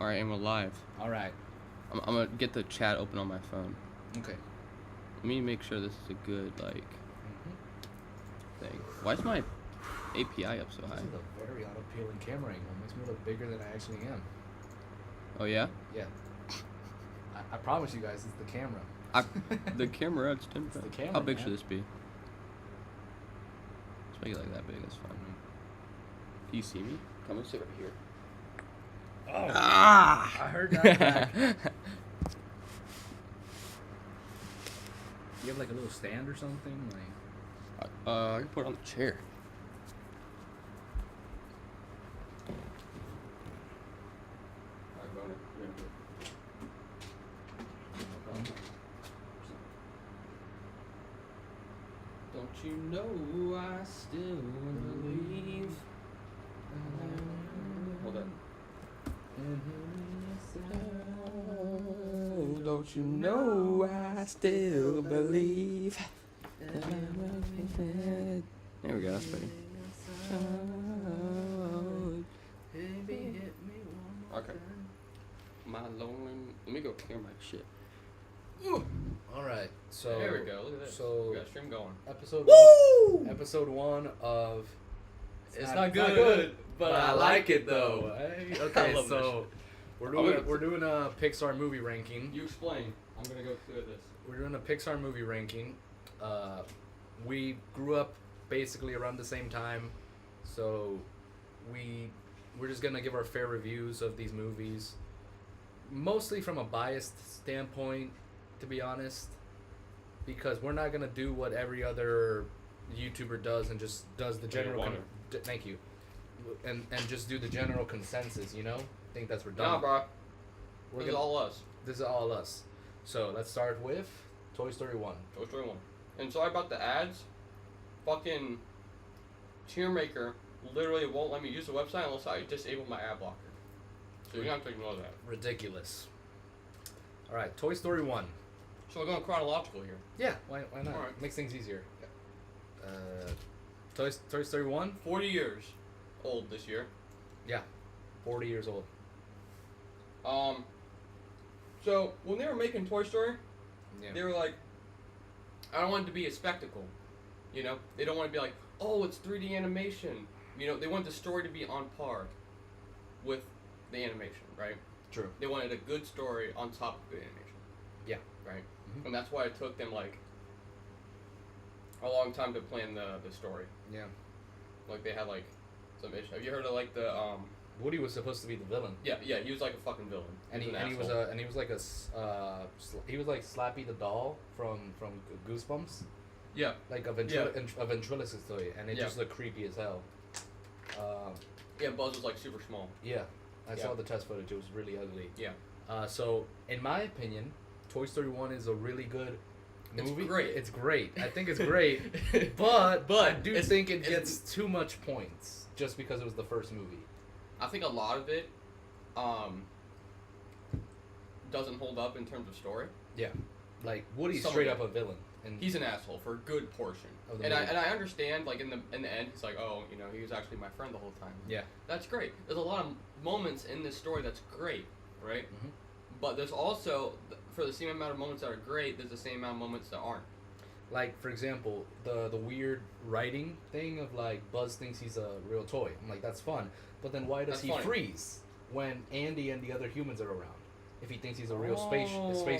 Alright, and we're live. Alright. I'm gonna get the chat open on my phone. Okay. Let me make sure this is a good, thing. Why is my API up so high? This is a very unappealing camera angle. It makes me look bigger than I actually am. Oh, yeah? Yeah. I promise you guys, it's the camera. The camera, it's 10. It's the camera, How big man. should this be? Let's make it like that big, that's fine. Can you see me? Come and sit right here. Oh, Ah! I heard that back. You have like a little stand or something? Like, I can put it on the chair. Don't you know I still believe? Hold on. Don't you know I still believe? There we go, that's better. Okay. My lonely. Let me go clear my shit. alright, so There we go, look at this. So We got stream going. Episode one of It's not good, but I like it though. Hey, I okay, love so we're doing a Pixar movie ranking. You explain. I'm gonna go through this. We're doing a Pixar movie ranking. We grew up basically around the same time, so we're just gonna give our fair reviews of these movies, mostly from a biased standpoint, to be honest, because we're not gonna do what every other YouTuber does and just does the general. Thank you, and just do the general consensus. You know, I think that's redundant. Nah, bro. We're This is gonna- all us. This is all us. So let's start with Toy Story 1. Toy Story 1. And sorry about the ads. Fucking Cheermaker literally won't let me use the website unless I disable my ad blocker. So you're gonna have to ignore that. Ridiculous. All right, Toy Story 1. So we're going chronological here. Yeah, why not? All right. Makes things easier. Toy Story 1? 40 years old this year. Yeah, 40 years old. So when they were making Toy Story, Yeah. they were like, I don't want it to be a spectacle. You know? They don't want to be like, oh, it's 3D animation. You know, they want the story to be on par with the animation, right? True. They wanted a good story on top of good animation. Yeah. Right? Mhm. And that's why it took them, like, a long time to plan the story. Yeah. Like, they had, like, some issue. Have you heard of, like, the, Woody was supposed to be the villain. Yeah, he was like a fucking villain. And he was like he was like Slappy the doll from Goosebumps, Yeah. like a ventriloquist toy, and it just looked creepy as hell. Yeah, Buzz was, like, super small. Yeah, I Yeah. saw the test footage. It was really ugly. Yeah. So in my opinion, Toy Story 1 is a really good movie. It's great. It's great. I think it's great, but I do it's- think it it's- gets too much points just because it was the first movie. I think a lot of it, doesn't hold up in terms of story. Yeah, like Woody's Some of straight it. up a villain, and He's an asshole for a good portion. Of the And movie. I understand, like, in the end, he's like, oh, you know, he was actually my friend the whole time. yeah, That's great. There's a lot of moments in this story that's great, right? Mhm. But there's also, for the same amount of moments that are great, there's the same amount of moments that aren't. like for example, the weird writing thing of like Buzz thinks he's a real toy. I'm like, that's fun, but then why does That's he funny. freeze when Andy and the other humans are around? If he thinks he's a real space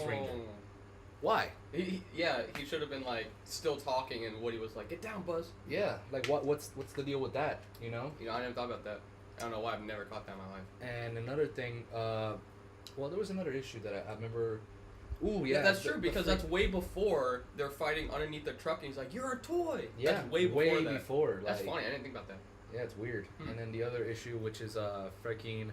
ranger, why? He should have been, like, still talking, and Woody was like, get down, Buzz. Yeah, like what's the deal with that? You know? You know, I never thought about that. I don't know why I've never caught that in my life. And another thing, well, there was another issue that I remember. Ooh, yeah, That's true, because that's way before they're fighting underneath the truck, and he's like, you're a toy. yeah, That's way before that. before. That's like, funny, I didn't think about that. Yeah, it's weird. Hmm. And then the other issue, which is freaking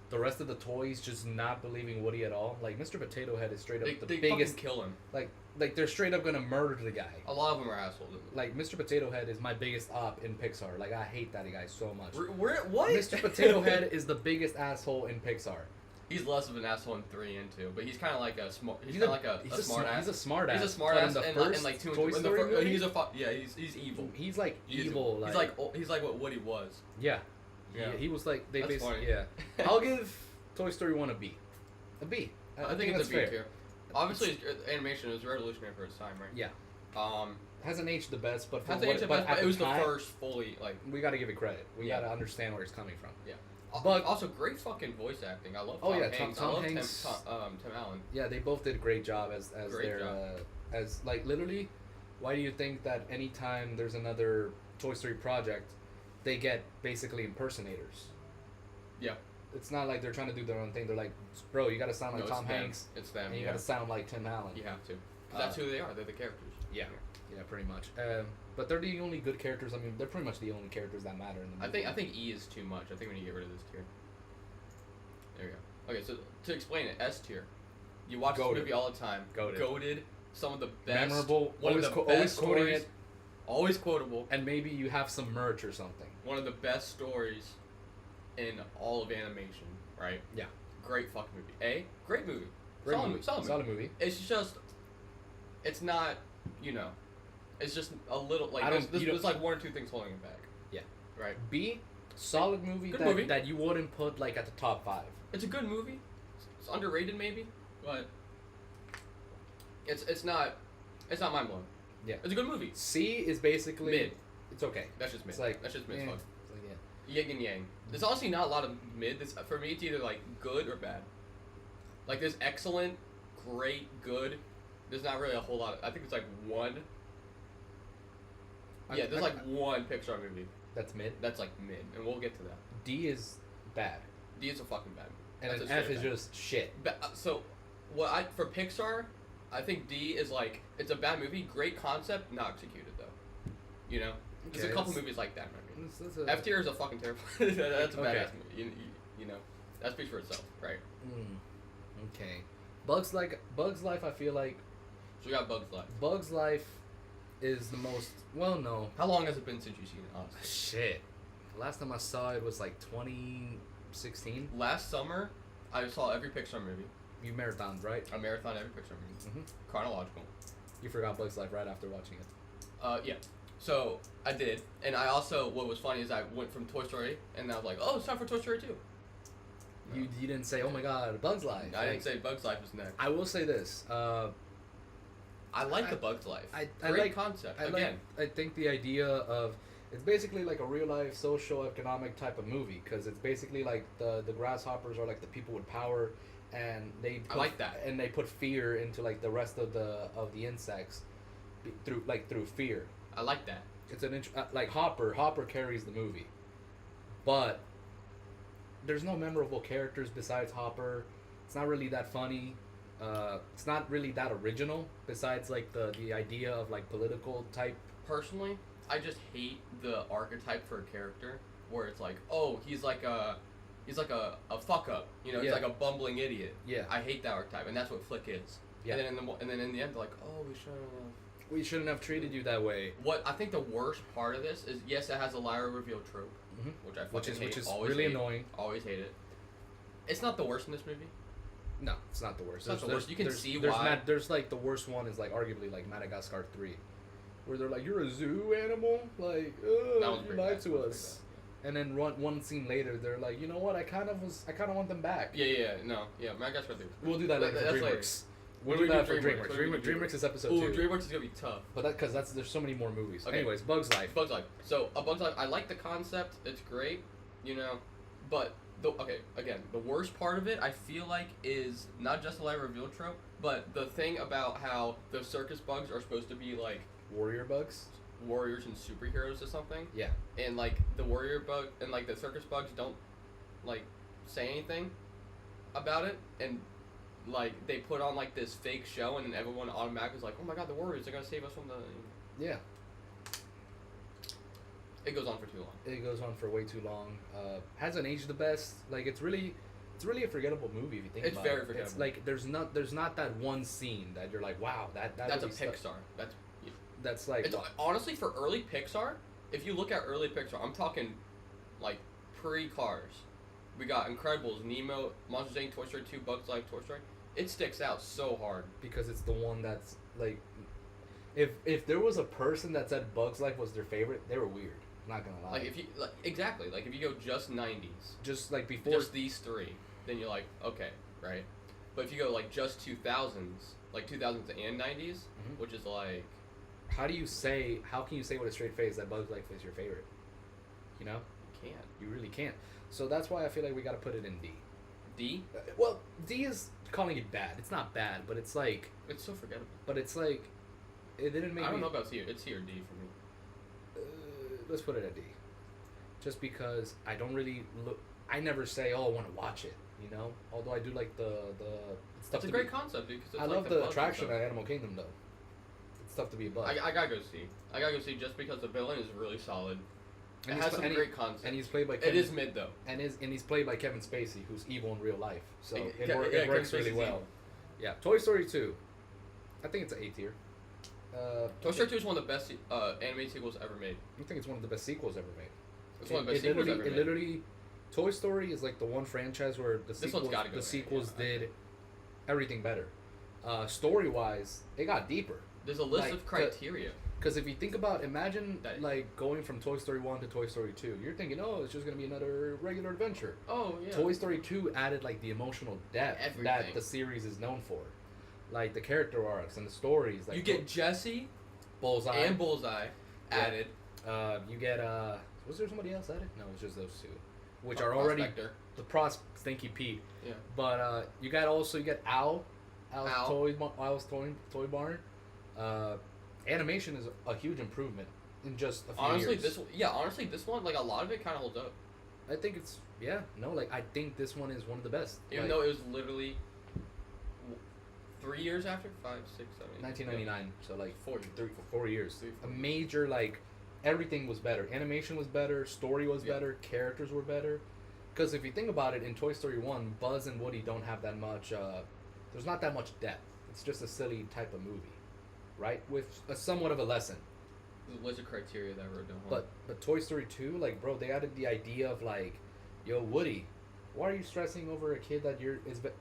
the rest of the toys just not believing Woody at all. Like Mr. Potato Head is straight up the They biggest. fucking kill him. Like they're straight up gonna murder the guy. A lot of them are assholes. Like Mr. Potato Head is my biggest op in Pixar. Like I hate that guy so much. What? Mr. Potato Head is the biggest asshole in Pixar. He's less of an asshole in 3 and 2, but he's kind of like a smart. He's He's kind of like a smart ass. He's a smart ass. He's a smart But ass, in the and first like 2 and Toy 3. Story movie, He's evil. He's like He is evil. He's like what Woody was. Yeah. Yeah. He was like they That's basically funny. yeah. I'll give Toy Story 1 a B. A B. I think it's that's a B fair. tier. Obviously, animation was revolutionary for its time, right? Yeah. Um, Hasn't aged the best, but hasn't aged the best, but at it was time, the first fully like. We got to give it credit. We Yeah. got to understand where it's coming from. Yeah. But also, great fucking voice acting. I love. Oh, Tom yeah, Hanks. Tom I love Hanks. Tim Allen. yeah, they both did a great job as Great their job. as like literally. Why do you think that anytime there's another Toy Story project, they get basically impersonators? Yeah. It's not like they're trying to do their own thing. They're like, bro, you got to sound like No, it's Tom them. Hanks, It's them. and you yeah. got to sound like Tim Allen. You have to. 'Cause that's who they are. They're the characters. Yeah. Yeah, pretty much. But they're the only good characters. I mean, they're pretty much the only characters that matter in the movie. I think E is too much. I think we need to get rid of this tier. There we go. Okay, so to explain it, S tier. You watch Goated. this movie all the time. Goated. Goated. Some of the best. Memorable. One Always, of the always best quoting stories. it, Always quotable. and maybe you have some merch or something. One of the best stories in all of animation. Right. Yeah. Great fucking movie. A. Great movie. Great solid, movie. Solid movie. movie. It's just. It's not. You know. It's just a little like I don't- there's like one or two things holding it back. Yeah. Right. B. Solid movie, Good that, movie. that you wouldn't put like at the top 5. It's a good movie. It's underrated maybe, but it's not mind blowing. Yeah. It's a good movie. C is basically Mid. It's okay. That's just mid. It's like that's just mid. eh. Fuck. It's like, yeah. Yin and yang. There's honestly not a lot of mid. This for me it's either like good or bad. Like there's excellent, great, good. There's not really a whole lot. I think it's like one. Yeah, there's like one Pixar movie That's mid. that's like mid, and we'll get to that. D is bad, D is a fucking bad. and That's then a F straight is bad. just shit. So, what I for Pixar, I think D is like it's a bad movie, great concept, not executed though. You know, there's a Okay, couple that's- movies like that. I mean, That's a, F tier is a fucking terrible. That's a Okay. badass movie. You know, that speaks for itself, right? Okay. Bugs Life. I feel like So we got Bugs Life. Bugs Life is the most. Well, no. How long has it been since you've seen it? Honestly, Shit. Last time I saw it was like 2016. last summer, I saw every Pixar movie. You marathoned, right? I marathon every Pixar movie, Mm-hmm. chronological. You forgot Bugs Life right after watching it. Yeah. So I did, and I also what was funny is I went from Toy Story, and I was like, oh, it's time for Toy Story 2. No. You didn't say, oh my god, Bugs Life. I didn't say Bugs Life was next. I will say this. I like the Bugs Life. I Great like concept. I think the idea of it's basically like a real life social economic type of movie because it's basically like the grasshoppers are like the people with power, and they I like that. and they put fear into like the rest of the insects through fear. I like that. It's an like Hopper carries the movie, but there's no memorable characters besides Hopper. It's not really that funny. It's not really that original besides like the idea of like political type. Personally, I just hate the archetype for a character where it's like, oh, he's like a fuck up. You know, he's Yeah. like a bumbling idiot. Yeah. I hate that archetype, and that's what Flick is. Yeah. And then in the end, they're like, oh, We shouldn't have treated you that way. What I think the worst part of this is, yes, it has a Lyra reveal trope, Mhm. which I fucking hate. Which is always really hate, annoying. Always hate it. It's not the worst in this movie. No, it's not the worst. It's not the worst. You can there's- see there's why. there's like the worst one is like arguably like Madagascar 3, where they're like, you're a zoo animal, like That was you pretty lied bad. to That was us. And then one scene later, they're like, you know what? I kind of want them back. Yeah. Madagascar 3. We'll do that later for That's later. DreamWorks. When We'll do we that do for DreamWorks, DreamWorks. when we do DreamWorks is episode Ooh, 2. DreamWorks is gonna be tough. But because there's so many more movies. Okay. Anyways, Bugs Life. Bugs Life. So a Bugs Life, I like the concept. It's great, you know, but the worst part of it, I feel like, is not just the light reveal trope, but the thing about how the circus bugs are supposed to be like Warrior Bugs. warriors and superheroes or something, Yeah. and like the warrior bug and like the circus bugs don't like say anything about it, and like they put on like this fake show, and then everyone automatically is like, oh my god, the warriors are gonna save us from the. Yeah. It goes on for too long. It goes on for way too long. Hasn't aged the best. Like it's really a forgettable movie if you think It's about very it. forgettable. It's like there's not that one scene that you're like, wow, that That's a really stuck. Pixar. That's like It's honestly for early Pixar. If you look at early Pixar, I'm talking like pre-Cars. We got Incredibles, Nemo, Monsters Inc., Toy Story 2, Bugs Life, Toy Story. It sticks out so hard. because it's the one that's like, if there was a person that said Bugs Life was their favorite, they were weird. I'm not gonna lie. Like if you exactly like if you go just 90s, just like before just these three. then you're like, okay, right? But if you go like just 2000s, like 2000s and 90s, which is like, how can you say with a straight face that Bugs Life is your favorite? You know, you can't. You really can't. So that's why I feel like we gotta put it in D. D? Well, D is calling it bad. It's not bad, but it's like It's so forgettable. But it's like it didn't make. I don't me, know about C. It's C or D for me. Let's put it at D. Just because I don't really look. I never say, "Oh, I want to watch it." You know, although I do like the stuff. It's a great concept because it's I like love the the bug attraction stuff. at Animal Kingdom though. It's tough to be a bug. I gotta go see. I gotta go see just because the villain is really solid. It And has some great concepts. And he's played by It Kevin, is mid though. and he's played by Kevin Spacey, who's evil in real life. So it Kevin works really Spacey's well. evil. Yeah, Toy Story 2. I think it's an A tier. Toy Story 2 is one of the best animated sequels ever made. I think it's one of the best sequels ever made. It's one of the best sequels ever made. Literally, Toy Story is like the one franchise where the sequels did everything better. Story wise, it got deeper. There's a list of criteria. Because if you think about, imagine That- like going from Toy Story 1 to Toy Story 2. You're thinking, oh, it's just gonna be another regular adventure. Oh yeah. Toy Story 2 added like the emotional depth that Everything. the series is known for, like the character arcs and the stories. Like You get Jesse Bullseye and Bullseye added. You get was there somebody else added? No, it was just those two, which are Prospector. already the Stinky Pete. Yeah. But you get Al's toy barn. Animation is a huge improvement in just a few years. Honestly, this one, like a lot of it kind of holds up. I think it's I think this one is one of the best. Even though it was literally 3 years after, 5, 6, 7, 8, 1999, so like 4 years. Three, A 4 major everything was better. Animation was better. Story was Yeah. better. Characters were better. Because if you think about it, in Toy Story 1, Buzz and Woody don't have that much. There's not that much depth. It's just a silly type of movie, right? With a somewhat of a lesson. There's a list of criteria that were done. But Toy Story 2, like, bro, they added the idea of like, yo, Woody, why are you stressing over a kid that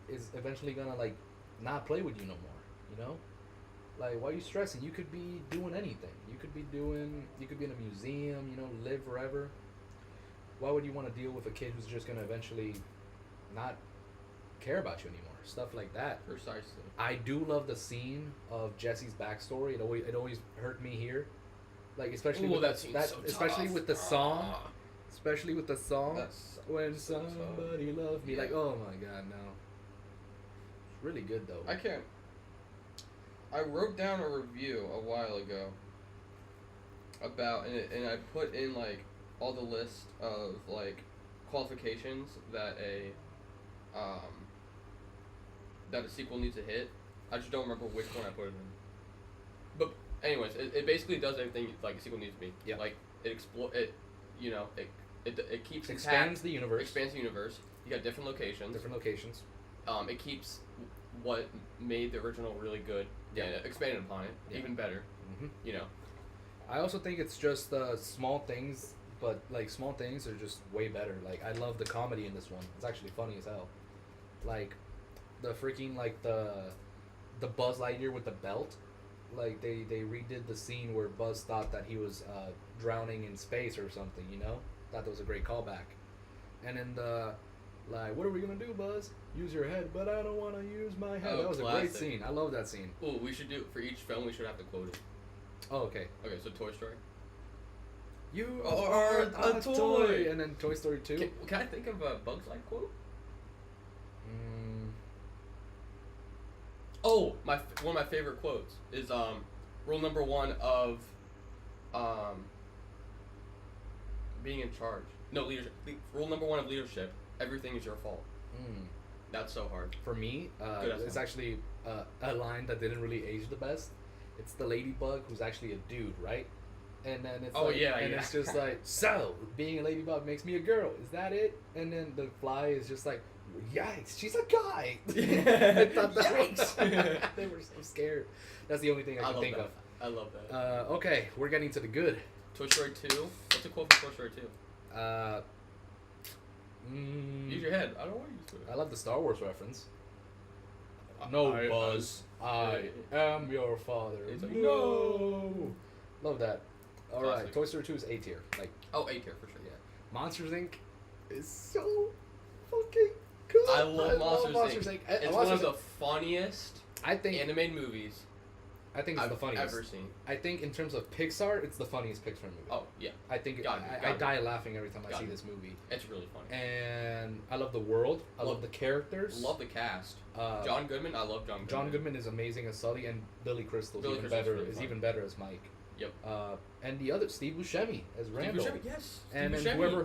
is eventually gonna like not play with you no more? You know, like, why are you stressing? You could be doing anything. You could be in a museum. You know, live forever. Why would you want to deal with a kid who's just gonna eventually not care about you anymore? Stuff like that. Precisely. I do love the scene of Jesse's backstory. It always hurt me here, like especially especially with the song. Especially with the song, That's when so somebody loved me. Yeah. Like, oh my god, no. It's really good though. I wrote down a review a while ago about, and I put in like all the list of like qualifications that a sequel needs to hit. I just don't remember which one I put it in. But anyways, it basically does everything like a sequel needs to be. Yeah. Like it keeps Expands intact, the universe. Expands the universe. You got different locations. It keeps what made the original really good. Yeah. And expanded upon it even better. Mm-hmm. You know. I also think it's just small things, but like small things are just way better. Like, I love the comedy in this one. It's actually funny as hell. Like the freaking like the Buzz Lightyear with the belt. Like they redid the scene where Buzz thought that he was drowning in space or something. You know, thought that was a great callback. And then what are we gonna do, Buzz? Use your head, but I don't want to use my head. Oh, that was classic. a great scene. I love that scene. Ooh, we should do for each film. We should have to quote it. Oh, okay. Okay, so Toy Story. You are a toy. And then Toy Story 2. Can I think of a Bugs Life quote? Oh, one of my favorite quotes is rule number 1 of being in charge. No, leadership. Rule number 1 of leadership: everything is your fault. That's so hard. For me, Good it's actually a line that didn't really age the best. It's the ladybug who's actually a dude, right? And then it's it's just like, so being a ladybug makes me a girl. Is that it? And then the fly is just like, yikes, she's a guy. I thought that Yikes. they were so scared. That's the only thing I can think of. I love that. Okay, we're getting to the good. Toy Story 2. What's a quote from Toy Story 2? Use your head. I don't want to use it. I love the Star Wars reference. No, Buzz. I am your father. It's like, no. Love that. All right, Classic. Toy Story 2 is A tier. Like, A tier for sure. yeah. Monsters Inc. is so fucking I love Monsters Inc. It's one of the funniest I think animated movies I think it's I've the funniest ever seen. I think in terms of Pixar, it's the funniest Pixar movie. Oh yeah, I think I Got die laughing every time I Got see it. this movie. it's really funny. And I love the world. I love the characters. Love the cast. Uh, John Goodman, I love John Goodman. John Goodman is amazing as Sully, and Billy Crystal's Billy even Crystal's better. really Is funny. even better as Mike. Yep. And the other Steve Buscemi as Randall. Steve Buscemi, yes. And Steve then Buscemi.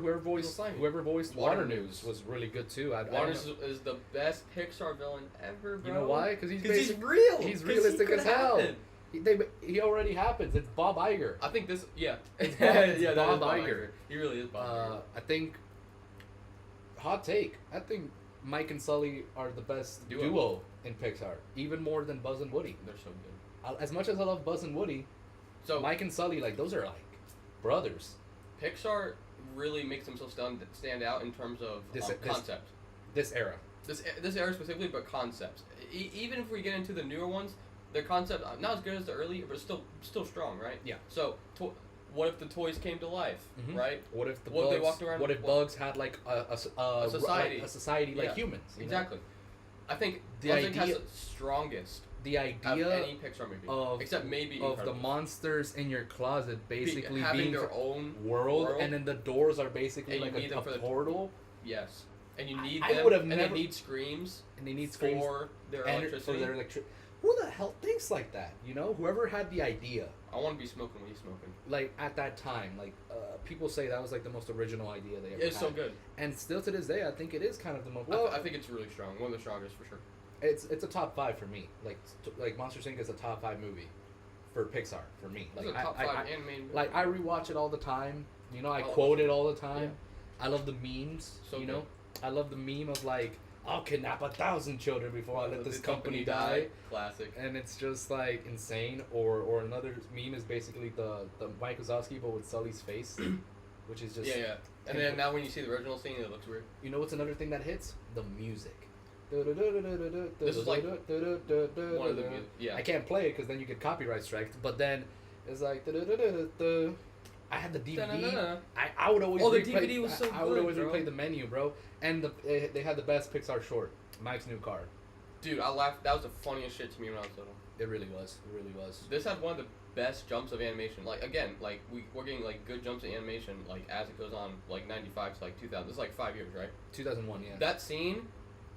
whoever voiced Water News was really good too. I Water don't know. News is the best Pixar villain ever, bro. You know why? Because he's real. He's 'Cause realistic he as could hell. happen. He already happens. It's Bob Iger. I think this, yeah. It's that is Bob Iger. He really is Bob Iger. I think. Hot take. I think Mike and Sully are the best duo in Pixar, even more than Buzz and Woody. They're so good. As much as I love Buzz and Woody, So Mike and Sully, like those are like brothers. Pixar really makes themselves stand out in terms of concept. This era. This era specifically, but concepts. Even if we get into the newer ones, their concept not as good as the early, but still strong, right? Yeah. So what if the toys came to life, right? What if What if they walked around? What if bugs had like a society? like a society like Yeah. humans? You know? Exactly. I think The Buzzing has idea- the strongest The of idea any Pixar movie, of except maybe of the Incredibles. monsters in your closet basically having being their own world, and then the doors are basically And you like need a them for the- portal, Yes, and you need I them, would have and never- they need screams and they need screens for their and electricity. for their electric. Who the hell thinks like that? You know, whoever had the idea, I want to be smoking when he's smoking. like at that time, like people say that was like the most original idea they ever It's had. so good. And still to this day, I think it is kind of the most. Well, Well, I think it's really strong. One of the strongest for sure. it's a top 5 for me. Like Monsters Inc. is a top 5 movie for Pixar for me. It's Like a top I, 5 I, animated movie. like I rewatch it all the time. You know, I Oh, quote it all the time. yeah. I love the memes. So you good. know, I love the meme of like, I'll kidnap 1,000 children before I let this company die. Classic. And it's just like insane. Or another meme is basically the Mike Wazowski but with Sully's face, which is just Yeah. And then now when you see the original scene, it looks weird. You know what's another thing that hits? The music. This is like one of the yeah. I can't play it because then you get copyright striked. But then it's like I had the DVD. Da-na-na-na. I would always. Oh, the replay, DVD was so I would good, always bro. replay the menu, bro. And they had the best Pixar short, Mike's New Car. Dude, I laughed. That was the funniest shit to me when I was little. It really was. It really was. This had one of the best jumps of animation. Like again, like we're getting like good jumps of animation like as it goes on, like 95 to like 2000. This is like 5 years, right? 2001, yeah. That scene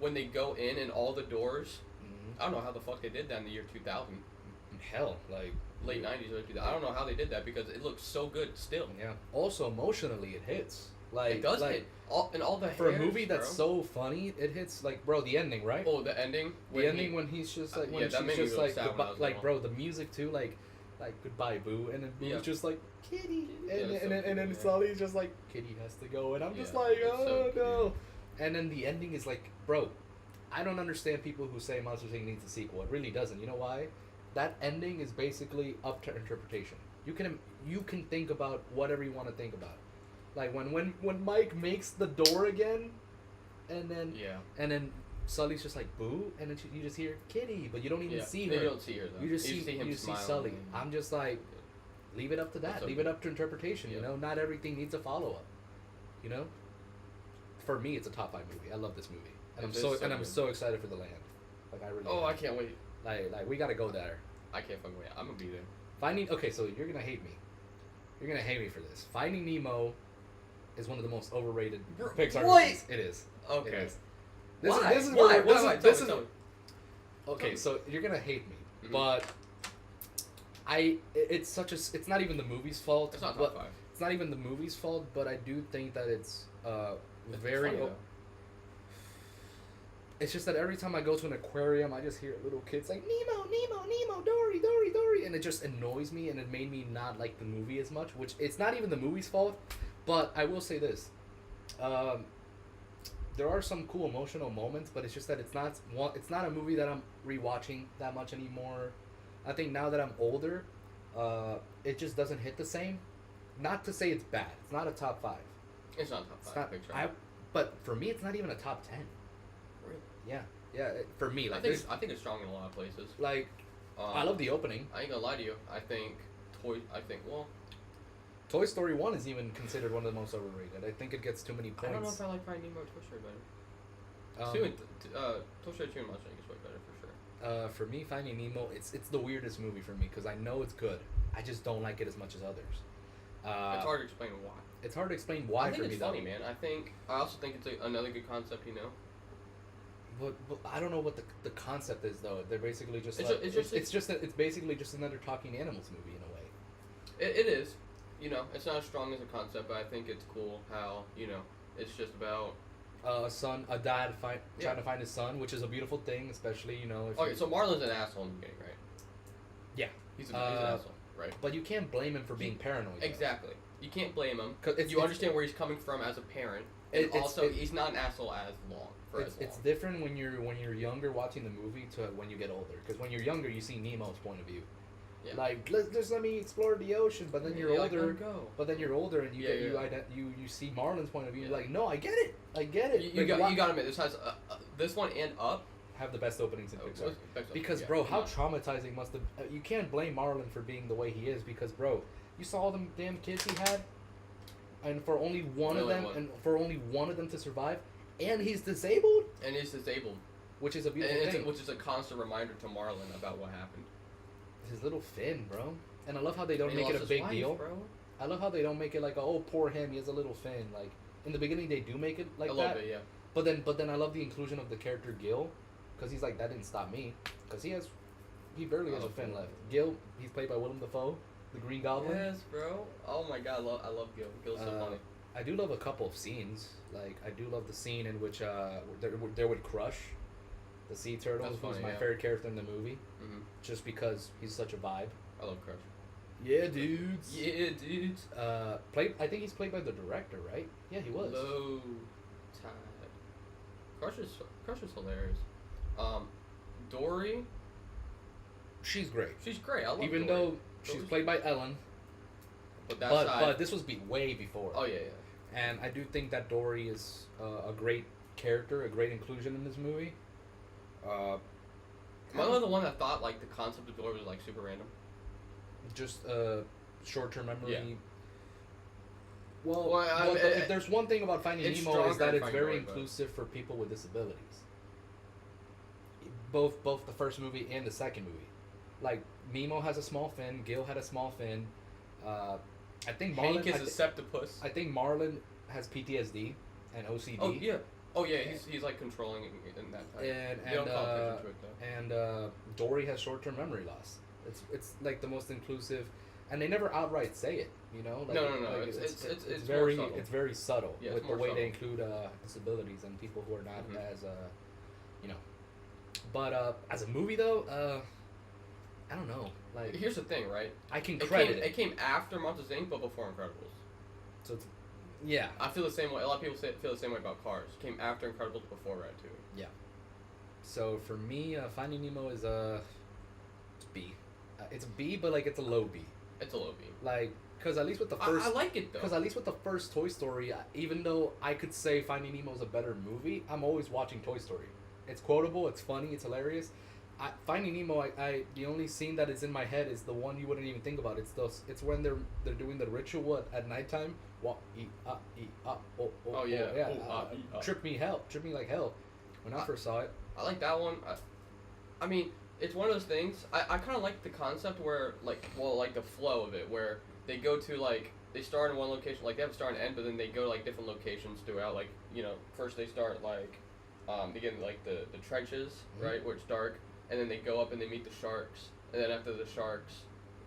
when they go in and all the doors. Mhm. I don't know how the fuck they did that in the year 2000. Hell, like Late 90s, early 2000s. I don't know how they did that because it looks so good still. yeah. Also, emotionally, it hits. Like It does like, hit. And all the for a hairs, movie that's bro. so funny. It hits like, bro, the ending, right? Oh, the ending. The ending when he's just like when yeah, that she's made me just real like sad when I goodbye, was like little. bro, the music too, like goodbye boo, and then Boo's Yeah. just like kitty, Yeah, and it's then so and then cute, yeah. Sully's just like kitty has to go, and I'm just Yeah, like it's so oh no, and then the ending is like, bro, I don't understand people who say Monsters Inc. needs a sequel. It really doesn't. You know why? That ending is basically up to interpretation. You can think about whatever you want to think about. Like when Mike makes the door again, and then Sully's just like boo, and then you just hear kitty, but you don't even see her. You don't see her though. You just see him you see smiling. Sully. I'm just like, leave it up to that. That's Leave okay. it up to interpretation. You Yeah. know, not everything needs a follow up. You know, for me, it's a top 5 movie. I love this movie, and It is so I'm good. so excited for the land. Like I really. Oh, am. I can't wait. Like we gotta go there. I can't fucking wait. I'm gonna be there. Finding okay, so you're gonna hate me. You're gonna hate me for this. Finding Nemo is one of the most overrated Bro, Pixar what? movies. It is. Okay. It is. Why? This is Why? where Why? this Why? is this Tell is me. okay. So you're gonna hate me, Mhm. but it's not even the movie's fault. It's not but top 5. It's not even the movie's fault, but I do think that it's It's very. funny, though. It's just that every time I go to an aquarium, I just hear little kids like Nemo, Nemo, Nemo, Dory, Dory, Dory, and it just annoys me, and it made me not like the movie as much. Which it's not even the movie's fault, but I will say this: there are some cool emotional moments, but it's just that it's not a movie that I'm rewatching that much anymore. I think now that I'm older, it just doesn't hit the same. Not to say it's bad. It's not a top 5. It's not top It's 5 not. Pixar. But for me, it's not even a top 10. Really? Yeah. For me, I like think this, I think it's strong in a lot of places. like I love the opening. I ain't gonna lie to you. I think Toy Story 1 is even considered one of the most overrated. I think it gets too many I don't know points. if I like Finding Nemo or Toy Story better. Toy Story 2 and Monsters Inc. is way better for sure. For me, Finding Nemo, it's the weirdest movie for me because I know it's good. I just don't like it as much as others. It's hard to explain why. It's hard to explain why I think for it's me funny, though. man. I also think it's another good concept. But I don't know what the concept is though. They're basically just it's basically just another talking animals movie in a way. It is. It's not as strong as a concept, but I think it's cool how it's just about a dad trying to find his son, which is a beautiful thing, especially if okay. So Marlon's an asshole in the beginning, right? Yeah, he's an asshole, right? But you can't blame him for being paranoid. Exactly. You can't blame him. You understand where he's coming from as a parent. And he's not an asshole as long. It's different when you're younger watching the movie to when you get older. Because when you're younger, you see Nemo's point of view. Yeah. Like just let me explore the ocean, but then you're older. Like, let him go. But then you're older and you see Marlin's point of view. You're like, no, I get it. You got to admit this has this one and Up have the best openings in Pixar. Because bro, how traumatizing must have you can't blame Marlin for being the way he is because bro, you saw all them damn kids he had, and for only one of them to survive, and he's disabled. Which is a beautiful thing. Which is a constant reminder to Marlin about what happened. His little fin, bro. And I love how they don't make it a big deal. Bro. I love how they don't make it like, oh, poor him, he has a little fin. Like in the beginning, they do make it like that. A little bit, yeah. But then I love the inclusion of the character Gil, because he's like, that didn't stop me, because he barely has a fin left. Gil, he's played by Willem Dafoe, the Green Goblin. Yes, bro. Oh my God, I love Gil. Gil's so funny. I do love a couple of scenes. Like I do love the scene in which they're with Crush, the sea turtle, who's my favorite character in the movie. Mm-hmm. Just because he's such a vibe. I love Crush. Yeah, dudes. Yeah, dudes. I think he's played by the director, right? Yeah, he was. Low Tide. Crush is hilarious. Dory. She's great. She's great. I love Even Dory. though she's played by Ellen. But this was way before. Oh yeah. And I do think that Dory is a great character, a great inclusion in this movie. Am I the one that thought like the concept of Dory was like super random? Just short-term memory. Yeah. Well, if there's one thing about Finding Nemo is that it's very inclusive for people with disabilities. Both the first movie and the second movie. Like Nemo has a small fin, Gil had a small fin. I think Marlin Hank is a septopus. I think Marlin has PTSD and OCD. Oh yeah. He's like controlling in that type. And Dory has short-term memory loss. It's like the most inclusive, and they never outright say it. Like, no. Like it's very subtle with the way subtle. They include disabilities and people who are not as But as a movie though, I don't know. Like here's the thing, right? I can credit it came after Monsters Inc. but before Incredibles. So it's yeah. I feel the same way. A lot of people feel the same way about Cars. It came after Incredibles, before Ratatouille. Yeah. So for me, Finding Nemo is it's B. It's a B, but like it's a low B. It's a low B. Like, cause at least with the first, I like it though. Cause at least with the first Toy Story, even though I could say Finding Nemo is a better movie, I'm always watching Toy Story. It's quotable, it's funny, it's hilarious. Finding Nemo, I the only scene that is in my head is the one you wouldn't even think about. It's when they're doing the ritual at nighttime. Walk, eat up, oh yeah. Trip me like hell. When I first saw it, I like that one. I mean, it's one of those things. I kind of like the concept where like the flow of it, where they go to like they start in one location, like they have a start and end, but then they go to like different locations throughout. Like first they start like they get in like the trenches, right, where it's dark. And then they go up and they meet the sharks, and then after the sharks,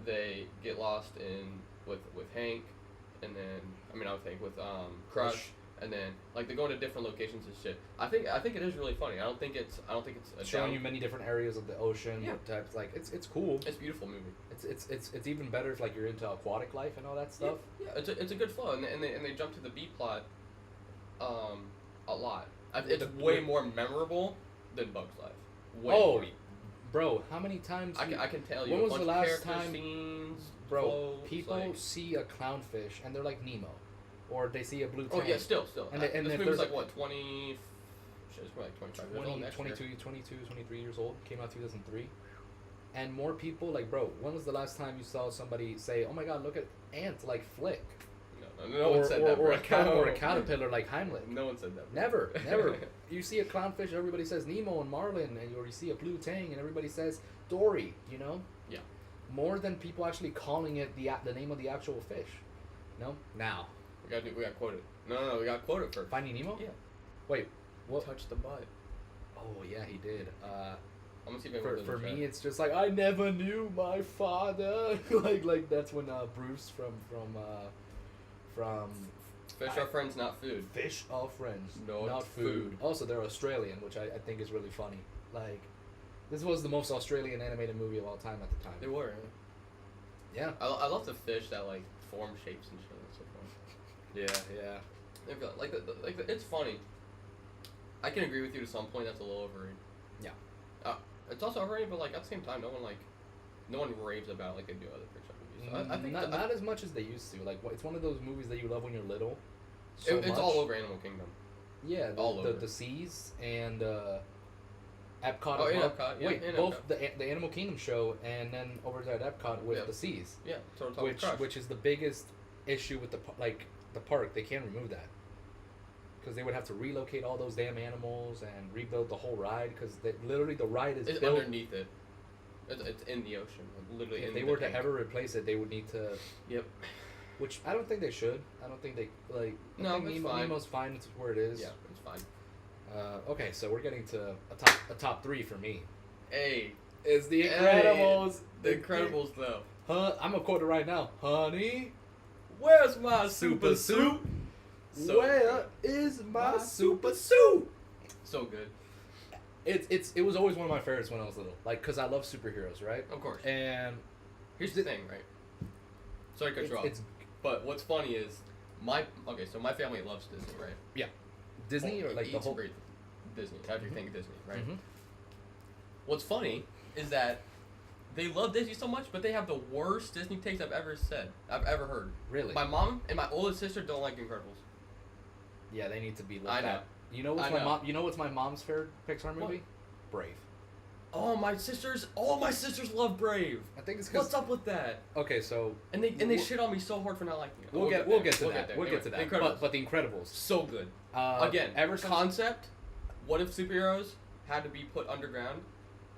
they get lost with Hank, and then with Crush, and then like they go into different locations and shit. I think it is really funny. I don't think it's showing you many different areas of the ocean. Yeah. Types like it's cool. It's a beautiful movie. It's even better if like you're into aquatic life and all that stuff. Yeah. It's a good flow, and they jump to the B plot, a lot. It's way more memorable than Bug's Life. Way more. Bro, how many times... I can tell you. When was the last time... Scenes, bro, clothes, people see a clownfish and they're like Nemo. Or they see a blue tank. Oh, yeah, still. And this movie's like, what, 20... It's probably like 25 years old next 22, year. 22, 23 years old. Came out 2003. And more people... Like, bro, when was the last time you saw somebody say, oh my god, look at ants like Flick? No. No one said that, or bro. or a caterpillar like Heimlich. No one said that. Never. You see a clownfish, everybody says Nemo and Marlin, or you see a blue tang, and everybody says Dory. You know. Yeah. More than people actually calling it the name of the actual fish. No. Now. We got quoted. No, we got quoted first. Finding Nemo. Yeah. Wait. What? Touch the butt. Oh yeah, he did. I'm gonna see if I For me, it's just like I never knew my father. like that's when Bruce from Fish are friends, not food. Fish are friends, Not not food. Also, they're Australian, which I think is really funny. Like, this was the most Australian animated movie of all time at the time. They were. Yeah. I love the fish that like form shapes and shit. That's so fun. Yeah. It's funny. I can agree with you to some point. That's a little overrated. Yeah. It's also overrated, but like at the same time, no one raves about it like they do other Pixar movies. So I think not as much as they used to. Like, it's one of those movies that you love when you're little. It's all over Animal Kingdom. Yeah, all over. The seas and Epcot. Oh, yeah, Epcot. Yeah, Wait, both the Animal Kingdom show and then over there at Epcot with the seas. Yeah, Total Crush. Which is the biggest issue with the park. They can't remove that because they would have to relocate all those damn animals and rebuild the whole ride because literally the ride is built underneath it. It's in the ocean, like literally. If they were to ever replace it, they would need to. Yep. Which I don't think they should. I don't think they like. No, I think Nemo's fine. It's where it is. Yeah, it's fine. Okay, so we're getting to a top three for me. Hey, It's The Incredibles. The Incredibles, though. I'm gonna quote it right now. Honey, where's my super suit? Where is my super suit? So good. It was always one of my favorites when I was little. Like, cause I love superheroes, right? Of course. And here's the thing, right? Sorry to cut you off. But what's funny is my family loves Disney, right? Yeah. Disney or like the whole Disney. After you think Disney, right? Mm-hmm. What's funny is that they love Disney so much, but they have the worst Disney takes I've ever heard. Really? My mom and my oldest sister don't like Incredibles. Yeah, they need to be looked I know. at. You know what's my mom's favorite Pixar movie? What? Brave. All my sisters love Brave. I think it's because what's up with that? Okay, so and they shit on me so hard for not liking it. We'll get to that. But The Incredibles, so good. Again, concept. What if superheroes had to be put underground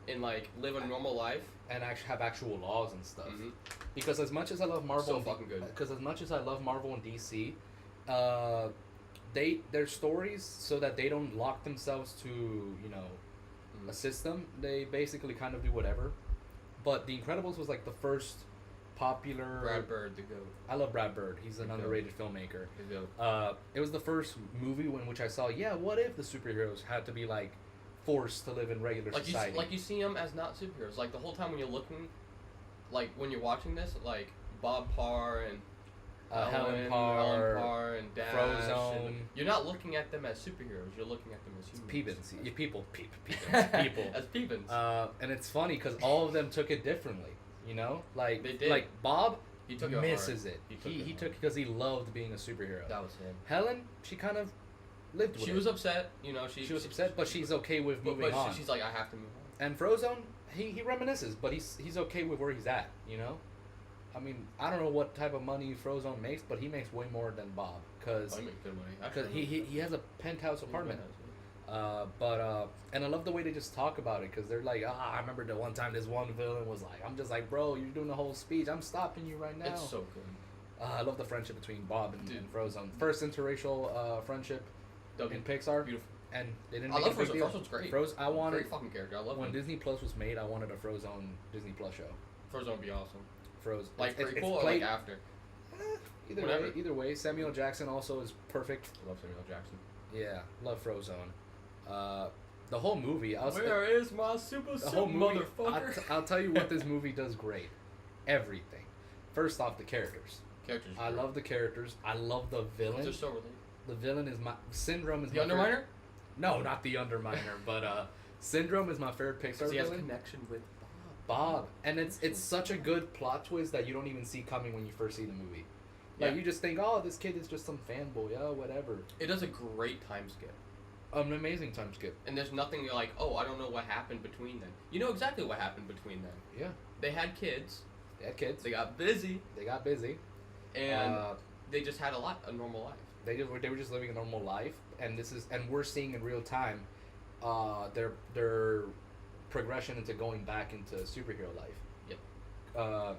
and like live a normal life and actually have actual laws and stuff? Mm-hmm. Because as much as I love Marvel, so fucking good. Because as much as I love Marvel and DC, their stories so that they don't lock themselves to a system. They basically kind of do whatever. But The Incredibles was like the first popular. Brad Bird, the GOAT. I love Brad Bird. He's an underrated filmmaker. The GOAT. It was the first movie in which I saw. Yeah, what if the superheroes had to be like forced to live in regular society? You see them as not superheroes. Like the whole time when you're looking, like when you're watching this, like Bob Parr and Helen Parr and Dash. Frozone. You're not looking at them as superheroes. You're looking at them as humans. People. As peepins. And it's funny because all of them took it differently. Like they did. Like Bob he took it misses hard. it. He took it because he loved being a superhero. That was him. Helen, she kind of lived with it. She was upset. She was upset, but she's okay with moving on. She's like, I have to move on. And Frozone, he reminisces, but he's okay with where he's at. I mean, I don't know what type of money Frozone makes, but he makes way more than Bob because he makes good money. Because he has a penthouse apartment. And I love the way they just talk about it because they're like, I remember the one time this one villain was like, I'm just like, bro, you're doing the whole speech. I'm stopping you right now. It's so good. I love the friendship between Bob and Frozone. First interracial friendship in Pixar. Beautiful. And they didn't I make love a big Frozone. deal. Frozone's great. Great fucking character. I love when him. Disney Plus was made, I wanted a Frozone Disney Plus show. Frozone would be awesome. Frozen. Like prequel or like after? Either way. Samuel Jackson also is perfect. I love Samuel Jackson. Yeah, love Frozone. The whole movie. Where is my super suit, motherfucker? I'll tell you what this movie does great. Everything. First off, the characters. I love the characters. I love the villain. They're so related. The villain is my Syndrome. Is the my Underminer? Favorite. No, not the Underminer, but Syndrome is my favorite Pixar villain. He has a connection with Bob, and it's such a good plot twist that you don't even see coming when you first see the movie. Like you just think, oh, this kid is just some fanboy, whatever. It does a great time skip. An amazing time skip. And there's nothing you're like, oh, I don't know what happened between then. You know exactly what happened between then. Yeah. They had kids. They had kids. They got busy. They got busy. And they just had a normal life. They were just living a normal life, and we're seeing in real time, their progression into going back into superhero life. Yep.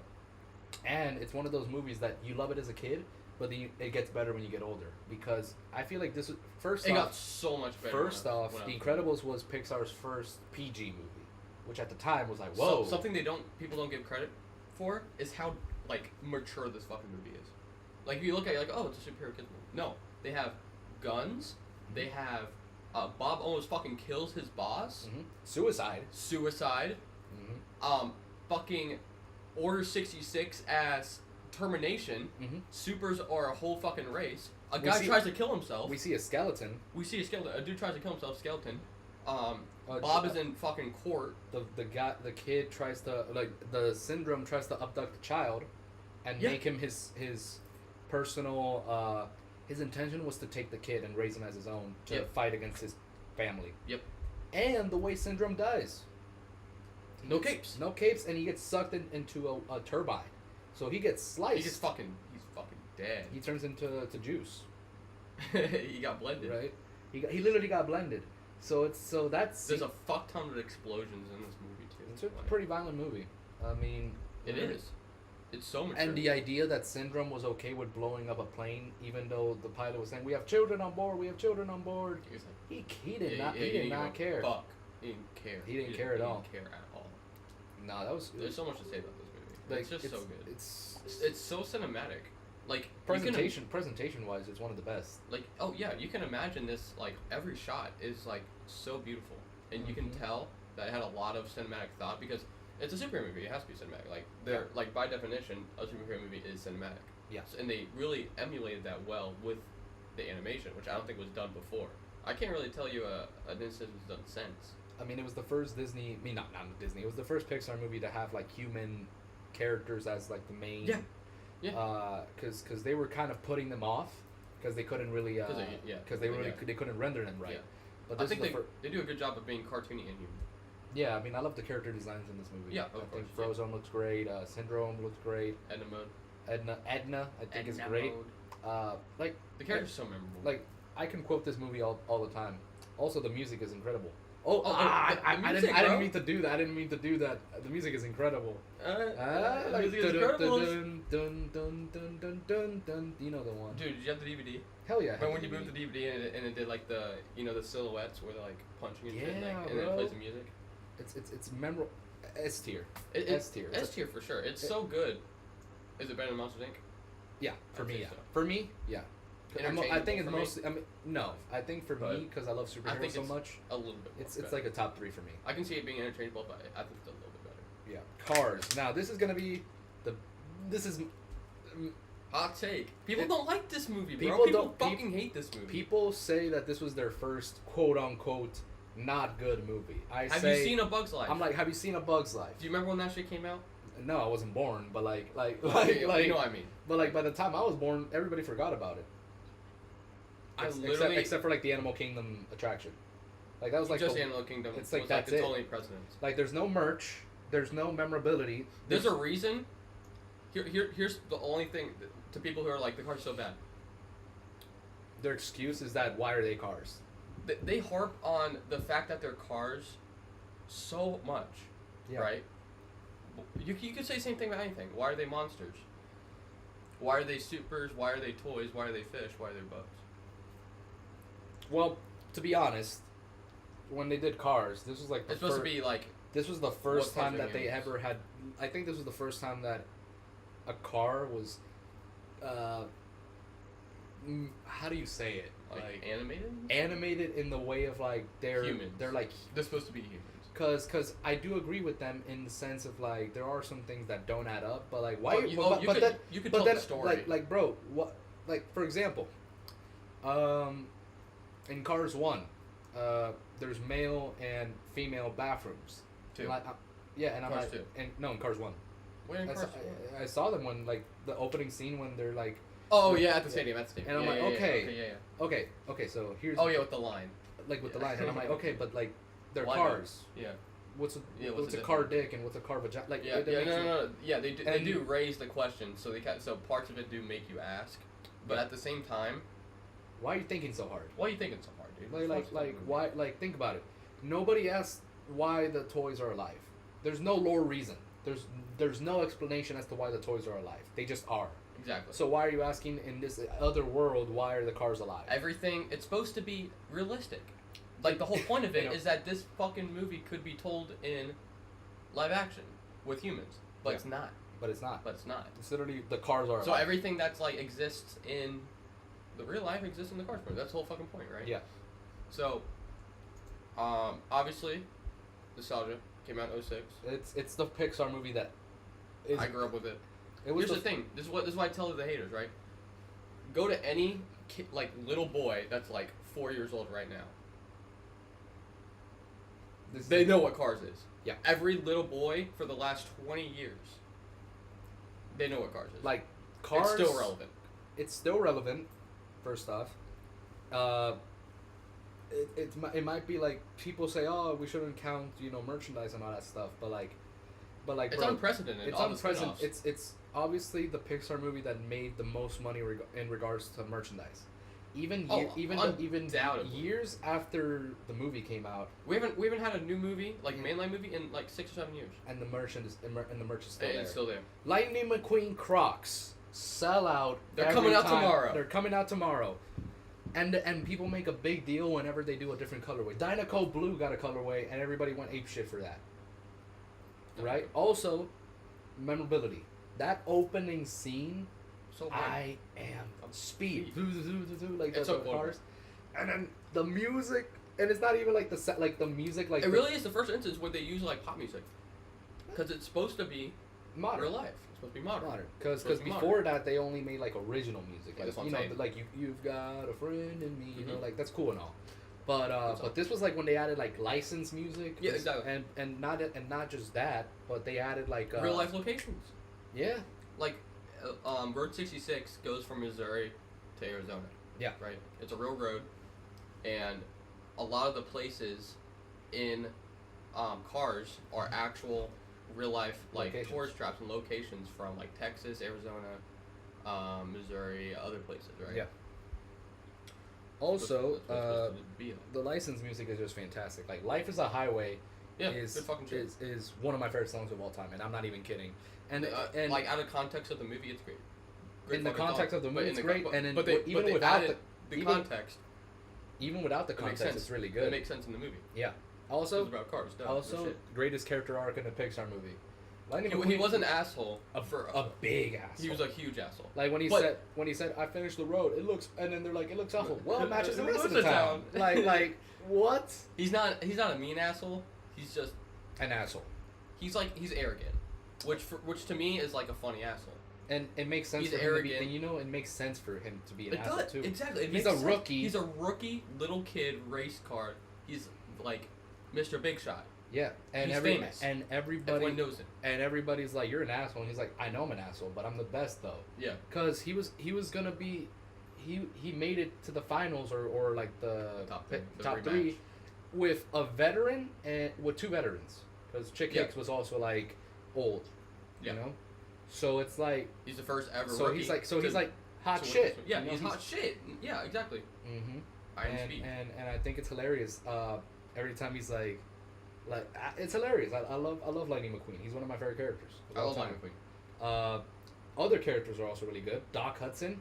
And it's one of those movies that you love it as a kid, but then it gets better when you get older, because I feel like this was got so much better. First off, The Incredibles was Pixar's first PG movie, which at the time was like, whoa. So, something people don't give credit for is how like mature this fucking movie is. Like if you look at it, you're like, oh, it's a superhero kids movie. No, they have guns. They have Bob almost fucking kills his boss. Mm-hmm. Suicide. Mm-hmm. Fucking Order 66 as termination. Mm-hmm. Supers are a whole fucking race. A guy tries to kill himself. We see a skeleton. A dude tries to kill himself. Skeleton. Bob is in fucking court. The kid tries to, like, the Syndrome tries to abduct the child, and make him his personal. His intention was to take the kid and raise him as his own to fight against his family. Yep. And the way Syndrome dies. No capes, and he gets sucked into a turbine, so he gets sliced. He's fucking dead. He turns into juice. He got blended. Right. He literally got blended. There's a fuck ton of explosions in this movie too. It's a pretty violent movie. I mean, it is. It's so mature. And the idea that Syndrome was okay with blowing up a plane, even though the pilot was saying, "We have children on board. We have children on board." He was like, he did not care. Fuck. He didn't care. He didn't care at all. No, there's so much to say about this movie. Like, it's just so good. It's so cinematic. Like presentation wise, it's one of the best. Like, oh yeah, you can imagine this. Like every shot is like so beautiful, and you can tell that it had a lot of cinematic thought because it's a superhero movie. It has to be cinematic. Like like by definition, a superhero movie is cinematic. Yes. And they really emulated that well with the animation, which I don't think was done before. I can't really tell you an instance was done since. I mean, it was the first Disney. I mean, not Disney. It was the first Pixar movie to have like human characters as like the main. Yeah. Yeah. Because they were kind of putting them off because they couldn't really. Because they couldn't render them right. Yeah. But I think they do a good job of being cartoony and human. Yeah, I mean, I love the character designs in this movie. Yeah, I think Frozone looks great. Syndrome looks great. Edna, I think is great. Like the character's so memorable. Like I can quote this movie all the time. Also, the music is incredible. I didn't mean to do that. The music is incredible. The music is incredible. Dun, dun, dun, dun, dun, dun. You know the one. Dude, did you have the DVD? Hell yeah. Remember when you moved the DVD and it did like the the silhouettes where they're like punching and shit, and then it plays the music. It's memorable. S tier. S tier for sure. It's so good. Is it better than Monsters Inc? Yeah, for me, yeah. So. For me, yeah. I think it's mostly. I mean, no. I think for me, because I love superheroes so much, a little bit. It's like a top 3 for me. I can see it being interchangeable, but I think it's a little bit better. Yeah. Cars. Now this is gonna be This is hot take. People don't like this movie, bro. People fucking hate this movie. People say that this was their first quote unquote not good movie. Have you seen A Bug's Life? I'm like, have you seen A Bug's Life? Do you remember when that shit came out? No, I wasn't born, but like, you know what I mean. But like, by the time I was born, everybody forgot about it. Except for like the Animal Kingdom attraction, like that was like just the Animal Kingdom. It's like that's it. Only precedence. Like there's no merch, there's no memorability. There's a reason. Here's the only thing to people who are like the car's so bad. Their excuse is that why are they cars? They harp on the fact that they're cars so much, right? You could say the same thing about anything. Why are they monsters? Why are they supers? Why are they toys? Why are they fish? Why are they bugs? Well, to be honest, when they did Cars, this was like it's supposed to be like. This was the first time that they ever had. I think this was the first time that a car was. How do you say it? Like animated? Animated in the way of like they're humans. They're like they're supposed to be humans. Cause I do agree with them in the sense of like there are some things that don't add up, but like why? You could tell the story. Like bro, what? Like for example, in Cars 1, there's male and female bathrooms. 2. And and I'm Cars like, 2. No, in Cars 1. Where in Cars 1? I saw them when like the opening scene when they're like. Oh yeah, at the stadium. And I'm like, okay. So here's. Oh yeah, with the line. Like with the line, and I'm like, okay, but like, they're cars. Yeah. What's a car dick and what's a car vagina? Like no. Yeah, they do raise the question, so parts of it do make you ask. But Yeah. at the same time, Why are you thinking so hard? why are you thinking so hard, dude? Why? Like, think about it. Nobody asked why the toys are alive. There's no lore reason. There's no explanation as to why the toys are alive. They just are. Exactly. So why are you asking in this other world why are the cars alive? Everything, it's supposed to be realistic. Like, the whole point of it You know. is that this fucking movie could be told in live action with humans. But Yeah. it's not. But it's not. But it's not. It's literally the cars are So alive. everything that's, like, exists in the real life exists in the Cars movie. That's the whole fucking point, right? Yeah. So, obviously, nostalgia came out in 06. It's the Pixar movie that is. I grew up with it. It was Here's the thing. This is why I tell the haters, right? Go to any like little boy that's like 4 years old right now. They know what Cars is. Yeah. Every little boy for the last 20 years. They know what Cars is. Like Cars. It's still relevant. It's still relevant. First off, it might be like people say, oh, we shouldn't count merchandise and all that stuff, but like It's bro, unprecedented. It's all the unprecedented. spin-offs. It's obviously the Pixar movie that made the most money in regards to merchandise. Even undoubtedly. years after the movie came out, We haven't had a new movie, like mainline movie, in like 6 or 7 years. and the merch is still And there. it's still there. Lightning McQueen Crocs sell out. They're every coming out time. tomorrow. They're coming out tomorrow. And people make a big deal whenever they do a different colorway. Dynaco Blue got a colorway, and everybody went apeshit for that. Right? Also, memorability. That opening scene, So good. I am speed. Like It's the so cool. cars. And then the music, and it's not even like the music like It really is the first instance where they use like pop music, because it's supposed to be modern. real life. It's supposed to be modern. Because Supposed to be before that they only made like original music, Yeah, like that's what I'm saying. like you've got a friend in me, Mhm. like that's cool and all, but this was like when they added like licensed music, Yeah, exactly. and not just that, but they added like Real life locations. yeah, Like, Road 66 goes from Missouri to Arizona. Yeah. Right. It's a real road, and a lot of the places in Cars are actual real life like Locations. tourist traps and locations from like Texas, Arizona, Missouri, other places. Right. Yeah. Also, That's what it's supposed to be on. the licensed music is just fantastic. Like "Life Is a Highway" Yeah, is good fucking shit. is one of my favorite songs of all time, and I'm not even kidding. And like out of context of the movie, it's great. In the fucking context song. of the But movie, in it's the great, but, and then but they, even but they without added the even- context, even without the it makes context, sense. it's really It good. makes sense in the movie. Yeah. It's Also, about cars. Duh, no also shit. greatest character arc in a Pixar movie. Lightning He McQueen, was an asshole for a big asshole. He was a huge asshole. like when he But- said I finished the road, it looks, and then they're like it looks awful. Well, it matches the It rest of looks the a town. town. like what? He's not a mean asshole. He's just An asshole. he's arrogant, which to me is like a funny asshole. And it makes sense He's for him to be, arrogant. and it makes sense for him to be an It asshole does too. exactly. It He's makes a sense. rookie. He's a rookie little kid race car. He's like Mr. Big Shot. Yeah, and He's famous. everybody Everyone knows him. and everybody's like, you're an asshole, and he's like, I know I'm an asshole, but I'm the best though. Yeah. Cause he was gonna be, he made it to the finals or like the top three, rematch. with a veteran and with two veterans, because Chick Yeah. Hicks was also like old, Yeah. you know, so it's like He's the first ever so rookie. he's like to- hot to win shit. this one. Yeah, you know, he's hot shit. Yeah, exactly. Mm-hmm. Iron And, Speed. and I think it's hilarious. Every time he's like it's hilarious. I love Lightning McQueen. He's one of my favorite characters. of I all love time. Lightning McQueen. Other characters are also really good. Doc Hudson.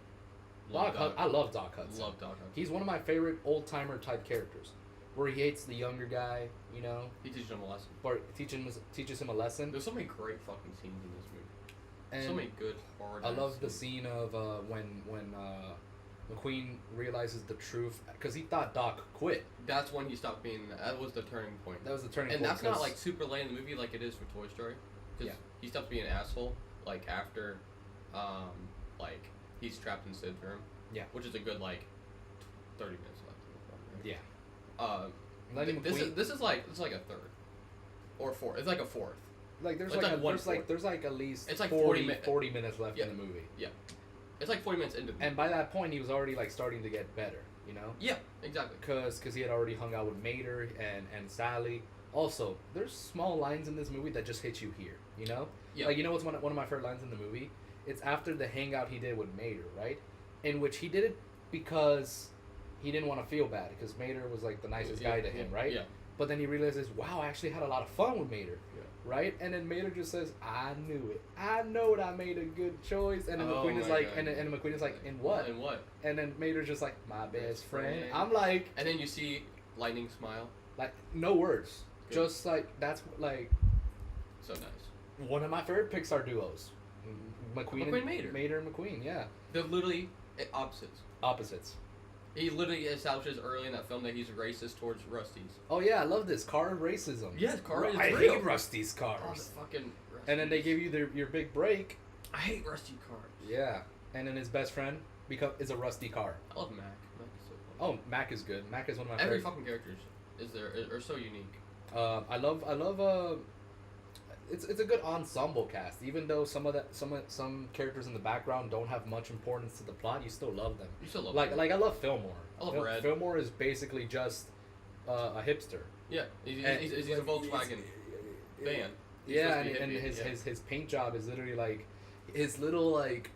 I love Doc Hudson. Love Doc Hudson. He's one of my favorite old timer type characters, where he hates the younger guy, you know, He teaches him a lesson. or teaches him a lesson. There's so many great fucking scenes in this movie. And So many good hard. I love the scene of when McQueen realizes the truth, because he thought Doc quit. That's when he stopped being. That was the turning point. That was the turning And point. that's not 'cause- like super late in the movie like it is for Toy Story. Because Yeah. he stops being an asshole like after, like he's trapped in Sid's room. Yeah. Which is a good like 30 minutes left in the film. Right? Yeah. Lightning This McQueen. is like it's like a third, or fourth. It's like a fourth. Like there's It's like, like a, one there's like fourth. there's like at least It's like 40 40 minutes left Yeah. in the movie. It's like 40 minutes into. And by that point, he was already like starting to get better, you know, Yeah, exactly. because he had already hung out with Mater and Sally. Also, there's small lines in this movie that just hit you here, you know. Yeah. Like, you know what's one of my favorite lines in the movie? It's after the hangout he did with Mater, right? in which he did it because he didn't want to feel bad because Mater was like the nicest guy to him, right? Yeah. But then he realizes, wow, I actually had a lot of fun with Mater, Yeah. right? And then Mater just says, I knew it. I know that I made a good choice. And then McQueen is like, and McQueen is like, in what? In what? And then Mater's just like, my best friend. I'm like, and then you see Lightning smile. like no words, Good. just like that's like So nice. one of my favorite Pixar duos. McQueen and Mater. Mater and McQueen, yeah. They're literally opposites. Opposites. He literally establishes early in that film that he's racist towards Rusties. Oh yeah, I love this car racism. Yes, car is I real. hate Rusty's Oh, cars. the fucking Rusties. And then they give you your big break. I hate Rusty cars. Yeah, and then his best friend is a Rusty car. I love Mac. Mac is so funny. Oh, Mac is good. Mac is one of my Every favorite. fucking characters are so unique. I love. It's a good ensemble cast. Even though some characters in the background don't have much importance to the plot, you still love them. You still love Like them. I love Fillmore. I love Red. Fillmore is basically just a hipster. Yeah, he's a like, Volkswagen van. He's Yeah, supposed to and be hippie, his paint job is literally like his little like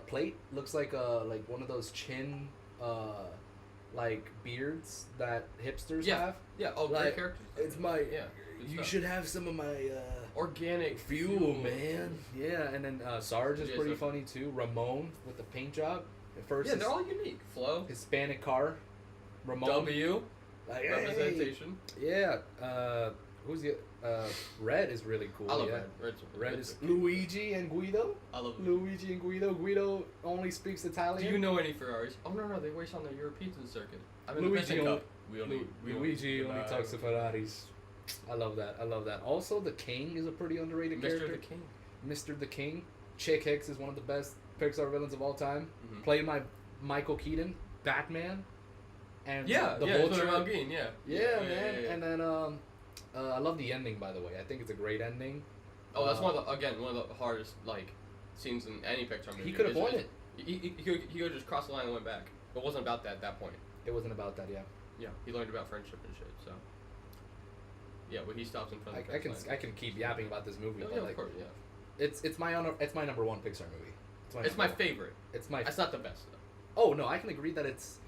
plate looks like one of those chin like beards that hipsters have. Yeah, oh, Like, great characters. It's my Yeah. good You stuff. should have some of my Organic fuel, man. Yeah, and then Sarge is Yeah, pretty so- funny too. Ramon with the paint job. At first, Yeah, they're all unique. Flo, Hispanic car. Ramon. W, Like, hey. representation. Yeah. Who's the Red is really cool. I love yeah. Red. Red is Luigi and Guido. I love them. Luigi and Guido. Guido only speaks Do Italian. you know any Ferraris? Oh no, they race on the European circuit. I'm in Luigi the only- Cup. Luigi only talks to Ferraris. I love that. Also, the King is a pretty underrated Mr. character. the King. Mr. the King. Chick Hicks is one of the best Pixar villains of all time. Mhm. Played by Michael Keaton, Batman, and Yeah, the yeah, Vulture. Vulture. Yeah, man. And then I love the ending, by the way. I think it's a great ending. Oh, that's one of the hardest scenes in any Pixar movie. He could have It's- won it. He could have just crossed the line and went back. But it wasn't about that at that point. It wasn't about that, yeah. Yeah, he learned about friendship and shit. So yeah, when he stops in front of the fence line. I can keep yapping about this movie, Oh, but yeah, like of course, yeah. it's my number one Pixar movie. It's my favorite. It's my. It's not the best though. Oh no, I can agree that it's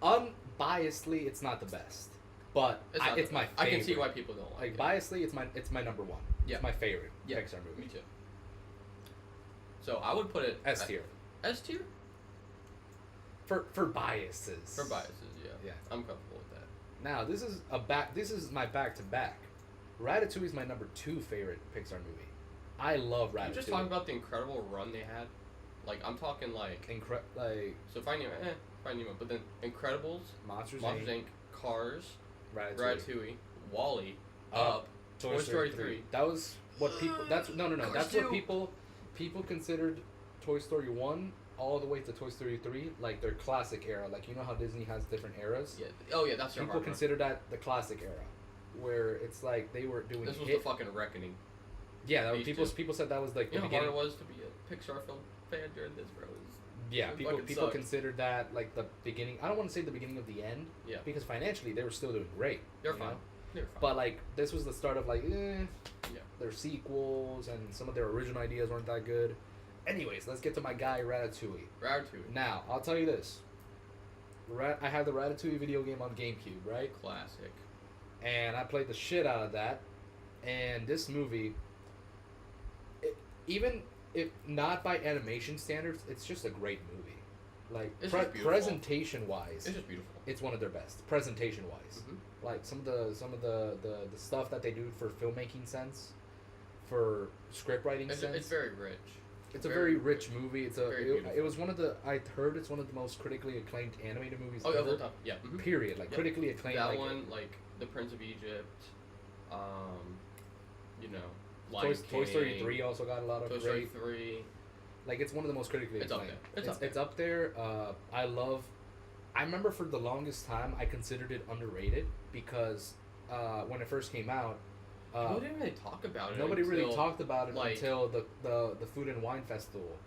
unbiasedly it's not the best, but Not it's the my best. favorite. I can see why people don't like Like it. biasedly, it's my number one. Yeah. It's my favorite Yeah, Pixar movie. Me too. So I would put it S tier. S tier For biases. for biases. Yeah. Yeah. I'm comfortable with that. Now this is my back to back. Ratatouille is my number 2 favorite Pixar movie. I love Ratatouille. You just talking about the incredible run they had. Like I'm talking like like Finding Nemo, but then Incredibles, Monsters Monsters Inc. Inc., Cars, Ratatouille. Ratatouille, Wall-E, Up, Up, Toy Story 3. That was what people. That's no. Cars That's 2. what people considered Toy Story 1 all the way to Toy Story 3 like their classic era. Like you know how Disney has different eras. Yeah. Oh yeah, that's their People hard run. consider that the classic era, where it's like they were doing. This was hit- the fucking reckoning. Yeah, that was, These people said that was like the You know how hard beginning. it was to be a Pixar film fan during this, bro. Yeah, it people fucking people sucked. considered that like the beginning. I don't want to say the beginning of the end. Yeah. Because financially they were still doing great. They're you fine. know? They're fine. But like this was the start of like, Yeah. their sequels and some of their original ideas weren't that good. Anyways, let's get to my guy Ratatouille. Ratatouille. Now I'll tell you this. I had the Ratatouille video game on GameCube, right? Classic. And I played the shit out of that. And this movie, even if not by animation standards, it's just a great movie. Like It's just beautiful. presentation wise, It's just beautiful. it's one of their best. Presentation wise, Mhm. like some of the stuff that they do for filmmaking sense, for script writing sense. It's very rich. It's a very rich movie. very It beautiful. was one of the I heard it's one of the most critically acclaimed animated movies Oh, yeah, ever. the top. Yeah. Mhm. Period. Like Yeah. critically acclaimed. That like, one, like The Prince of Egypt, you know, Toy, Lion Toy Story King, 3 also got a lot of Toy Story great. 3. Like it's one of the most critically It's up acclaimed. there. It's It's up there. I love. I remember for the longest time I considered it underrated because when it first came out, People didn't really talk about it. nobody really until- talked about it like- until the Food and Wine Festival,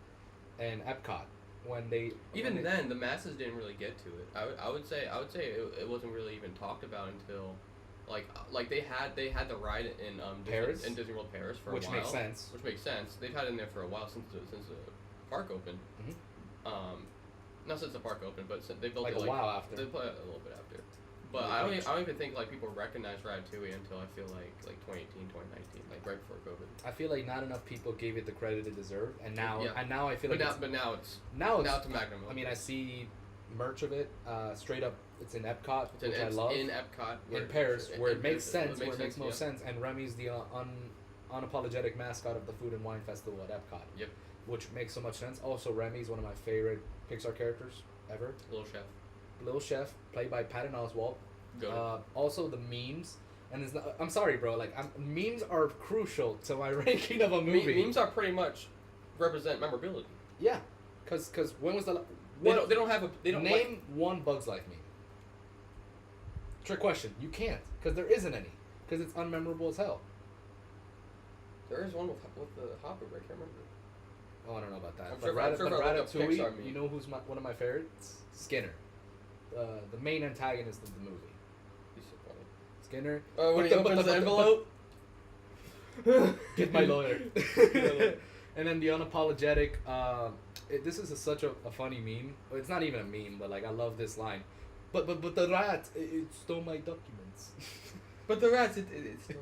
and Epcot when they Even when they- then, the masses didn't really get to it. I would say it wasn't really even talked about until, like they had the ride in Paris? in Disney World Paris for which a while. makes sense. Which makes sense. They've had it in there for a while since the park opened. Mhm. not since the park opened, but they built Like it a while after. They put it a little bit after. But Really? I don't even think like people recognize Ratatouille until I feel like 2018, 2019, like right before COVID. I feel like not enough people gave it the credit it deserved, and now Yeah. I feel But like now, but now it's now now it's a magnum. I mean, I see merch of it straight up. It's in Epcot, It's which I love. in Epcot In Paris, where it makes sense, Where where it makes most sense, and Remy's the unapologetic mascot of the Food and Wine Festival at Epcot. Yep. Which makes so much sense. Also, Remy's one of my favorite Pixar characters ever. Little Chef. Little Chef, played by Patton Oswalt. Go. Also, the memes, and it's not, I'm sorry, bro. Like, memes are crucial to my ranking of a movie. Memes are pretty much represent memorability. Yeah, cause when was the They don't have a name one Bugs Life meme. Trick question. You can't, cause there isn't any, cause it's unmemorable as hell. There is one with the Hopper, but I can't remember. Oh, I don't know about that. I'm But, sure if I look up Ratatouille, Pixar meme. you know who's one of my favorites? Skinner, the main antagonist of the movie. He's so funny. Skinner. Oh, when he But opens the envelope. Get my lawyer. And then the unapologetic. This is such a funny meme. It's not even a meme, but like I love this line. But the rat it stole my documents. But the rats, it's still.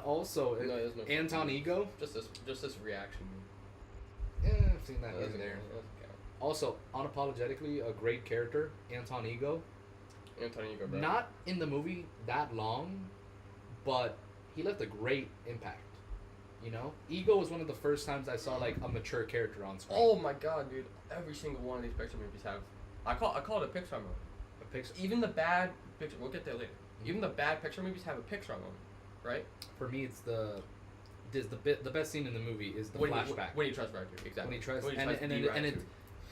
Also, No, there's no Anton Ego. Just this reaction. Yeah, I've seen that here and there. Also, unapologetically, a great character, Anton Ego. Anton Ego, bro. Not in the movie that long, but he left a great impact. You know, Ego was one of the first times I saw like a mature character on screen. Oh my god, dude! Every single one of these Pixar movies have. I call it a Pixar movie. A Pixar. Even the bad Pixar. We'll get there later. Even the bad Pixar movies have a Pixar moment, right? For me, it's the best scene in the movie is the flashback. When he tries Ratatouille, exactly. When he tries, When he and tries and to be Ratatouille.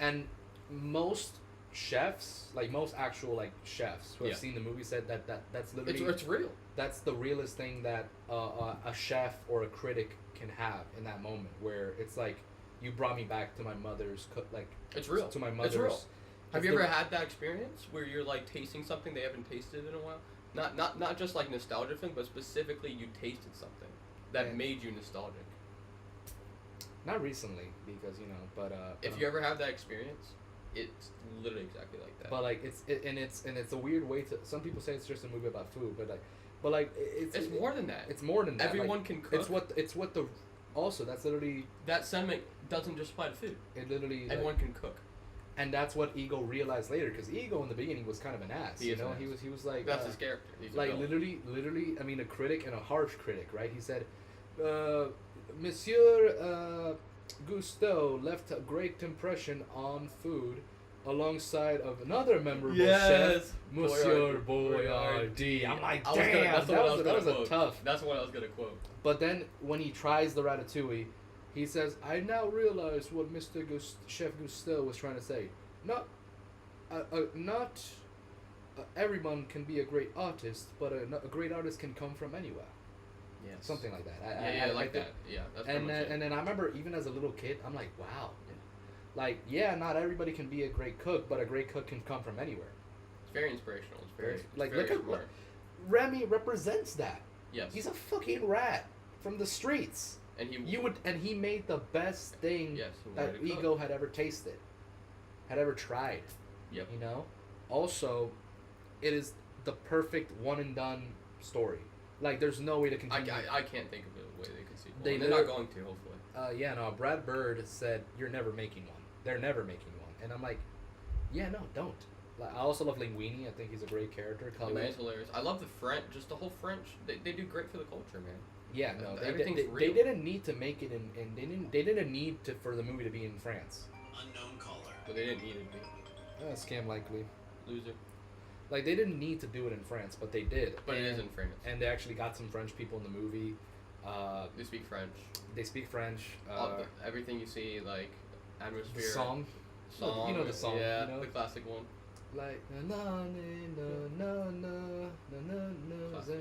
and most chefs, like most actual like chefs who have Yeah. seen the movie, said that's literally It's real. that's the realest thing that a chef or a critic can have in that moment, where it's like you brought me back to my mother's It's real. to my mother's. It's real. Have it's you the- ever had that experience where you're like tasting something they haven't tasted in a while? Not just like nostalgia thing, but specifically you tasted something that Yeah. made you nostalgic. Not recently, because but If you ever have that experience, it's literally exactly like that. But like it's a weird way to. Some people say it's just a movie about food, but It's more than that. It's more than that. Everyone like, can cook. It's what the. Also, that's literally. That sentiment doesn't just apply to food. It literally. Everyone can cook. And that's what Ego realized later, because Ego in the beginning was kind of an ass. He is an ass. He was like. That's his character. He's a like villain. literally, I mean, a critic and a harsh critic, right? He said, Monsieur Gusteau left a great impression on food, alongside of another memorable chef, Monsieur Boyardee. I'm like, damn, that was a tough. That's what I was gonna quote. But then when he tries the ratatouille, he says, "I now realize what Mr. Chef Gusteau was trying to say. Not everyone can be a great artist, but a great artist can come from anywhere." Yes. Something like that. I like that. Yeah, that's pretty And much then, it. and then I remember even as a little kid, I'm like, wow. Yeah. Like, yeah, not everybody can be a great cook, but a great cook can come from anywhere. It's very inspirational. It's very Like, very look at smart. Remy represents that. Yes. He's a fucking rat from the streets. And he He made the best thing Yes, he that wanted to Ego had ever tasted, had ever tried. Yep. You know. Also, it is the perfect one and done story. Like, there's no way to continue. I can't think of a way they could sequel. They're They're not going to, hopefully. Yeah, no. Brad Bird said, "You're never making one. They're never making one." And I'm like, yeah, no, don't. Like, I also love Linguini. I think he's a great character. It's hilarious. I love the French. Just the whole French. They do great for the culture, man. Yeah, no, Everything's they real. didn't need to make it in they didn't need to for the movie to be in France. Unknown caller. But they didn't need it to be. Scam likely. Loser. Like, they didn't need to do it in France, but they did. But it is in France. And they actually got some French people in the movie. They speak French. They speak French. Everything you see, like atmosphere. The song. Song. You know the song. Yeah, You know? the classic one. Like na na na na na na na Classic.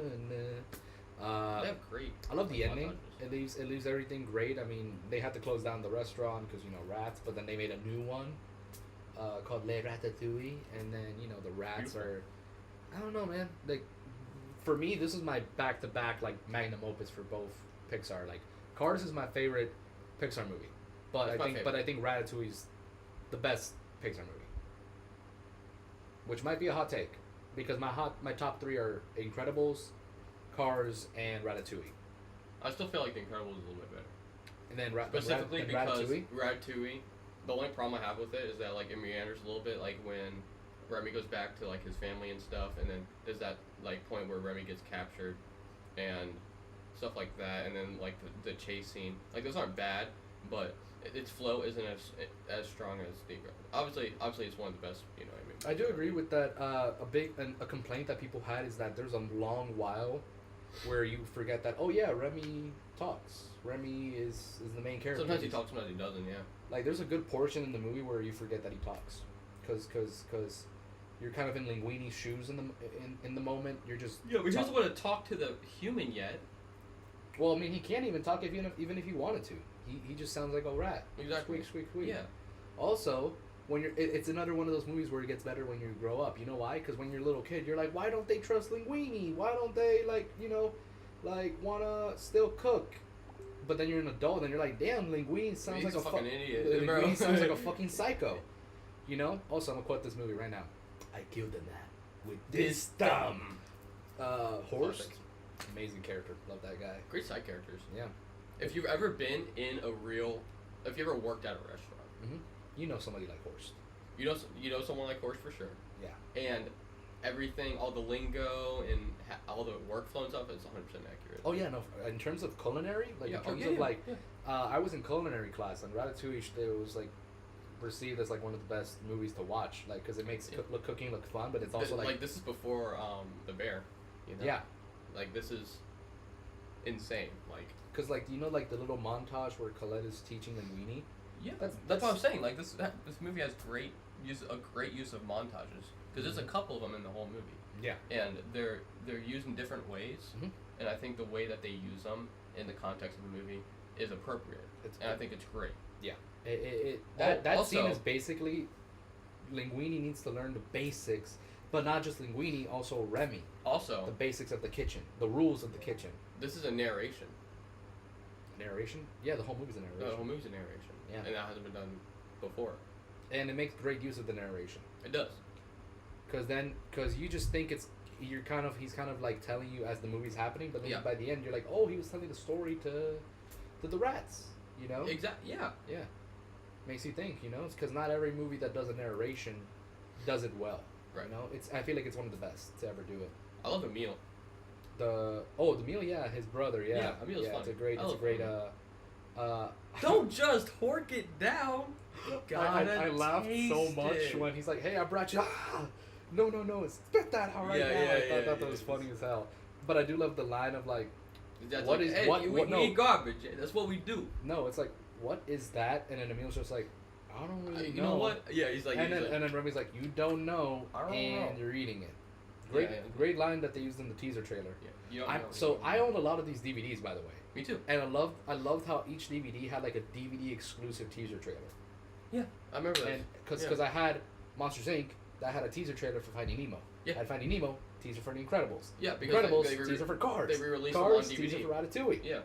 na. They have great. I love the ending. montages. It leaves everything great. I mean, they had to close down the restaurant because rats, but then they made a new one called Les Ratatouille, and then the rats Beautiful. are. I don't know, man. Like, for me, this is my back-to-back like magnum opus for both Pixar. Like, Cars is my favorite Pixar movie, but That's my I think Ratatouille's the best Pixar movie. Which might be a hot take, because my top three are Incredibles, Cars, and Ratatouille. I still feel like The Incredibles is a little bit better. And then Specifically because Ratatouille. Ratatouille, the only problem I have with it is that like it meanders a little bit, like when Remy goes back to like his family and stuff, and then there's that like point where Remy gets captured, and stuff like that, and then like the chase scene. Like those aren't bad, but its flow isn't as strong as The Incredibles. Obviously, it's one of the best. You know, what I mean. I do agree with that. A complaint that people had is that there's a long while where you forget that. Oh yeah, Remy talks. Remy is the main character. Sometimes he talks, sometimes he doesn't. Yeah. Like there's a good portion in the movie where you forget that he talks, cause you're kind of in Linguini's shoes in the moment. You're just but he doesn't want to talk to the human yet. Well, I mean, he can't even talk even if he wanted to. He just sounds like a rat. Exactly. Squeak, squeak, squeak. Yeah. Also, when it's another one of those movies where it gets better when you grow up. You know why? Because when you're a little kid, you're like, why don't they trust Linguini? Why don't they wanna still cook? But then you're an adult and you're like, damn, Linguini sounds like a fucking idiot. Linguini sounds like a fucking psycho. You know? Also, I'm gonna quote this movie right now. I killed a man with this thumb. Horse. Amazing character. Love that guy. Great side characters. Yeah. If you've ever been in if you ever worked at a restaurant, you know somebody like Horst. You know someone like Horst for sure. Yeah. And everything, all the lingo and all the workflow and stuff is 100% accurate. Oh yeah, no. In terms of culinary, like in terms of like, I was in culinary class, and Ratatouille it was like perceived as like one of the best movies to watch, like because it makes cooking look fun, but it's also like this is before the bear. You know? Yeah. Like this is insane. Like because like like the little montage where Colette is teaching Linguini. Yeah, that's what I'm saying. Like this movie has great use of montages because there's a couple of them in the whole movie. Yeah. And they're used in different ways, and I think the way that they use them in the context of the movie is appropriate. I think it's great. Yeah. That scene is basically Linguini needs to learn the basics, but not just Linguini, also Remy. Also, the basics of the kitchen, the rules of the kitchen. This is a narration. Narration? Yeah, the whole movie's a narration. The whole movie's a narration. Yeah. And that hasn't been done before. And it makes great use of the narration. It does. Because you just think he's kind of like telling you as the movie's happening, but then by the end you're like, oh, he was telling the story to the rats, you know? Exactly. Yeah. Yeah. Makes you think, you know? It's because not every movie that does a narration does it well. Right. You know? I feel like it's one of the best to ever do it. I love Emil. The Emil, yeah, his brother, yeah. Yeah, Emil's fun. It's a great Don't just hork it down. God, I laughed so much when he's like, hey, I brought you no, spit that out right now. I thought that was funny as hell. But I do love the line of like, we eat garbage. That's what we do. No, it's like, what is that? And then Emil's just like, I don't really know. You know what? Yeah, he's like, and then Remy's like, you don't know, and you're eating it. Great line that they used in the teaser trailer. Yeah. I own a lot of these DVDs, by the way. Me too. And I loved how each DVD had like a DVD exclusive teaser trailer. Yeah, I remember that. And because I had Monsters Inc. that had a teaser trailer for Finding Nemo. Yeah. I had Finding Nemo, teaser for The Incredibles. Yeah, because Incredibles, teaser for Cars. They re-released Cars, them on DVD. Teaser for Ratatouille. Yeah.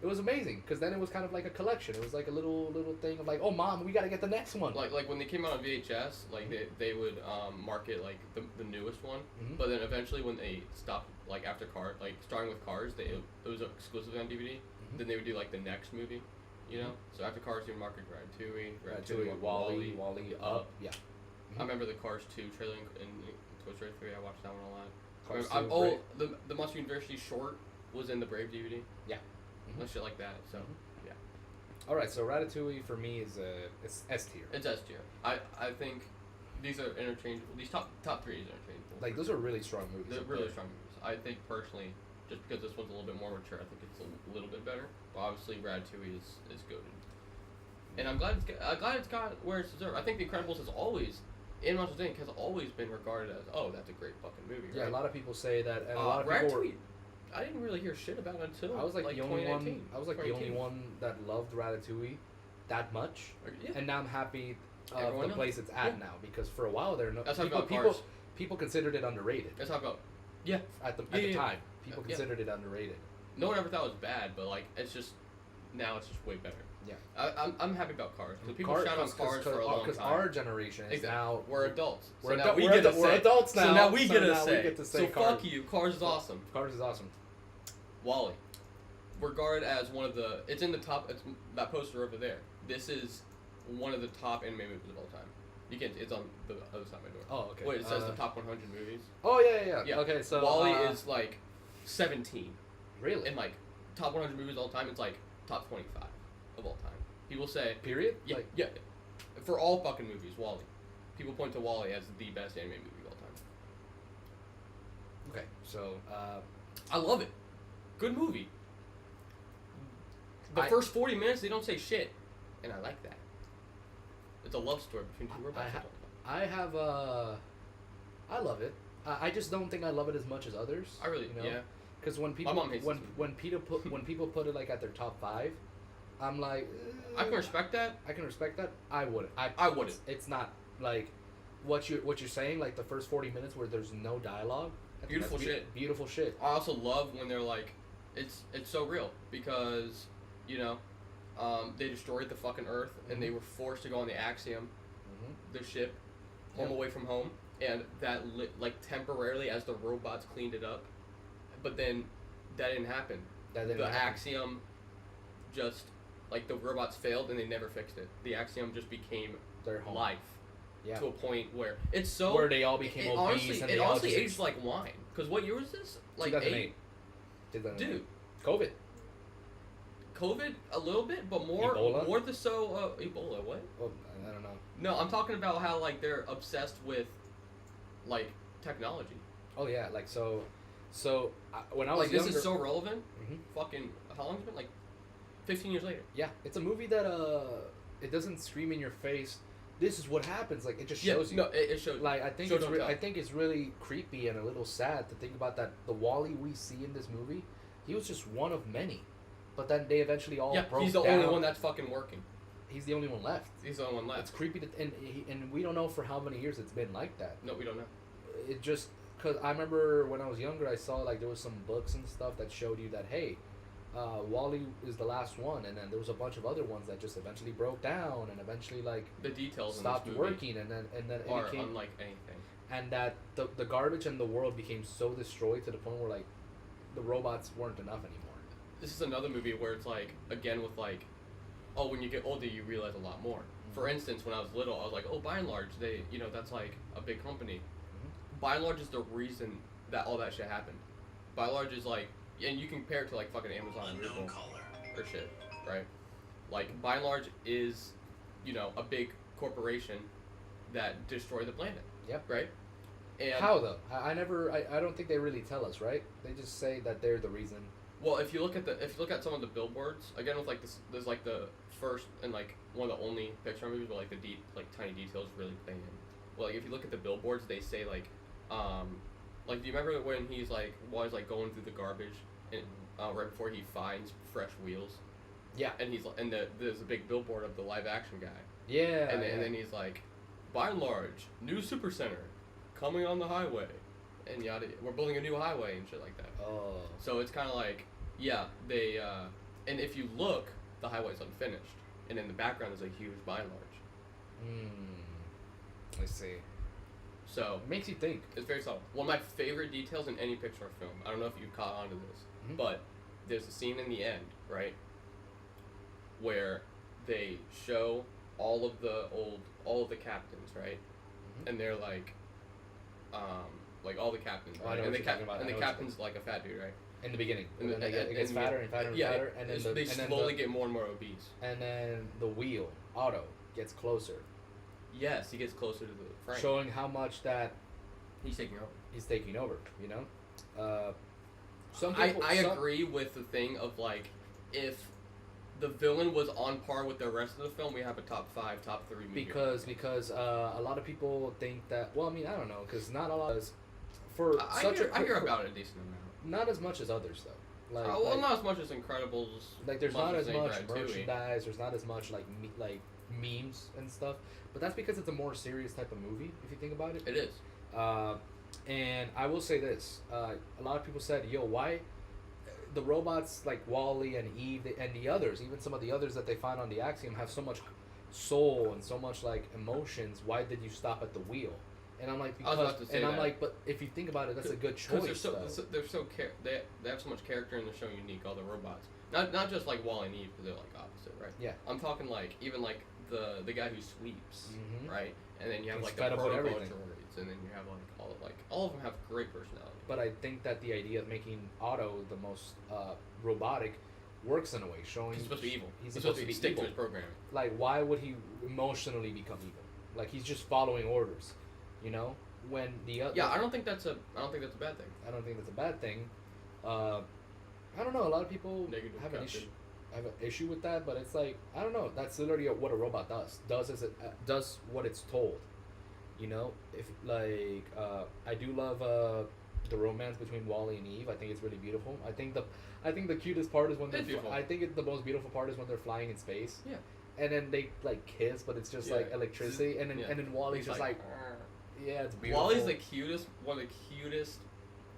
It was amazing because then it was kind of like a collection. It was like a little thing of like, oh mom, we gotta get the next one. Like when they came out on VHS, like they would market like the newest one, but then eventually when they stopped like after Cars, like starting with Cars, it was exclusively on DVD. Then they would do like the next movie, you know. So after Cars, they would market Ratatouille, Wall-E, Up. Yeah. I remember the Cars 2 trailer in Toy Story 3. I watched that one a lot. The Monster University short was in the Brave DVD. Yeah. And shit like that. So yeah. All right, so Ratatouille for me is it's S tier. It's S tier. I think these are interchangeable. These top three is interchangeable. Like those are really strong movies. They're really strong movies. I think personally, just because this one's a little bit more mature, I think it's a little bit better. But obviously, Ratatouille is goated. And I'm glad it's got where it's deserved. I think The Incredibles has always, in Monsters Inc. has always been regarded as, oh, that's a great fucking movie. Right? Yeah, a lot of people say that, and a lot of people. Ratatouille, I didn't really hear shit about it until I was like the only one. I was like the 2018. only one that loved Ratatouille that much, and now I'm happy of the place it's at now because for a while there, people considered it underrated. Let's talk about at the time, people considered it underrated. No one ever thought it was bad, but like it's just now it's just way better. Yeah. I'm happy about Cars. Because people shout on Cars for a long time. Because our generation is now... We're adults. So we're now we we're get a we're say. adults now. So now we get a now say. We get to say so Cars. fuck you. Cars is awesome. Cars is awesome. WALL-E. Regarded as one of the... It's in the top... It's that poster over there. This is one of the top anime movies of all time. You can't... It's on the other side of my door. Oh, okay. Wait, it says the top 100 movies. Oh, yeah. Okay, so... WALL-E is like 17. Really? In like top 100 movies of all time, it's like top 25 of all time. People say... Period? Yeah, like, yeah. For all fucking movies, WALL-E. People point to WALL-E as the best anime movie of all time. Okay, so... I love it. Good movie. The first 40 minutes, they don't say shit. And I like that. It's a love story between two robots. I love it. I just don't think I love it as much as others. I really, yeah. Because when people when people put it like at their top 5, I'm like, I can respect that. I can respect that. I wouldn't. I wouldn't. It's not like what you're saying. Like the first 40 minutes where there's no dialogue. Beautiful shit. Beautiful shit. I also love when they're like, it's so real because, you know, they destroyed the fucking Earth and they were forced to go on the Axiom, the ship, home away from home, and that like temporarily as the robots cleaned it up, but then that didn't happen. The Axiom just like the robots failed and they never fixed it. The Axiom just became their home. Life. Yeah. To a point where it's so where they all became obese. Honestly, and it honestly aged like wine. Because what year was this? Like 2008. Dude, COVID. COVID a little bit, but more Ebola? more the so Ebola. What? Oh, I don't know. No, I'm talking about how like they're obsessed with like technology. Oh yeah, like so when I was like younger, this is so relevant. Mhm. Fucking how long has it been? Like 15 years later. Yeah, it's a movie that it doesn't scream in your face. This is what happens. Like it just shows you. No, it shows. Like I think I think it's really creepy and a little sad to think about that. The WALL-E we see in this movie, he was just one of many, but then they eventually all broke he's the down. only one that's fucking working. He's the only one left. He's the only one left. It's creepy, and we don't know for how many years it's been like that. No, we don't know. It just because I remember when I was younger, I saw like there was some books and stuff that showed you that hey, WALL-E is the last one, and then there was a bunch of other ones that just eventually broke down and eventually like the details stopped in this movie working, and then it are became unlike anything. And that the garbage in the world became so destroyed to the point where like the robots weren't enough anymore. This is another movie where it's like again with like, oh, when you get older you realize a lot more. Mm-hmm. For instance, when I was little, I was like, oh, by and large they that's like a big company. Mm-hmm. By and large is the reason that all that shit happened. By and large is like, and you compare it to like fucking Amazon and Google or shit, right? Like by and large is, a big corporation that destroyed the planet. Yep. Right. And how though? I don't think they really tell us, right? They just say that they're the reason. Well, if you look at some of the billboards, again with like this, there's like the first and like one of the only Pixar movies where like the tiny details really play in. Well, like if you look at the billboards, they say like do you remember when he's like was like going through the garbage and right before he finds fresh wheels? Yeah. And there's a big billboard of the live action guy. Yeah. And then he's like, by and large, new supercenter coming on the highway, and we're building a new highway and shit like that. Oh. So it's kind of like, yeah, they and if you look, the highway's unfinished, and in the background there's a huge by and large. I see. So it makes you think. It's very subtle. One of my favorite details in any Pixar film. I don't know if you caught on to this, but there's a scene in the end, right, where they show all of the captains, right, and they're like all the captains, right? And the captain's like a fat dude, right? In the beginning, and then it gets fatter and fatter and fatter, and then they slowly get more and more obese. And then the wheel, Otto, gets closer. Yes, he gets closer to the frame. Showing how much that he's taking over. He's taking over, Some people, I agree with the thing of like, if the villain was on par with the rest of the film, we have a top 5, top 3 movie. Because a lot of people think that. Well, I mean, I don't know, because not a lot. I hear about it a decent amount. Not as much as others though. Not as much as Incredibles. Like there's not as much merchandise. There's not as much like memes and stuff. But that's because it's a more serious type of movie. If you think about it. It is. And I will say this: a lot of people said, "Yo, why?" the robots like Wally and Eve and the others, even some of the others that they find on the Axiom, have so much soul and so much like emotions. Why did you stop at the wheel? And I'm like, I was about to say and I'm that. like, but if you think about it, that's a good Because choice. they're so they have so much character and they're so unique. All the robots, not just like Wall and Eve, because they're like opposite, right? Yeah. I'm talking like even like the guy who sweeps, Mhm. right? And then you have He's like fed the up with proto everything. droids, and then you have all of them have great personality. But I think that the idea of making Otto the most robotic works in a way, showing He's supposed to be evil. He's supposed to be stick evil. to his programming. Like, why would he emotionally become evil? Like, he's just following orders, you know. When the other Yeah, I don't think that's a bad thing. I don't think that's a bad thing. I don't know. A lot of people Negative have an captain. issue. Have an issue with that, but it's like I don't know. That's literally what a robot does. Does what it's told. You know, if like I do love the romance between Wally and Eve. I think it's really beautiful. I think the cutest part is when It's beautiful. I think the most beautiful part is when they're flying in space. Yeah. And then they like kiss, but it's just Yeah. like electricity, and then Yeah. and then Wally's He's just like yeah, it's beautiful. Wally's the cutest, one of the cutest.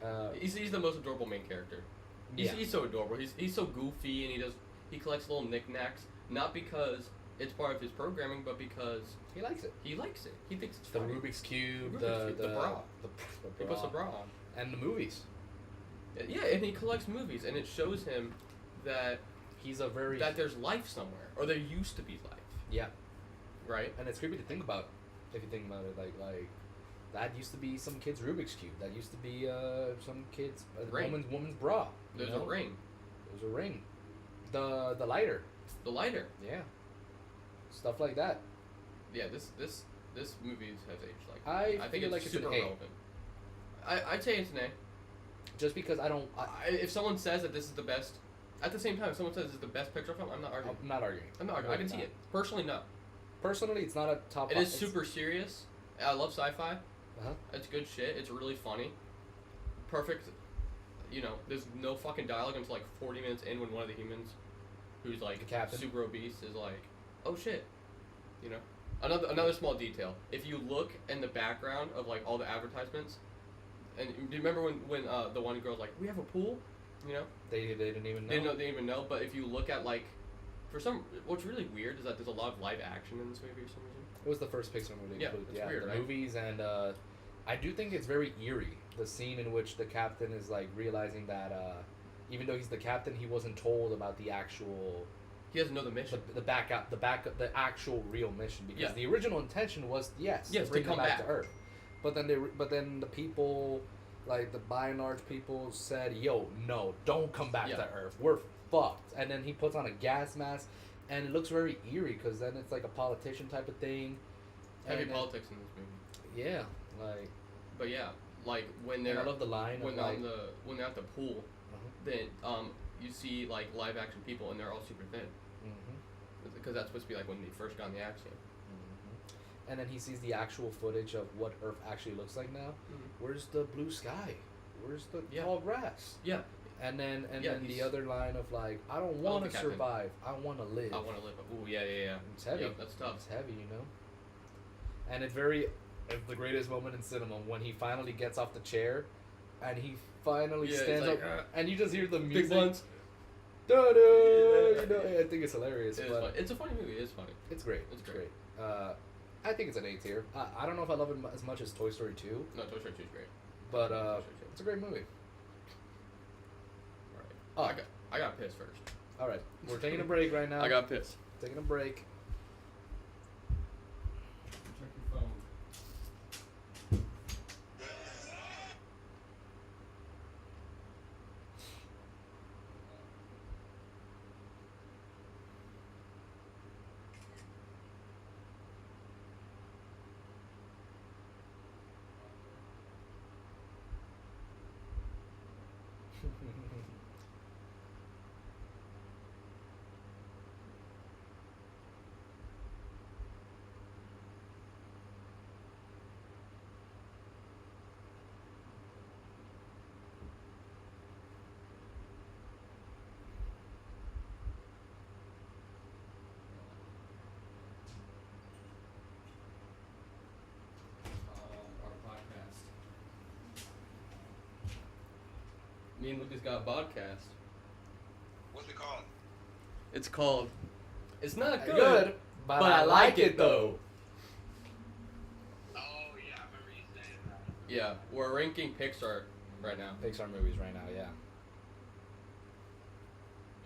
uh, He's the most adorable main character. He's so adorable. He's so goofy, and he collects little knickknacks, not because it's part of his programming, but because he likes it. he likes it. He thinks it's The funny. Rubik's Cube, Rubik's Cube, the bra. the He puts a bra on. and the movies. Yeah, and he collects movies, and it shows him that He's a very that there's life somewhere, or there used to be life, yeah, right? and it's creepy to think about. If you think about it, like that used to be some kid's Rubik's Cube. That used to be some kid's Ring. woman's bra. There's you know? a ring, There's a ring. The lighter. the lighter. Yeah. Stuff like that. Yeah, this movie has aged like I think feel it's like it's super an A. relevant. I'd say it's an A. Just because I don't. If someone says that this is the best, at the same time, if someone says this is the best Pixar film, I'm not arguing. I'm not arguing. I'm not arguing. I can see it. Personally, no. Personally, it's not a top. It is super serious. I love sci-fi. Uh-huh. It's good shit. It's really funny. Perfect. You know, there's no fucking dialogue until like 40 minutes in when one of the humans, who's like The captain. super obese, is like, "Oh shit," you know. Another small detail. If you look in the background of like all the advertisements, and do you remember when the one girl's like, "We have a pool," you know? They didn't even know. They didn't even know. But if you look at like, what's really weird is that there's a lot of live action in this movie for some reason. It was the first Pixar movie. Yeah, included. it's weird, the right? movies and I do think it's very eerie. The scene in which the captain is like realizing that even though he's the captain, he wasn't told about the actual He doesn't know the mission. the actual real mission because Yeah. the original intention was yes Yes, bring to them come back back. to Earth, but then the people like the by and large people said, "Yo, no, don't come back Yeah. to Earth. We're fucked." And then he puts on a gas mask, and it looks very eerie because then it's like a politician type of thing. Heavy And then- politics in this movie. Yeah, like But yeah, like when and they're I love the line when of they're like, when they're at the pool, uh-huh. then you see like live action people and they're all super thin because that's supposed to be like when they first got on the Axiom. And then he sees the actual footage of what Earth actually looks like now. Where's the blue sky? Where's the Yeah. tall grass? Yeah, And then Yeah, then the he's- other line of like, I don't want the to captain. survive. I want to live. I want to live. Ooh, yeah. It's heavy. Yep, that's tough. It's heavy, you know. And it's the greatest moment in cinema when he finally gets off the chair, and he finally Yeah, stands it's up, like, and you just hear the Big music. ones. Da-da! Yeah. You know, I think it's hilarious. It is but funny. It's a funny movie. It is funny. It's great. It's great. I think it's an A tier. I don't know if I love it as much as Toy Story 2, No, Toy Story 2 is great. but Toy Story 2. it's a great movie. All right. I got pissed first. All right, we're taking a break right now. I got pissed. Taking a break. Check your phone. Our podcast. Me and Lucas got a podcast. It's called. It's not good, Good, but I like it though. Oh yeah, I remember you saying that. Yeah, we're ranking PIxar right now. PIxar movies right now, yeah.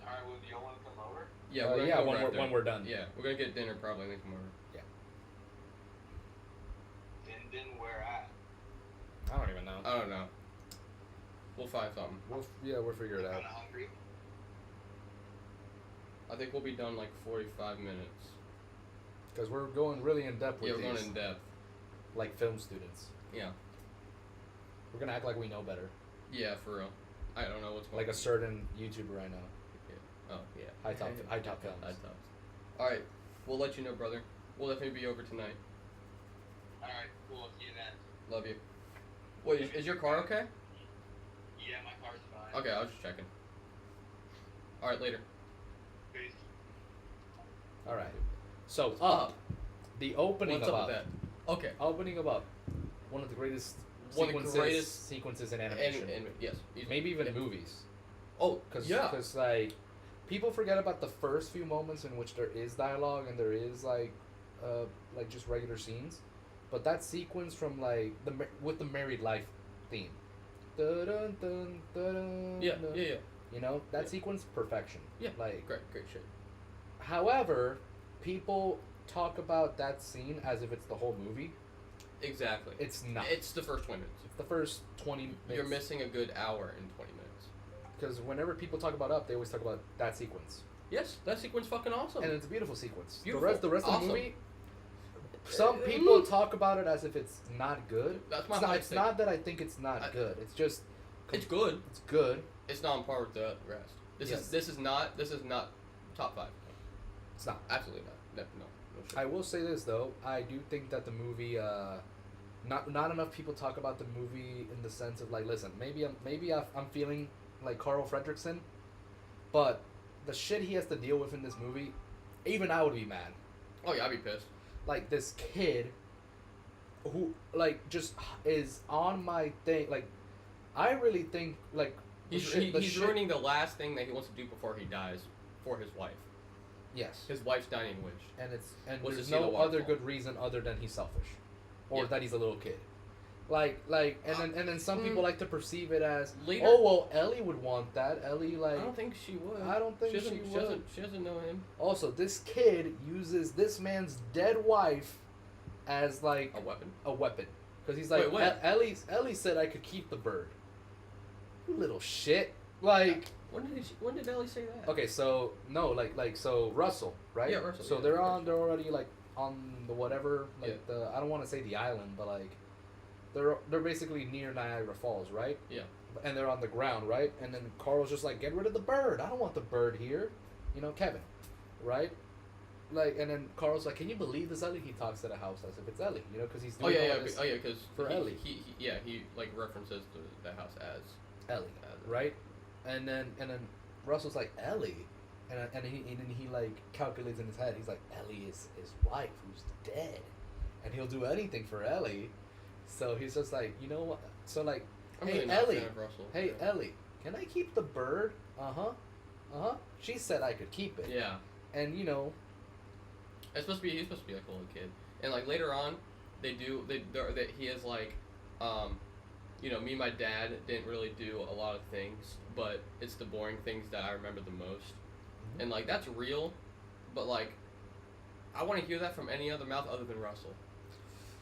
All right, well, do y'all want to come over? Yeah, we're gonna yeah. go When right we're there. when we're done. Yeah, we're gonna get dinner probably and then come over. Then where at? I don't even know. I don't know. We'll find something. We'll figure it out. Kind of hungry. I think we'll be done like 45 minutes. Because we're going really in depth with Yeah, we're going these, in depth. like film students. Yeah. We're gonna act like we know better, Yeah, for real. I don't know what's going like on. a certain YouTuber I know. Oh, yeah. High top films. High tops. Alright, we'll let you know, brother. We'll definitely be over tonight. All right, cool. See you then. Love you. Wait, is your car okay? Yeah, my car's fine. Okay, I was just checking. Alright, later. Peace. All right. So Up, the opening What's of up Up. with that? Okay. Opening of Up, one of the greatest One of the sequences in animation. And yes. Maybe even yeah. movies. Oh, Because like people forget about the first few moments in which there is dialogue and there is like just regular scenes, but that sequence from like with the married life theme, dun, dun, dun, Yeah, dun, yeah. you know that Yeah. sequence, perfection. Yeah. Like Great shit. however, people talk about that scene as if it's the whole movie. Exactly. It's not. It's the first 20 minutes. It's the first 20 minutes. You're missing a good hour and 20 minutes. Because whenever people talk about Up, they always talk about that sequence. Yes, that sequence fucking awesome. And it's a beautiful sequence. Beautiful. The rest of Awesome. the movie, some people talk about it as if it's not good. That's my It's not, hot it's take. not that I think it's not good. It's just It's good. it's good. It's not on par with the rest. This is not top 5. It's not. Absolutely not. No shit. I will say this though. I do think that the movie, not enough people talk about the movie in the sense of like, listen, maybe I'm feeling like Carl Fredricksen, but the shit he has to deal with in this movie, even I would be mad. Oh yeah, I'd be pissed. Like this kid who like just is on my thing. Like I really think like He's ruining the last thing that he wants to do before he dies for his wife. Yes, His wife's dying wish. and Was to there's see the no other waterfall. good reason other than he's selfish, or Yeah. that he's a little kid. Like and then some people like to perceive it as Later. oh well Ellie would want that. Ellie I like don't think she would. I don't think she would. She doesn't know him. Also this kid uses this man's dead wife as like A weapon. because he's like Wait. Ellie said I could keep the bird. You little shit. Like When did Ellie say that? okay, so no, like so Russell, right? Yeah, Russell, So yeah, they're of course. they're already like on the whatever, like the I don't want to say the island, but like they're basically near Niagara Falls, right? Yeah. And they're on the ground, right? And then Carl's just like, get rid of the bird. I don't want the bird here, you know, Kevin, right? Like, and then Carl's like, can you believe this, Ellie? He talks to the house as if it's Ellie, you know, because he's doing all this because for Ellie. He like references the house as Ellie, right? And then Russell's like Ellie, and then he like calculates in his head. He's like Ellie is his wife who's dead, and he'll do anything for Ellie. So he's just like, you know what? So like, I'm hey really not a Ellie, fan of Russell. hey Ellie, can I keep the bird? She said I could keep it. Yeah. And you know, He's supposed to be like a little kid, and like later on, he is like, you know, me and my dad didn't really do a lot of things, but it's the boring things that I remember the most, and like that's real, but like, I want to hear that from any other mouth other than Russell.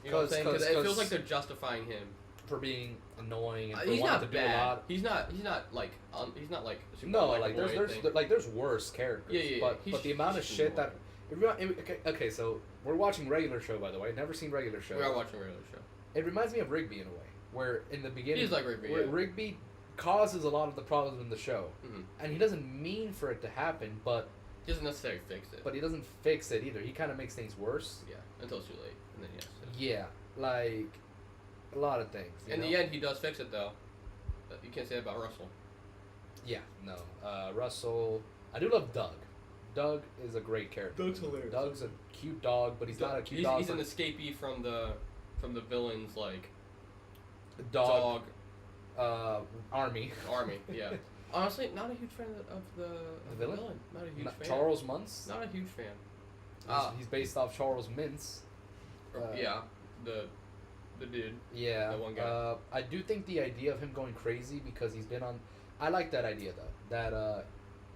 You know what I'm saying? Because it feels like they're justifying him for being annoying and for he's wanting not to do a bad. lot. He's not like super No, unlikable like or anything. there's worse characters. Yeah. But He's the amount of just shit that. annoying. Okay, so we're watching Regular Show, by the way. Never seen Regular Show. We are watching a regular show. It reminds me of Rigby in a way, where in the beginning, He's like Rigby, where yeah. Rigby causes a lot of the problems in the show, Mm-hmm. and he doesn't mean for it to happen, but He doesn't necessarily fix it. he doesn't fix it either. He kind of makes things worse. Yeah, until it's too late, and then yes. Yeah, like a lot of things. In the end, he does fix it though. You can't say that about Russell. Yeah, no. Russell, I do love Doug. Doug is a great character. Doug's hilarious. Doug's a cute dog, but he's not a cute dog. He's an escapee from the villain's like dog army. army. Yeah. Honestly, not a huge fan of the villain? Not a huge fan. Charles Muntz. Not a huge fan. He's based off Charles Mintz. Yeah, the dude. Yeah. The one guy. I do think the idea of him going crazy because he's been on. I like that idea though. That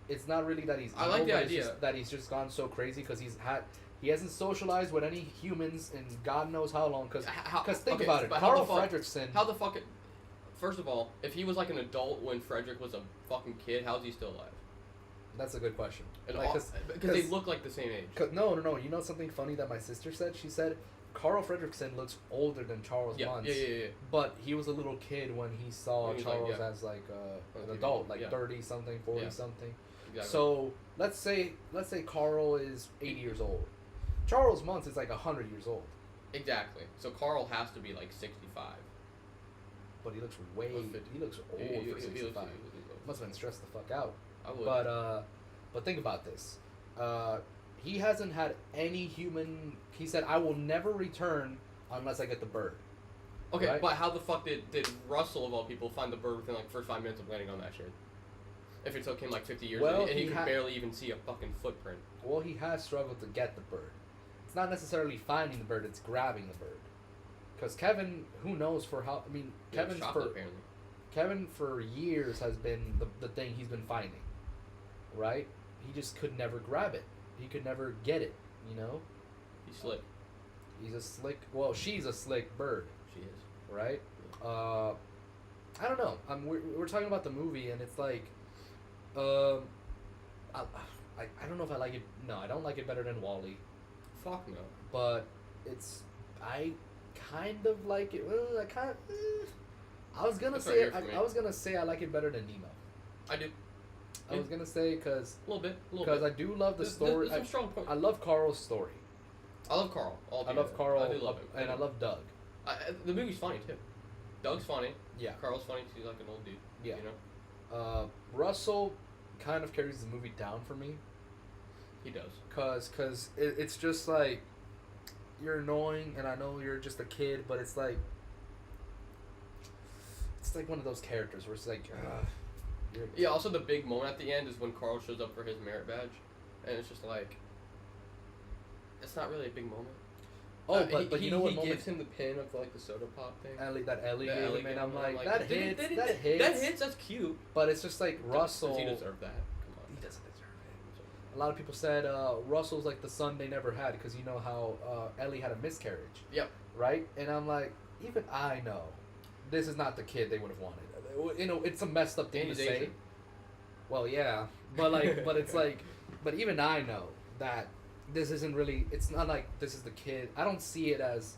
it's not really that he's. I like the but it's idea just that he's just gone so crazy because he hasn't socialized with any humans in God knows how long. Because think about it, Carl Fredricksen. How the fuck? First of all, if he was like an adult when Frederick was a fucking kid, how is he still alive? That's a good question. Because they look like the same age. No. You know something funny that my sister said? She said Carl Fredricksen looks older than Charles Muntz. Yeah. But he was a little kid when he saw Charles as like an adult, like 30 something, 40 something. Exactly. So let's say Carl is 80 years old. Charles Muntz is like 100 years old. Exactly. So Carl has to be like 65. But he looks he looks old for 65. Must have been stressed the fuck out. I would. But think about this. He hasn't had any human. He said, "I will never return unless I get the bird." Okay, right? but how the fuck did Russell of all people find the bird within like the first 5 minutes of landing on that shit? If it took him like 50 years and he could barely even see a fucking footprint. Well, he has struggled to get the bird. It's not necessarily finding the bird; it's grabbing the bird. Because Kevin, who knows for how? I mean, Kevin for years has been the thing he's been finding, right? He just could never grab it. He could never get it. You know. He's slick. He's a slick. Well, she's a slick bird. She is. Right. I don't know. We're talking about the movie, and it's like, I don't know if I like it. No, I don't like it better than WALL-E. Fuck no. But I kind of like it. I was gonna say I like it better than Nemo. I do. I was gonna say because a little bit. I do love the story. There's some strong points. I love Carl's story. I love Carl. I love Carl. I do love him. And I love Doug. The movie's funny too. Doug's funny. Yeah. Carl's funny because he's like an old dude. Yeah. You know. Russell kind of carries the movie down for me. He does. Cause it's just like you're annoying, and I know you're just a kid, but it's like one of those characters where it's like, yeah. Also, the big moment at the end is when Carl shows up for his merit badge, and it's just like, it's not really a big moment. Oh, but you know what he moment? gives him the pin of like the soda pop thing. Ellie gave him, and I'm like, that hits. That hits. That's cute. But it's just like Russell. Does he deserve that? Come on. He doesn't deserve it. A lot of people said Russell's like the son they never had because you know how Ellie had a miscarriage. Yep. Right, and I'm like, even I know, this is not the kid they would have wanted. You know, it's a messed up thing to say. Well, yeah, but like, but it's like, but even I know that this isn't really. It's not like this is the kid. I don't see it as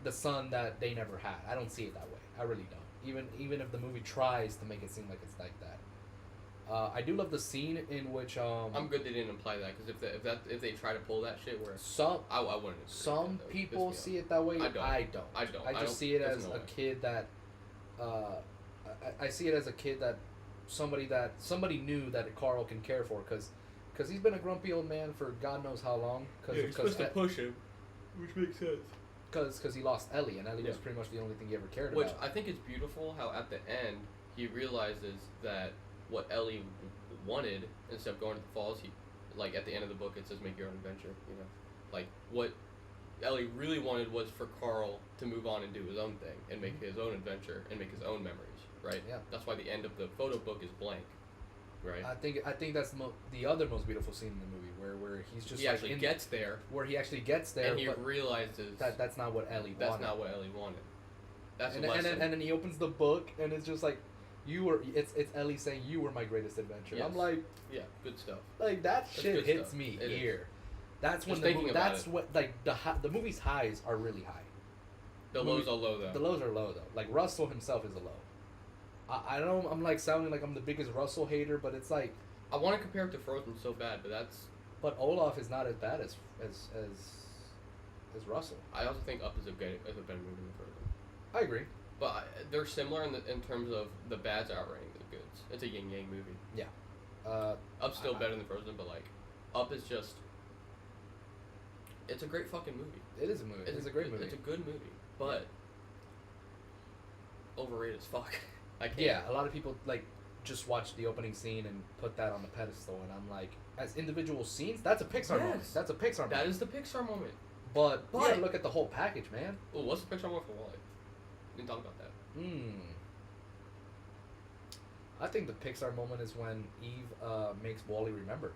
the son that they never had. I don't see it that way. I really don't. Even if the movie tries to make it seem like it's like that. I do love the scene in which I'm good they didn't imply that because if they try to pull that shit where I wouldn't. Some people see it that way. I don't. I just see it as a kid that. I see it as a kid that somebody knew that Carl can care for because he's been a grumpy old man for God knows how long. He's supposed to push him, which makes sense. Because he lost Ellie, and Ellie was pretty much the only thing he ever cared about. Which I think is beautiful how at the end he realizes that what Ellie wanted, instead of going to the falls, he, like at the end of the book it says make your own adventure, you know. Like what Ellie really wanted was for Carl to move on and do his own thing and make his own adventure and make his own memories, right? Yeah. That's why the end of the photo book is blank, right? I think that's the other most beautiful scene in the movie where he's just he actually gets there. Where he actually gets there, and he realizes that's not what Ellie wanted. That's not what Ellie wanted. That's and, a lesson. And then he opens the book and it's just like, it's Ellie saying you were my greatest adventure. Yes. I'm like, yeah, good stuff. Like that shit hits me here. That's when the movie's highs are really high. The lows are low though. The lows are low though. Like Russell himself is a low. I know I'm like sounding like I'm the biggest Russell hater, but it's like I want to compare it to Frozen so bad, but that's. But Olaf is not as bad as Russell. I also think Up is a better movie than Frozen. I agree. But they're similar in terms of the bads outranking the goods. It's a yin yang movie. Yeah. Up's still better than Frozen, but like, Up is just. It's a great fucking movie. It is a movie. It's a great movie. It's a good movie, but overrated as fuck. I can't. Yeah, a lot of people like just watch the opening scene and put that on the pedestal, and I'm like, as individual scenes, that's a Pixar moment. Yes. That's a Pixar moment. That is the Pixar moment. But you But- gotta look at the whole package, man. Well, what's the Pixar moment for Wally? We didn't talk about that. I think the Pixar moment is when Eve makes Wally remember.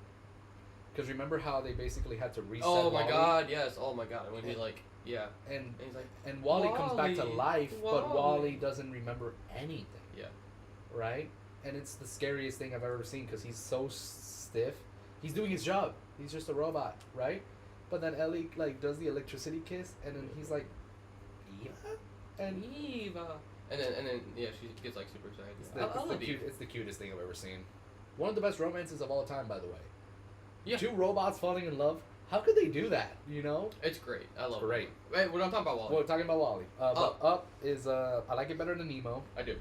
Because remember how they basically had to reset Oh my Wally? god, yes. Oh my god. When he like, yeah. And And he's like, and Wally comes back to Wally, life, but Wally. Wally doesn't remember anything. yeah. Right? And it's the scariest thing I've ever seen because he's so stiff. He's doing his job. He's just a robot, right? But then Ellie like does the electricity kiss, and then he's like, Eva? And Eva. And then yeah, she gets like super excited. it's Yeah. I love it's the cutest thing I've ever seen. One of the best romances of all time, by the way. Yeah. Two robots falling in love. How could they do that? You know? It's great. I love great. it. Wait, we're not talking about Wally. Well, we're talking about Wally. But Up. Up is I like it better than Nemo. I do.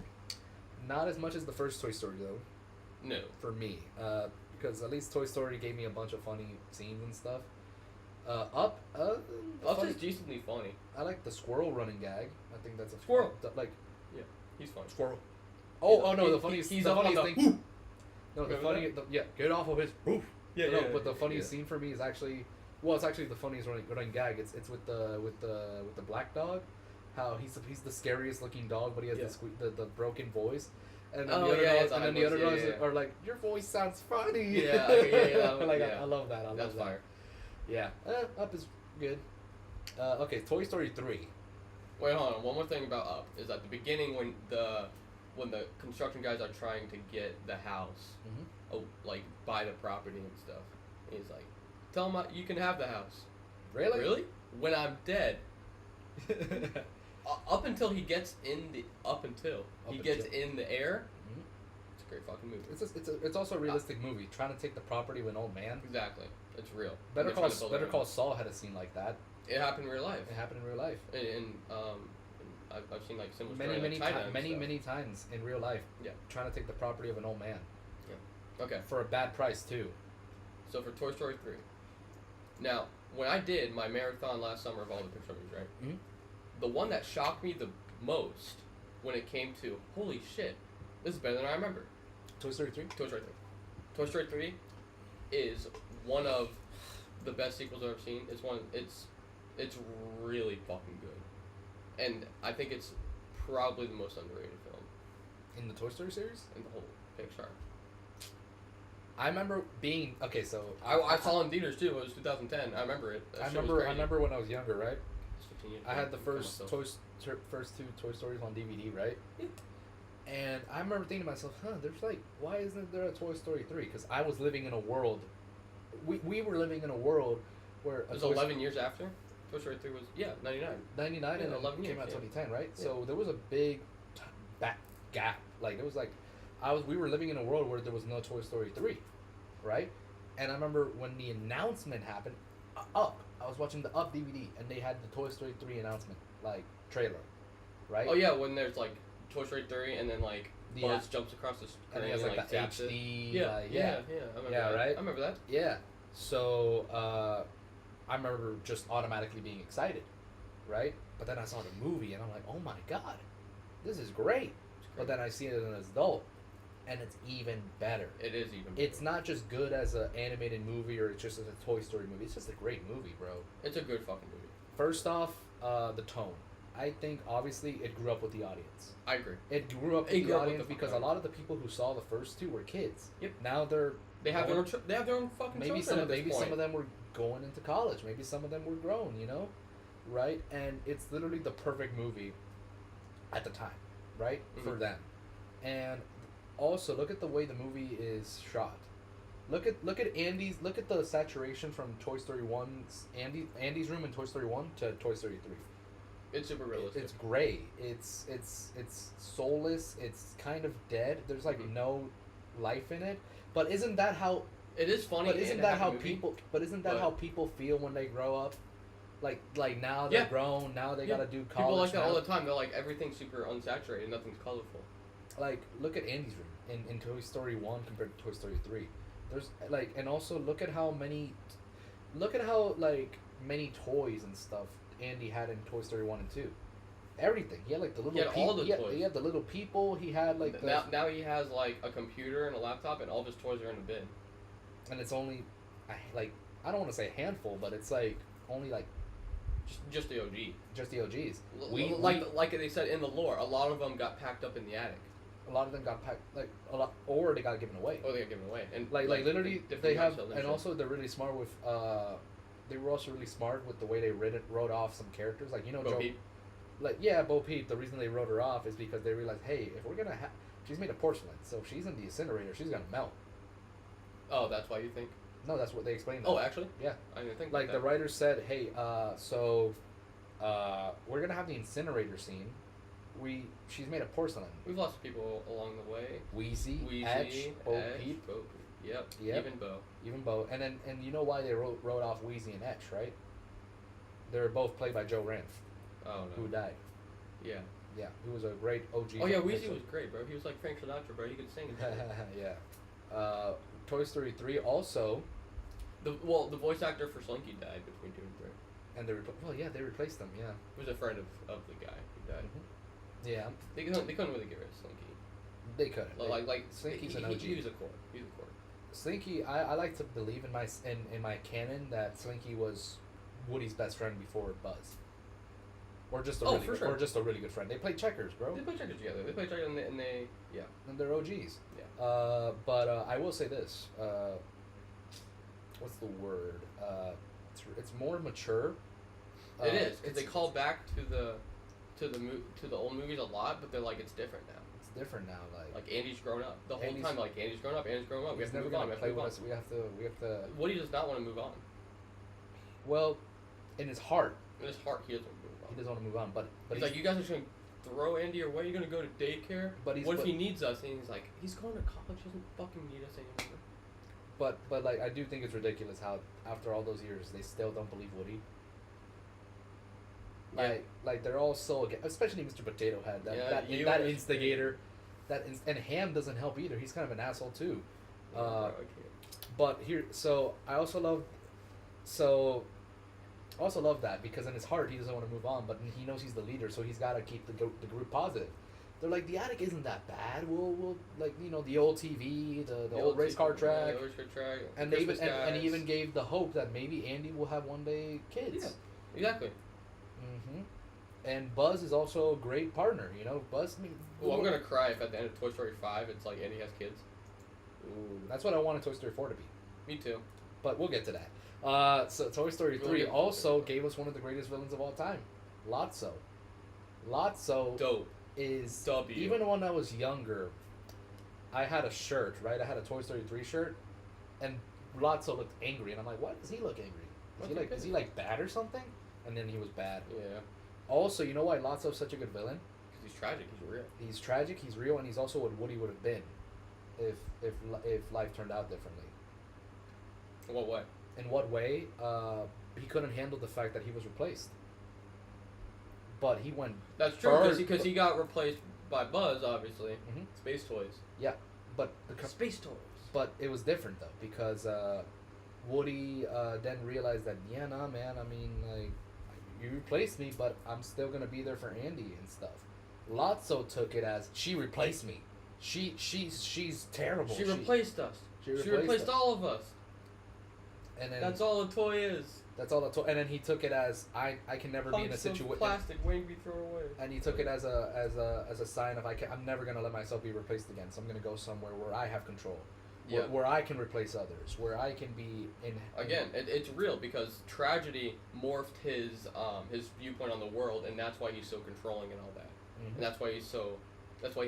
Not as much as the first Toy Story though. No. For me, because at least Toy Story gave me a bunch of funny scenes and stuff. Up Up is decently funny. I like the squirrel running gag. I think that's a Squirrel. Like He's funny. squirrel. Oh no! He- The funniest. he's the up on funniest the thing. No, the Remember funny. Yeah, get off of his roof. Yeah, No, yeah, but the yeah, funniest yeah. scene for me is actually, well, it's actually the funniest running gag. It's with the black dog, how he's the scariest looking dog, but he has the broken voice, and then Oh, the other yeah, dogs, it's and then the other eyebrows, dogs yeah. are like, your voice sounds funny. Yeah, Like yeah. I love that. I love That's that. fire. Yeah, Up is good. Okay, Toy Story 3. Wait, hold on. One more thing about Up is at the beginning when the construction guys are trying to get the house, like buy the property and stuff, and he's like, "Tell him you can have the house." Really? Really? When I'm dead. Up until he gets in the in the air. Mhm. It's a great fucking movie. It's also a realistic movie. Trying to take the property of an old man. Exactly. It's real. Better They're trying to build Better their Call own. Saul had a scene like that. It happened in real life. It happened in real life. And I've seen like similar stories Many in China and stuff. many times in real life. Yeah. Trying to take the property of an old man Okay. for a bad price too. So for Toy Story 3. Now, when I did my marathon last summer of all the Pixar movies, right? Mhm. The one that shocked me the most when it came to, holy shit, this is better than I remember. Toy Story 3. Toy Story 3. Toy Story 3 is one of the best sequels I've ever seen. It's really fucking good. And I think it's probably the most underrated film In the Toy Story series, in the whole Pixar. I remember being okay. So I saw it in theaters too. It was 2010. I remember it. That I shit was remember. I crazy. remember when I was younger, right? It's 15 years I had the ago. first first two Toy Stories on DVD, right? Yeah. And I remember thinking to myself, there's like, why isn't there a Toy Story 3? Because I was living in a world, we were living in a world where It was 11 years after. Toy Story 3 was 99. 99 Yeah, and 11 came years, out yeah. 2010, right? Yeah. So there was a big back gap. Like it was like, we were living in a world where there was no Toy Story 3, right? And I remember when the announcement happened, I was watching the Up DVD and they had the Toy Story 3 announcement, like trailer, right? Oh yeah, when there's like Toy Story 3 and then like The Buzz jumps across the screen and he has like the zaps it. HD, Yeah, like, yeah. I remember Yeah, that. right? I remember that. Yeah. So I remember just automatically being excited, right? But then I saw the movie and I'm like, oh my god, this is great. But then I see it as an adult, and it's even better. It is even. It's not just good as an animated movie or it's just as a Toy Story movie. It's just a great movie, bro. It's a good fucking movie. First off, the tone. I think obviously it grew up with the audience. I agree. It grew up with It the grew up with audience the because a fucking lot of the people who saw the first two were kids. Yep. Now they're They have going- they have their own fucking maybe children at this maybe point. some of them were going into college. Maybe some of them were grown. You know, right? And it's literally the perfect movie at the time, right? For Mhm. them. And also look at the way the movie is shot. Look at look at the saturation from Toy Story 1's Andy's room in Toy Story 1 to Toy Story 3. It's super realistic. It's gray. It's soulless. It's kind of dead. There's like Mhm. no life in it. But isn't that how It is funny. But isn't and a that happy how movie. people? But isn't that but- how people feel when they grow up? Like now they're Yeah. grown. Now they Yeah. gotta do college. People like that now. all the time. They're like everything's super unsaturated. Nothing's colorful. Like look at Andy's room in Toy Story 1 compared to Toy Story 3. There's like, and also look at how many toys and stuff Andy had in Toy Story 1 and 2. everything. He had like the little. He had all the toys. He had the little people. He had like the, now he has like a computer and a laptop, and all of his toys are in a bin. and it's only, like I don't want to say a handful, but it's like only like Just the OG. just the OGs. Like they said in the lore, a lot of them got packed up in the attic. A lot of them got packed like a lot, or they got given away. Oh, they got given away, and Like literally different they have, milestones and shit. also they're really smart with they were also really smart with the way they wrote off some characters, like Bo Joe, Peep. like Bo Peep. The reason they wrote her off is because they realized, hey, if we're gonna have, she's made of porcelain, so if she's in the incinerator, she's gonna melt. Oh, that's why you think? No, that's what they explained. Oh, actually? Yeah. I didn't think Like that. the writers said, hey, we're gonna have the incinerator scene. She's made of porcelain. We've lost people along the way. Wheezy, Edge, Bo Peep, Yep. Yep. Even Bo. Bo, and you know why they wrote off Wheezy and Etch, right? They're both played by Joe Ranft, Oh no. who died. Yeah. Yeah, who was a great OG. Oh yeah, from Weezy Pixar. was great, bro. He was like Frank Sinatra, bro. He could sing. And shit. Yeah. Toy Story 3 also, the voice actor for Slinky died between 2 and 3. and they replaced them. Yeah. He was a friend of the guy who died. Yeah, They couldn't really get rid of Slinky. they couldn't. Like Slinky's he, an OG. He was a core. He was a core. Slinky, I like to believe in my canon that Slinky was Woody's best friend before Buzz, or just a Oh, really for good, sure. or just a really good friend. They play checkers, bro, They play checkers together. They play checkers and they yeah. and they're OGs. Yeah. But I will say this. What's the word? It's more mature. It is because they it's- call back to the old movies a lot, but they're like it's different now. It's different now. Like Andy's grown up the whole Andy's- time. Like Andy's grown up. We he's have to never move on. gonna play with us. We have to. Woody does not want to move on. Well, in his heart, In his heart, he doesn't want to move on. he doesn't want to move on. But He's like, you guys are just gonna throw Andy away. You're gonna go to daycare. But he's- what if but- he needs us? And he's like, he's going to college. He doesn't fucking need us anymore. But like I do think it's ridiculous how after all those years they still don't believe Woody. Yeah. Like they're all so against, especially Mr. Potato Head, You that and Mr. instigator, and Ham doesn't help either. He's kind of an asshole too. Yeah, bro, I can't. But here, so I also love that because in his heart he doesn't want to move on, but he knows he's the leader, so he's got to keep the group positive. They're like, the attic isn't that bad. We'll like the old TV, the old race car track, Yeah, the race car track. and the they even Christmas and he guys. even gave the hope that maybe Andy will have one day kids. Yeah, exactly. Mm-hmm. And Buzz is also a great partner. Buzz. Well, I'm gonna cry if at the end of Toy Story 5 it's like Andy has kids. Ooh. That's what I wanted Toy Story 4 to be. Me too. But we'll get to that. So Toy Story We'll 3 get to also that. gave us one of the greatest villains of all time, Lotso. Lotso Dope. is W. even when I was younger, I had a shirt, right? I had a Toy Story 3 shirt, and Lotso looked angry, and I'm like, why does he look angry? Is he like bad or something? And then he was bad. Yeah. Also, you know why Lotso's such a good villain? Because he's tragic. He's real. He's tragic, he's real, and he's also what Woody would have been if life turned out differently. In what way? In what way? He couldn't handle the fact that he was replaced. But he went. That's true because he got replaced by Buzz, obviously. Mhm. Space toys. Yeah, but Space toys. but it was different though because Woody then realized that nah man, I mean like you replaced me, but I'm still gonna be there for Andy and stuff. Lotso took it as she replaced me. She's terrible. She replaced us. She She replaced replaced us. all of us. And then That's all a toy is. That's all. And then he took it as I can never be in a Hunks of situation. plastic waiting to be thrown away. And he took it as a sign of I'm never gonna let myself be replaced again. So I'm gonna go somewhere where I have control, Yeah. where I can replace others, where I can be in. Again, it's real because tragedy morphed his viewpoint on the world, and that's why he's so controlling and all that. Mhm. And that's why he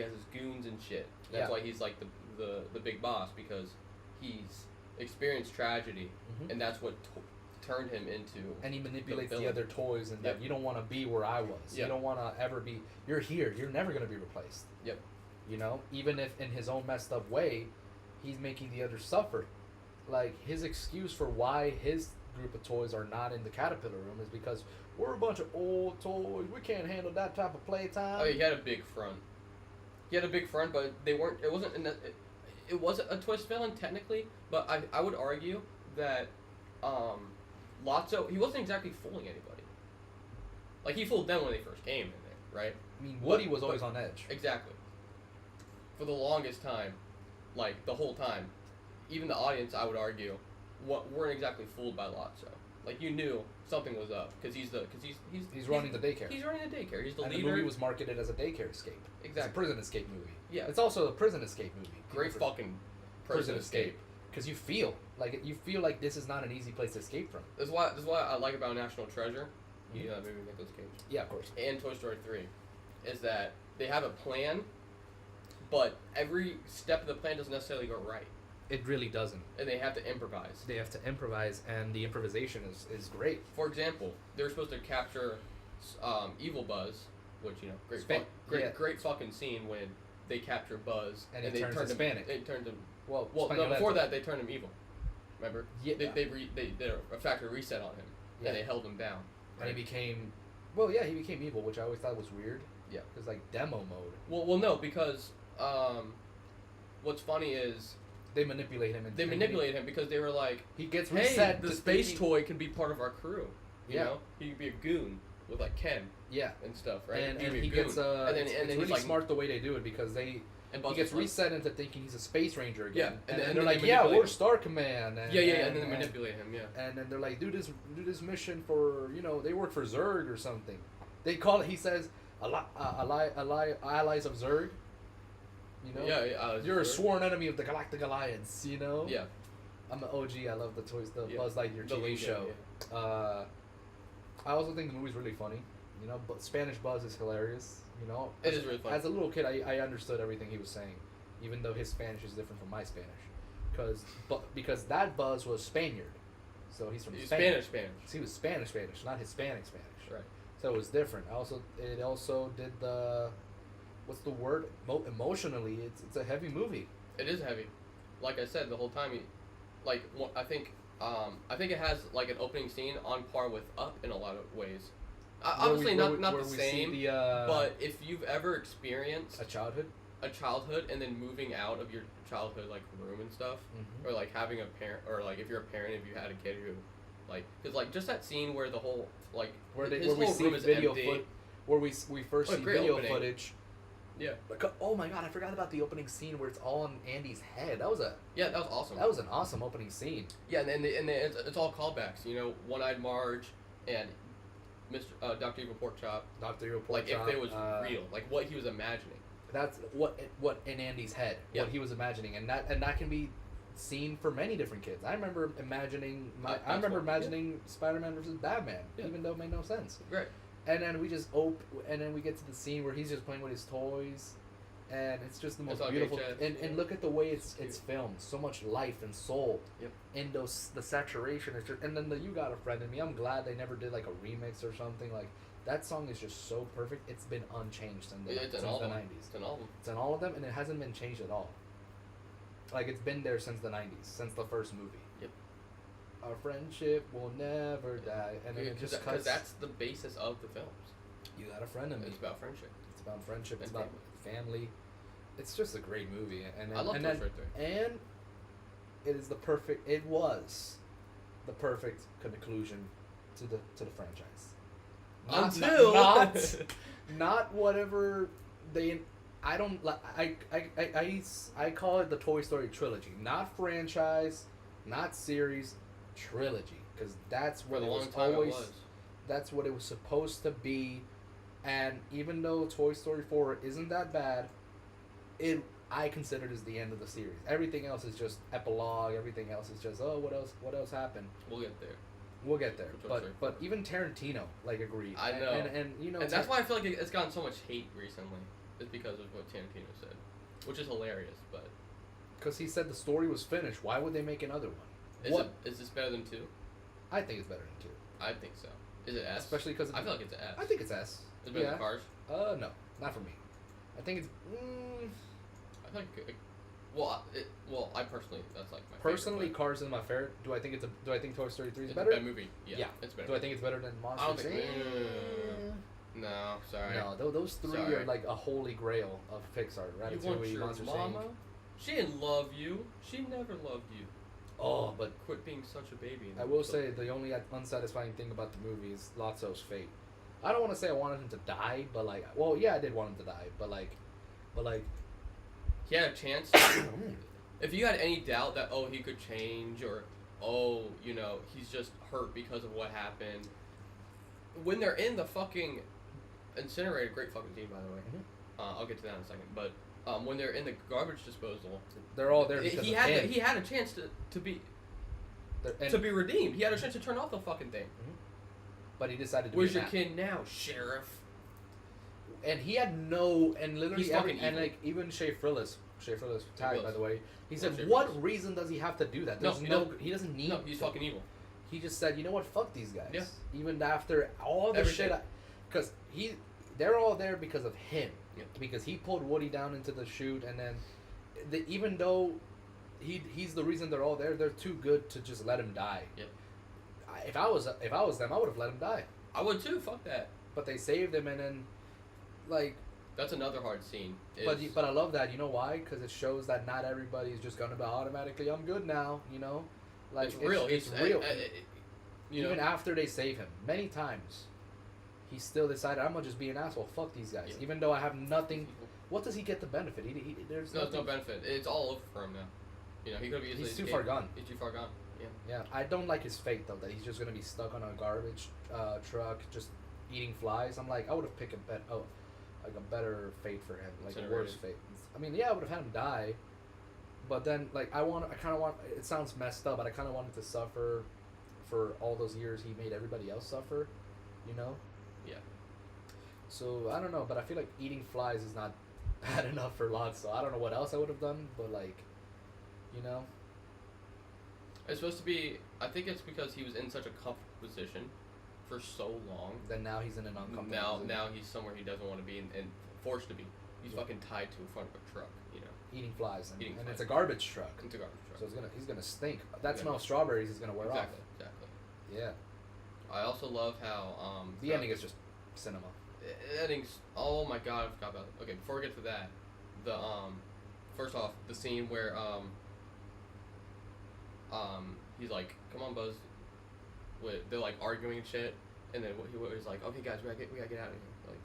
has his goons and shit. That's Yeah. why he's like the big boss because he's experienced tragedy, Mhm. and that's what turned him into. And he manipulates the villain. other toys, and Yep. that you don't want to be where I was. Yep. You don't want to ever be. You're here. You're never gonna be replaced. Yep. Even if in his own messed up way, he's making the others suffer. Like his excuse for why his group of toys are not in the caterpillar room is because we're a bunch of old toys. We can't handle that type of playtime. Oh, he had a big front. But they weren't. It wasn't. It wasn't a twist villain technically, but I would argue that Lotso he wasn't exactly fooling anybody. Like he fooled them when they first came in there. right? I mean, Woody was always on edge. Exactly. For the longest time, like the whole time, even the audience, I would argue, weren't exactly fooled by Lotso. Like you knew something was up because he's running the daycare. He's running the daycare. He's the and leader. the movie was marketed as a daycare escape. Exactly. It's a prison escape movie. Yeah. It's also a prison escape movie. Great fucking prison escape. Because you feel like this is not an easy place to escape from. That's why I like about National Treasure. You know that movie Nicolas Cage. Yeah, of course. And Toy Story 3, is that they have a plan, but every step of the plan doesn't necessarily go right. It really doesn't. And they have to improvise. They have to improvise, and the improvisation is great. For example, they're supposed to capture Evil Buzz, which, you know, great fucking scene when they capture Buzz and they turns turned him Hispanic. It turned him. Well, no, before that they turned him evil. Remember? Yeah. They did a factory reset on him, and they held him down. Right? And he became, he became evil, which I always thought was weird. Yeah. Because like demo mode. Well, no, because what's funny is they manipulate him. They manipulate him because they were like, he gets hey, reset. The space toy can be part of our crew. You know, he could be a goon with like Ken. Yeah. And stuff, right? And he gets and then it's really like, smart the way they do it because he gets reset into thinking he's a space ranger again. Yeah. And they're like, yeah, we're Star Command. And, and then they manipulate him. Yeah. And then they're like, do this mission for, they work for Zurg or something. They call it. He says, allies of Zurg. You know. Yeah. You're a sworn enemy of the Galactic Alliance. You know. Yeah. I'm an OG. I love the Buzz Lightyear TV show. Yeah. I also think the movie's really funny. You know, but Spanish Buzz is hilarious. You know, it is really funny. As a little kid, I understood everything he was saying, even though his Spanish is different from my Spanish, because that Buzz was Spaniard, so he's from Spain. Spanish. He was Spanish, not Hispanic Spanish. Right. So it was different. It also did the, what's the word? Emotionally, it's a heavy movie. It is heavy. Like I said, the whole time, I think it has like an opening scene on par with Up in a lot of ways. Obviously not the same, but if you've ever experienced a childhood and then moving out of your childhood like room and stuff, or like having a parent, or like if you're a parent, if you had a kid who, like, because like just that scene where the whole like where his we whole see room is video empty. Where we first see video opening. footage. Yeah. Like, oh my god, I forgot about the opening scene where it's all on Andy's head. That was awesome. That was an awesome opening scene. Yeah, and it's all callbacks. You know, One-Eyed Marge and Mr. Dr. Evil Pork Chop. Dr. Evil Pork Chop. Like if it was real, like what he was imagining. That's what in Andy's head, what he was imagining, and that can be seen for many different kids. I remember imagining Spider-Man versus Batman, even though it made no sense. Right. And then we just and then we get to the scene where he's just playing with his toys, and it's just the most beautiful. And look at the way it's filmed, so much life and soul. Yep. In the saturation is just, and then You Got a Friend in Me. I'm glad they never did like a remix or something. Like that song is just so perfect. It's been unchanged since the 90s. It's in all of them. It's in all of them, and it hasn't been changed at all. Like it's been there since the 90s, since the first movie. Yep. Our friendship will never die, and then it just cuts. Because that's the basis of the films. You Got a Friend in Me. It's about friendship. It's about friendship. It's about family. It's just a great movie, and I love Toy Story 3. And it was the perfect conclusion to the franchise. Not whatever they. I don't like. I call it the Toy Story trilogy, not franchise, not series, trilogy, because that's what it was always. That's what it was supposed to be, and even though Toy Story 4 isn't that bad, I consider it as the end of the series. Everything else is just epilogue. Everything else is just what else happened. We'll get there. But even Tarantino agreed. I know. And that's why I feel like it's gotten so much hate recently. It's because of what Tarantino said, which is hilarious. But because he said the story was finished, why would they make another one? Is this better than 2? I think it's better than 2. I think so. Is it S? Especially because I feel like it's an S. I think it's S. Is it better than Cars? No, not for me. I think it's. I think. I personally, that's like my personally, favorite, Cars is my favorite. Do I think Toy Story 3 is it's better? a better movie. Yeah, it's better. Do I think it's better than Monsters? I don't think. No, sorry. No, those three are like a holy grail of Pixar. Ratatouille, Monsters Inc. She didn't love you. She never loved you. Oh, but quit being such a baby. I will say the only unsatisfying thing about the movie is Lotso's fate. I don't want to say I wanted him to die, but like, well, yeah, I did want him to die, but like, He had a chance. If you had any doubt that he could change, or he's just hurt because of what happened. When they're in the fucking incinerator, great fucking scene by the way. Mm-hmm. I'll get to that in a second, but when they're in the garbage disposal, they're all there because he of had him. he had a chance to be redeemed. He had a chance to turn off the fucking thing. Mm-hmm. But he decided to. Where's your kid now, Sheriff? And he had no, and literally He's fucking and evil. like even Shea Frillis tagged by the way. He said, Shea "What Frillis. reason does he have to do that? No, There's he doesn't need. No, he's to. fucking evil. He just said, you know what? Fuck these guys. Yeah. Even after all the Everything. shit, because they're all there because of him. Yeah. Because he pulled Woody down into the chute, and then, even though he's the reason they're all there, they're too good to just let him die. Yeah. If I was them, I would have let him die. I would too. Fuck that. But they saved him, and then, like. That's another hard scene. But I love that. You know why? Because it shows that not everybody's just gonna be automatically. I'm good now. You know, like it's real. It's real. Even after they save him many times, he still decided I'm gonna just be an asshole. Fuck these guys. Yeah. Even though I have nothing. What does he get the benefit? There's no benefit. It's all over for him now. He could be. He's too far gone. He's too far gone. Yeah. Yeah. I don't like his fate though. That he's just gonna be stuck on a garbage truck, just eating flies. I'm like, I would have picked like a better fate for him, like a worse fate. I mean, yeah, I would have had him die, but then like I kind of want. It sounds messed up, but I kind of wanted to suffer for all those years he made everybody else suffer, you know. Yeah. So I don't know, but I feel like eating flies is not bad enough for lots. So I don't know what else I would have done, but like, you know. It's supposed to be. I think it's because he was in such a comfortable position for so long. Then now he's in an uncomfortable position. Now he's somewhere he doesn't want to be and forced to be. He's fucking tied to the front of a truck, Eating flies, and flies. it's a garbage truck. It's a garbage truck. So he's gonna stink. That Yeah. smell of strawberries is gonna wear Exactly. off. Exactly. Yeah. I also love how The ending is just cinema. The ending's. Oh my god, I forgot about it. Okay, before we get to that, the first off, the scene where he's like, "Come on, Buzz." They're like arguing and shit, and then he's like, "Okay, guys, we gotta get out of here," like,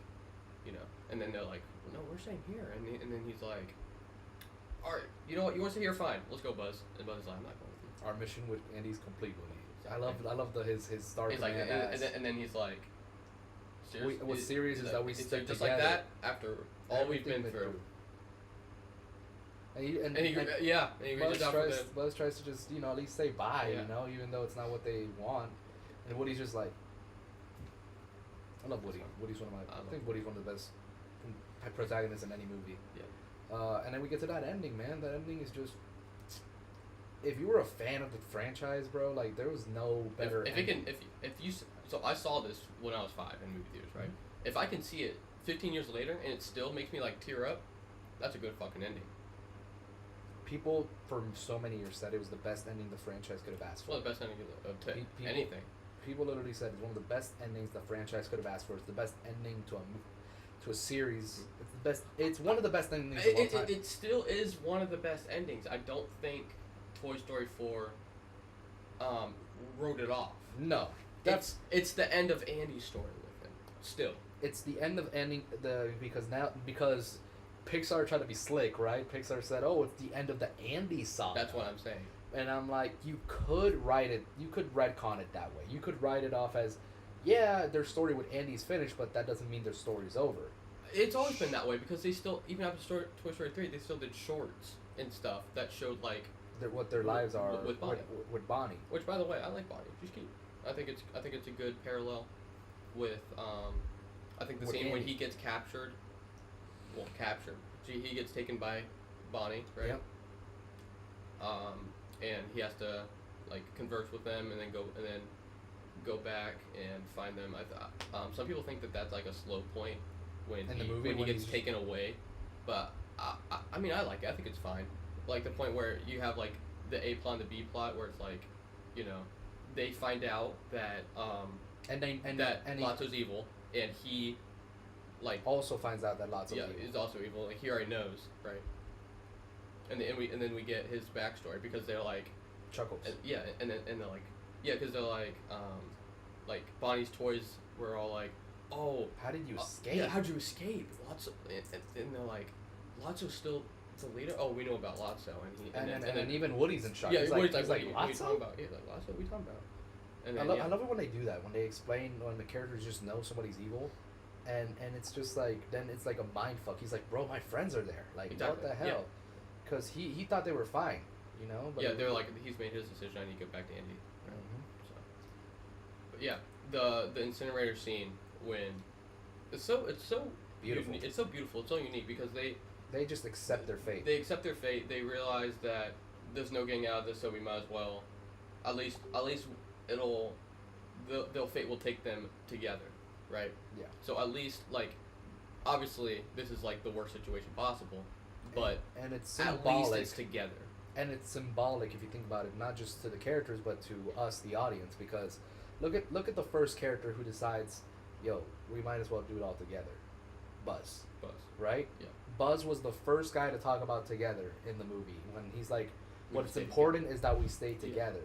And then they're like, "No, we're staying here," and then he's like, "All right, you know what? You want to stay here? Fine, let's go, Buzz." And Buzz is like, "I'm not going with you." Our mission with Andy's complete with me. I love his start. He's like, and then he's like, what's serious is that we it's stick just together. like that after all we've been through. And he Buzz tries to just at least say bye, Yeah. even though it's not what they want. And Woody's just like, I love Woody. I think Woody's one of the best protagonists in any movie. Yeah. And then we get to that ending, man. That ending is just. If you were a fan of the franchise, bro, like there was no better. So I saw this when I was 5 in movie theaters, right? Mm-hmm. If I can see it 15 years later and it still makes me like tear up, that's a good fucking ending. People for so many years said it was the best ending the franchise could have asked for. Well, the best ending to anything. People literally said it's one of the best endings the franchise could have asked for. It's the best ending to a series. It's the best. It's one of the best endings of all time. It still is one of the best endings. I don't think Toy Story 4 wrote it off. No. It's the end of Andy's story with him. Still. It's the end of ending because Pixar tried to be slick, right? Pixar said, "Oh, it's the end of the Andy saga." That's what I'm saying. And I'm like, you could write it. You could retcon it that way. You could write it off as, yeah, their story with Andy's finished, but that doesn't mean their story's over. It's always been that way because they still, even after Toy Story 3, they still did shorts and stuff that showed like what their lives are with Bonnie. With Bonnie. Which, by the way, I like Bonnie. She's cute. I think it's a good parallel with I think the with scene Andy. when he gets captured. Well, captured. He gets taken by Bonnie, right? Yep. And he has to like converse with them and then go back and find them. Some people think that that's like a slow point when he gets taken away, but I mean I like it. I think it's fine. Like the point where you have like the A plot and the B plot where it's like, they find out that Lotso's evil and he like also finds out that Lotso's evil. is also evil. Like he already knows, right? And then we get his backstory because they're like Chuckles. and they're like because they're like Bonnie's toys were all like, Oh, How did you escape? yeah, how'd you escape? Lotso, and they're like, Lotso's still the leader. Oh, we know about Lotso, and And even Woody's in shock. yeah, he's Woody's like, what are you talking Lotso? about? Yeah, like Lotso, what are you talking about? And I, then, lo- yeah. I love it when they do that, when they explain, when the characters just know somebody's evil, and it's just like, then it's like a mind fuck. He's like, bro, my friends are there. Like, Exactly, what the yeah. hell? Because he thought they were fine, you know? But Yeah, they're like, he's made his decision. I need to go back to Indy. Mhm. So, but yeah, the incinerator scene when it's so Beautiful. It's so beautiful. It's so unique because They just accept their fate. they accept their fate. They realize that there's no getting out of this, so we might as well. At least it'll their fate will take them together, right? Yeah. So at least like, obviously this is like the worst situation possible, but and it's at least symbolic. it's together. And it's symbolic if you think about it, not just to the characters but to us, the audience. Because look at the first character who decides, yo, we might as well do it all together. Buzz, Buzz. right? Yeah. Buzz was the first guy to talk about together in the movie when he's like, We what's stay important is that we stay together.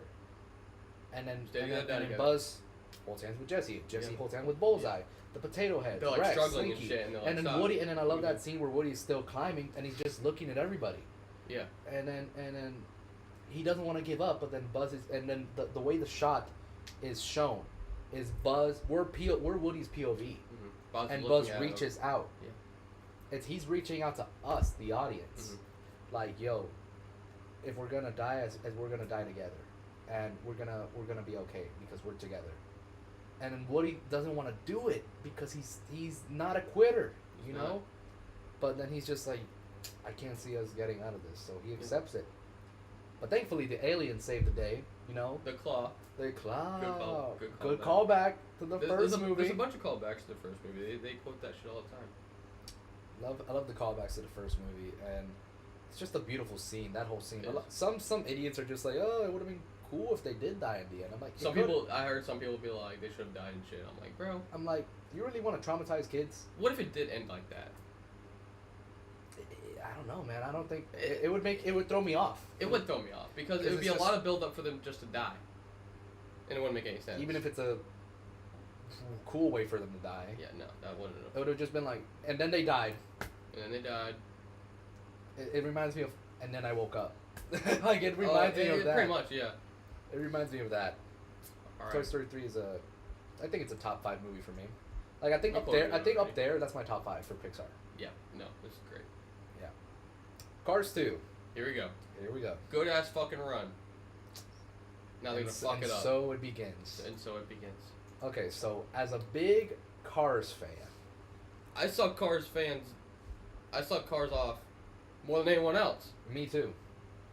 And then Stay together, die and then together. Buzz holds hands with Jesse. Jesse Yeah. holds hands with Bullseye. The Potato Head. They're like Rex, struggling Slinky. and shit, and they're like, And then "Stop." Woody, and then I love We that good. scene where Woody's still climbing and he's just looking at everybody. Yeah. And then he doesn't want to give up, but then Buzz is, and then the way the shot is shown is Buzz. We're Woody's POV, Mm-hmm. Buzz and is Buzz looking at him. reaches out. Yeah. He's reaching out to us, the audience, Mhm. like, yo, if we're gonna die, as we're gonna die together, and we're gonna be okay because we're together. And then Woody doesn't want to do it because he's not a quitter, you He's know. not. But then he's just like, I can't see us getting out of this, so he accepts it. But thankfully, the alien saved the day, you know. The claw. The claw. Good Good callback to the There's first a, movie. There's a bunch of callbacks to the first movie. They quote that shit all the time. I love the callbacks to the first movie, and it's just a beautiful scene. That whole scene. It is. Some idiots are just like, oh, it would have been cool if they did die in the end. I'm like, I heard some people be like, they should have died and shit. I'm like, bro, I'm like, you really want to traumatize kids? what if it did end like that? I don't know, man. I don't think it would throw me off. It would throw me off because it Because would be it's a just- lot of build up for them just to die, and it wouldn't make any sense. Even if it's a cool way for them to die. Yeah, no, that wouldn't It have. would have just been like, and then they died. And then they died. It reminds me of, and then I woke up. Like, it reminds me of that. Pretty much, yeah. It reminds me of that. All Toy right. Story 3 is I think it's a top 5 movie for me. Like, I think I'll up quote there, you I think already. up there, that's my top 5 for Pixar. Yeah, no, this is great. Yeah. Cars 2. Here we go. Here we go. Good ass fucking run. Now they're And gonna s- fuck and it up. so it begins. And so it begins. Okay, so as a big Cars fan, I saw Cars off more than anyone else. me too.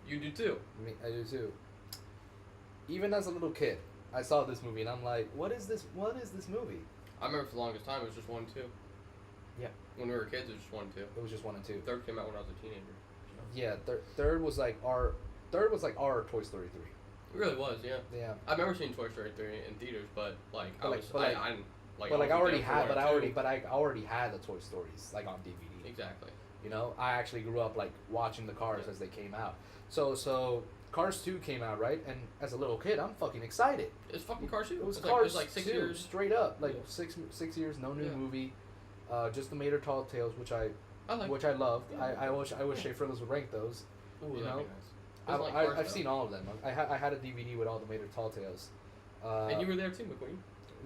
You do too. I do too. Even as a little kid, I saw this movie and I'm like, what is this? What is this movie? I remember for the longest time it was just 1 and 2. Yeah. When we were kids, it was just 1 and 2. It was just 1 and 2. Third came out when I was a teenager. Yeah, third was like our Toy Story 3. It really was, yeah. Yeah. I remember seeing Toy Story 3 in theaters, but like But I like- was, but like- I like. But like I I was already there for had, 1 but and 2. I already had the Toy Stories like on DVD. Exactly. You know, I actually grew up like watching the Cars Yeah. as they came out. So Cars 2 came out, right? And as a little kid, I'm fucking excited. It's fucking Cars 2. It was It's Cars like 6 2, years. straight up, like Yeah. 6 years, no new Yeah. movie, just the Mater Tall Tales, which I loved. Yeah. I wish Yeah. Shea Frillis would rank those. Ooh, you that'd know, be nice. It was like Cars, I've though. seen all of them. I had a DVD with all the Mater Tall Tales. And you were there too, McQueen.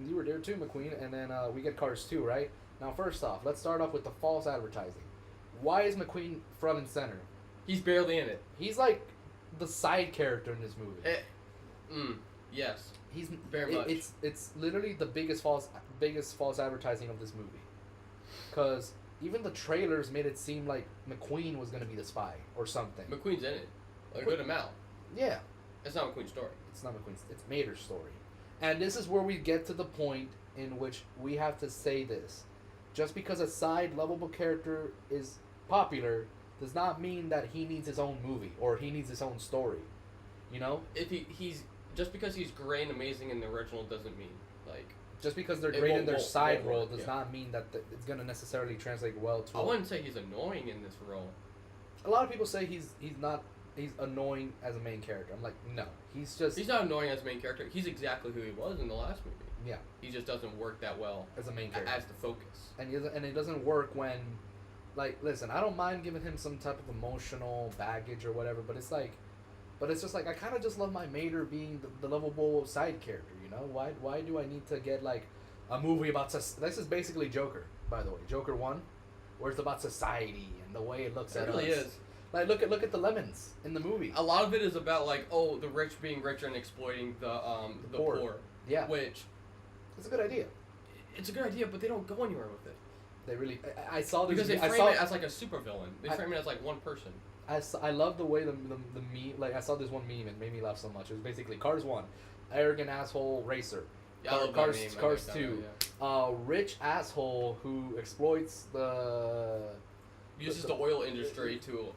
You were there too, McQueen, and then we get Cars 2, right? Now, first off, let's start off with the false advertising. Why is McQueen front and center? He's barely in it. He's like the side character in this movie. Yes. He's Very much. It's literally the biggest false advertising of this movie, because even the trailers made it seem like McQueen was gonna be the spy or something. McQueen's in it. A good amount. Yeah, It's not McQueen's story. it's not McQueen's. It's Mater's story, and this is where we get to the point in which we have to say this: just because a side lovable character is popular does not mean that he needs his own movie or he needs his own story. You know, If he's just because he's great and amazing in the original doesn't mean like just because they're It great in won't- their won't- side won't role work, does yeah. not mean that it's gonna necessarily translate well to. I wouldn't say he's annoying in this role. A lot of people say he's not he's annoying as a main character. I'm like, no, he's just He's not annoying as a main character. He's exactly who he was in the last movie. yeah He just doesn't work that well as a main character. as the focus. And it doesn't work when, like, listen, I don't mind giving him some type of emotional baggage or whatever, but it's like, but it's just like I kind of just love my Mater being the lovable side character. You know, why do I need to get like a movie about this is basically Joker, by the way, Joker 1, where it's about society and the way it looks It at really us. is. Like look at the lemons in the movie. A lot of it is about like, oh, the rich being richer and exploiting the poor. Yeah, Which it's a good idea. it's a good idea, but they don't go anywhere with it. They really. I saw this Because they I frame saw, it as like a supervillain. They frame it as like one person. I love the way the meme, like I saw this one meme and it made me laugh so much. It was basically Cars 1, arrogant asshole racer. Yeah, I love that Cars meme. I Cars like 2, that one, rich asshole who exploits the uses the oil industry to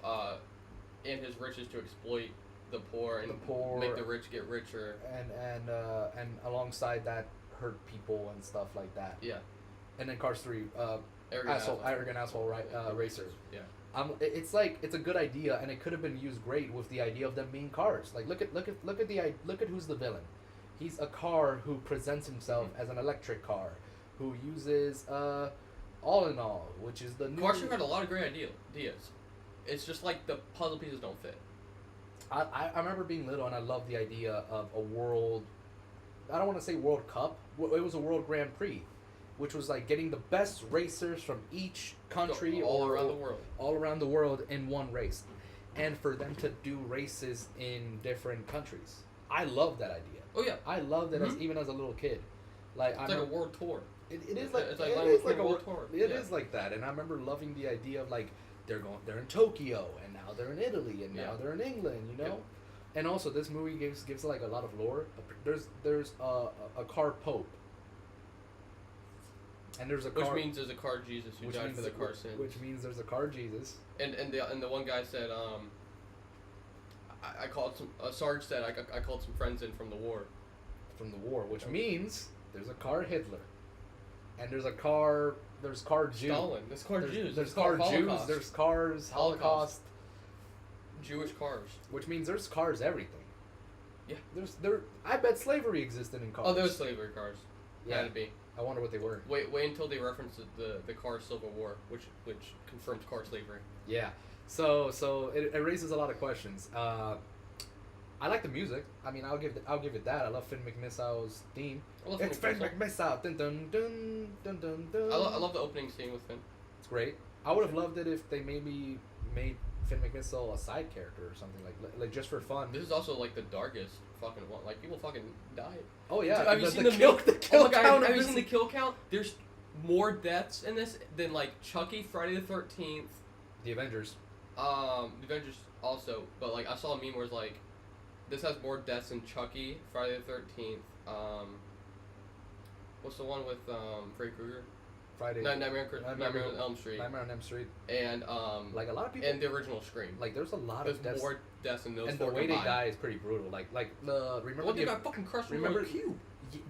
and his riches to exploit the poor and make the rich get richer. and alongside that hurt people and stuff like that. Yeah. And then Cars 3, arrogant asshole racer. Yeah. It's like it's a good idea, and it could have been used great with the idea of them being cars. Like look at who's the villain. He's a car who presents himself as an electric car, who uses all in all, which is the new. Cars 2 had a lot of great ideas. It's just like the puzzle pieces don't fit. I remember being little and I loved the idea of a world. I don't want to say World Cup. It was a World Grand Prix, which was like getting the best racers from each country all around the world in one race, and for them to do races in different countries. I love that idea. Oh yeah, I loved it even as a little kid. Like it's like a world tour. It is like it's like it is like a world tour. It is like that, and I remember loving the idea of like they're in Tokyo, and now they're in Italy, and now they're in England. You know. And also, this movie gives like a lot of lore. There's a car pope, and there's a car, which means there's a car Jesus who died for the car sins. Which means there's a car Jesus. And the one guy said I called some Sarge said I called some friends in from the war. From the war, which means there's a car Hitler, and there's car Jew. Stalin. There's car Jews. There's car Jews. There's cars Holocaust. Jewish cars. Which means there's cars everything. Yeah. I bet slavery existed in cars. Oh, there's slavery cars. Yeah. Had to be. I wonder what they were. Wait until they reference the car Civil War, which confirms car slavery. Yeah. So it raises a lot of questions. I like the music. I mean, I'll give it that. I love Finn McMissow's theme. It's Finn McMissow. Dun dun dun dun dun dun. I love the opening scene with Finn. It's great. I would have loved it if they maybe made Finn McMissile a side character or something like just for fun. This is also like the darkest fucking one. Like people fucking died. Oh yeah. Dude, have you seen the kill oh my God, count? have you seen the kill count? There's more deaths in this than like Chucky, Friday the 13th. The Avengers. The Avengers also, but like I saw a meme where it's like, this has more deaths than Chucky, Friday the 13th. What's the one with Freddy Krueger? Friday. Nightmare on Elm Street. Nightmare on Elm Street. And like a lot of people. And the original Scream. Like there's a lot of deaths. More deaths in those. And the way they die is pretty brutal. Remember one dude got fucking crushed with a cube.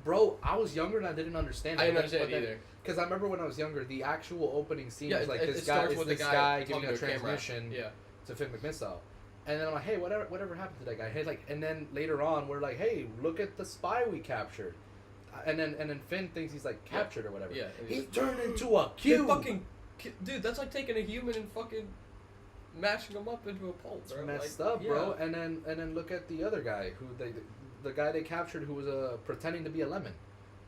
Bro, I was younger and I didn't understand it. I didn't understand it either. Because I remember when I was younger, the actual opening scene was like this guy giving a transmission yeah. to Finn McMissile. And then I'm like, hey, whatever happened to that guy? Hey, like, and then later on, we're like, hey, look at the spy we captured. And then Finn thinks he's like captured or whatever. Yeah. He turned into a cube. Dude, that's like taking a human and fucking mashing him up into a pulp. It's messed up, bro. And then look at the other guy the guy they captured who was pretending to be a lemon,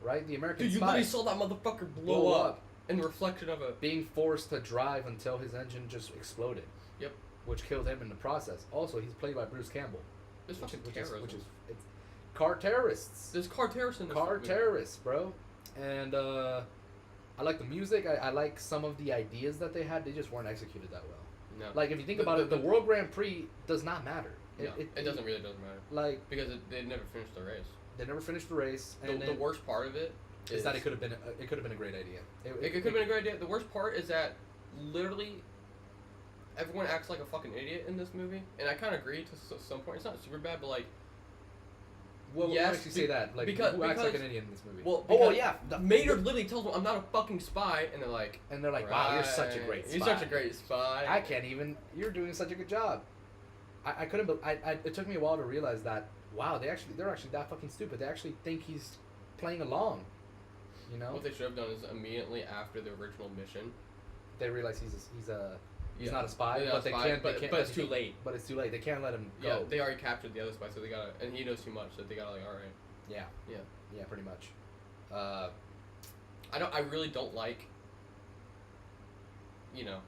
right? The American Dude, you spy. literally saw that motherfucker blow up in reflection of a being forced to drive until his engine just exploded. Yep. Which killed him in the process. Also, he's played by Bruce Campbell. It's fucking terrorism. It's car terrorists. There's car terrorists in this movie. Terrorists, bro. And I like the music. I like some of the ideas that they had. They just weren't executed that well. No. Like if you think about it, the World Grand Prix does not matter. It doesn't really matter. Like because they never finished the race. They never finished the race. And the worst part of it is that it could have been a great idea. It could have been a great idea. The worst part is that literally everyone acts like a fucking idiot in this movie, and I kind of agree to some point. It's not super bad, but like. Well, yes, why makes you say that? Like, who acts like an idiot in this movie? Well, yeah. Mater literally tells them, "I'm not a fucking spy," and they're like, "Wow, you're such a great spy. You're such a great spy. I can't even. You're doing such a good job." I couldn't. It took me a while to realize that. Wow, they're actually that fucking stupid. They actually think he's playing along. You know. What they should have done is immediately after the original mission. They realize he's Yeah. not a spy, They're not but a they spy, can't. But, they can't, but it's too late. But it's too late. They can't let him Yeah, go. they already captured the other spy, so they gotta. And he knows too much, so they gotta like, all right. Yeah. Yeah. Yeah, pretty much. I really don't like. You know,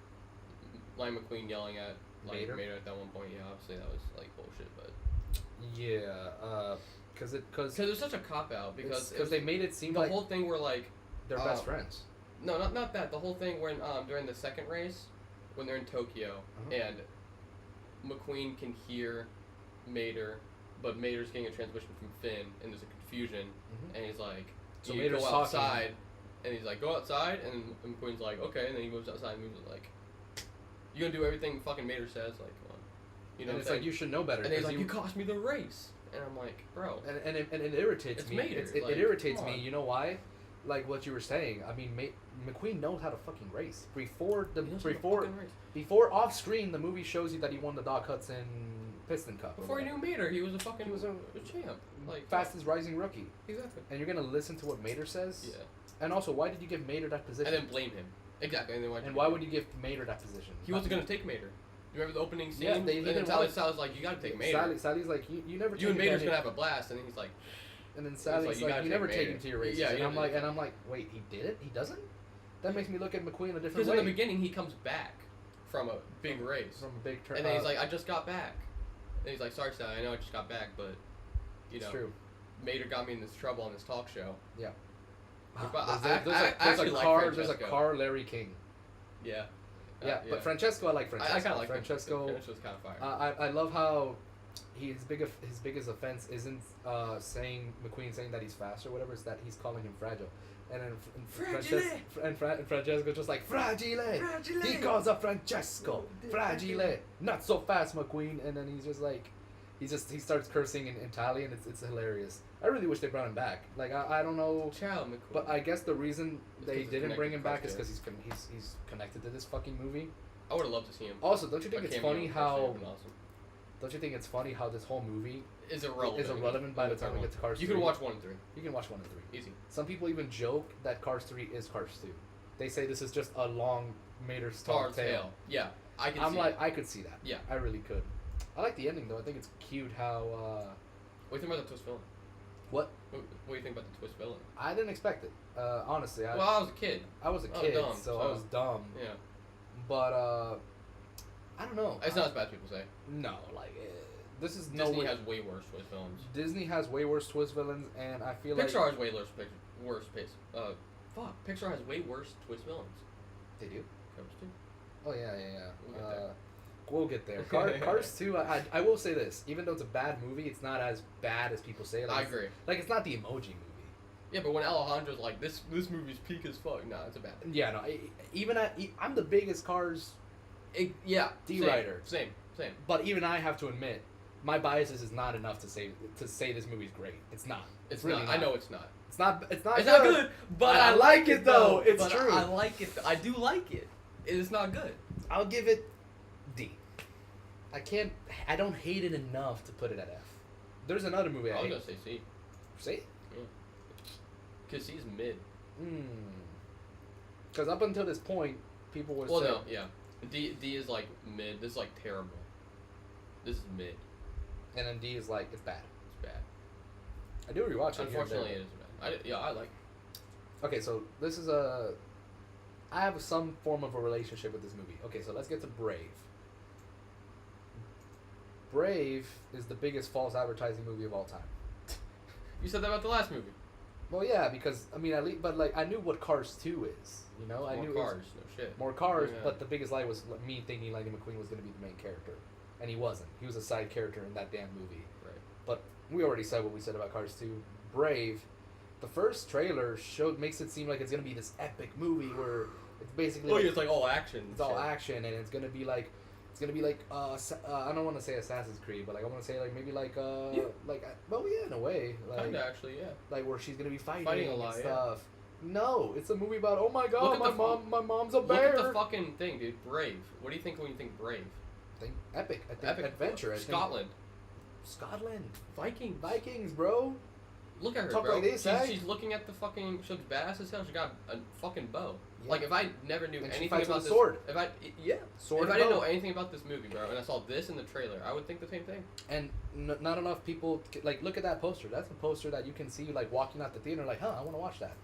Lightning McQueen yelling at like Mater at that one point. Yeah, obviously that was like bullshit, but. Yeah, because it was such a cop out because they made it seem the like whole thing were like they're best friends. No, not that. The whole thing when during the second race, when they're in Tokyo and McQueen can hear Mater, but Mater's getting a transmission from Finn, and there's a confusion, and he's like, so you Mater's go talking. outside, and he's like, go outside, and McQueen's like, okay, and then he moves outside and moves like, you gonna do everything fucking Mater says, like, come on. You know and it's like, you should know better. And he's like, you cost me the race. And I'm like, bro. And it irritates me. Mater, it irritates me. You know why? Like what you were saying. I mean, McQueen knows how to fucking race. Before off screen, the movie shows you that he won the Doc Hudson Piston Cup. Before he knew Mater, he was a fucking a champ. Like fastest rising rookie. Exactly. And you're gonna listen to what Mater says? Yeah. And also, why did you give Mater that position? And then blame him. Exactly. And why would you give Mater that position? He wasn't gonna take Mater. You remember the opening scene? Yeah, he didn't want it. Sally's like, you gotta take Mater. Sally's like, you never. You and Mater's gonna have a blast, and then he's like. And then Sally's like, you never take him to your races. Yeah, and I'm like, wait, he did it? He doesn't? That makes me look at McQueen a different way. Because in the beginning, he comes back from a big race. From a big turn. And then he's like, I just got back. And he's like, sorry, Sally, I know I just got back, but, you know. It's true. Mater got me in this trouble on this talk show. Yeah. There's a car Larry King. Yeah. Yeah, but Francesco, I like Francesco. I kind of like Francesco. Francesco's kind of fire. I love how his biggest offense isn't saying McQueen saying that he's fast or whatever. It's that he's calling him fragile. And then Francesco just like fragile. He calls up Francesco fragile. Not so fast, McQueen. And then he's just like, he starts cursing in Italian. It's hilarious. I really wish they brought him back. Like I don't know. Ciao, McQueen. But I guess the reason they didn't bring him back is because because he's connected to this fucking movie. I would have loved to see him. Also, don't you think it's funny how? Don't you think it's funny how this whole movie is irrelevant by the time we get to Cars 3? You can watch 1 and 3. You can watch 1 and 3. Easy. Some people even joke that Cars 3 is Cars 2. They say this is just a long Mater's tale. Yeah, I could see that. Yeah, I really could. I like the ending though. I think it's cute how. What do you think about the twist villain? What? What do you think about the twist villain? I didn't expect it. Honestly, I was a kid. I was a kid, so I was dumb. Yeah. But I don't know. It's not as bad as people say. No, like this is Disney has way worse twist villains. Disney has way worse twist villains, and I feel Pixar has way worse Pixar has way worse twist villains. They do. Cars 2. Oh yeah. We'll get there. Cars 2. I will say this: even though it's a bad movie, it's not as bad as people say. Like, I agree. Like it's not the Emoji Movie. Yeah, but when Alejandro's like, this movie's peak as fuck. Nah, it's a bad movie. Yeah, no. I'm the biggest Cars. D-writer. Same. But even I have to admit, my biases is not enough to say this movie's great. It's not. It's really not. not. I know it's not. It's not. It's not good. But I like it though. It's true. I like it. I do like it. It's not good. I'll give it D. I don't hate it enough to put it at F. There's another movie I was hate. gonna say C. C? Yeah. Cause C's mid. Because up until this point, people were saying. No, yeah. D is like mid. This is like terrible. This is mid. And then D is like, it's bad. It's bad. I do rewatch it. Unfortunately, it is bad. I like it. Okay, so this is I have some form of a relationship with this movie. Okay, so let's get to Brave. Brave is the biggest false advertising movie of all time. You said that about the last movie. Well, yeah, because I mean, but like I knew what Cars 2 is. You know, I knew Cars. No shit. More Cars, yeah. But the biggest lie was me thinking Lightning McQueen was going to be the main character, and he wasn't. He was a side character in that damn movie. Right. But we already said what we said about Cars 2. Brave, the first trailer makes it seem like it's going to be this epic movie where it's basically. It's like all action. It's all action, and it's going to be like. I don't want to say Assassin's Creed, but like I want to say like maybe like well yeah, in a way, like kinda actually, yeah, like where she's gonna be fighting a lot, and stuff. Yeah. No, it's a movie about my god, my mom's a bear. Look at the fucking thing, dude. Brave. What do you think when you think Brave? think epic. I think Epic adventure. I think Scotland. Scotland. Vikings, bro. Look at her, Talk bro. like this, eh? She's looking at the fucking. She looks badass as hell. She got a fucking bow. Yeah. Like if I never knew And she anything fights about with a this, sword. Sword if I and didn't bow. know anything about this movie, bro, and I saw this in the trailer, I would think the same thing. And not enough people like look at that poster. That's a poster that you can see like walking out the theater like, huh, I want to watch that.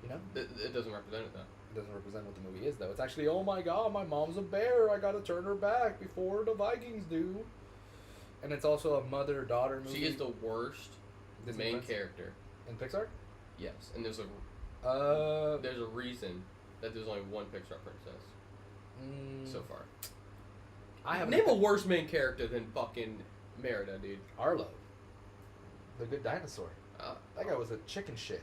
You know? It doesn't represent it though. It doesn't represent what the movie is though. It's actually, oh my god, my mom's a bear. I gotta turn her back before the Vikings do. And it's also a mother-daughter movie. She is the worst Disney main princess? character. In Pixar? Yes, and there's a reason that there's only one Pixar princess so far. I have Name a worse main character than fucking Merida, dude. Arlo, the good dinosaur. Uh, That guy was a chicken shit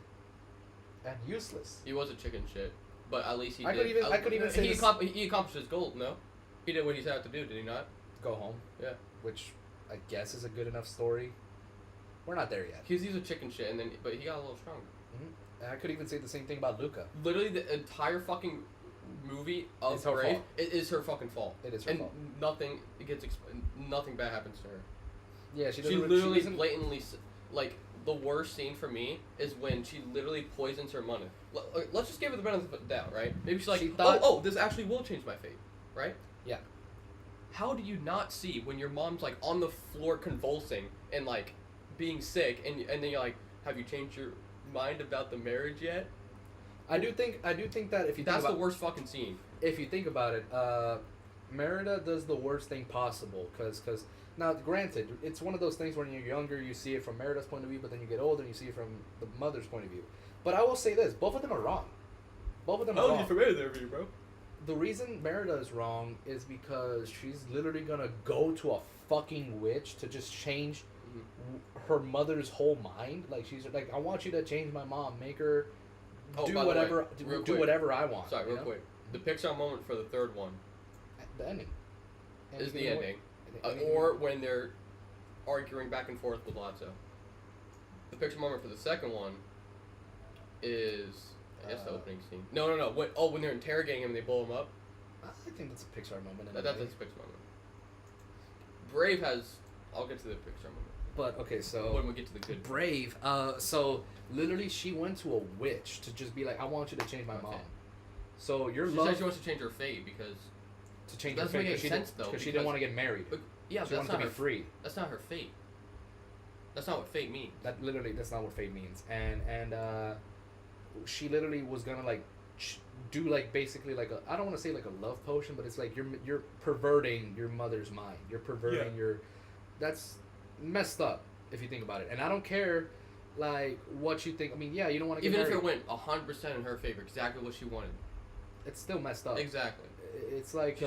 and useless. He was a chicken shit, but at least he I did. could even say he, this- he accomplished his goal. No, he did what he set out to do. Did he not? Go home. Yeah. Which I guess is a good enough story. We're not there yet. He's a chicken shit, but he got a little stronger. And I could even say the same thing about Luca. Literally, the entire fucking movie of It's her Brave, fault. it is her fucking fault. It is her and fault. nothing bad happens to her. Yeah, she She doesn't. literally doesn't- blatantly, like, the worst scene for me is when she literally poisons her mother. Let's just give her the benefit of the doubt, right? Maybe she's like, She thought- oh, this actually will change my fate, right? Yeah. How do you not see when your mom's like on the floor convulsing and like being sick, and then you're like, have you changed your mind about the marriage yet? I do think that if you That's think the about, worst fucking scene. if you think about it, Merida does the worst thing possible because now granted it's one of those things when you're younger you see it from Merida's point of view, but then you get older and you see it from the mother's point of view. But I will say this: both of them are wrong. Both of them are wrong. there, bro. The reason Merida is wrong is because she's literally gonna go to a fucking witch to just change her mother's whole mind. Like she's like, I want you to change my mom, make her Oh, do by the way, whatever, real do quick. whatever I want. Sorry, you real know? quick. The Pixar moment for the third one The ending. is the Anything ending, more? or when they're arguing back and forth with Lotso. The Pixar moment for the second one is, I guess, the opening scene. No. When they're interrogating him, and they blow him up. I think that's a Pixar moment. That's a Pixar moment. Brave has. I'll get to the Pixar moment But okay, so when we get to the good. Brave. So literally, she went to a witch to just be like, I want you to change my Okay. mom. So your She love said she wants to change her fate because. to change her doesn't fate make any sense, though, because she didn't because- want to get married. But, yeah, she but wanted that's to not be her. free. That's not her fate. That's not what fate means. That's not what fate means. And she literally was gonna like do like basically like a, I don't want to say like a love potion, but it's like you're perverting your mother's mind. You're perverting your. That's messed up if you think about it. And I don't care like what you think. I mean, yeah, you don't want to get Even if married. it went 100% in her favor, exactly what she wanted. It's still messed up. Exactly. It's like.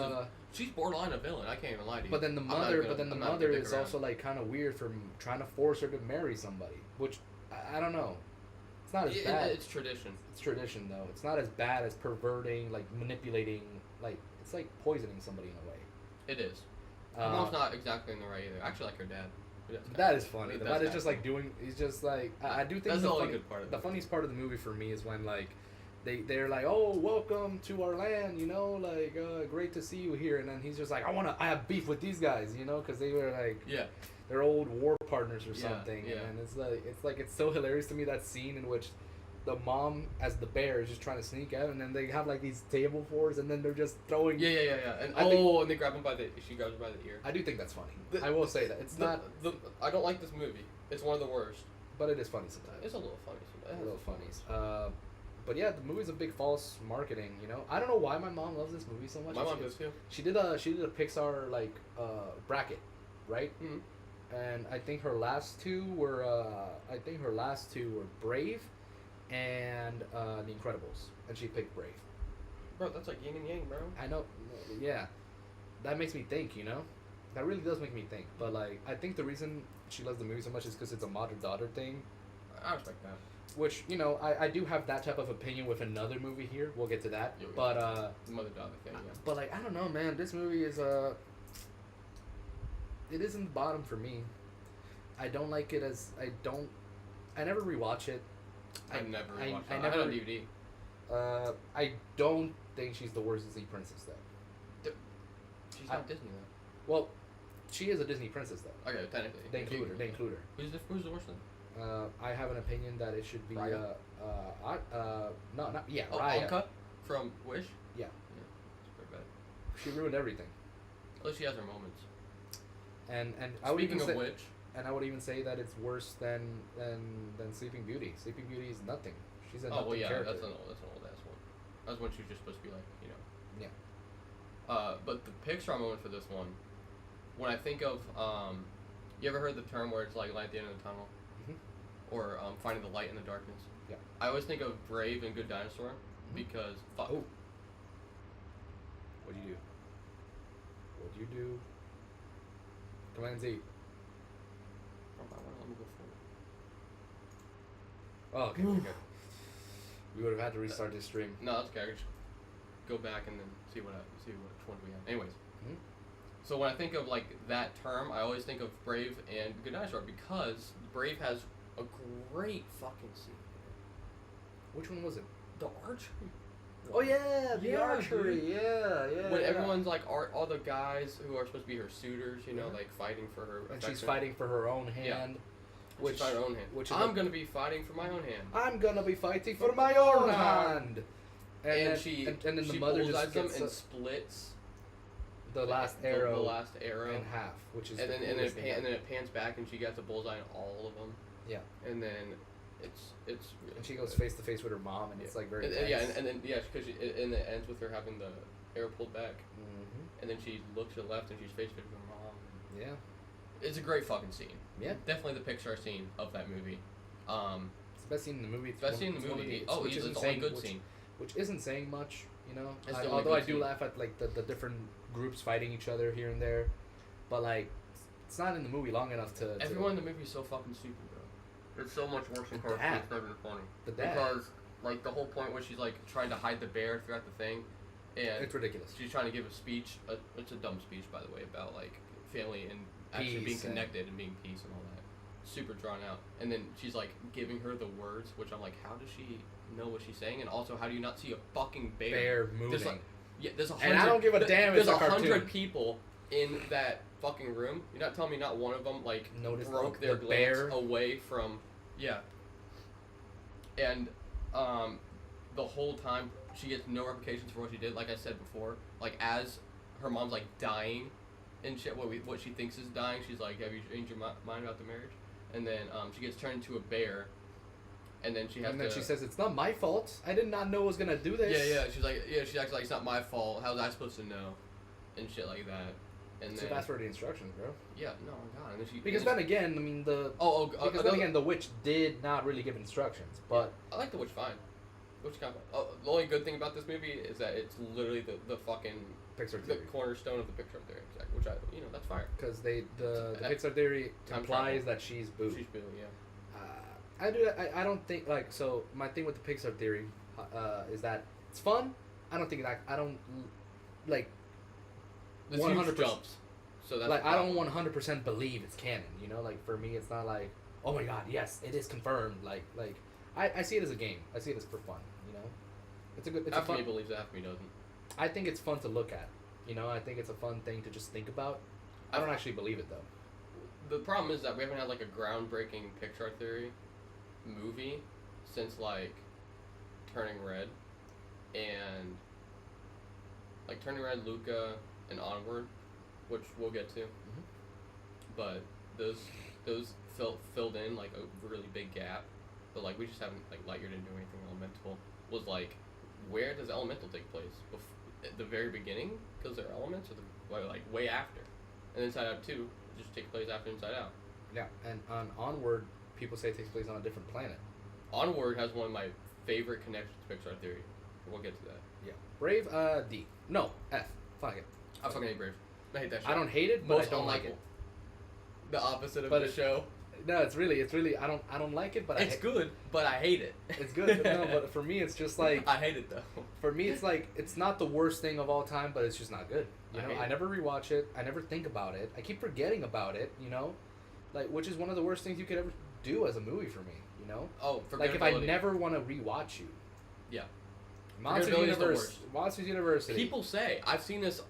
She's borderline a villain. I can't even lie to you. But then the I'm not mother, gonna- I'm not mother gonna dick is around. also like kind of weird for trying to force her to marry somebody, which I don't know. It's not as bad. It's tradition. It's tradition though. It's not as bad as perverting, like manipulating, like it's like poisoning somebody in a way. It is. Her mom's not exactly in the right either. I actually like her dad. That is funny. The That's dad is kinda just like doing. He's just like I do think That's the only funny, good part of the it. funniest part of the movie for me is when like they're like, oh, welcome to our land, you know, like great to see you here, and then he's just like, I have beef with these guys, you know, because they were like Yeah. they're old war partners or Yeah, something, yeah. and it's so hilarious to me, that scene in which the mom as the bear is just trying to sneak out, and then they have like these table fours, and then they're just throwing. Yeah. And I think- and they grab him by the. She grabs him by the ear. I do think that's funny. The- I will say that it's not, I don't like this movie. It's one of the worst. but it is funny sometimes. It's a little funny. A little funnies. But yeah, the movie's a big false marketing. You know, I don't know why my mom loves this movie so much. My mom does too. She did a Pixar like bracket, right? Mhm. And I think her last two were Brave and The Incredibles, and she picked Brave. Bro, that's like yin and yang, bro. I know, yeah, that makes me think. You know, that really does make me think. But like, I think the reason she loves the movie so much is because it's a mother-daughter thing. I respect that. Which, you know, I do have that type of opinion with another movie here. We'll get to that. Yeah, we But The mother daughter thing. Yeah. but like, I don't know, man. This movie is it is in the bottom for me. I don't like it as I never rewatch it. I never watched it. I I had it on DVD. I don't think she's the worst Disney princess though. She's not Disney though. Well, she is a Disney princess though. Okay, technically. They include her. Who's the worst then? I have an opinion that it should be Raya? Raya. Anka from Wish. Yeah. It's pretty bad. She ruined everything. At least she has her moments. And I would Speaking even of say, which, and I would even say that it's worse than Sleeping Beauty. Sleeping Beauty is nothing. She's a nothing character. that's an old ass one. That's when she was just supposed to be like, you know. Yeah. But the Pixar moment for this one, when I think of, you ever heard the term where it's like light at the end of the tunnel, or finding the light in the darkness? Yeah. I always think of Brave and Good Dinosaur because fuck. Oh. What'd you do? Command Z. Let me go forward. Oh, okay, we're good. We would have had to restart this stream. No, that's okay. I can just go back and then see which one we have. Anyways, so when I think of like that term, I always think of Brave and Good Dinosaur because Brave has a great fucking scene. Which one was it? The archery. Oh yeah, the Yeah, archery. dude. Yeah. When everyone's like, all the guys who are supposed to be her suitors, you know, Yeah. like fighting for her. and she's affection. fighting for her own hand. Which by her own hand. which is I'm a- gonna be fighting for my own hand. I'm gonna be fighting for my own hand. And then the she mother bullseyes just them gets and splits the last arrow the last arrow in half, which is and then the and coolest then, thing and then it pans back and she gets a bullseye on all of them. Yeah. And then it's really and she goes good. face to face with her mom, and it's like very and tense. and then because and it ends with her having the arrow pulled back, and then she looks to the left and she's face to face with her mom. Yeah. It's a great fucking scene. Yeah. Definitely the Pixar scene of that movie. It's the best scene in the movie. Best scene in the movie. Which it's isn't the only saying good which, scene. which isn't saying much, you know. It's the only Although good I do scene. laugh at like the different groups fighting each other here and there, but like it's not in the movie long enough to. Everyone in the movie is so fucking stupid, bro. It's so much worse than The cartoons. dad. It's not even funny. The dad. Because like the whole point where she's like trying to hide the bear throughout the thing, and It's ridiculous. she's trying to give a speech. It's a dumb speech, by the way, about like family and actually being Peace and- connected and being peace and all that. Super drawn out. And then she's like giving her the words, which I'm like, how does she know what she's saying? And also, how do you not see a fucking bear? Bear moving. There's like, there's 100. And I don't give a damn if There's it's a 100 cartoon. people in that fucking room. You're not telling me not one of them like Notice broke the their glance bear. away from and the whole time she gets no repercussions for what she did. Like I said before, like as her mom's like dying and shit, what she thinks is dying, she's like, have you changed your mind about the marriage? And then she gets turned into a bear, and then she has And then to, she says, "It's not my fault. I did not know I was gonna do this." she acts like it's not my fault. How was I supposed to know? And shit like that. And So then that's for the instructions, bro. yeah, no, my God. And then she Because and then again, I mean because then again, the witch did not really give instructions, but I like the witch fine. Witch kind of, the only good thing about this movie is that it's literally the fucking Pixar the theory. cornerstone of the Pixar theory, exactly. Which that's fire. Because the It's- Pixar theory time implies travel. that she's Boo. She's Boo, yeah. I don't think like so. My thing with the Pixar theory is that it's fun. I don't think that I don't like There's 100%. huge jumps. So that's like the I don't problem. 100% believe it's canon. You know, like for me, it's not like oh my god, yes, it is confirmed. Like I see it as a game. I see it as for fun. You know, it's a good. It's Half a fun. of me believes it, half of me doesn't. I think it's fun to look at. You know, I think it's a fun thing to just think about. I don't actually believe it though. The problem is that we haven't had like a groundbreaking Pixar theory movie since like Turning Red and like Turning Red, Luca, and Onward, which we'll get to. But those filled in like a really big gap. But like we just haven't like Lightyear didn't do anything. Elemental was like, where does Elemental take place? At the very beginning, because they're elements, or like way after? And Inside Out 2 just takes place after Inside Out. Yeah, and on Onward, people say it takes place on a different planet. Onward has one of my favorite connections to Pixar theory. We'll get to that. Yeah. Brave, D. No, F. Fuck it. I fucking hate Brave. I hate that show. I don't hate it, but Most I don't like it. unlikable. The opposite of But the it- show. No, it's really, I don't like it, but It's good, but I hate it. It's good, but no, but for me, it's just like, I hate it though. for me, it's like, it's not the worst thing of all time, but it's just not good. You I know, hate I it. never rewatch it. I never think about it. I keep forgetting about it, you know? Like, which is one of the worst things you could ever do as a movie for me, you know? Oh, Like, if I forgettability. never want to rewatch you. Yeah. Monsters Forgettability is the University. Monsters University. People say I've seen this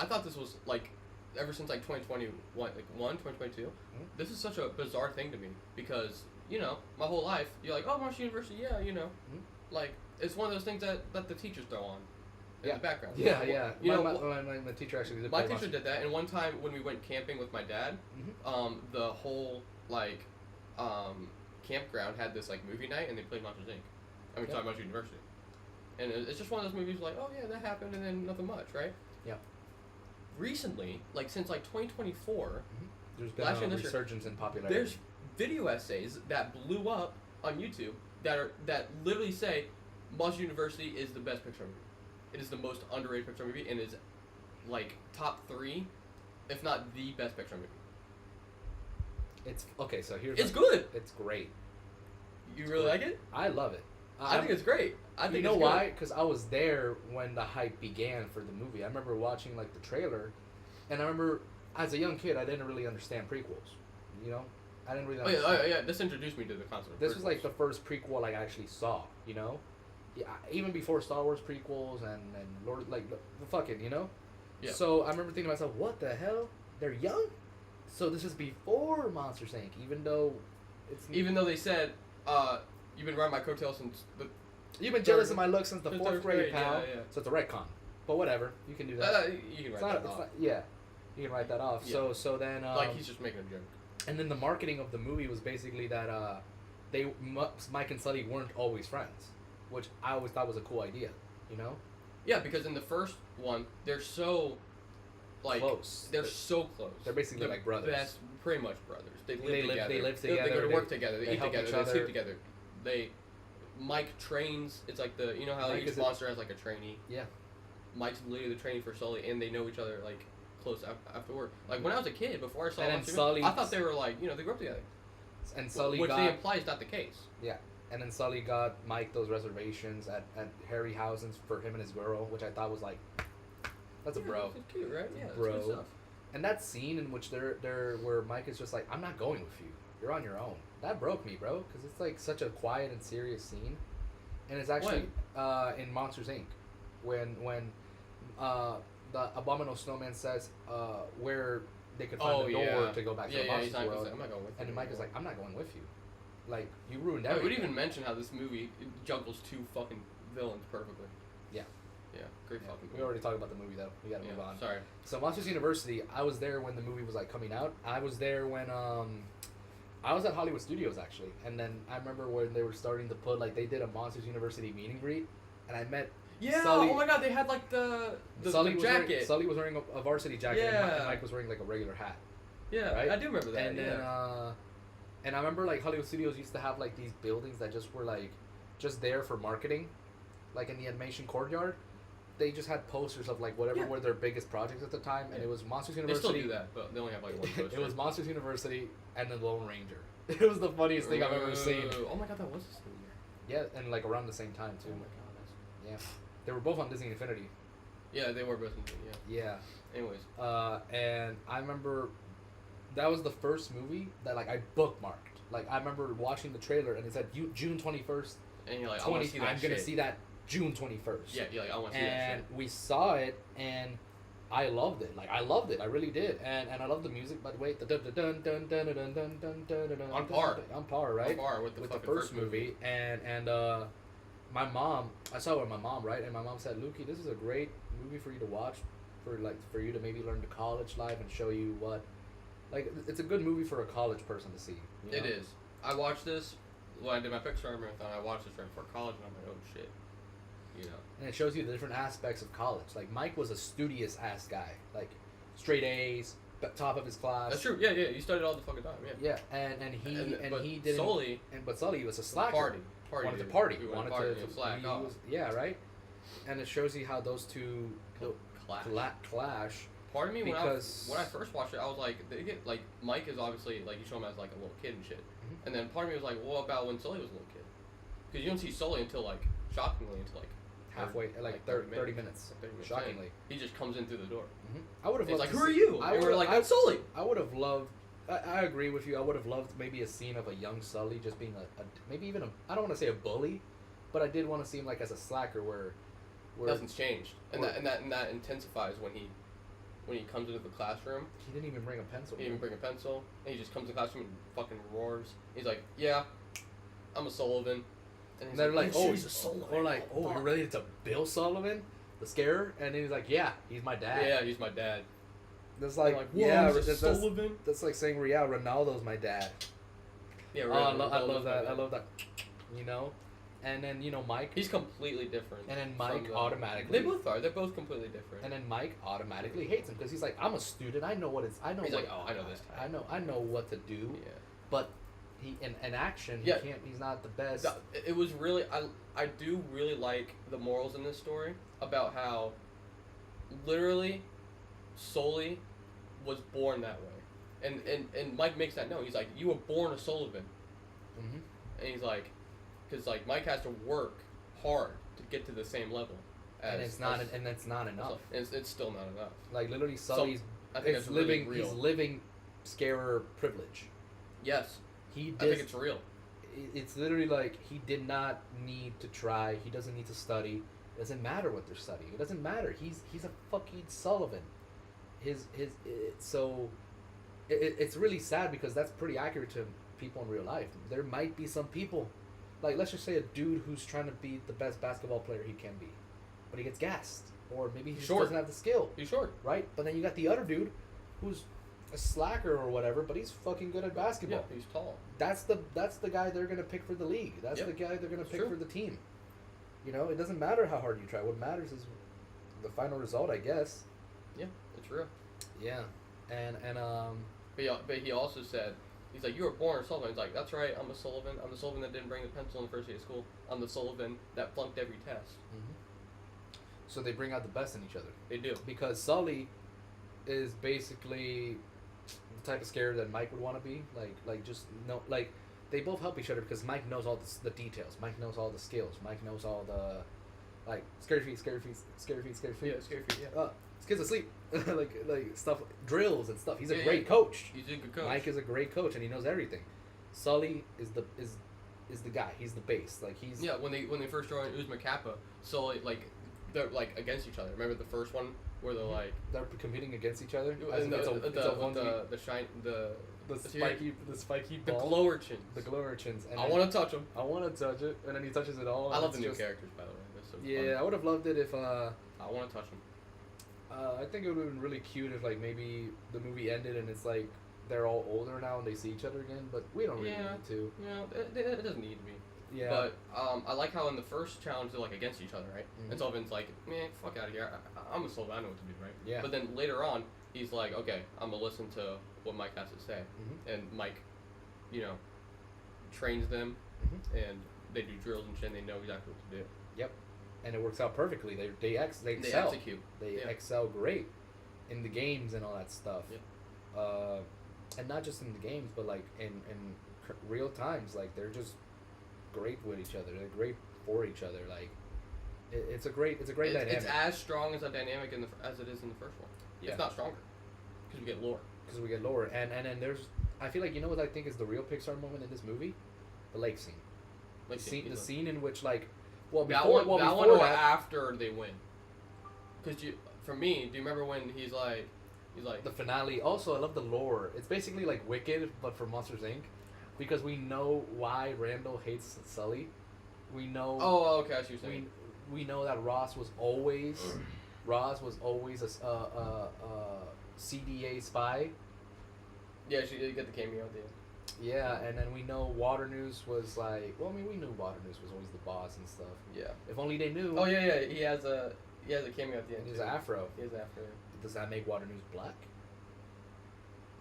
I thought this was like, ever since like 2022, this is such a bizarre thing to me because my whole life you're like, oh, Marshall University, yeah, like it's one of those things that the teachers throw on in the background. Yeah, yeah. My teacher actually did. My teacher did that, and one time when we went camping with my dad, the whole like campground had this like movie night, and they played Monsters Inc. I mean, sorry, Monsters University, and it's just one of those movies like, oh yeah, that happened, and then nothing much, right? Yeah. Recently, like since like 2024, there's been a resurgence in popularity. There's video essays that blew up on YouTube that literally say Monsters University is the best Pixar movie. It is the most underrated Pixar movie and is like top 3, if not the best Pixar movie. It's okay. So here's. It's good. It's great. You really like it? I love it. I think it's great. I think you know it's why? Because I was there when the hype began for the movie. I remember watching like the trailer, and I remember as a young kid I didn't really understand prequels. You know, I didn't really. Oh yeah. This introduced me to the concept. This was like the first prequel I actually saw. You know, yeah. Even before Star Wars prequels and Lord like the fucking Yeah. So I remember thinking to myself, what the hell? They're young. So this is before Monsters Inc. Even though they said, you've been riding my coattails since the. You've been jealous of my look since the 4th grade, pal. Yeah. So it's a retcon. But whatever, you can do that. You can write that off. Yeah, you can write that off. Yeah. So then. Like he's just making a joke. And then the marketing of the movie was basically that Mike and Sully weren't always friends, which I always thought was a cool idea. Yeah, because in the first one, they're so. Like close. They're so close. They're basically like brothers. Pretty much brothers. They live together. They go to work together. They eat help together. each They other. sleep together. Mike trains. It's like how Mike each monster has like a trainee. Yeah. Mike's literally the trainee for Sully, and they know each other like close after work. Like when I was a kid, before I saw Monster, I thought they were like they grew up together. And Sully which they imply is not the case. Yeah. And then Sully got Mike those reservations at Harryhausen's for him and his girl, which I thought was like, that's a bro. It's cute, right? Yeah, bro. That's good stuff. And that scene in which where Mike is just like, I'm not going with you. You're on your own. That broke me, bro, because it's like such a quiet and serious scene, and it's actually in Monsters Inc. when the abominable snowman says where they could find the door to go back to the monsters world, I'm not going with you. and Mike is like, I'm not going with you. Like, you ruined I everything. would even mention how this movie juggles 2 fucking villains perfectly. Yeah. Yeah, great fucking movie. We already talked about the movie though. We gotta move on. Sorry. So Monsters University, I was there when the movie was like coming out. I was there when I was at Hollywood Studios actually, and then I remember when they were starting to put like they did a Monsters University meet and greet, and I met Sully. Oh my god, they had like the jacket. Sully was wearing a varsity jacket, and Mike was wearing like a regular hat. Yeah, right? I do remember that. And then and I remember like Hollywood Studios used to have like these buildings that just were like just there for marketing, like in the animation courtyard. They just had posters of like whatever were their biggest projects at the time, and it was Monsters University. They still do that, but they only have like one poster. It was Monsters University and the Lone Ranger. It was the funniest thing I've ever seen. Oh my god, that was the same year. Yeah, and like around the same time too. Oh my god, that's... Yeah, they were both on Disney Infinity. Yeah, they were both in Disney. Yeah. Anyways. And I remember that was the first movie that like I bookmarked. Like I remember watching the trailer and it said June 21st. And you're like, I want to see that. I'm gonna see that June 21st. Yeah, you're like, I want to see that shit. And we saw it, and I loved it. Like I loved it, I really did. And I love the music. By the way, on par, right? On par with the first movie. And my mom, I saw it with my mom, right? And my mom said, Lukey, this is a great movie for you to watch, for you to maybe learn the college life and show you what, like it's a good movie for a college person to see. You know? It is. I watched this when I did my PIxar marathon. I watched this right before college, and I'm like, oh shit. And it shows you the different aspects of college. Like Mike was a studious ass guy, like straight A's, top of his class. That's true. Yeah. You studied all the fucking time. Yeah. Yeah, and he didn't. Sully. But Sully was a slacker. Wanted to party. Wanted to slack off. Yeah, right. And it shows you how those two clash. Part of me when I first watched it, I was like, they get like Mike is obviously like you show him as like a little kid and shit, and then part of me was like, what about when Sully was a little kid? Because you don't see Sully until like shockingly until like halfway, like 30 minutes. Shockingly, he just comes in through the door. I would have. He's like, who are you? And we're like, that's Sully. I would have loved. I agree with you. I would have loved maybe a scene of a young Sully just being maybe even I don't want to say a bully, but I did want to see him like as a slacker where nothing's changed, and that intensifies when he when he comes into the classroom. He didn't even bring a pencil. He didn't even bring a pencil, and he just comes to the classroom and fucking roars. He's like, "Yeah, I'm a Sullivan." And they're like, "Oh, he's a Sullivan." Or like, "Oh, fuck. you're related to Bill Sullivan, the scarer?" And he's like, "Yeah, he's my dad." Yeah, he's my dad. That's I'm like, "Whoa, yeah, he's a Sullivan. that's like saying, "Yeah, Ronaldo's my dad." Yeah, Oh, really, I love Ronaldo's my that. I dad. love that. You know, and then Mike. He's completely different. And then from Mike the- automatically. They both are. They're both completely different. And then Mike automatically hates him because he's like, "I'm a student. I know what it's. I know. He's what, like, "Oh, I know this I type." know. I know what to do." Yeah. But he in action, Yeah. he can't. He's not the best. It was really I do really like the morals in this story about how literally Sully was born that way. And Mike makes that known. He's like, "You were born a Sullivan." Mm-hmm. And he's like, because like Mike has to work hard to get to the same level. And it's not enough. It's still not enough. Like literally, Sully's I think is it's really living. real. He's living scarer privilege. Yes, He I think does. it's real. It's literally like he did not need to try. He doesn't need to study. It doesn't matter what they're studying. It doesn't matter. He's a fucking Sullivan. It's really sad because that's pretty accurate to people in real life. There might be some people, like let's just say a dude who's trying to be the best basketball player he can be, but he gets gassed, or maybe he just Short. doesn't have the skill, He's short. right? But then you got the other dude, who's a slacker or whatever, but he's fucking good at Yeah, basketball. he's tall. That's the guy they're gonna pick for the league. That's Yep. the guy they're gonna It's pick true. for the team. You know, it doesn't matter how hard you try. What matters is the final result, I guess. Yeah, it's real. Yeah, and But he also said, he's like, "You were born a Sullivan." He's like, "That's right, I'm a Sullivan. I'm the Sullivan that didn't bring the pencil in the first day of school. I'm the Sullivan that flunked every test." so they bring out the best in each other They do. because Sully is basically the type of scared that Mike would want to be. Like just no like they both help each other because Mike knows all the details. Mike knows all the skills. Mike knows all the like scary feet. Yeah, scary feet, yeah. This kid's asleep. like stuff, drills and stuff. He's a Yeah, great yeah. coach. He's a good coach. Mike is a great coach and he knows everything. Sully is the guy. He's the base. Like he's Yeah, when they first joined Uzma Kappa, so like they're like against each other. Remember the first one where they're like they're competing against each other. As and if it's a the shine the spiky the ball. glow urchins. The glow urchins. And I then- want to touch them. I want to touch it, and then he touches it all. I and love the it's new just- characters, by the way. They're so Yeah, I would have loved it if. fun. I want to touch them. I think it would have been really cute if like maybe the movie ended and it's like they're all older now and they see each other again. But we don't really Yeah. need to. It doesn't need to be. Yeah. But I like how in the first challenge they're like against each other, right? Mhm. And Sullivan's like, "Man, fuck out of here. I'm a Sullivan. I know what to do, right?" Yeah. But then later on, he's like, "Okay, I'm gonna listen to what Mike has to say." Mhm. And Mike, trains them, Mhm. and they do drills and shit. And they know exactly what to do. Yep. And it works out perfectly. They They excel. execute. They Yeah. excel great in the games and all that stuff. Yeah. And not just in the games, but like in real times, like they're just great with each other. They're great for each other. Like it's a great dynamic. It's as strong as a dynamic as it is in the first one. Yeah. It's not stronger because we get lore. Because we get lower, and then there's I feel like what I think is the real Pixar moment in this movie, the lake scene. Like The scene in which like that before one before or that, after they win. Because for me, do you remember when he's like the finale. Also, I love the lore. It's basically like Wicked, but for Monsters Inc. Because we know why Randall hates Sully. We know. oh okay, I see what you're saying. We know that Ross was always a CDA spy. Yeah, she did get the cameo at the end. Yeah, and then we know Water News was like. Well, I mean, we knew Water News was always the boss and stuff. Yeah. If only they knew. Oh yeah, he has a cameo at the end. His too. afro. He has afro. Does that make Water News black?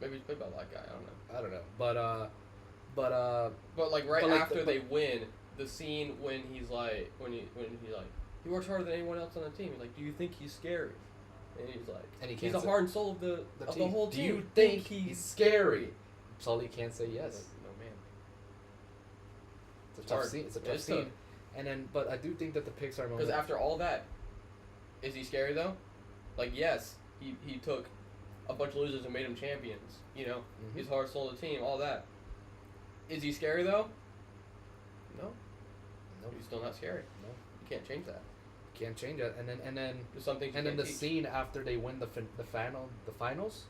Maybe he's played by that guy. I don't know. I don't know, But like right But, like, after the- they win, the scene when he's like he works harder than anyone else on the team. He's like, "Do you think he's scary?" And he's like, And he "He's can't the say- heart and soul of the whole Do team." you think he's scary? Sully can't say He's yes. like, no man. It's a tough hard. scene. It's a It tough is scene. tough. And then, but I do think that the Pixar moment. Because after all that, is he scary though? Like yes, he took a bunch of losers and made them champions. Mhm. He's heart and soul of the team. All that. Is he scary though? No. Nope. He's still not scary. No. You can't change that. can't change it. There's some things you And then can't the teach. scene after they win the finals,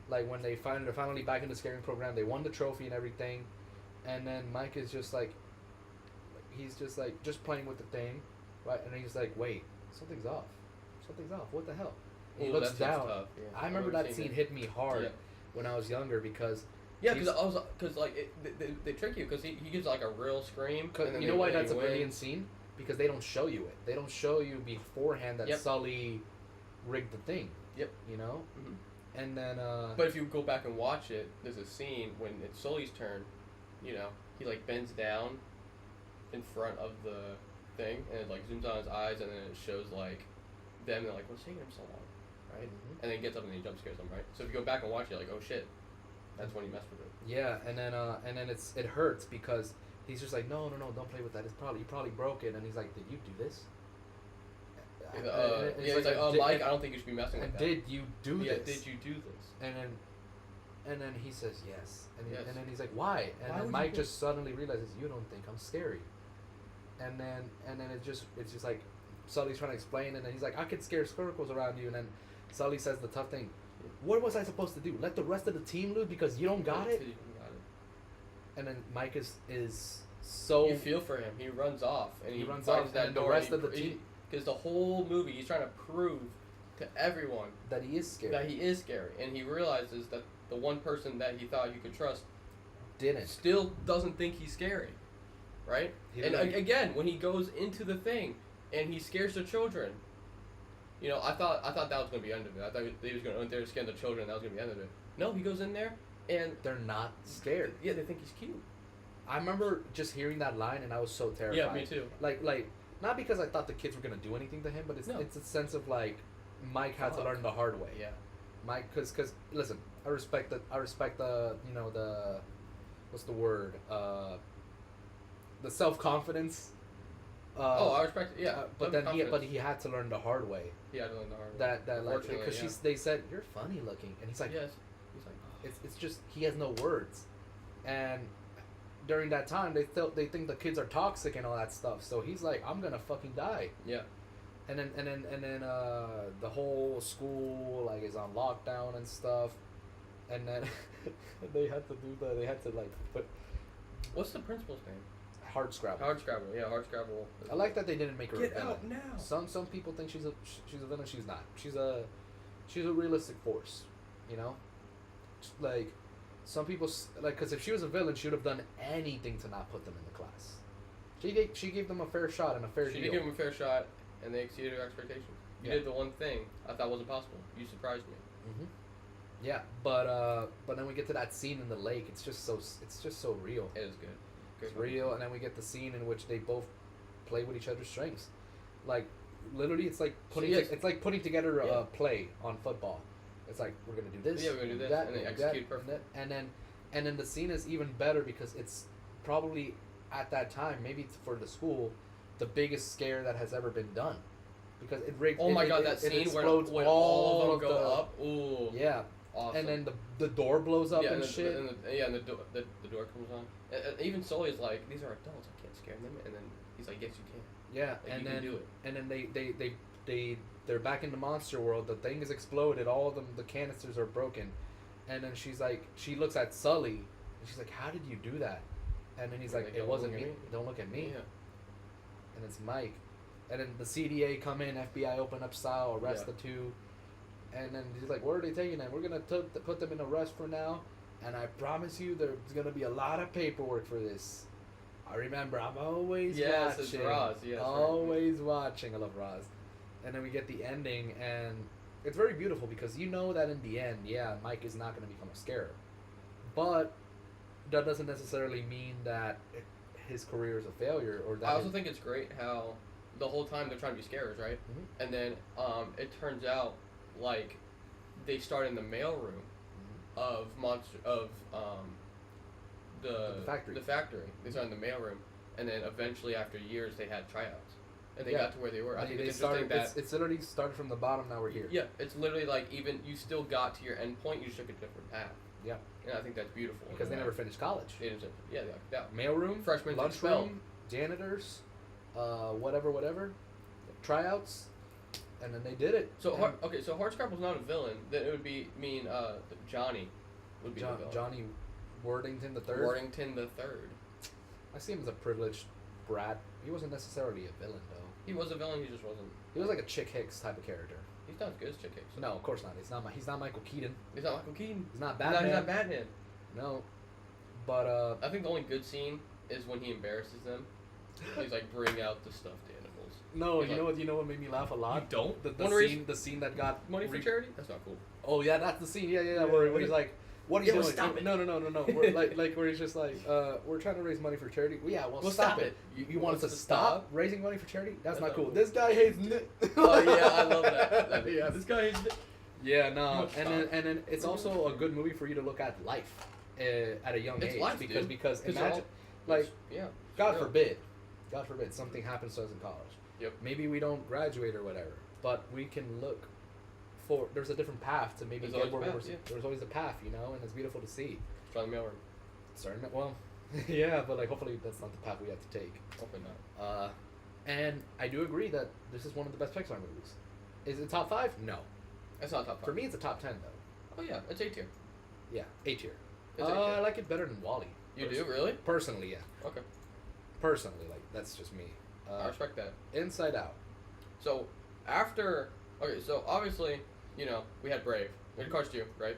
like when they're finally back in the scaring program, they won the trophy and everything, and then Mike is just like, he's just like just playing with the thing, right? And he's like, wait, something's off, what the hell? And he Ooh, looks that scene's down. tough, yeah. I remember that scene it. hit me hard Yeah. when I was younger because Yeah, he's- because like they trick you because he gives like a real scream. And then you know why they that's a win. brilliant scene? Because they don't show you it. They don't show you beforehand that Yep. Sully rigged the thing. Yep. You know? Mhm. And then But if you go back and watch it, there's a scene when it's Sully's turn. You know, he like bends down in front of the thing, and it like zooms on his eyes, and then it shows like them. And they're like, "What's taking him so long?" Right? Mhm. And then he gets up and he jump scares them. Right? So if you go back and watch it, like, "Oh shit, that's when he messed with it." yeah, and then it hurts because he's just like, no, don't play with that. You probably broke it. And he's like, did you do this? And it's Yeah, he's like, "Oh, "Did- Mike, I don't think you should be messing with and that." did you do Yeah, this? did you do this? And then he says yes. Yes. And then he's like, why? And Why then would Mike you just suddenly realizes, you don't think I'm scary. And then it's just like Sully's trying to explain, and then he's like, I could scare circles around you. And then Sully says the tough thing, what was I supposed to do? Let the rest of the team lose because you don't got it? You got it. And then Mike is so You feel for him. He runs off, and He he runs finds off, that and the door. rest of the team- because the whole movie, he's trying to prove to everyone that he is scared. that he is scary, and he realizes that the one person that he thought he could trust didn't. still doesn't think he's scary, right? He And really- again, when he goes into the thing and he scares the children, you know, I thought that was gonna be the end of it. I thought he was gonna they were scaring the children, and that was gonna be the end of it. No, he goes in there and They're not scared. yeah, they think he's cute. I remember just hearing that line and I was so terrified. Yeah, me too. Like not because I thought the kids were gonna do anything to him, but it's No. it's a sense of like Mike had to Fuck. learn the hard way. Yeah. Mike, cause listen, I respect the you know the what's the word the self confidence. I respect it. Yeah, but then he had to learn the hard way. he had to learn the hard way. That like Unfortunately, because they said you're funny looking, and he's like yes, he's like, it's just he has no words, and during that time they think the kids are toxic and all that stuff. So he's like, I'm gonna fucking die. yeah. And then the whole school like is on lockdown and stuff, and then they had to like put What's the principal's name? hard scrabble. Hard Scrabble. Yeah, Hard Scrabble. I like that they didn't make her a Get villain. out now. Some people think she's a villain. She's not. She's a realistic force. You know, like some people like because if she was a villain, she would have done anything to not put them in the class. She gave them a fair shot and a fair She deal. did give him a fair shot, and they exceeded her expectations. You Yeah. did the one thing I thought wasn't possible. You surprised me. Mm-hmm. Yeah, but then we get to that scene in the lake. It's just so real. It is good. It's real, and then we get the scene in which they both play with each other's strengths. Like literally, it's like putting together a Yeah. play on football. It's like we're gonna do this. Yeah, we're gonna do this, that, and they we're gonna do execute that, perfectly. and then the scene is even better because it's probably at that time, maybe it's for the school, the biggest scare that has ever been done. Because it rigs. Oh my it, god, it, that it scene where explodes all of them go the- up. Ooh. Yeah, Awesome. and then the door blows up yeah, and the, shit. And the door comes on. And even Sully's like, these are adults. I can't scare them. And then he's like, yes, you can. Yeah, Like, and you then can do it. and then they're back in the monster world. The thing is exploded. All of them, the canisters are broken, and then she's like, she looks at Sully, and she's like, how did you do that? And then he's Like, like, it don't wasn't look me. at me. Don't look at me. Yeah. And it's Mike, and then the CDA come in, FBI open up style, arrest Yeah. the two, and then he's like, where are they taking them? We're gonna put them in arrest for now, and I promise you, there's gonna be a lot of paperwork for this. I remember, I'm always Yes, watching. it's Roz. Yes, right. always watching. I love Roz. And then we get the ending, and it's very beautiful because you know that in the end, yeah, Mike is not going to become a scarer. But that doesn't necessarily mean that his career is a failure or that. I also think it's great how the whole time they're trying to be scarers, right? Mhm. And then it turns out like they start in the mailroom of the factory. The factory. They start in the mailroom, and then eventually, after years, they had tryouts, and they Yeah. got to where they were. I think they it's interesting started. that It's literally started from the bottom. Now we're here. yeah, it's literally like even you still got to your end point, you just took a different path. Yeah. And I think that's beautiful. Because they never finished college. They didn't. Yeah, they got that. Mailroom, Freshmen lunchroom, expelled. janitors, whatever. tryouts, and then they did it. So And so Hardscrapple's not a villain. Then it would mean Johnny would be the villain. Johnny Worthington the third. Worthington the third. I see him as a privileged brat. He wasn't necessarily a villain though. He was a villain. He just wasn't. He was like a Chick Hicks type of character. He's not as good as Chick Hicks. No, of course not. He's not Michael Keaton. He's not Michael Keaton. He's not He's Batman. not Batman. No, but I think the only good scene is when he embarrasses them. He's like, bring out the stuffed animals. no, He's you know what made me laugh a lot? You don't? The One where scene, the scene that got Money for charity? That's not cool. Oh yeah, that's the scene. Yeah. Where he's like, "What are you Yeah, well, doing?" stop it. No. We're like where he's just like, "We're trying to raise money for charity." Well, yeah, well, stop it. You want us to stop raising money for charity? That's not cool. This guy hates. Oh yeah, I love that. Yeah, this guy hates. Yeah, no, Much and then it's also a good movie for you to look at life at a young It's age life, because dude. imagine like yeah. God Yeah. forbid something happens to us in college. Yep. Maybe we don't graduate or whatever, but we can look for there's a different path to maybe There's get always where a we're path, yeah. there's always a path, you know, and it's beautiful to see. Try the mailroom. Starting well, yeah, but like hopefully that's not the path we have to take. Hopefully not. And I do agree that this is one of the best Pixar movies. Is it top 5? No. It's not top 5. For me, it's a top 10 though. Oh yeah, it's A tier. Yeah, A tier. It's A tier. I like it better than Wall-E. You do really? Personally, yeah. Okay. Personally, like that's just me. I respect that. Inside Out. So after so obviously, we had Brave. We had Cars 2, right?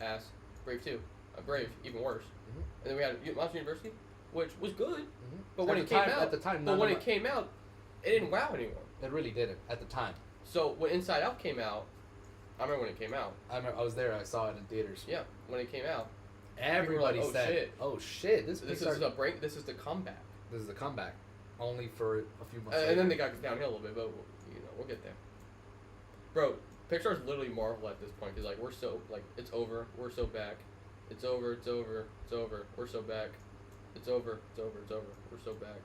Ass. Brave 2. Brave, even worse. Mhm. And then we had Monster University, which was good, Mm-hmm. but when it came out, it came out, it didn't wow anyone. It really didn't at the time. So when Inside Out came out, I remember when it came out. I was there. I saw it in theaters. Yeah, when it came out, Everybody like, "Oh, said, shit. "Oh shit, this this Pixar, is a break. This is the comeback." this is a comeback." Only for a few months. And later. then they got downhill a little bit, but we'll get there. Bro, Pixar's literally Marvel at this point. Cause like we're so like it's over. We're so back. It's over. It's over. It's over. We're so back. It's over. It's over. It's over. We're so back.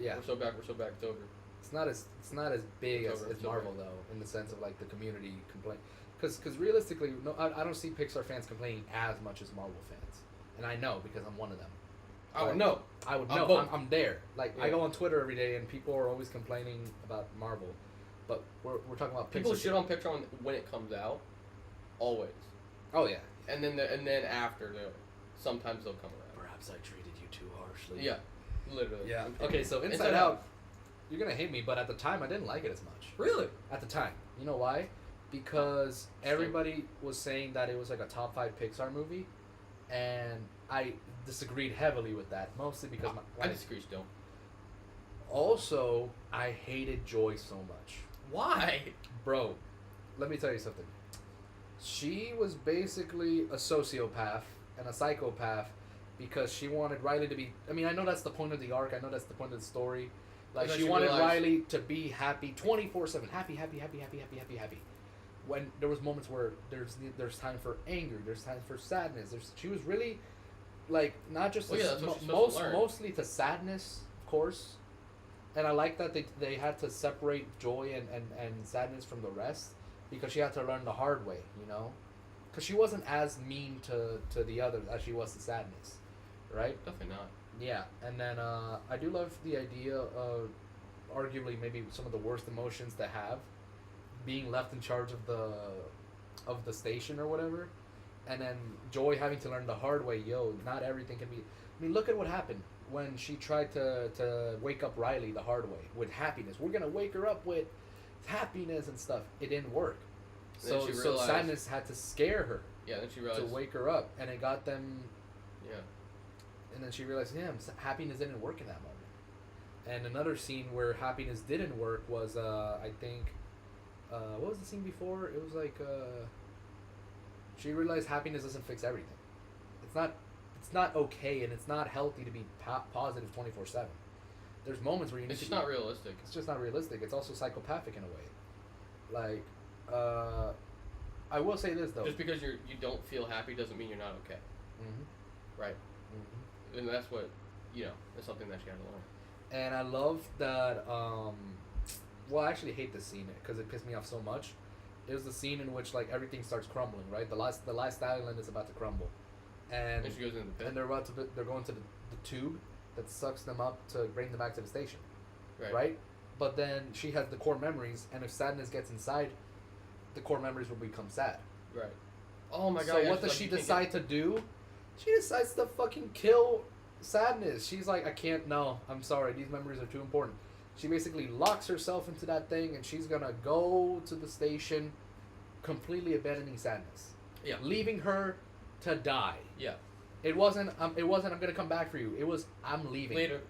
yeah, We're so back. We're so back. It's over. it's not as big It's as, over, as it's Marvel over. though, in the sense of like the community complaint. Because realistically, no, I don't see Pixar fans complaining as much as Marvel fans, and I know because I'm one of them. I would know. I would I'm know. both. I'm there. Like I Yeah. go on Twitter every day, and people are always complaining about Marvel, but we're talking about People Pixar. shit on Pixar when it comes out, always. Oh yeah. And then after, sometimes they'll come around. Perhaps I treated you too harshly. Yeah, literally. Yeah. Okay, so Inside Out, you're gonna hate me, but at the time I didn't like it as much. Really? At the time, you know why? Because everybody was saying that it was like a top 5 Pixar movie, and I disagreed heavily with that. Mostly because I disagree still. Also, I hated Joy so much. Why? Bro, let me tell you something. She was basically a sociopath and a psychopath because she wanted Riley to be. I mean, I know that's the point of the arc. I know that's the point of the story. Like, And then she she wanted realized- Riley to be happy 24/7. Happy, happy, happy, happy, happy, happy, happy. When there was moments where there's time for anger, there's time for sadness. She was really, like, not just Well, yeah, that's what she's supposed to learn. mostly to sadness, of course. And I like that they had to separate joy and sadness from the rest because she had to learn the hard way, you know? Because she wasn't as mean to the others as she was to sadness, right? Definitely not. Yeah, and then I do love the idea of arguably maybe some of the worst emotions to have, being left in charge of the station or whatever, and then Joy having to learn the hard way. Yo, not everything can be. I mean, look at what happened when she tried to wake up Riley the hard way with happiness. We're gonna wake her up with happiness and stuff. It didn't work. And then So she so realized- sadness had to scare her Yeah, then she to realized. wake her up, and it got them. Yeah. And then she realized, yeah, happiness didn't work in that moment. And another scene where happiness didn't work was, I think, what was the scene before? It was like, she realized happiness doesn't fix everything. It's not okay, and it's not healthy to be positive 24/7. There's moments where you need It's to. just not realistic. It's just not realistic. It's also psychopathic in a way. Like, I will say this though. Just because you don't feel happy doesn't mean you're not okay. Mm-hmm. Right. Mm-hmm. And that's what, that's something that she had to learn. And I love that. Well, I actually hate this scene because it pissed me off so much. It was the scene in which like everything starts crumbling. Right, the last island is about to crumble, and And she goes into the pit. they're going to the tube that sucks them up to bring them back to the station. Right. Right, but then she has the core memories, and if sadness gets inside, the core memories will become sad. Right. Oh my god. So yeah, what she's does like, she you can't decide to do? She decides to fucking kill sadness. She's like, I can't. No, I'm sorry. These memories are too important. She basically locks herself into that thing, and she's gonna go to the station, completely abandoning sadness. Yeah. Leaving her to die. Yeah. It wasn't. It wasn't. I'm gonna come back for you. It was. I'm leaving. Later.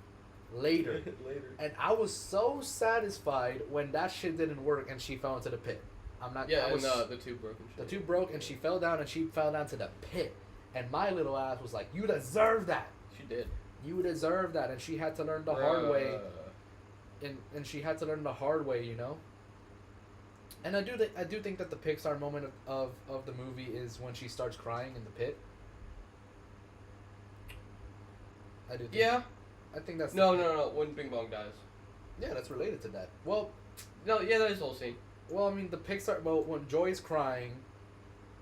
Later. Later. And I was so satisfied when that shit didn't work and she fell into the pit. I'm not. Yeah, I was, and the tube broke and shit. the tube broke and she fell down and she fell down to the pit. And my little ass was like, "You deserve that. She did. You deserve that." And she had to learn the hard way. And she had to learn the hard way, you know. And I do think that the Pixar moment of the movie is when she starts crying in the pit. I do. Think, Yeah. I think that's No. When Bing Bong dies. Yeah, that's related to that. Well, No. Yeah, that is the whole scene. I mean, the Pixar. Well, when Joy's crying,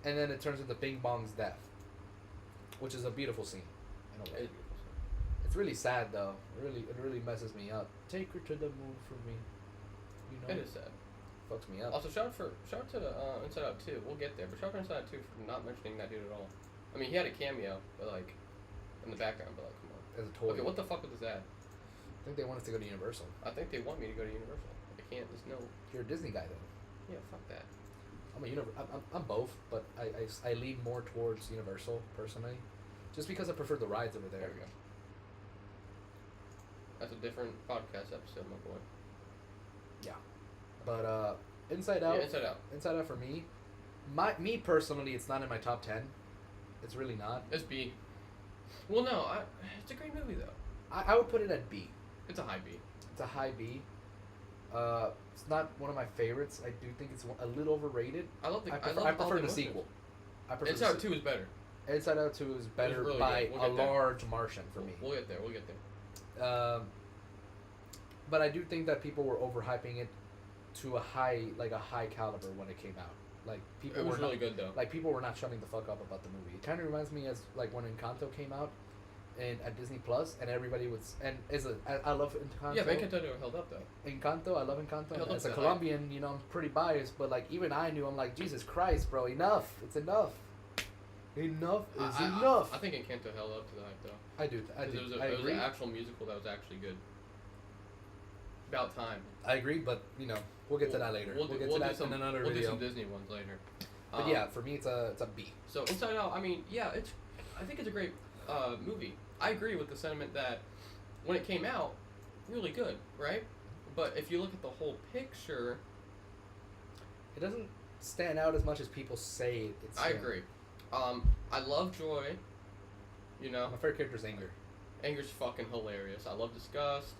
and then it turns into Bing Bong's death, which is a beautiful scene. In a way. It's really sad though. It really messes me up. Take her to the moon for me. You know. It is sad. Fucks me up. Also, shout out to Inside Out 2. We'll get there, but shout out to Inside Out 2 for not mentioning that dude at all. I mean, he had a cameo, but like in the background, but like, come on. As a toy. Okay, what the fuck with his ad? I think they want us to go to Universal. I think they want me to go to Universal. I can't. There's no. You're a Disney guy though. Yeah, fuck that. I'm both, but I lean more towards Universal personally, just because I prefer the rides over there. There we go. That's a different podcast episode, my boy. Yeah, but Inside Out. Yeah, Inside Out. Inside Out for me, me personally, it's not in my top 10. It's really not. It's B. Well, no, it's a great movie though. I would put it at B. It's a high B. It's a high B. It's not one of my favorites. I do think it's a little overrated. I love the. I prefer, love I all prefer the the emotions. sequel. I prefer Inside Out 2 is better. Inside Out 2 is better really by good. We'll a get there. large margin for me. We'll get there. We'll get there. But I do think that people were overhyping it to a high caliber when it came out. Like people It was were really not, good though. like people were not shutting the fuck up about the movie. It kind of reminds me as like when Encanto came out, and at Disney Plus, and everybody was I love Encanto. Yeah, Encanto held up though. Encanto, I love Encanto. Held up As a to Colombian, you know, I'm pretty biased, but like even I knew, I'm like, Jesus Christ, bro, enough. It's enough. Enough is enough. I think Encanto held up to the hype though. I do. I 'Cause do. It I was agree. an actual musical that was actually good. About time. I agree, but you know, we'll get to that later. We'll get to that in another We'll do video. some Disney ones later. But yeah, for me, it's a B. So Inside Out, I mean, yeah, I think it's a great movie. I agree with the sentiment that when it came out, really good, right? But if you look at the whole picture, It doesn't stand out as much as people say it's. I agree. I love Joy. You know, My favorite character is Anger. Anger's fucking hilarious. I love Disgust.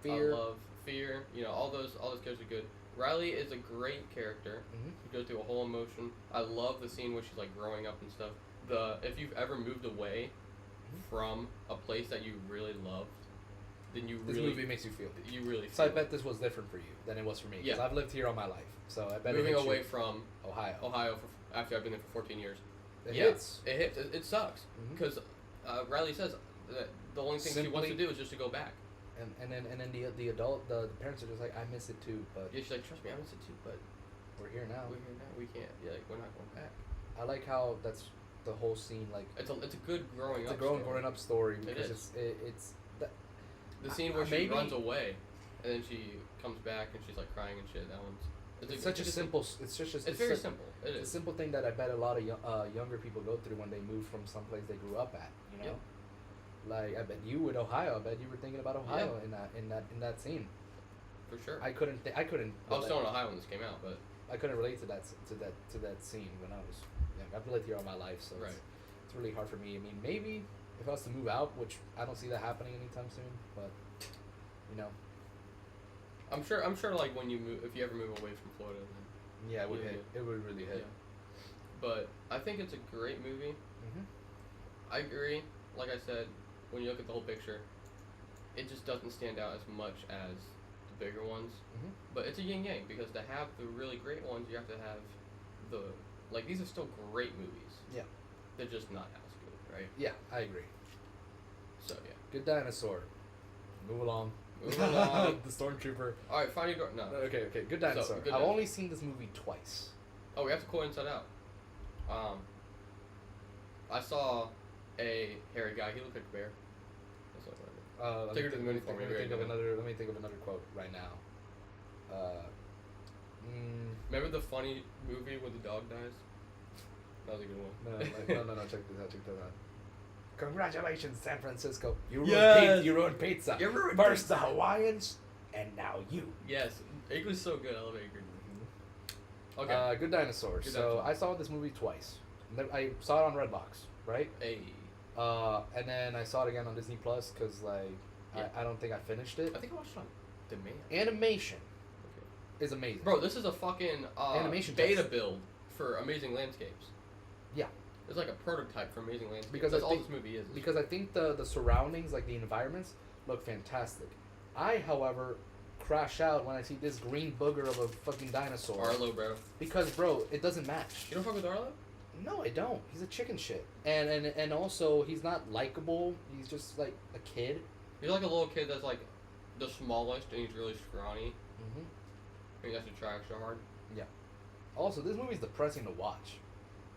Fear. I love Fear. You know, all those characters are good. Riley is a great character. Mhm. She goes through a whole emotion. I love the scene where she's like growing up and stuff. If you've ever moved away from a place that you really loved, then you This really movie makes you feel. you really So I feel bet this was different for you than it was for me. Because Yeah. I've lived here all my life. So I bet moving it hits away you. from Ohio. Ohio after I've been there for 14 years. It yeah, hits. It hits. It sucks Mhm. because Riley says that the only thing she wants to Simply- do is just to go back. And then the adult the parents are just like, I miss it too, but Yeah, she's like, trust me, I miss it too, but we're here now. we're here now. We can't. Yeah, like, we're not going back. I like how that's the whole scene. Like It's a good growing it's up. a growing story. up story It because is. it's that. The scene where she maybe- runs away, and then she comes back and she's like crying and shit. That one's. It's such a simple. It's just. It's very such- simple. It It's a is. simple thing that I bet a lot of younger people go through when they move from someplace they grew up at. You know, Yeah. like I bet you with Ohio. I bet you were thinking about Ohio in that scene. For sure. I couldn't. I couldn't. I was still in Ohio when this came out, but I couldn't relate to that scene when I was. Yeah, I've lived here all my life, so Right. it's really hard for me. I mean, maybe if I was to move out, which I don't see that happening anytime soon, but you know, I'm sure. Like when you move, if you ever move away from Florida, then yeah, it would Yeah, hit. It would really hit. yeah. But I think it's a great movie. Mm-hmm. I agree. Like I said, when you look at the whole picture, it just doesn't stand out as much as the bigger ones. Mm-hmm. But it's a yin yang because to have the really great ones, you have to have these are still great movies. Yeah. They're just not as good, right? Yeah, I agree. So yeah. Good dinosaur. Move along. Moving on. The stormtrooper. All right, Finding Dory. No. Okay. Good Dinosaur. Good I've Dinosaur. only seen this movie twice. Oh, we have to quote Inside Out. I saw a hairy guy. He looked like a bear. That's what I Let Take me her to the moon for me, Let me think right of now. another. Let me think of another quote right now. Remember the funny movie where the dog dies? That was a good one. No. Check this out. Congratulations, San Francisco. You Yes! you ruined pizza. You ruined First pizza. the Hawaiians, and now you. Yes, it was so good. I love Acre. Okay. Good Dinosaur. Good So Dinosaur. I saw this movie twice. I saw it on Redbox, right? Hey. And then I saw it again on Disney Plus because Yeah. I don't think I finished it. I think I watched it on demand. Animation Okay. is amazing. Bro, this is a fucking Animation beta test. build for Amazing Landscapes. Yeah. It's like a prototype for Amazing Landscapes. Because That's I all think- this movie is. Because I think the surroundings, like the environments, look fantastic. I, however, crash out when I see this green booger of a fucking dinosaur. Arlo, bro. Because, bro, it doesn't match. You don't fuck with Arlo? No, I don't. He's a chicken shit. And also, he's not likable. He's just, like, a kid. He's like a little kid that's like the smallest and he's really scrawny. Mm-hmm. And he has to try extra hard. Also, this movie's depressing to watch.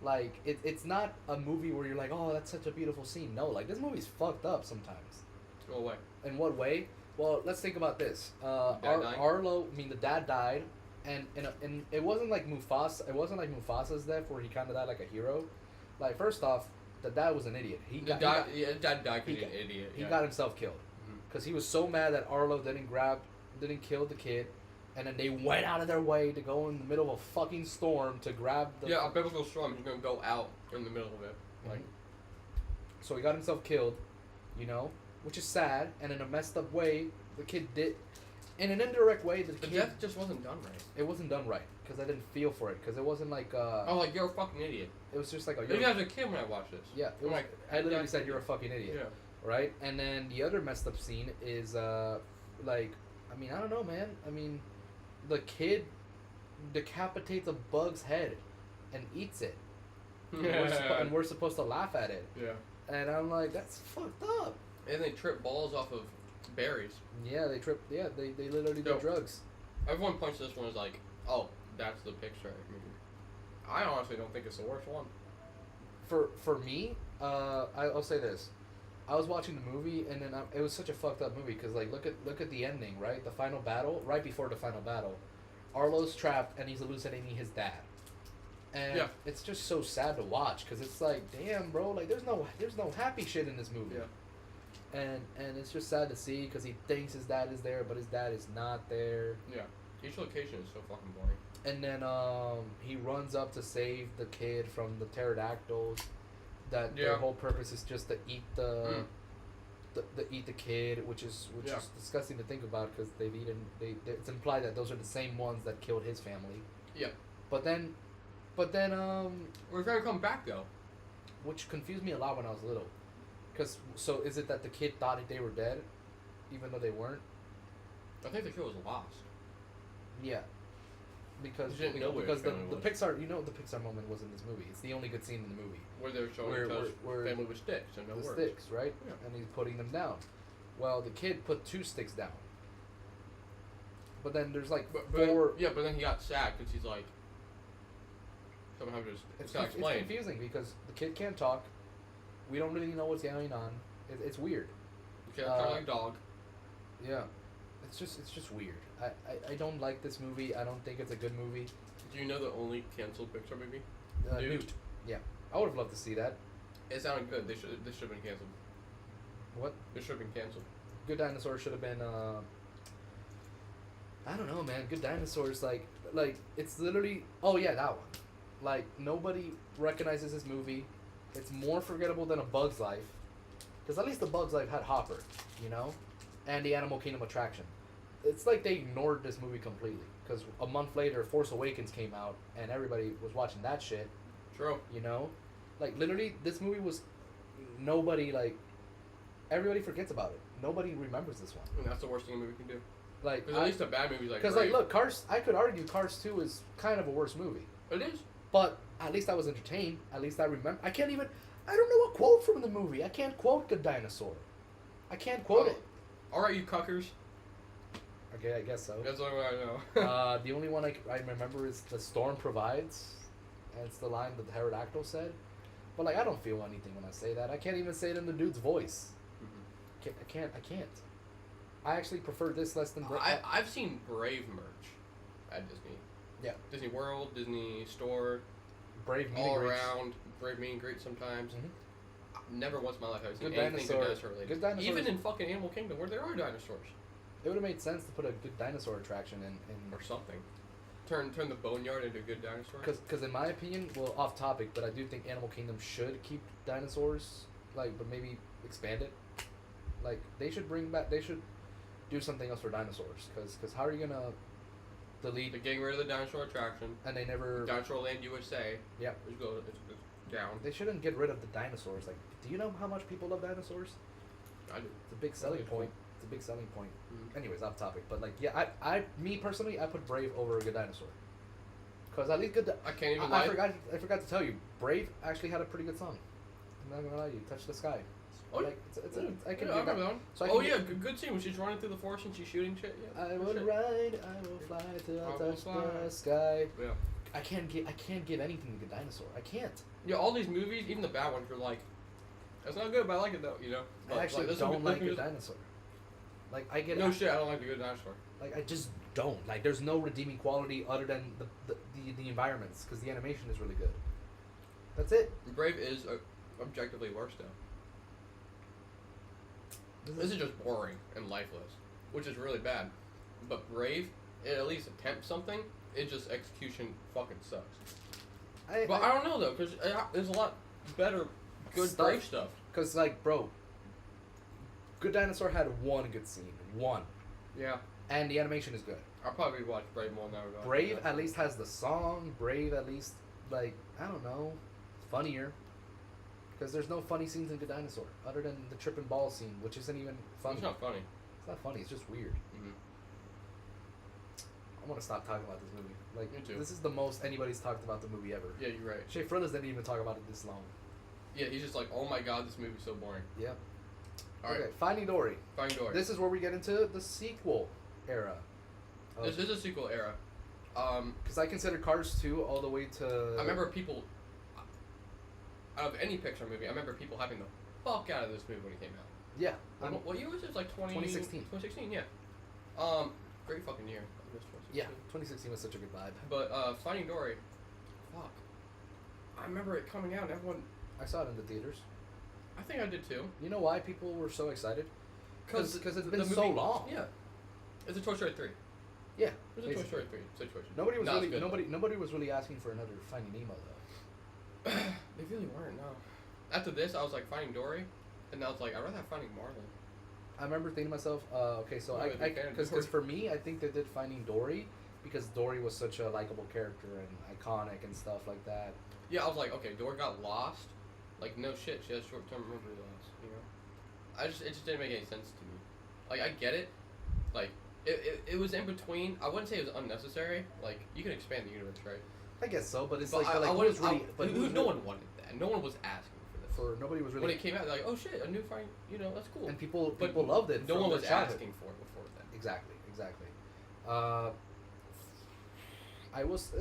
Like, it's not a movie where you're like, oh, that's such a beautiful scene. No, like, this movie's fucked up sometimes. Go away. In what way? Well, let's think about this. Dad died? Arlo, I mean, the dad died, and it wasn't like Mufasa. It wasn't like Mufasa's death where he kind of died like a hero. Like, first off, the dad was an idiot. Dad died because he's an idiot. He got himself killed Mhm. because he was so mad that Arlo didn't kill the kid, and then they went out of their way to go in the middle of a fucking storm to grab the. Yeah, a biblical storm. He's gonna go out in the middle of it. Like, So he got himself killed, you know, which is sad, and in a messed up way, the kid did. In an indirect way, the the kid. death just wasn't done right. It wasn't done right because I didn't feel for it because it wasn't like. Oh, like you're a fucking idiot. It was just like a. Maybe I was a kid when I watched this. Yeah, it I'm was, like, I literally that's said you're a idiot. fucking idiot, Yeah. right? And then the other messed up scene is like, I mean, I don't know, man. I mean, the kid decapitates a bug's head and eats it, and we're supposed to laugh at it, Yeah. and I'm like, that's fucked up. And they trip balls off of berries. Yeah, they trip. Yeah, they literally do Yo. drugs. Everyone points to this one as like, oh, that's the PIxar movie. I honestly don't think it's the worst one. For me, I'll say this. I was watching the movie and then it was such a fucked up movie because like look at the ending, right? The final battle, right before the final battle, Arlo's trapped and he's hallucinating his dad, and Yeah. it's just so sad to watch because it's like, damn, bro, like there's no happy shit in this movie, and it's just sad to see because he thinks his dad is there, but his dad is not there. Yeah. Each location is so fucking boring. And then he runs up to save the kid from the pterodactyls. That their Yeah. whole purpose is just to eat Mm. eat the kid, which is Yeah. disgusting to think about because they've eaten. It's implied that those are the same ones that killed his family. Yeah. But then We're gonna come back though. which confused me a lot when I was little. Cause so is it that the kid thought they were dead, even though they weren't? I think the kid was lost. Yeah. Because He didn't know where because his the family was. Pixar the Pixar moment was in this movie. It's the only good scene in the movie. Where they were showing Where- each other's where- family with sticks and no The words. sticks, right? Yeah. And he's putting them down. Well, the kid put 2 sticks down. But then there's like But 4. yeah, but then he got sad because he's like, somehow just It's not explain. confusing because the kid can't talk. We don't really know what's going on. It's weird. Okay, kind of like dog. Yeah, it's just weird. I don't like this movie. I don't think it's a good movie. Do you know the only canceled Pixar movie? Newt. Newt. Yeah, I would have loved to see that. It sounded good. This should have been canceled. What? This should have been canceled. Good Dinosaur should have been. I don't know, man. Good Dinosaurs, like it's literally. Oh yeah, that one. Like nobody recognizes this movie. It's more forgettable than A Bug's Life, because at least A Bug's Life had Hopper, you know, and the Animal Kingdom attraction. It's like they ignored this movie completely. Because a month later, Force Awakens came out, and everybody was watching that shit. True. You know, like literally, this movie was nobody like. Everybody forgets about it. Nobody remembers this one. And that's the worst thing a movie can do. Like, Because at least a bad movie's like. because great. look, Cars. I could argue Cars 2 is kind of a worse movie, It is. but at least I was entertained. At least I remember. I can't even. I don't know a quote from the movie. I can't quote Good Dinosaur. I can't quote it. All right, you cuckers. Okay, I guess so. That's the only one I know. The only one I remember is "The storm provides," and it's the line that the pterodactyl said. But like, I don't feel anything when I say that. I can't even say it in the dude's voice. I can't. I actually prefer this less than. I've seen Brave merch at Disney. Yeah. Disney World, Disney Store, Brave meet all and greets. around. Brave meet and greet sometimes. Mhm. Never once in my life have I seen Good anything dinosaur- good dinosaur related. good dinosaurs- Even in fucking Animal Kingdom where there are dinosaurs It would have made sense to put a good dinosaur attraction in. or something. Turn the boneyard into a good dinosaur. Because in my opinion, well, off topic, but I do think Animal Kingdom should keep dinosaurs, like, but maybe expand it. Like, they should do something else for dinosaurs. Because how are you gonna delete? They're getting rid of the dinosaur attraction. And they never. Dinosaur Land USA. Yeah. It's down. They shouldn't get rid of the dinosaurs. Like, do you know how much people love dinosaurs? I do. It's a big selling Really point. It's a big selling point. Mhm. Anyways, off topic, but like, yeah, me personally, I put Brave over a good dinosaur. Cause at least I can't even I lie. forgot to tell you, Brave actually had a pretty good song. I'm not gonna lie to you, Touch the Sky. Oh, like, I can yeah, do I'll that. go down. So I Oh can yeah, get- good scene when she's running through the forest and she's shooting shit. Yeah. I good will shit. ride, I will fly till I I will touch fly. the sky. Yeah. I can't give anything to the dinosaur. I can't. Yeah, all these movies, even the bad ones, are like, that's not good, but I like it though. You know. But, I actually this is a don't good- like this a is- dinosaur. Like I get No shit, I don't like the good dinosaur. Like I just don't. Like there's no redeeming quality other than the environments because the animation is really good. That's it. Brave is objectively worse though. This is just boring and lifeless, which is really bad. But Brave, it at least attempts something. It just execution fucking sucks. But I don't know though, because there's a lot better good Stuff. Brave stuff. Because like bro, Good Dinosaur had one good scene, one, Yeah, and the animation is good. I'll probably watch Brave more now. Brave at least has the song. Brave at least like I don't know, funnier. Because there's no funny scenes in Good Dinosaur other than the tripping ball scene, which isn't even funny. It's not funny. It's not funny. It's just weird. Mm-hmm. I want to stop talking about this movie. Like Me too. this is the most anybody's talked about the movie ever. Yeah, you're right. Shay Frillis didn't even talk about it this long. Yeah, he's just like, oh my god, this movie's so boring. Yeah. All right, Okay, Finding Dory. Finding Dory. This is where we get into the sequel era. This is a sequel era. Because I consider Cars 2 all the way to. I remember people, out of any Pixar movie, I remember people having the fuck out of this movie when it came out. Yeah. What year was this? Like 2016. 2016, yeah. Great fucking year. I miss 2016. Yeah, 2016 was such a good vibe. But Finding Dory, fuck. I remember it coming out and everyone, I saw it in the theaters. I think I did too. You know why people were so excited? Because it's the been so movie- long. Yeah. It's a Toy Story 3. Yeah. It was a Toy basically. Story 3 situation. Nobody was Not as really good, nobody was really asking for another Finding Nemo though. They really weren't, no. After this, I was like Finding Dory, and I was like, I'd rather have Finding Marlin. I remember thinking to myself, okay, so Not a big fan of Dory. because for me, I think they did Finding Dory because Dory was such a likable character and iconic and stuff like that. Yeah, I was like, okay, Dory got lost. Like, no shit, she has short-term memory loss, you know? It just didn't make any sense to me. Like, I get it. Like, it was in between. I wouldn't say it was unnecessary. Like, you can expand the universe, right? I guess so, but it's But like, I who wouldn't was really, but who was no really- one wanted that. No one was asking for this. nobody was really, When it came out, they're like, oh shit, a new Finding, you know, that's cool. and people But loved it. No from one their was childhood. asking for it before then. Exactly. I was,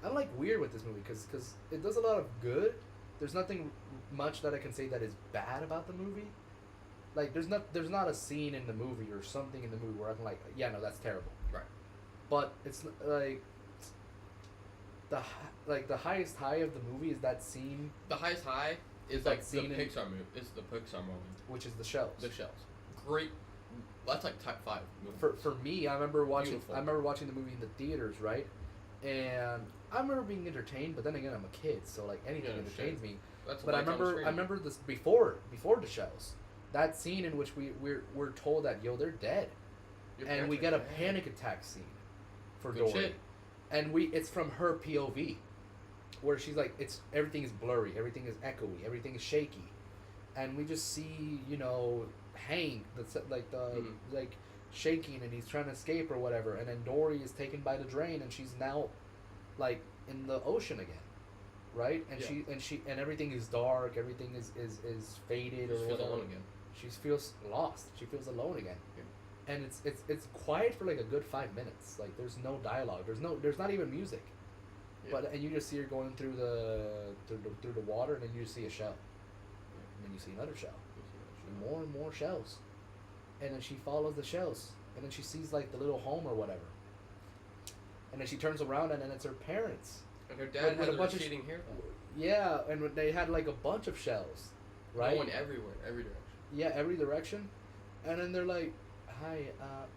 I'm like weird with this movie because it does a lot of good. There's nothing much that I can say that is bad about the movie. Like there's not a scene in the movie or something in the movie where I'm like, yeah, no, that's terrible. Right. But it's like the highest high of the movie is that scene, The highest high is That like the scene in- Pixar movie. It's the Pixar moment. which is the shells. The shells. Great. That's like top 5 movies. For me, I remember watching Beautiful. the movie in the theaters, right? And I remember being entertained, but then again, I'm a kid, so like anything Yeah, entertains me. That's But I lights on the remember screen. this before the shells, that scene in which we're told that yo, they're dead, Your and parents we are get a dead. panic attack scene for Good Dory, shit. and it's from her POV, where she's like, everything is blurry, everything is echoey, everything is shaky, and we just see Hank that's like like shaking and he's trying to escape or whatever, and then Dory is taken by the drain and she's now like in the ocean again, right? And Yeah. she everything is dark, everything is faded Just or feels whatever. alone again. She feels lost. She feels alone again. Yeah. and it's quiet for like a good 5 minutes. Like there's no dialogue. There's not even music. Yeah. But and you just see her going through the water, and then you just see a shell, and then you see another shell, and more shells, and then she follows the shells, and then she sees like the little home or whatever, and then she turns around, and then it's her parents. And her dad With had a a bunch of receding hairline. Yeah, and they had like a bunch of shells, right? Going everywhere, every direction. Yeah, every direction, and then they're like, "Hi,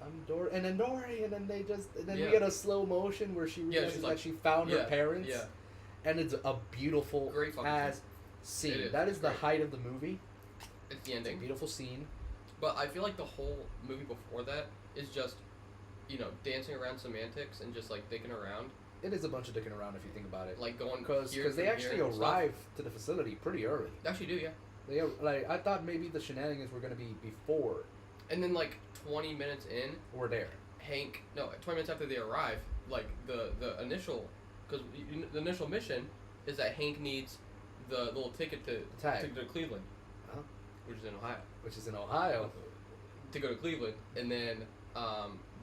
I'm Dory," and then Dory, and then we Yeah. get a slow motion where she realizes she's that like- she found her yeah, parents, yeah. and it's a beautiful Great fucking ass scene. It is, That it's is the great. height of the movie. It's the It's a ending. beautiful scene. But I feel like the whole movie before that is just, dancing around semantics and just like dicking around, It is a bunch of dicking around if you think about it, like going because here they from actually here and stuff. arrive to the facility pretty early. They actually do, yeah. They like I thought maybe the shenanigans were gonna be before And then like 20 minutes in, we're there. 20 minutes after they arrive, like the initial, because the initial mission is that Hank needs the little ticket to Tag. go to Cleveland, Uh-huh. which is in Ohio, Which is in Ohio. to go to Cleveland, and then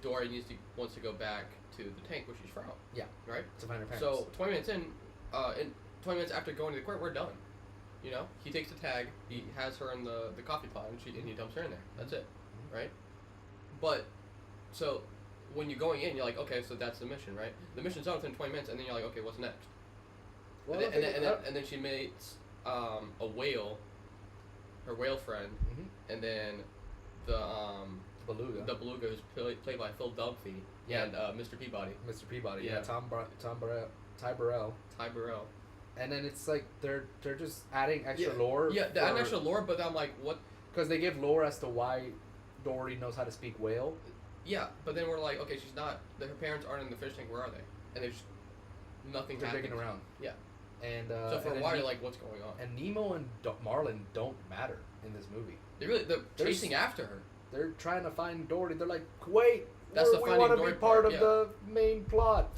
Dory wants to go back to the tank where she's from. Yeah. Right. To find her parents. So 20 minutes in 20 minutes after going to the court, we're done. He takes the tag, he has her in the coffee pot, and he dumps her in there. That's it, right? But so when you're going in, you're like, okay, so that's the mission, right? The mission's done within 20 minutes, and then you're like, okay, what's next? Well, And then she meets a whale, her whale friend, and then the beluga who's played by Phil Dunphy, Yeah. and Mr. Peabody, Mr. Peabody. Yeah. Yeah. Ty Burrell. Ty Burrell. And then it's like they're just adding extra Yeah. lore. Yeah, they add extra lore, but I'm like, what? Because they give lore as to why Dory knows how to speak whale. Yeah, but then we're like, okay, she's not. Her parents aren't in the fish tank. Where are they? And there's nothing They're happens. digging around. Yeah. And So for a and while, then you're like, what's going on? and Nemo and Marlin don't matter in this movie. They're There's- chasing after her. They're trying to find Dory. They're like, wait, That's the we Finding want to Dory be part part, of yeah. the main plot.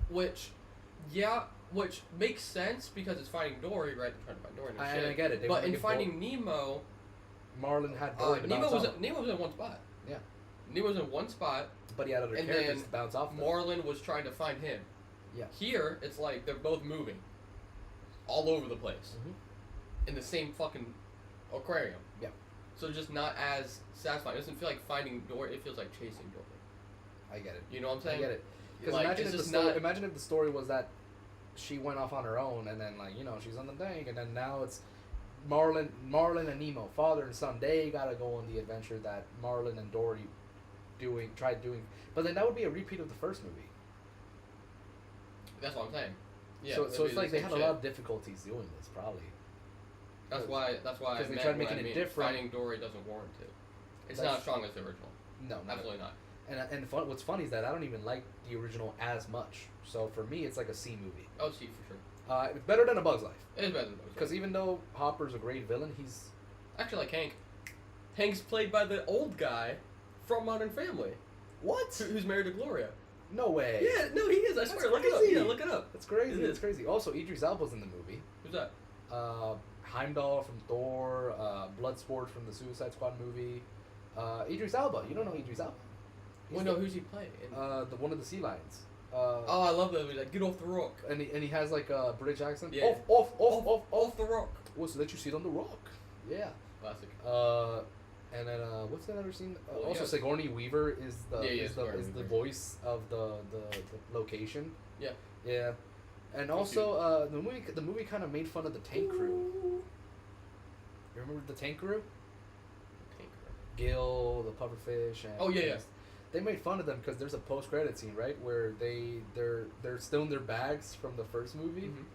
Which makes sense because it's Finding Dory, right? They're trying to find Dory and And shit. I get it. They But wanna in give Finding Nemo, Marlin had Dory to Nemo bounce was off. Nemo was in one spot. Yeah. Nemo was in one spot. But he had other and characters then to bounce off. Marlin was trying to find him. Yeah. Here, it's like they're both moving, all over the place, Mhm. in the same fucking aquarium. Yeah. So it's just not as satisfying. It doesn't feel like Finding Dory. It feels like chasing Dory. I get it. You know what I'm I saying? get it. Because Like, imagine, it's if the just story, not- imagine if the story was that she went off on her own, and then she's on the tank, and then now it's Marlin and Nemo, father and son. They gotta go on the adventure that Marlin and Dory tried doing. But then that would be a repeat of the first movie. That's what I'm saying. Yeah. So it'd it's be the like they same had a shit. lot of difficulties doing this, probably. That's why. I 'cause they meant tried what making I it mean. different. Finding Dory doesn't warrant it. It's That's- not as strong as the original. No, not Absolutely not. what's funny is that I don't even like the original as much. So for me, it's like a C movie. Oh, see for sure. It's better than A Bug's Life. It is better than those. Because even though Hopper's a great villain, he's Actually, like Hank. Hank's played by the old guy from Modern Family, what? who's married to Gloria. No way. Yeah, no, he is. I That's swear. Look it up. crazy. Yeah, look it up. That's crazy. It It's is. crazy. Also, Idris Elba's in the movie. Who's that? Heimdall from Thor. Bloodsport from the Suicide Squad movie. Idris Elba. You don't know Idris Elba? He's Well, no, who's he playing? the one of the sea lions. Oh, I love that. He's like, get off the rock. And he has like a British accent. Yeah. Off. the rock. What's let you sit on the rock? Yeah. Classic. And then what's that other scene? Well, Also, yeah. Sigourney Weaver is the Yeah, is Sigourney the Weaver. voice of the location. Yeah. Yeah. And Thank also, the movie kind of made fun of the tank crew. You remember the tank crew? Gil, the pufferfish, and Oh, yeah. they made fun of them because there's a post-credit scene, right, where they're still in their bags from the first movie, Mhm.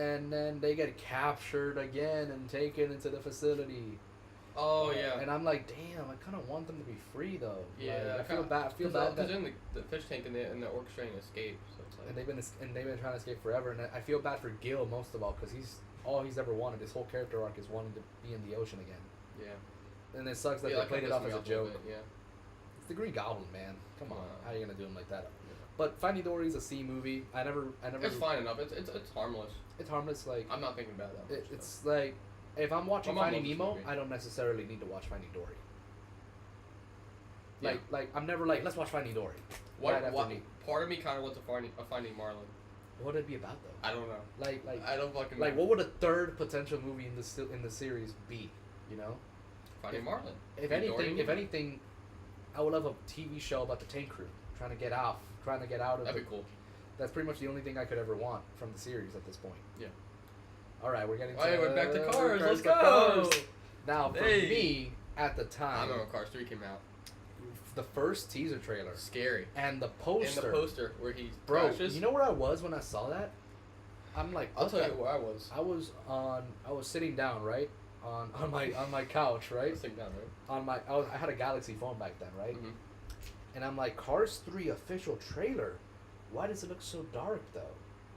and then they get captured again and taken into the facility. Oh yeah. And I'm like, damn, I kind of want them to be free though. Yeah, Like, I feel bad. I feel bad Because that. in the fish tank and they're orchestrating an escape. So it's like. And they've been trying to escape forever, and I feel bad for Gil most of all because all he's ever wanted. His whole character arc is wanting to be in the ocean again, Yeah. and it sucks that Yeah, they that played it kinda off pissed as me a off joke. little bit, It's the Green Goblin, man. Come on, Wow. how are you gonna do him like that? Yeah. But Finding Dory's a C movie. I never. It's fine enough. It's harmless. It's harmless. Like I'm not thinking about that. much, it's like if I'm watching My mom Finding loves this Nemo, movie. I don't necessarily need to watch Finding Dory. Like I'm never like, let's watch Finding Dory. What? Right after What? me. Part of me kind of wants to Finding Marlin. What would it be about though? I don't know. Like I don't fucking like know. what would a third potential movie in the series be? You know? Finding Marlin. If Finding Dory anything, movie. I would love a TV show about the tank crew trying to get out of. That'd be cool. That's pretty much the only thing I could ever want from the series at this point. Yeah. All right, we're getting. Hey, we're back to Cars. Let's to go. Cars. Now, for Hey. me, at the I time, remember when Cars 3 came out. the first teaser trailer Scary. and the poster. And the poster where he Bro, crashes. you know where I was when I saw that? I'm like, I'll what tell the- you where I was. I was sitting down, right, on my couch, right. Let's think down, right? I had a Galaxy phone back then, right. Mm-hmm. And I'm like, Cars 3 official trailer. Why does it look so dark though,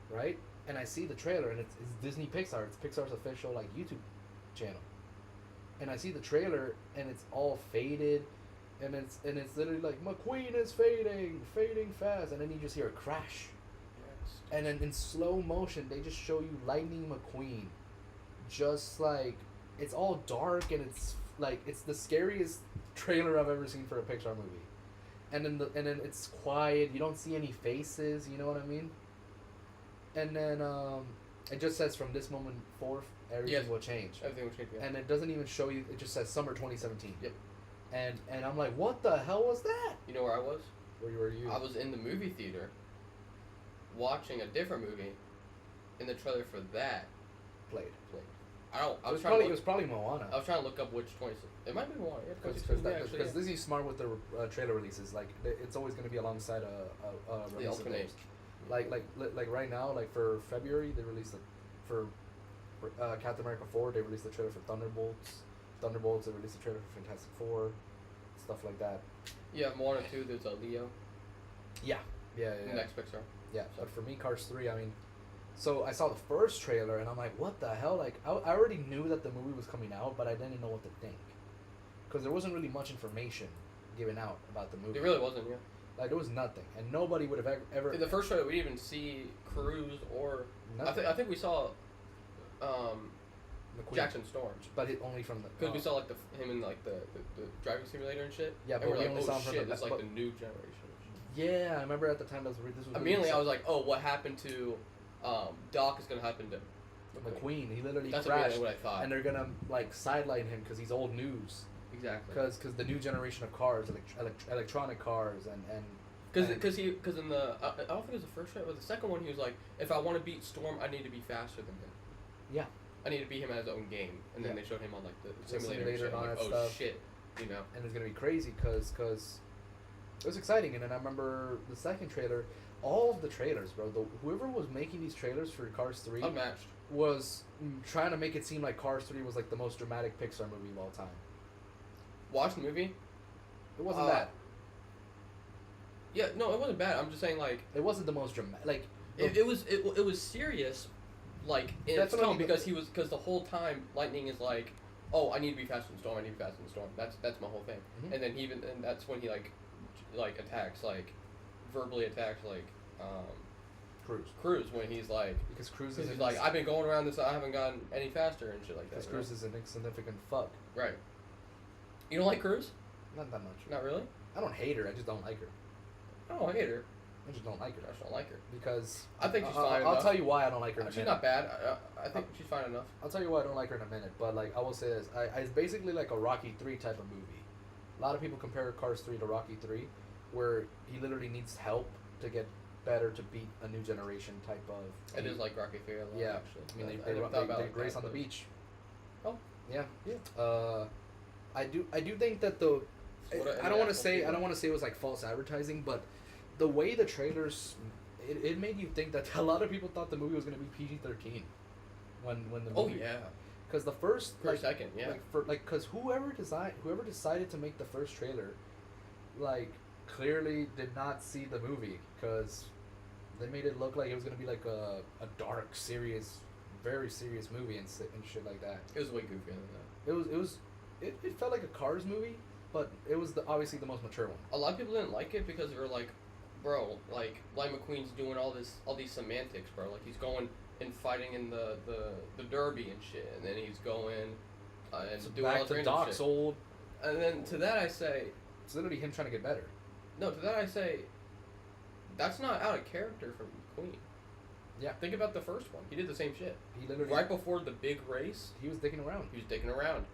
right? And I see the trailer, and it's Disney Pixar. It's Pixar's official like YouTube channel. And I see the trailer, and it's all faded, and it's literally like McQueen is fading fast, and then you just hear a crash. Yes. And then in slow motion, they just show you Lightning McQueen, just like it's all dark, and it's like it's the scariest trailer I've ever seen for a Pixar movie. And then it's quiet. You don't see any faces. You know what I mean? And then it just says from this moment forth, everything will change. Everything will change. Yeah. And it doesn't even show you. It just says summer 2017. Yep. And I'm like, what the hell was that? You know where I was? Where were you? I was in the movie theater watching a different movie, and the trailer for that played. I It was was probably Moana. I was trying to look up which 20. It might be Moana. Yeah, Because Disney's smart with their trailer releases. Like it's always going to be alongside a the release of alternate. theirs. Like right now, like for February, they released for Captain America 4. They released the trailer for Thunderbolts. They released the trailer for Fantastic Four, stuff like that. Yeah, Moana 2. There's a Leo. Yeah. Next Pixar. Yeah, but for me, Cars 3, I mean, so I saw the first trailer, and I'm like, what the hell? Like, I already knew that the movie was coming out, but I didn't know what to think. Because there wasn't really much information given out about the movie. It really wasn't. Yeah. Like, there was nothing. And nobody would have ever... In the first trailer, we didn't even see Cruz or... I think we saw McQueen. Jackson Storm. But only from the... Because we saw, like, him in, like, the driving simulator and shit. Yeah, and but we're we like, only oh, saw him from shit, the... this is, like, the new generation. Yeah, I remember at the time this was... Immediately, I was like, oh, what happened to... Doc is going to happen to... McQueen. He literally That's crashed. what I thought. And they're going to, like, sideline him because he's old news. Exactly. Because the new generation of cars, electronic cars, and Because in the I don't think it was the first one, but the second one he was like, if I want to beat Storm, I need to be faster than him. Yeah. I need to beat him at his own game, and then they showed him on like the simulator, simulator and and all like, that oh stuff. shit, you know. And it's gonna be crazy because it was exciting. And then I remember the second trailer, all of the trailers, bro. Whoever was making these trailers for Cars 3 Unmatched. was trying to make it seem like Cars 3 was like the most dramatic Pixar movie of all time. Watch the movie. It wasn't bad. Yeah, no, it wasn't bad. I'm just saying like It wasn't the most dramatic. Like it was serious, like in its Definitely, tone because the whole time Lightning is like, oh, I need to be faster than Storm. I need to be faster than Storm. That's my whole thing. Mhm. And then and that's when he like attacks like verbally attacks like Cruz when he's like because Cruz he's is like I've been going around this, I haven't gotten any faster and shit like that. because Cruz is an insignificant fuck. Right. You don't like Cruz? Not that much. Not really. I don't hate her. I just don't like her. I don't hate her. I just don't like her. I just don't like her. Because I think she's fine I'll enough. tell you why I don't like her in a She's minute. not bad. I think she's fine enough. I'll tell you why I don't like her in a minute, but like I will say this, it's basically like a Rocky 3 type of movie. A lot of people compare Cars 3 to Rocky 3, where he literally needs help to get better to beat a new generation type of. It is like Rocky 3 a lot, Yeah, actually. I mean never thought about they it race like on the that, beach. Oh. Yeah. Yeah. I do think that the. I don't want to say it was like false advertising, but the way the trailers, it made you think that a lot of people thought the movie was gonna be PG-13, when the movie. Oh yeah. Because the first Second, yeah. Because whoever decided to make the first trailer, like clearly did not see the movie because they made it look like it was gonna be like a dark, serious, very serious movie and shit like that. It was way goofier than that. It felt like a Cars movie, but it was obviously the most mature one. A lot of people didn't like it because they were like, bro, like Lightning McQueen's doing all these semantics, bro. Like he's going and fighting in the derby and shit, and then he's going and doing all Back this to random Doc's shit. old. And then to that I say, It's literally him trying to get better. No, to that I say, that's not out of character from Queen. Yeah. Think about the first one. He did the same shit. He literally Right before the big race, he was dicking around. he was dicking around.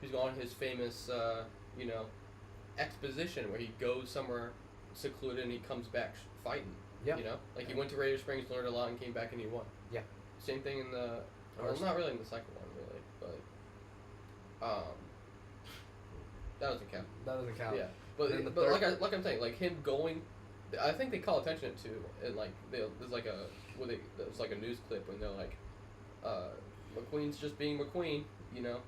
He's on his famous, exposition where he goes somewhere secluded and he comes back fighting. Yeah. You know? Like he went to Radiator Springs, learned a lot, and came back and he won. Yeah. Same thing in the... Well, not really in the second one, really, but... that doesn't count. That doesn't count. Yeah. But like I'm saying, like him going... I think they call attention to, and like, there's like a... There's like a news clip when they're like, McQueen's just being McQueen, you know?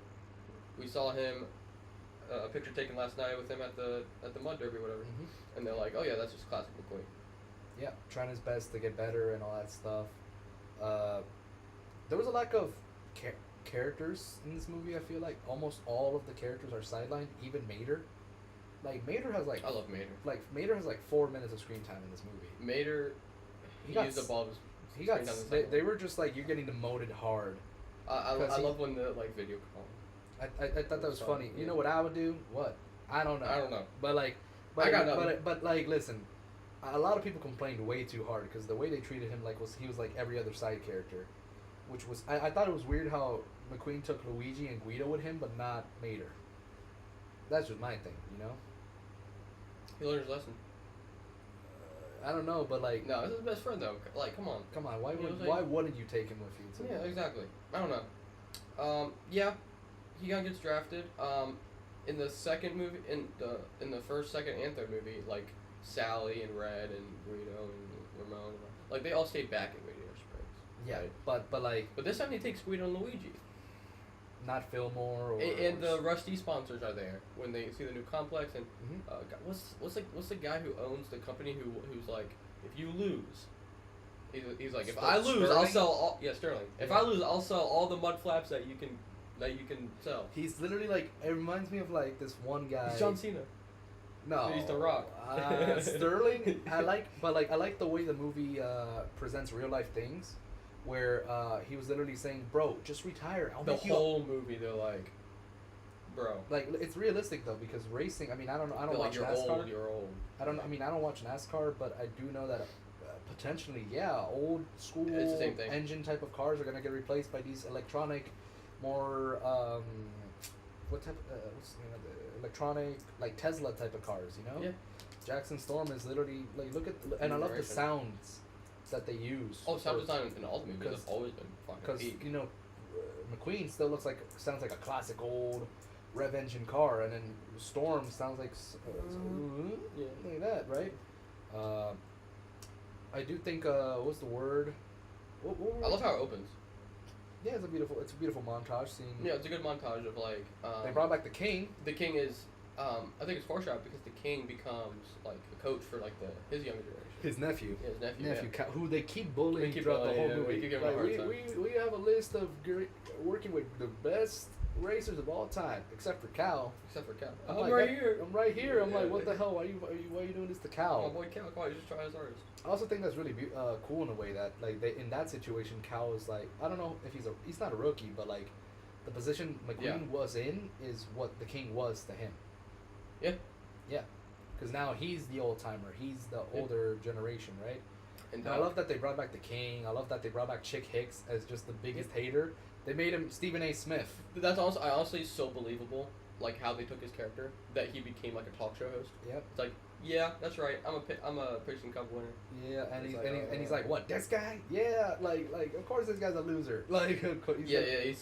We saw him... a picture taken last night with him at the mud derby or whatever, and they're like, oh yeah, that's just classic McQueen. Yeah, trying his best to get better and all that stuff. There was a lack of characters in this movie. I feel like almost all of the characters are sidelined. Even Mater, like Mater has like I love Mater. Like Mater has like 4 minutes of screen time in this movie. Mater, he used up all of his. He got. They were just like you're getting demoted hard. I love when the like video call. I thought that was funny. You know what I would do? What? I don't know. But like, I got nothing. But like, listen, a lot of people complained way too hard because the way they treated him he was like every other side character, which was I thought it was weird how McQueen took Luigi and Guido with him, but not Mater. That's just my thing, you know. He learned his lesson. I don't know, but like. No, this is his best friend though. Like, come on. Come on, why wouldn't you take him with you? Yeah, exactly. I don't know. Yeah, he gets drafted. In the second movie, in the first, second, and third movie, like Sally and Red and Guido and Ramon, like they all stayed back in Radiator Springs. Yeah, right? but like. But this time he takes Guido and Luigi. Not Fillmore or. And the Rusty sponsors are there when they see the new complex and Mm-hmm. what's the guy who owns the company who's like, if you lose, he's like, if I lose I'll sell all Sterling. If I lose I'll sell all the mud flaps that you can sell. He's literally like, it reminds me of like this one guy. He's John Cena. No, he's The Rock. Sterling. I like the way the movie presents real life things, where he was literally saying, "Bro, just retire." The whole movie, they're like, "Bro." Like it's realistic though because racing. I mean, I don't know. I don't watch NASCAR. You're old. I don't watch NASCAR, but I do know that potentially, old school it's the same thing. Engine type of cars are gonna get replaced by these electronic, more what type? What's the name of the electronic, like Tesla type of cars? You know. Yeah. Jackson Storm is literally like and I love the sounds that they use. Oh, sound design in all the movies has always been fucking because peak. you know, McQueen still sounds like a classic old rev engine car, and then Storm sounds like like that, right? I do think what's the word? I love how it opens. Yeah, it's a beautiful montage scene. Yeah, it's a good montage of like. They brought back the king. The king is, I think it's foreshadowed because the king becomes like a coach for like his younger generation. His nephew. Yeah, his nephew. Yeah. Who they keep bullying throughout the whole movie. We have a list of working with the best racers of all time, except for Cal. I'm like, right here. I'm like, what the hell? Why are you doing this to Cal? My boy Cal, come on, he's just trying his hardest. I also think that's really cool in a way that like in that situation, Cal is like, I don't know if he's not a rookie, but like the position McQueen was in is what the king was to him. Yeah. Yeah. Because now he's the old timer. He's the older generation, right? And I love that they brought back the king. I love that they brought back Chick Hicks as just the biggest hater. They made him Stephen A. Smith. That's also honestly so believable, like how they took his character, that he became like a talk show host. Yep. It's like, yeah, that's right. I'm a Picture Cup winner. Yeah, and he's like, what, this guy? Yeah, like of course this guy's a loser. Like he's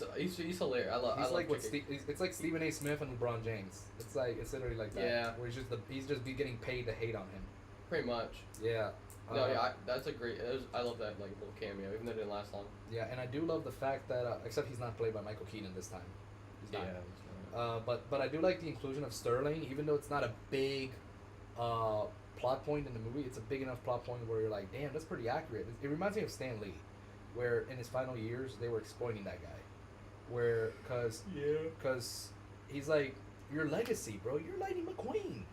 hilarious. I love it's like Stephen A. Smith and LeBron James. It's literally like that. Yeah. Where he's just getting paid to hate on him. Pretty much. Yeah. No, that's a great. I love that like little cameo, even though it didn't last long. Yeah, and I do love the fact that except he's not played by Michael Keaton this time. He's not. Yeah. But I do like the inclusion of Sterling, even though it's not a big plot point in the movie. It's a big enough plot point where you're like, damn, that's pretty accurate. It reminds me of Stan Lee, where in his final years they were exploiting that guy, because he's like, your legacy, bro. You're Lightning McQueen.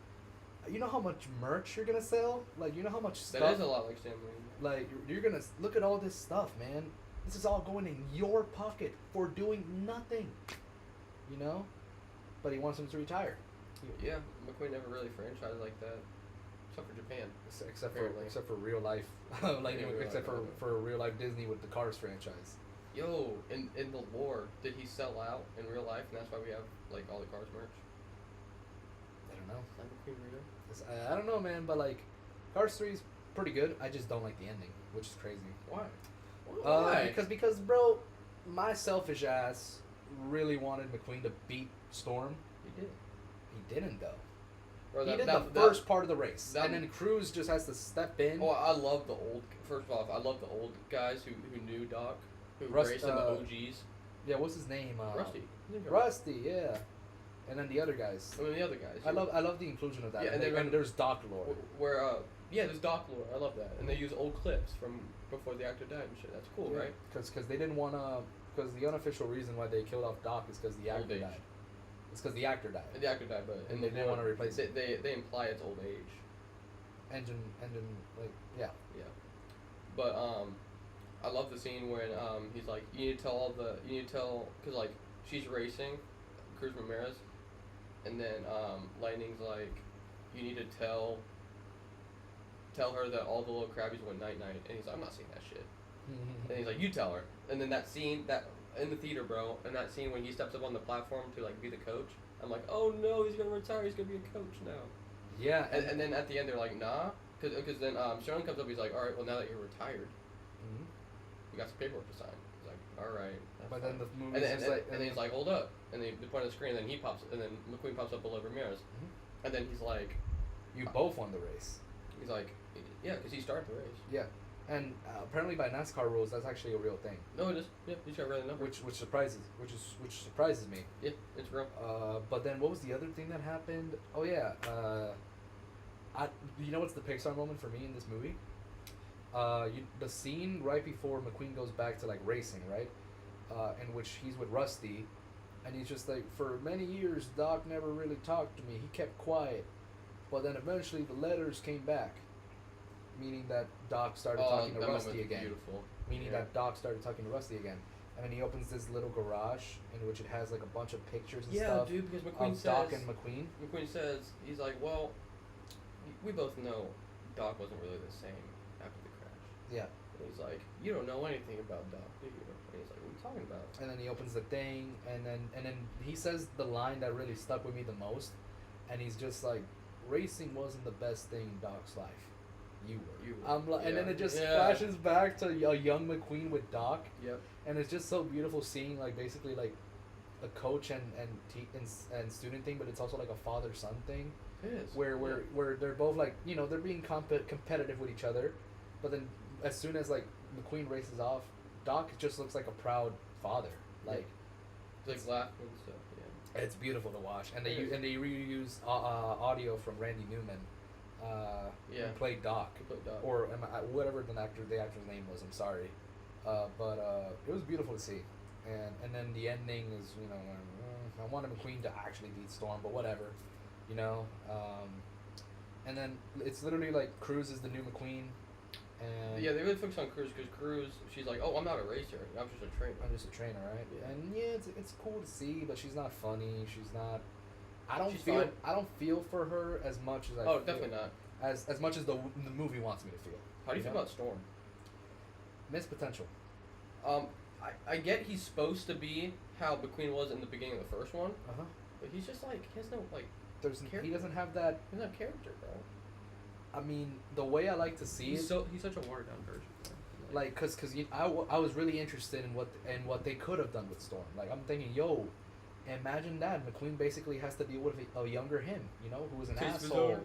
You know how much merch you're gonna sell? Like, you know how much stuff? That is a lot like Stan Lee. Like, you're gonna look at all this stuff, man. This is all going in your pocket for doing nothing. You know? But he wants him to retire. Yeah, McQueen never really franchised like that, except for Japan. Except for real life, like Yeah, real except life, for real life Disney with the Cars franchise. Yo, in the lore, did he sell out in real life, and that's why we have like all the Cars merch? I don't know. Like McQueen Rito? I don't know, man, but like Cars 3 is pretty good. I just don't like the ending, which is crazy. Why? Why? Because bro, my selfish ass really wanted McQueen to beat Storm. He did. He didn't though. Bro, He did the first part of the race, and then Cruz just has to step in. Oh, I love the old. First off, I love the old guys who knew Doc, who Rust- raced in the OGs. Yeah, what's his name? Rusty. Rusty, yeah. And then the other guys. I mean the other guys. I love the inclusion of that. Yeah, and there's Doc lore. Where yeah, there's Doc lore. I love that, and they use old clips from before the actor died and shit. That's cool, right? Because they didn't want to. Because the unofficial reason why they killed off Doc is because the actor died. It's because the actor died. And the actor died, but and they didn't want to replace it. They imply it's old age. Engine, like yeah. Yeah, but I love the scene when he's like, you need to tell because like she's racing, Cruz Ramirez, and then Lightning's like, you need to tell her that all the little crabbies went night night, and he's like, I'm not saying that shit. And he's like, you tell her. And then that scene that in the theater, bro, and that scene when he steps up on the platform to like be the coach, I'm like, oh no, he's gonna retire. He's gonna be a coach now. Yeah. And then at the end they're like, nah, because then Sean comes up. He's like, all right, well now that you're retired, we got some paperwork to sign. He's like, all right. But fine. then the movie is like, and then he's like, hold up, and then they point at the screen, and then he pops, and then McQueen pops up below Ramirez, and then he's like, you both won the race. He's like, yeah, because he started the race. Yeah. And apparently by NASCAR rules, that's actually a real thing. No, it is. Yeah, you got right number. Which surprises me. Yeah, it's real. But then what was the other thing that happened? Oh yeah. You know what's the PIxar moment for me in this movie? The scene right before McQueen goes back to like racing, right? In which he's with Rusty, and he's just like, for many years Doc never really talked to me. He kept quiet, but then eventually the letters came back. Meaning that Doc started talking to Rusty again. Beautiful. Meaning that Doc started talking to Rusty again. And then he opens this little garage in which it has like a bunch of pictures and stuff. Yeah, dude, because McQueen says... Doc and McQueen. McQueen says, he's like, well, we both know Doc wasn't really the same after the crash. Yeah. And he's like, you don't know anything about Doc, do you? And he's like, what are you talking about? And then he opens the thing, and then he says the line that really stuck with me the most. And he's just like, racing wasn't the best thing in Doc's life. You were. And then it just flashes back to a young McQueen with Doc. Yep. And it's just so beautiful seeing like basically like a coach and student thing, but it's also like a father-son thing. It is. Where they're both like, you know, they're being competitive with each other, but then as soon as like McQueen races off, Doc just looks like a proud father. Like, it's like laughing and stuff. Yeah. It's beautiful to watch, and they reuse audio from Randy Newman. Who played Doc, or whatever the actor's name was. I'm sorry, but it was beautiful to see, and then the ending is, you know, I wanted McQueen to actually beat Storm, but whatever, you know, and then it's literally like Cruz is the new McQueen, and yeah, they really focus on Cruz because Cruz, she's like, oh, I'm not a racer, I'm just a trainer. I'm just a trainer, right? Yeah. And yeah, it's cool to see, but she's not funny. She's not. I don't feel for her as much as I. Oh, definitely not. As much as the movie wants me to feel. How do you feel about Storm? Missed potential. I get he's supposed to be how McQueen was in the beginning of the first one. But he's just like, he has no like. He doesn't have that. He doesn't have character, bro. I mean, the way I like to see he's such a watered down version. Like, cause I was really interested in what they could have done with Storm. Like, I'm thinking, yo. Imagine that McQueen basically has to deal with a younger him, you know, who was an asshole,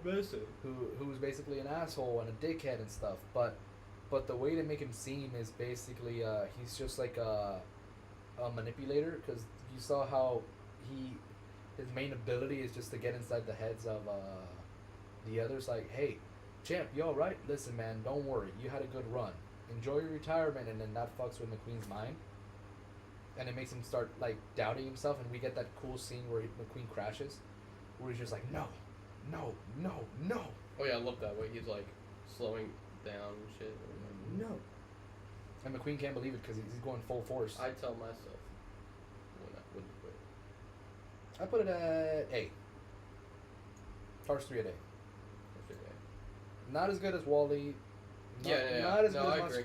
who was basically an asshole and a dickhead and stuff. But the way to make him seem is basically he's just like a manipulator, because you saw how his main ability is just to get inside the heads of the others. Like, hey, champ, you all right? Listen, man, don't worry, you had a good run. Enjoy your retirement, and then that fucks with McQueen's mind. And it makes him start like doubting himself, and we get that cool scene where McQueen crashes, where he's just like, no. Oh yeah, I love that way he's like slowing down and shit. No. And McQueen can't believe it because he's going full force. I tell myself when I wouldn't quit. I put it at A. Cars 3 a day. Okay. Not as good as Wall-E. Yeah. Not as no, good I as agree.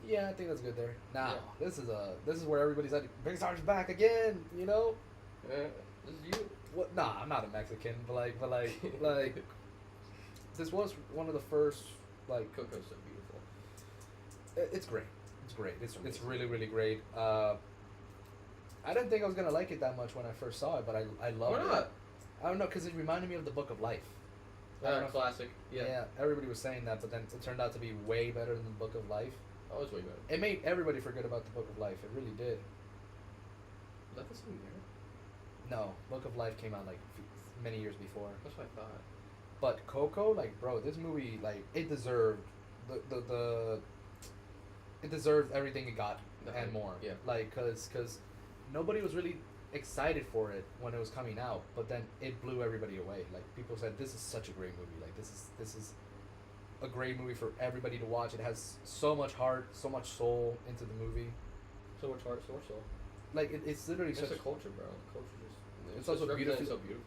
Yeah, I think that's good there. Now, Yeah. this is where everybody's like, PIxar's back again, you know? This is you. What? Nah, I'm not a Mexican, but like, this was one of the first, like, Coco's so beautiful. it's great. It's great. It's Amazing. really, really great. I didn't think I was gonna like it that much when I first saw it, but I loved Why it. not? I don't know, because it reminded me of the Book of Life. I don't know if- Classic. Yeah. everybody was saying that, but then it turned out to be way better than the Book of Life. Oh, it's way better. It made everybody forget about the Book of Life. It really did. Was that the same year? No, Book of Life came out like many years before. That's what I thought. But Coco, like, bro, this movie, like, it deserved the it deserved everything it got The and hype, more. yeah. Like, cause nobody was really excited for it when it was coming out, but then it blew everybody away. Like, people said, this is such a great movie. Like, this is a great movie for everybody to watch. It has so much heart, so much soul into the movie. So much heart, so much soul. Like, it's literally It's such a culture, bro. The culture just. It's also represented beautiful. So beautiful.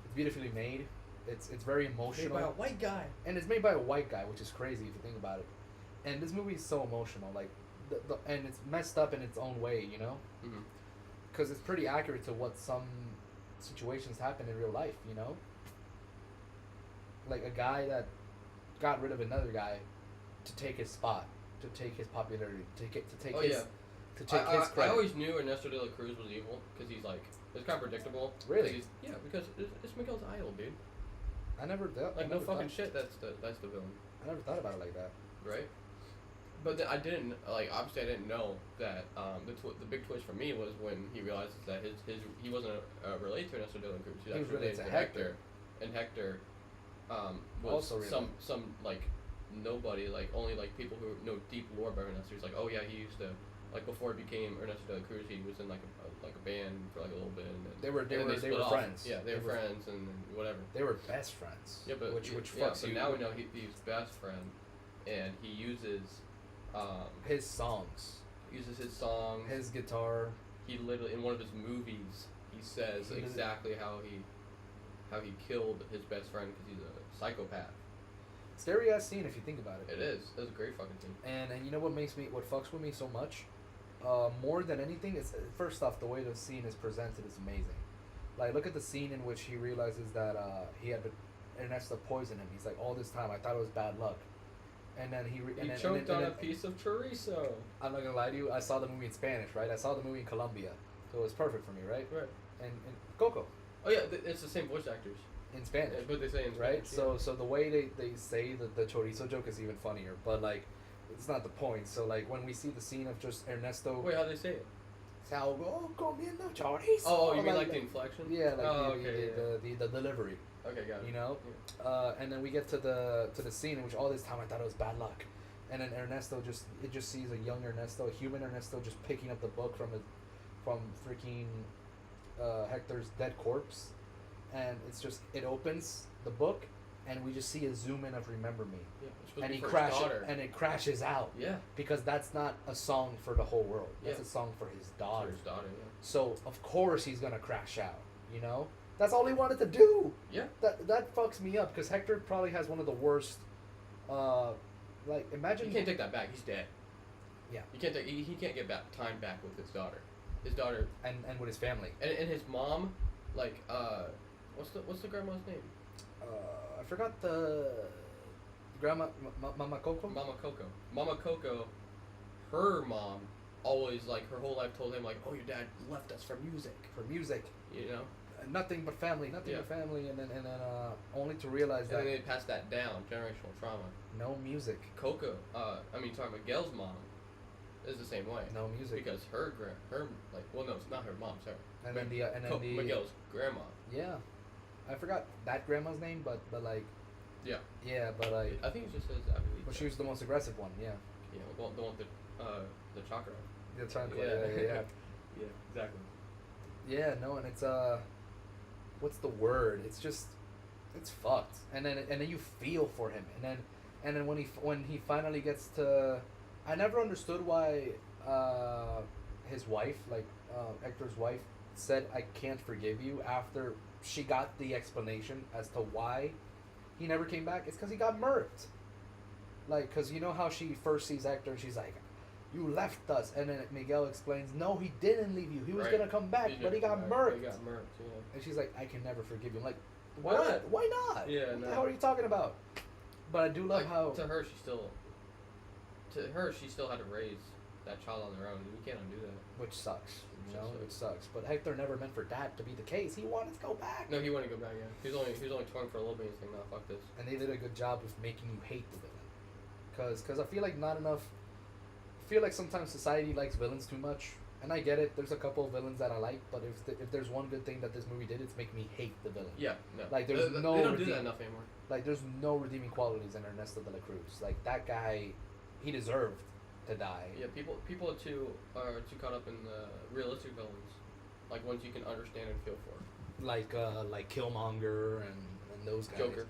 it's beautifully made. It's very emotional. white guy. And it's made by a white guy, which is crazy if you think about it. And this movie is so emotional, like, and it's messed up in its own way, you know, Mm-hmm. because it's pretty accurate to what some situations happen in real life, you know. Like a guy that got rid of another guy to take his spot, to take his popularity, to take Oh, his yeah. to take I his credit. always knew Ernesto de la Cruz was evil because he's like it's kind of predictable. Really? Yeah, because it's Miguel's idol, dude. I never thought, Like I no never fucking thought, shit. That's the villain, I never thought about it like that. right? But I didn't like. Obviously, I didn't know that the big twist for me was when he realizes that he wasn't related to Ernesto de la Cruz. He was related to Hector. And Hector was Also related. some like nobody, like only like people who know deep lore about Ernesto. He's like, oh yeah, he used to like before he became Ernesto de la Cruz, he was in like a band for like a little bit. And then, They were split off. friends. Yeah, they were friends and whatever. They were best friends. Yeah, but which yeah, fucks but you. now we know he's best friend, and he uses His songs, his songs. his guitar. He literally in one of his movies he says He lit- exactly how he killed his best friend because he's a psychopath. Scary ass scene if you think about it. It is. That's a great fucking scene. And you know what fucks with me so much, more than anything is first off the way the scene is presented is amazing. Like look at the scene in which he realizes that he had Ernesto poisoned him. He's like, all this time I thought it was bad luck, and then he Choked on a piece of chorizo. I'm not gonna lie to you. I saw the movie in Spanish, right? I saw the movie in Colombia, so it was perfect for me, right? Right. And Coco Oh yeah, it's the same voice actors. in Spanish. Yeah, but they say in Right, Spanish, so the way they say the chorizo joke is even funnier, but like it's not the point. So like when we see the scene of just Ernesto Wait, how do they say it? salgo comiendo chorizo. Oh, you mean like the inflection? yeah, like oh, the, okay, the delivery, okay, got it. you know. Yeah. And then we get to the scene in which all this time I thought it was bad luck, and then Ernesto just sees a young Ernesto, a human Ernesto, just picking up the book from freaking Hector's dead corpse, and it opens the book, and we just see a zoom in of "Remember Me," Yeah, it's supposed and to he be for his crashes, daughter. and it crashes out Yeah, because that's not a song for the whole world. That's Yeah. a song for his for daughter. his daughter. Yeah. So of course he's gonna crash out. You know, that's all he wanted to do. Yeah. That fucks me up because Hector probably has one of the worst. Like imagine. You can't take that back. He's dead. Yeah. You can't take. He can't get back time back with his daughter. His daughter and with his family. and his mom, like what's the grandma's name? I forgot the grandma, Mama Coco. Mama Coco. Mama Coco, her mom always like her whole life told him like, oh, your dad left us for music. For music, You know. nothing but family, nothing Yeah. but family, and then only to realize And that then they passed that down, generational trauma. no music, Coco, talking Miguel's mom, is the same way. no music, Because her no, it's not her mom, sorry. and then the Miguel's grandma. yeah, I forgot that grandma's name, but like Yeah. yeah, but like I think it just says Abuelita. but she was the most aggressive one, yeah. Yeah, the one with the chakra. The chocolate, Yeah. yeah. Yeah, exactly. Yeah, no, and it's what's the word? It's just, it's fucked. And then you feel for him, and then when he finally gets to, I never understood why his wife, like Hector's wife, said I can't forgive you after she got the explanation as to why he never came back. It's because he got murked. Like, because you know how she first sees Hector and she's like, you left us. And then Miguel explains, no, he didn't leave you. He was going to come back, but he got murked. He got murked, yeah. And she's like, I can never forgive you. I'm like, Why not? Why not? Yeah, what no. the hell are you talking about? But I do love Like, how... To her, she still had to raise that child on their own. You can't undo that. Which sucks. You Which know, sucks. which sucks. But Hector never meant for that to be the case. He wanted to go back. No, he wanted to go back, yeah. He was only torn for a little bit. He's like, nah, fuck this. And they did a good job of making you hate the villain. Because I feel like not enough... I feel like sometimes society likes villains too much. And I get it. There's a couple of villains that I like. But if there's one good thing that this movie did, it's make me hate the villain. Yeah, no. Like, there's they no don't do redeeming- that enough anymore. Like, there's no redeeming qualities in Ernesto de la Cruz. Like, that guy, he deserved to die. Yeah, people are too caught up in the realistic villains, like ones you can understand and feel for. Like Killmonger and those guys. Joker.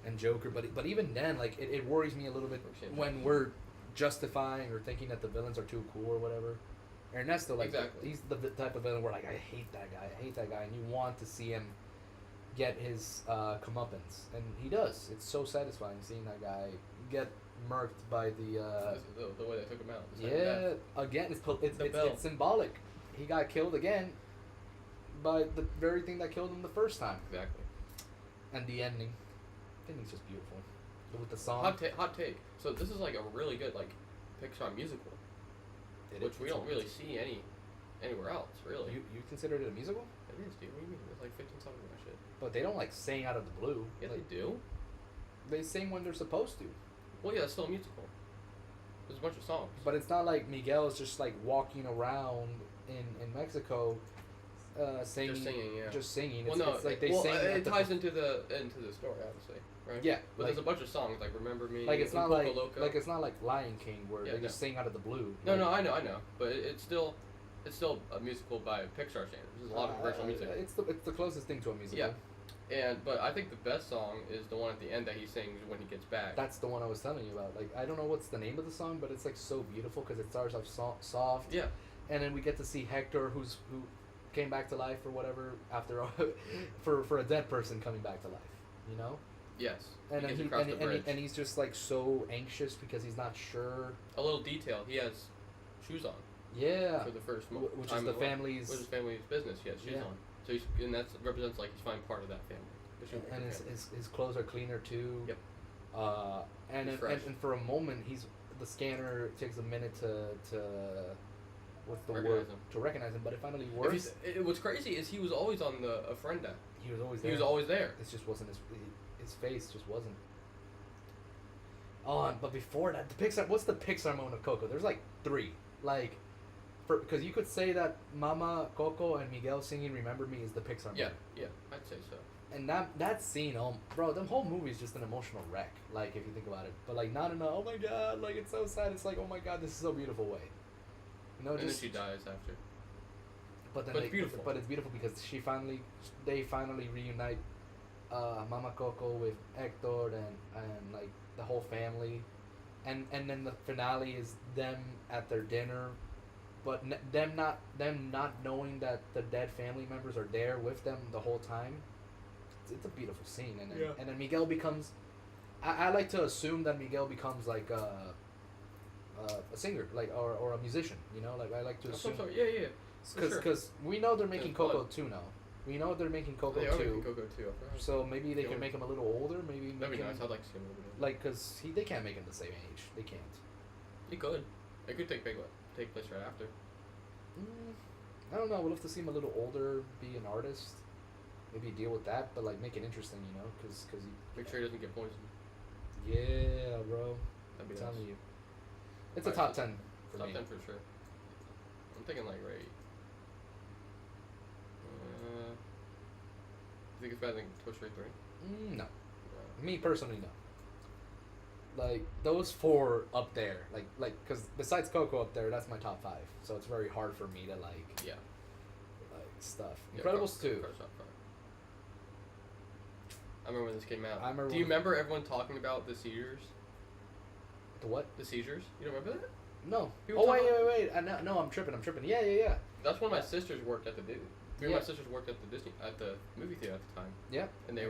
And Joker, but even then, like, it worries me a little bit when we're justifying or thinking that the villains are too cool or whatever. Ernesto, like, Exactly. he's the type of villain where, like, I hate that guy, and you want to see him get his comeuppance, and he does. It's so satisfying seeing that guy get murked by the way they took him out. The yeah, death. again, The bell. it's symbolic. He got killed again by the very thing that killed him the first time. Exactly. And the ending, the ending's just beautiful. With the song, Hot take. So this is like a really good like Pixar musical, which we don't really see anywhere else, really. You considered it a musical? It is, dude. What do you mean? There's like 15 songs in that shit. But they don't like sing out of the blue. Yeah, like, they do. They sing when they're supposed to. Well, yeah, it's still a musical. There's a bunch of songs. But it's not like Miguel is just like walking around in Mexico, singing. Just singing, yeah. Just singing. Well, It's, no, it's like they well, sing. it ties into the story, obviously, right? Yeah, But like- there's a bunch of songs like "Remember Me," Like it's and not Poco like Loco. like it's not like Lion King where Yeah, they just sing out of the blue. No, Like, I know, but it's still a musical by Pixar standards. There's a lot of original music. It's the closest thing to a musical. Yeah. But I think the best song is the one at the end that he sings when he gets back. That's the one I was telling you about. Like, I don't know what's the name of the song, but it's like so beautiful because it starts off soft. Yeah. And then we get to see Hector, who came back to life or whatever after for a dead person coming back to life. You know. Yes. And he then gets across the bridge. and he's just like so anxious because he's not sure. A little detail. He has shoes on Yeah. for the first Which time is the in life. family's. Which is family's business. He has shoes Yeah. on. So and that represents like he's finally part of that family. The And Shoemaker his, family. his clothes are cleaner too. Yep. And He's and fresh. for a moment the scanner takes a minute to what's the Recognize word him. to recognize him, but it finally If works. what's crazy is he was always on a friend app. He was always He there. was always there. It just wasn't his face just wasn't. Oh, but before that, the Pixar. What's the Pixar moment of Coco? There's like 3. Like, because you could say that Mama, Coco, and Miguel singing "Remember Me" is the Pixar Yeah, moment. yeah, I'd say so. And that scene, bro, the whole movie is just an emotional wreck. Like, if you think about it, but like not in a oh my god, like it's so sad. It's like oh my god, this is so beautiful way. You know, And just then she dies after. but then but it's beautiful. But it's beautiful because they finally reunite Mama Coco with Hector and like the whole family, and then the finale is them at their dinner, but them not knowing that the dead family members are there with them the whole time. It's a beautiful scene, and then, Yeah. and then Miguel becomes. I like to assume that Miguel becomes like a singer, like or a musician. You know, like I like to assume. Yeah. For sure. Because we know they're making There's Coco blood. 2 now. We know they're making Coco They are 2. making Coco too. I forgot. So maybe they Yeah. can make him a little older. Maybe That'd make be him, nice. I'd like to see him a little bit. like because they can't make him the same age. They can't. He could. It could take place right after. I don't know. We'll have to see him a little older, be an artist, maybe deal with that, but like make it interesting, you know, because he. Make sure he doesn't get poisoned. Yeah, bro. That'd be I'm nice. telling you. It's a Alright, top 10 for Top me. 10 for sure. I'm thinking like right. You think it's better than Toy Story 3? No. Me personally, no. Like those 4 up there, like because besides Coco up there, that's my top 5. So it's very hard for me to like Yeah. stuff. Yeah, Incredibles 2. Cars top 5. I remember when this came out. I remember Do you when- remember everyone talking about the seizures? The what? The seizures? You don't remember that? No. People Oh talk wait, about- wait. No, I'm tripping. Yeah. That's when my sisters worked at the dude. Me and my sisters worked at the movie theater at the time. Yeah. And they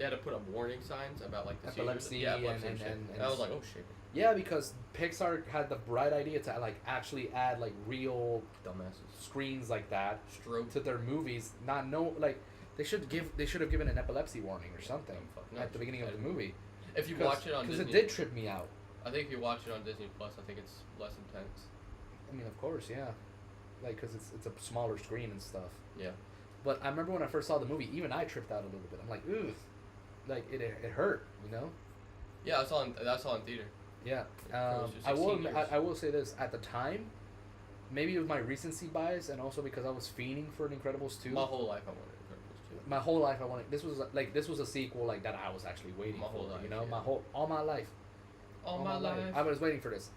had to put up warning signs about like the Epilepsy seizures. Yeah, epilepsy and- shit. and- And I was like, oh shit, Yeah, because Pixar had the bright idea to like actually add like real dumbasses. screens like that Stroke. to their movies. Not no like they should have given an epilepsy warning or something No, at the beginning of the movie. If you watch it on because Disney, it did trip me out. I think if you watch it on Disney Plus, I think it's less intense. I mean, of course, yeah, like because it's a smaller screen and stuff. Yeah. But I remember when I first saw the movie, even I tripped out a little bit. I'm like, ooh, like it hurt, you know. Yeah, I saw in theater. Yeah. Yeah, it was just I will 16 years. I will say this at the time, maybe it was my recency bias and also because I was fiending for an Incredibles 2. My whole life I wanted Incredibles 2. My whole life I wanted this was a sequel like that I was actually waiting My for, whole life, you know, yeah. all my life. All my life. I was waiting for this.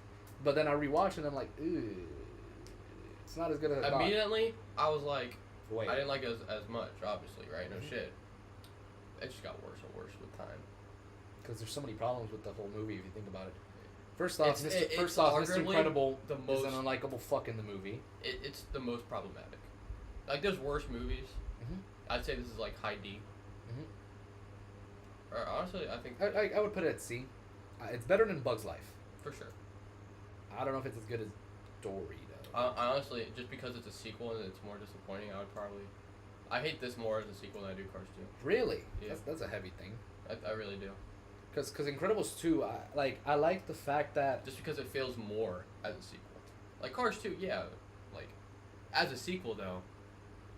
But then I rewatched it and I'm like, ooh, it's not as good as I thought. Immediately, I was like, Wait. I didn't like it as much, obviously, right? No shit. It just got worse and worse with time. Because there's so many problems with the whole movie if you think about it. First off, It's Mr. arguably Incredible the is most- an unlikable fuck in the movie. It's the most problematic. Like, there's worse movies. Mhm. I'd say this is like high D. Mhm. Or honestly, I think I would put it at C. It's better than Bug's Life. for sure. I don't know if it's as good as Dory though. I honestly, just because it's a sequel and it's more disappointing, I hate this more as a sequel than I do Cars 2. Really? Yeah. That's a heavy thing. I really do. Because Incredibles 2, I like the fact that Just because it feels more as a sequel. Like Cars 2, yeah. Like, as a sequel though,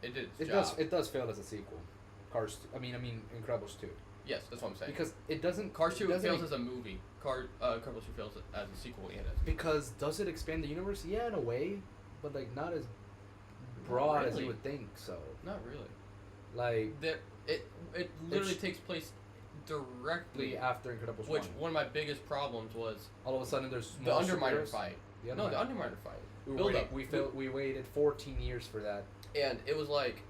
it did its job. it does fail as a sequel. Incredibles 2. Yes, that's what I'm saying. Because it doesn't Cars 2 it doesn't fails as a movie. Incredibles 2 fails as a sequel and as because does it expand the universe? Yeah, in a way, but like not as broad as really. you would think. So Not really. like It literally It's- takes place directly after Incredibles which 1. one of my biggest problems was All of a sudden there's the more Underminer superheroes. fight. The No, the Underminer. Underminer fight. We Build waited, up. we waited 14 years for that. And it was like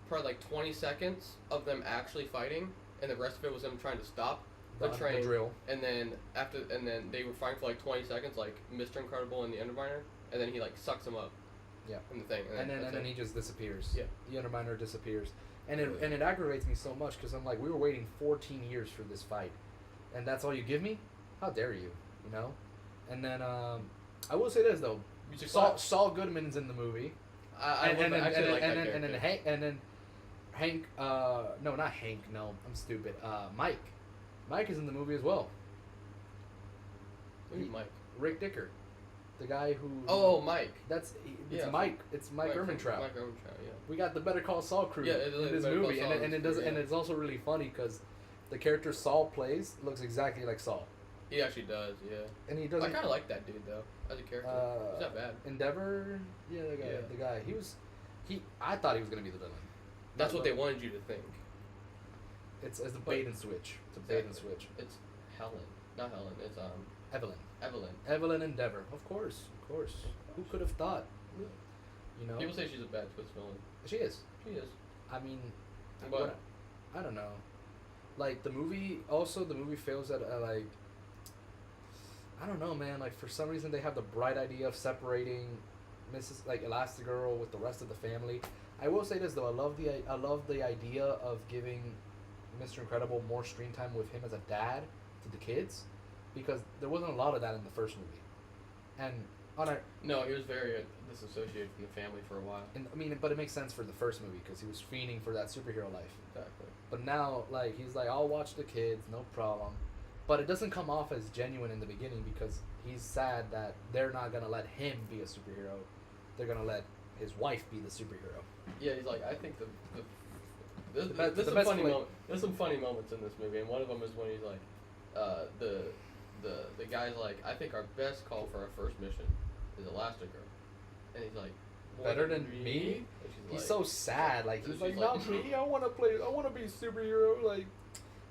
probably like 20 seconds of them actually fighting, and the rest of it was them trying to stop the train. The drill. And then they were fighting for like 20 seconds, like Mr. Incredible and the Underminer, and then he like sucks him up. Yeah. In the thing. And that's then it. he just disappears. Yeah. The Underminer disappears. And it aggravates me so much because I'm like, we were waiting 14 years for this fight, and that's all you give me? How dare you? You know? And then I will say this though, Music Saul clap. Goodman's in the movie. I and then actually like that and then character. Hank no, not Hank, no, I'm stupid. Mike is in the movie as well. Who's Mike? Rick Dicker. The guy who Oh, Mike. it's Yeah. Mike. It's Mike Ehrmantraut. Mike Ehrmantraut, yeah. We got the Better Call Saul crew Yeah, it is in this Better Call movie, Saul and in it this does, movie, and yeah. it's also really funny because the character Saul plays looks exactly like Saul, He actually does, yeah. and he I doesn't. kind of like that dude though, as a character. He's not bad. Endeavor, yeah, the guy. I thought he was gonna be the villain. That's what they wanted you to think. It's a But- bait and switch. It's a bait and Exactly. switch. It's Helen, not Helen. It's Evelyn. Evelyn. Endeavor. Of course. Who could have thought? You know. People say she's a bad twist villain. She is. She is. I mean, But I don't know. Like the movie fails at like. I don't know, man. Like for some reason they have the bright idea of separating Mrs. like Elastigirl with the rest of the family. I will say this though, I love the idea of giving Mr. Incredible more screen time with him as a dad to the kids, because there wasn't a lot of that in the first movie, and no, he was very disassociated from the family for a while. but it makes sense for the first movie because he was fiending for that superhero life. Exactly. But now, like, he's like, I'll watch the kids, no problem. But it doesn't come off as genuine in the beginning because he's sad that they're not gonna let him be a superhero. They're gonna let his wife be the superhero. Yeah, he's like, I think there's some funny moments in this movie, and one of them is when he's like, the guy's like, I think our best call for our first mission is Elastigirl, and he's like, Better than me? And she's He's like, so sad. Like he's she's like, like- not me. I want to be a superhero. Like,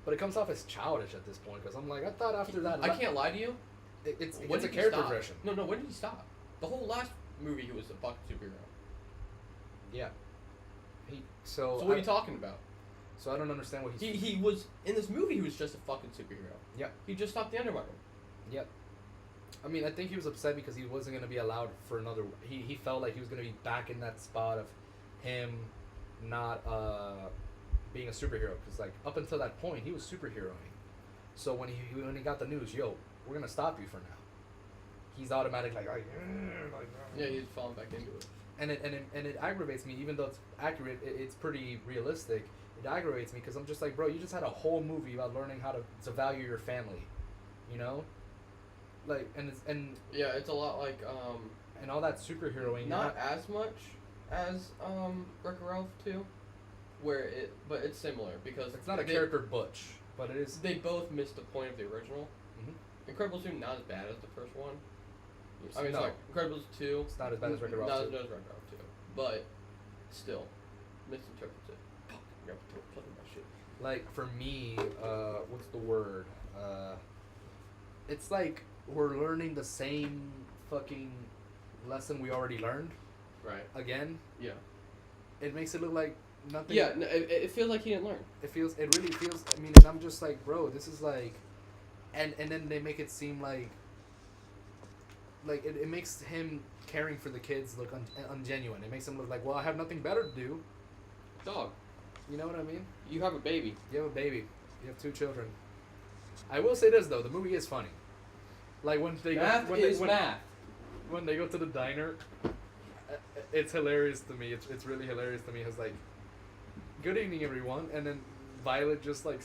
but it comes off as childish at this point because I'm like, I thought after that, I can't lie to you. It's When a did he character stop? progression. No, when did he stop? The whole last movie, he was a fucking superhero. Yeah. So what are you talking about? So I don't understand what He was in this movie. He was just a fucking superhero. Yep. He just stopped the Underminer. Yep. I mean, I think he was upset because he wasn't going to be allowed for another. He felt like he was going to be back in that spot of him not being a superhero, because like up until that point he was superheroing. So when he got the news, yo, we're gonna stop you for now, he's automatic like, Yeah, he's falling back into it. and it aggravates me, even though it's accurate. It's pretty realistic. It aggravates me because I'm just like, bro, you just had a whole movie about learning how to value your family, you know, like and Yeah, it's a lot like and all that superheroing. not as much as Wreck-It Ralph 2, but it's similar because it's not a character Butch, but it is. They both missed the point of the original. Mhm. Incredibles 2 not as bad as the first one. I mean, No. sorry, Incredibles 2. It's not as bad as Wreck-It Ralph Not 2. as bad as Wreck-It Ralph 2, but still misinterprets it. Fuck, I got to play my shit. Like for me, what's the word? It's like we're learning the same fucking lesson we already learned Right. again. Yeah. It makes it look like nothing. Yeah. No, it feels like he didn't learn. It really feels. I mean, and I'm just like, bro, this is like, and then they make it seem like it makes him caring for the kids look ungenuine. It makes him look like, well, I have nothing better to do. Dog, You know what I mean? you have a baby. You have a baby. You have 2 children. I will say this though, the movie is funny. Like when they Math go, is math. when they go to the diner, it's hilarious to me. It's really hilarious to me. It's like, good evening everyone, and then Violet just like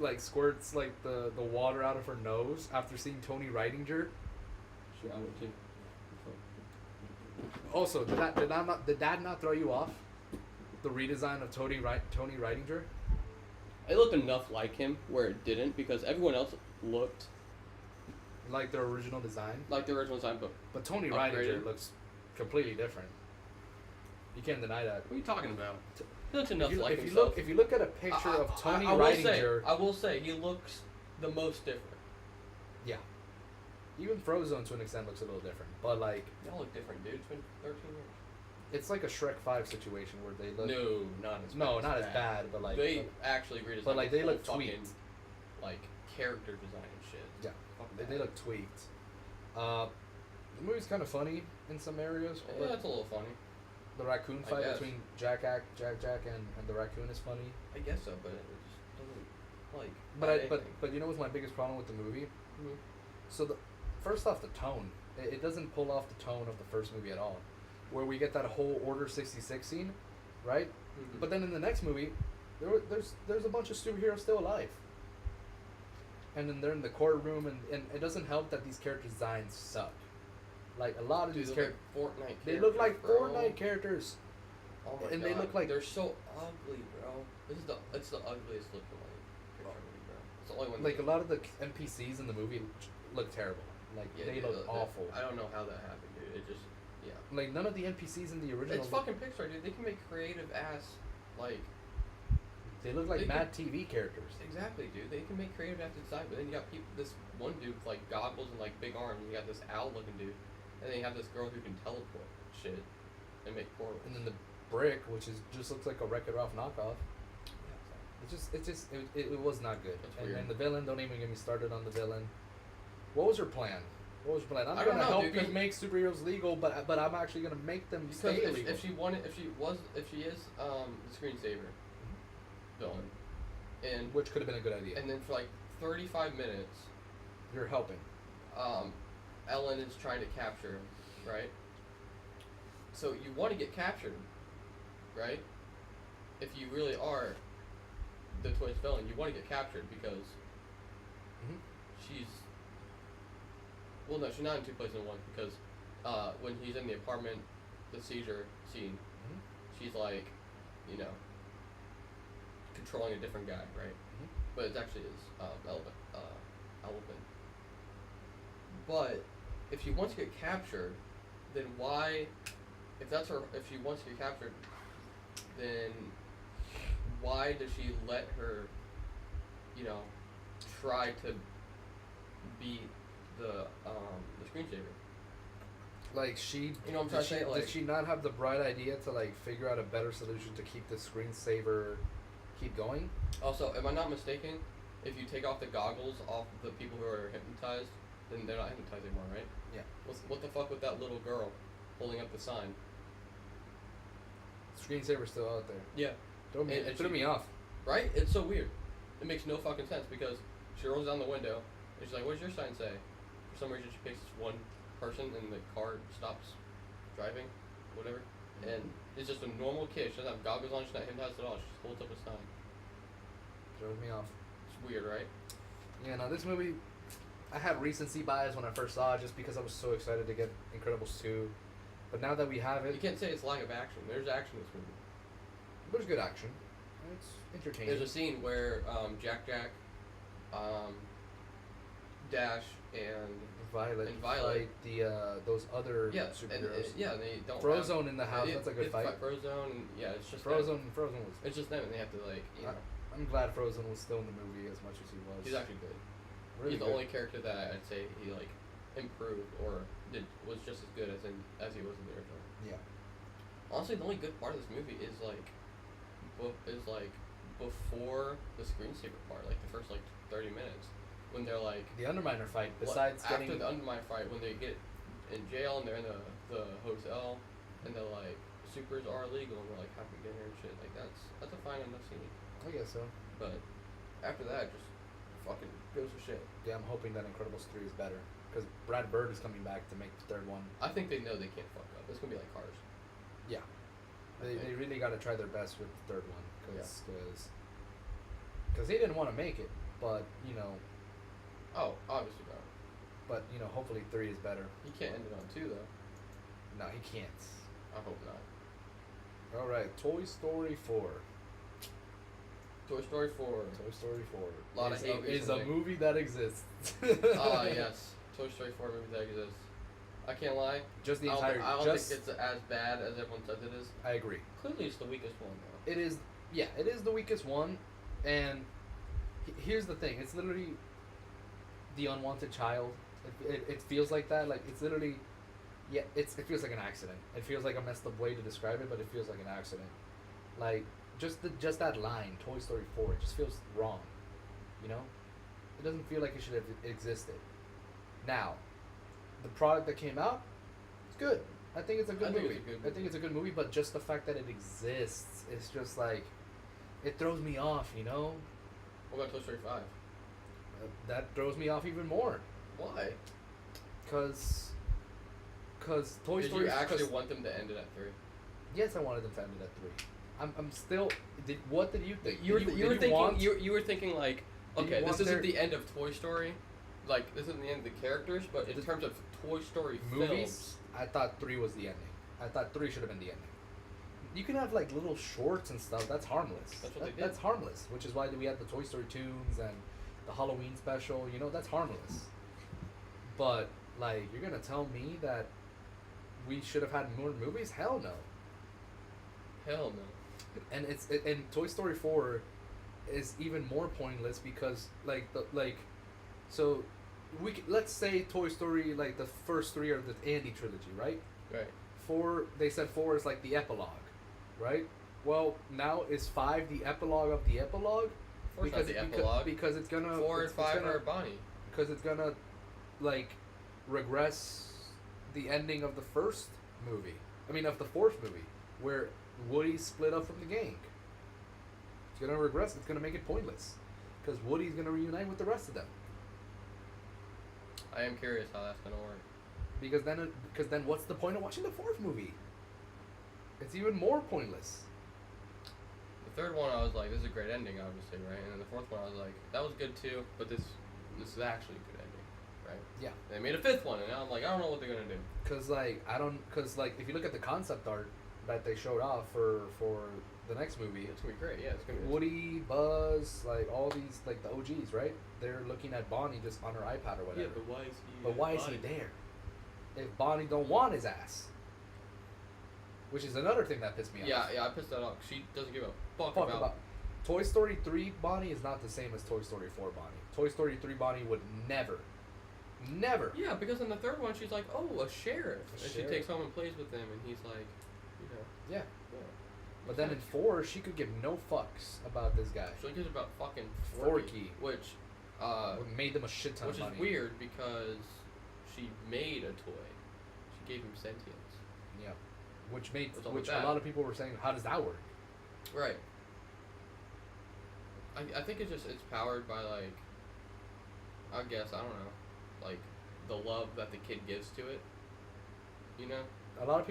like squirts like the water out of her nose after seeing Tony Ridinger. Sure, I would too. Also, did that not throw you off? The redesign of Tony Ridinger? It looked enough like him where it didn't, because everyone else looked Like their original design? like the original design, but But Tony Upgraded. Ridinger looks completely different. You can't deny that. what are you talking about? He looks enough If you, like if you himself. look if you look at a picture of Tony I Ridinger, will say he looks the most different. yeah. Even Frozone to an extent looks a little different, but like They all look different, dude. It's been 13 years. it's like a Shrek 5 situation where they look No, not as bad. no, not as bad, but like they actually redesigned but like the they whole look fucking, tweaked. like character design and shit. Yeah, Fuck they that. look tweaked. The movie's kind of funny in some areas. Yeah, But that's a little funny. the raccoon I fight guess. between Jack and the raccoon is funny. I guess so, but it just doesn't like. But add anything. but you know what's my biggest problem with the movie? Mhm. So the first off, the tone. It doesn't pull off the tone of the first movie at all, where we get that whole Order 66 scene, right? Mhm. But then in the next movie, there's a bunch of superheroes still alive. And then they're in the courtroom, and it doesn't help that these character designs suck. Like a lot of Dude, these they characters, look like Fortnite. they look like characters, bro. Fortnite characters. Oh my and God. they look like- they're so ugly, bro. It's the ugliest looking like picture of me, bro. It's the only one. Like a lot of the NPCs in the movie look terrible. Like Yeah, they dude, look awful. I don't know how that happened, dude. It just yeah. Like none of the NPCs in the original. It's fucking Pixar, dude. They can make creative ass like They look like they Mad TV characters. exactly, dude. They can make creative ass design, but then you got people. This one dude with like goggles and like big arms. And you got this owl looking dude, and then you have this girl who can teleport shit and make portals. And then the brick, which is just looks like a Wreck-It Ralph knockoff. Yeah, It was not good. It's And weird. then the villain, don't even get me started on the villain. What was her plan? What was her plan? I'm I don't gonna know, help dude, you 'cause- make superheroes legal, but I'm actually gonna make them because stay illegal. if she is the screensaver villain, and Which could have been a good idea. and then for like 35 minutes, You're helping. Ellen is trying to capture him, right? So you want to get captured, right? If you really are the twist villain, you want to get captured because Mhm. she's. Well, no, she's not in two places in one because when he's in the apartment, the seizure scene, Mhm. she's like, you know, controlling a different guy, right? Mhm. But it actually is Elvin. But if she wants to get captured, then why? If she wants to get captured, then why does she let her, you know, try to beat the screensaver? Like she, You know what I'm trying to say? Like- did she not have the bright idea to like figure out a better solution to keep the screensaver keep going? Also, am I not mistaken? If you take off the goggles off the people who are hypnotized, then they're not hypnotized anymore, right? Yeah. What the fuck with that little girl holding up the sign? Screensaver's still out there. Yeah. It threw me off. Right? It's so weird. It makes no fucking sense because she rolls down the window and she's like, "What does your sign say?" For some reason, she picks one person and the car stops driving, whatever. And it's just a normal kid. She doesn't have goggles on. She's not hypnotized at all. She just holds up a sign. Throws me off. It's weird, right? Yeah, no, this movie, I had recency bias when I first saw it just because I was so excited to get Incredibles 2. But now that we have it, You can't say it's lack of action. There's action in this movie. there's good action. It's entertaining. There's a scene where Jack, Dash, and Violet, and Violet. fight those other superheroes. they don't. Frozone in the house. That's a good fight. Frozone, and it's just Frozen was. It's just them, and they have to I'm glad Frozen was still in the movie as much as he was. He's actually good. really He's the good. only character that I'd say he improved or was just as good as he was in the original. Yeah. Honestly, the only good part of this movie is before the screensaver part, like the first 30 minutes, when they're like The Underminer fight. Besides after getting the Undermine fight, when they get in jail and they're in the hotel and they're like supers are illegal and we're like having dinner and shit, like that's a fine enough scene. I guess so. But after that, just fucking goes to shit. Yeah, I'm hoping that Incredibles 3 is better because Brad Bird is coming back to make the third one. I think they know they can't fuck up. It's gonna be like Cars. Yeah. They really got to try their best with the third one because they didn't want to make it, but Oh, obviously not. but hopefully 3 is better. He can't end it on 2 though. No, he can't. I hope not. All right, Toy Story 4. Toy Story 4. Toy Story 4 A lot of hate is a recently. movie that exists. Ah, yes. Toy Story 4 movie that exists. I can't lie. Just the I don't entire. think just it's as bad as everyone says it is. I agree. Clearly, it's the weakest one though. It is. Yeah, it is the weakest one, and here's the thing. It's literally the unwanted child. It feels like that. Like it's literally. Yeah, it feels like an accident. It feels like a messed up way to describe it, but it feels like an accident. Like just that line, Toy Story 4, it just feels wrong. It doesn't feel like it should have existed. Now, the product that came out, it's good. I think it's a good movie. I think it's a good movie, but just the fact that it exists, it's just like, it throws me off. What about Toy Story 5? That throws me off even more. Why? Cause Toy Did Story. you actually want them to end it at 3? Yes, I wanted them to end it at 3. I'm still. What did you think? You were thinking like, Did you okay, want this isn't their- the end of Toy Story, like this isn't the end of the characters, but in terms of Toy Story movies. films, I thought 3 was the ending. I thought 3 should have been the ending. You can have little shorts and stuff. That's harmless. That's what they did. That's harmless, which is why we had the Toy Story tunes and the Halloween special. That's harmless. But you're gonna tell me that we should have had more movies? Hell no. hell no. And and Toy Story 4 is even more pointless because so let's say Toy Story the first 3 are the Andy trilogy, right? Right. 4, they said 4 is the epilogue, right? Well, now is 5 the epilogue of the epilogue? Because the epilogue. Because it's gonna 4 and it's 5 gonna, are Bonnie. because it's gonna regress the ending of the first movie. I mean of the fourth movie, where Woody split up from the gang. It's gonna regress. It's gonna make it pointless, because Woody's gonna reunite with the rest of them. I am curious how that's gonna work. Because then what's the point of watching the fourth movie? It's even more pointless. The third one, I was like, this is a great ending, obviously, right? And then the fourth one, I was like, that was good too, but this is actually a good ending, right? Yeah. They made a 5th one, and now I'm like, I don't know what they're gonna do. Because if you look at the concept art that they showed off for the next movie, It's gonna be great, yeah. It's gonna be. Woody, Buzz, all these the OGs, right? They're looking at Bonnie just on her iPad or whatever. Yeah, but why is he? But why is he there? If Bonnie don't want his ass, which is another thing that pissed me off. Yeah, I pissed that off. She doesn't give a fuck Fuck about. about Toy Story 3 Bonnie is not the same as Toy Story 4 Bonnie. Toy Story 3 Bonnie would never. Yeah, because in the third one, she's like, oh, a sheriff. And she sheriff. takes home and plays with him, and he's like, Yeah. yeah. But then in 4, she could give no fucks about this guy. So it gives about fucking Forky. which, Made them a shit ton which of money. is weird because she made a toy. She gave him sentience. Yeah. which made What's up which with a that? lot of people were saying, how does that work? Right. I think it's powered by like, I guess, I don't know, like the love that the kid gives to it. You know? A lot of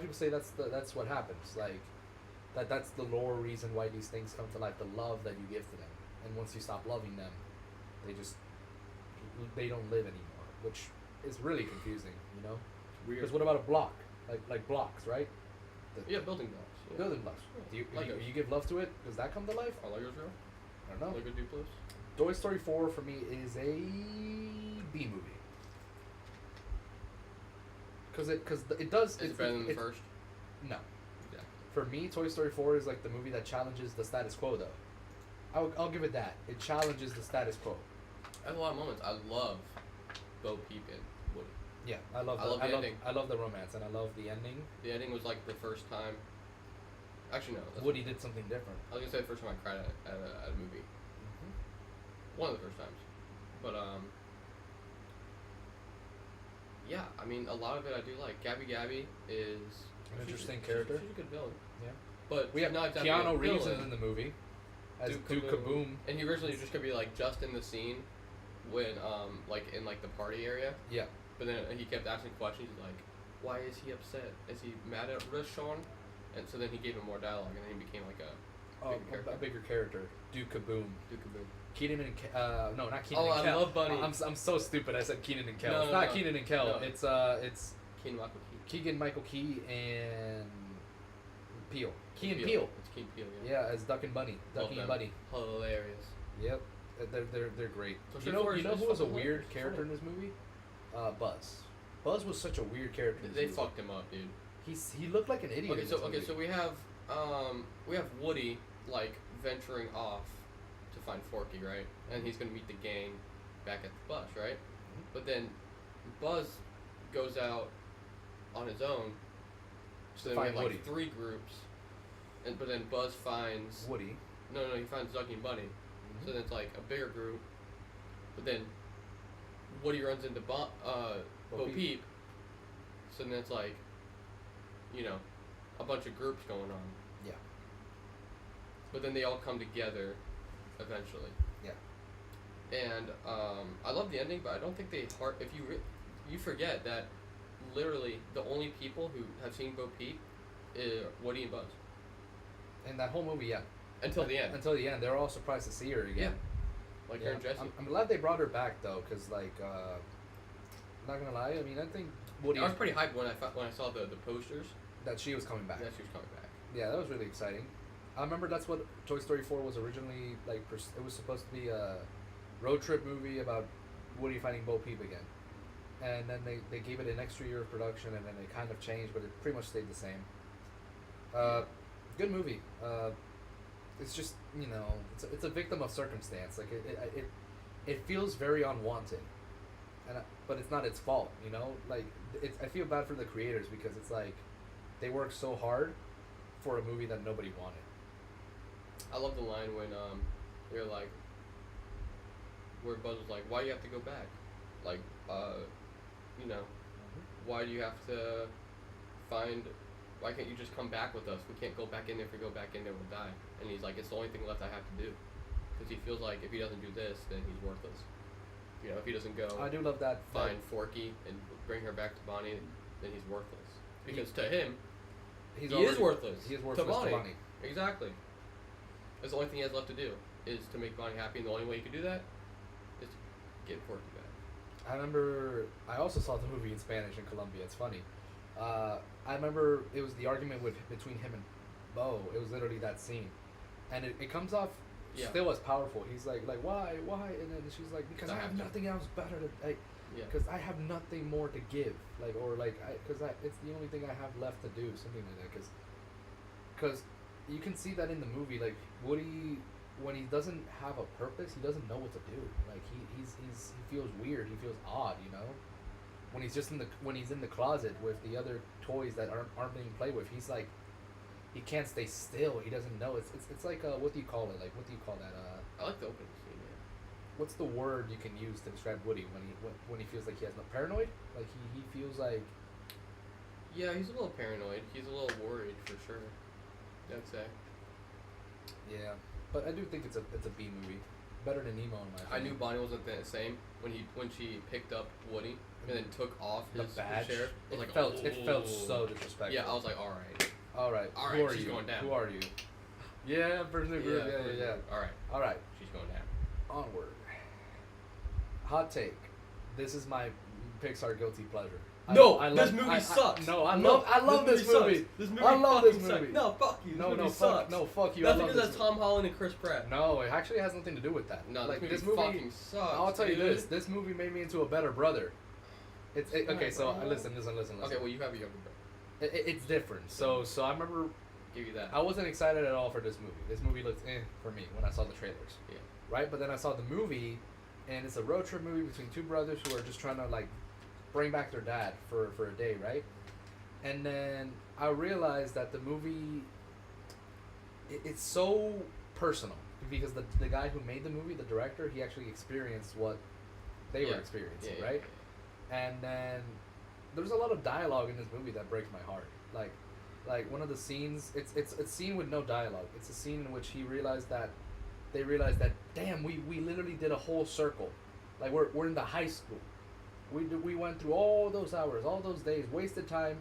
people say that's what happens. Like that's the lore reason why these things come to life. The love that you give to them, and once you stop loving them, they don't live anymore, which is really confusing. You know? Weird. Because what about a block? Like blocks, right? Yeah, building blocks. Yeah. Building blocks. Do you, Legos. you give love to it? Does that come to life? Are Legos real? I don't know. Lego Duplos? Toy Story 4 for me is a B movie. Because it does. Is it better than the first? No. Yeah. For me, Toy Story 4 is like the movie that challenges the status quo, though. I'll give it that. It challenges the status quo. I have a lot of moments. I love Bo Peep and Woody. Yeah, I love the ending. I love the romance, and I love the ending. The ending was like the first time. Actually, no. That's Woody did something different. I was gonna say the first time I cried at a movie. One of the first times, but yeah. I mean, a lot of it I do like. Gabby is An interesting character. She's a good villain. Yeah. But We have not exactly Keanu a Reeves villain. in the movie as Duke Duke Kaboom. And he originally was just gonna be like just in the scene when like in like the party area. Yeah. But then he kept asking questions. He's like, "Why is he upset? Is he mad at Rishon?" And so then he gave him more dialogue, and then he became like a A bigger character. Duke Kaboom. Duke Kaboom. Keenan and no, not Keenan Oh, and I Kel. love Bunny. I'm so stupid. I said Keenan and Kel. No, It's no, not no. Keenan and Kel. No. It's Keen Michael Key. Keegan Michael Key and Peel. Key and Peel. Peel. It's Key and Peel. Yeah, as Duck and Bunny. Love Ducky and them. Bunny. Hilarious. Yep. They're great. So You know Shore you is- know is who was a fucking weird hilarious. character in this movie? Buzz. Buzz was such a weird character. in this They movie. fucked him up, dude. He looked like an idiot. Okay, in so this movie. we have Woody like venturing off to find Forky, right? And he's gonna meet the gang back at the bus, right? But then Buzz goes out on his own. So then we Find have like Woody. 3 groups, but then Buzz finds Woody. no, he finds Ducky and Bunny. So then it's like a bigger group, but then Woody runs into Bo Peep. So then it's like, you know, a bunch of groups going on. Yeah. But then they all come together eventually. Yeah. And I love the ending, but I don't think they if you forget that literally the only people who have seen Bo Peep is Woody and Buzz And that whole movie, yeah. until the end. Until the end, they're all surprised to see her again. Like Yeah. her and Jesse. I'm glad they brought her back though, cause like, not gonna lie, I mean, I think Woody I was pretty hyped when I saw the posters. that she was coming back. That she was coming back. Yeah, that was really exciting. I remember that's what Toy Story 4 was originally like. It was supposed to be a road trip movie about Woody finding Bo Peep again, and then they gave it an extra year of production, and then they kind of changed, but it pretty much stayed the same. Good movie. It's just it's a victim of circumstance. Like it feels very unwanted, but it's not its fault. Like I feel bad for the creators because it's like they worked so hard for a movie that nobody wanted. I love the line when they're like, where Buzz was like, "Why do you have to go back? Like, why do you have to find? Why can't you just come back with us? We can't go back in there. If we go back in there, we'll die." And he's like, "It's the only thing left I have to do," because he feels like if he doesn't do this, then he's worthless. If he doesn't go I do love that. find Forky and bring her back to Bonnie, then he's worthless. Because to him, he is worthless. He is worthless to Bonnie. Exactly. That's the only thing he has left to do is to make Bonnie happy, and the only way he can do that is to get Forky back. I remember I also saw the movie in Spanish in Colombia. It's funny. I remember it was the argument between him and Bo. It was literally that scene, and it comes off still as powerful. He's like why, and then she's like, because I have nothing else better to because I have nothing more to give, because it's the only thing I have left to do, something like that. Because you can see that in the movie, like Woody, when he doesn't have a purpose, he doesn't know what to do. Like he feels weird. He feels odd. When he's in the closet with the other toys that aren't being played with, he's like, he can't stay still. He doesn't know. It's like what do you call it? Like what do you call that? I like the opening scene. What's the word you can use to describe Woody when he feels like he has no paranoid? Like he feels like Yeah, he's a little paranoid. He's a little worried for sure. I'd say. Yeah, but I do think it's a B movie, better than Nemo in my opinion. I knew Bonnie wasn't the same when she picked up Woody and then took off The his badge. sheriff. I was It like, felt oh. it felt so disrespectful. Yeah, I was like, all right. All right. All Who right, are she's you? going down. Who are you? Yeah, person of group. Yeah. All right, All right. she's going down. Onward. Hot take. This is my Pixar guilty pleasure. No, this movie sucks. No, I No, love this movie. sucks. This movie I love this fucking movie. sucks. No, fuck you. This No, movie no, sucks. fuck you. That's I love because this that's Tom Holland and Chris Pratt. No, it actually has nothing to do with that. No, like this this movie movie. fucking sucks. I'll tell you dude. this. This movie made me into a better brother. Okay. So bro. listen. Okay, well, you have a younger brother. It's different. So I remember Give you that. I wasn't excited at all for this movie. This movie looked for me when I saw the trailers. Yeah. Right, but then I saw the movie, and it's a road trip movie between two brothers who are just trying to like bring back their dad for a day, right? And then I realized that the movie it's so personal because the guy who made the movie, the director, he actually experienced what they were experiencing, Yeah, right? And then there's a lot of dialogue in this movie that breaks my heart. Like one of the scenes, it's a scene with no dialogue. It's a scene in which they realized that damn, we literally did a whole circle. Like we're in the high school. We went through all those hours, all those days, wasted time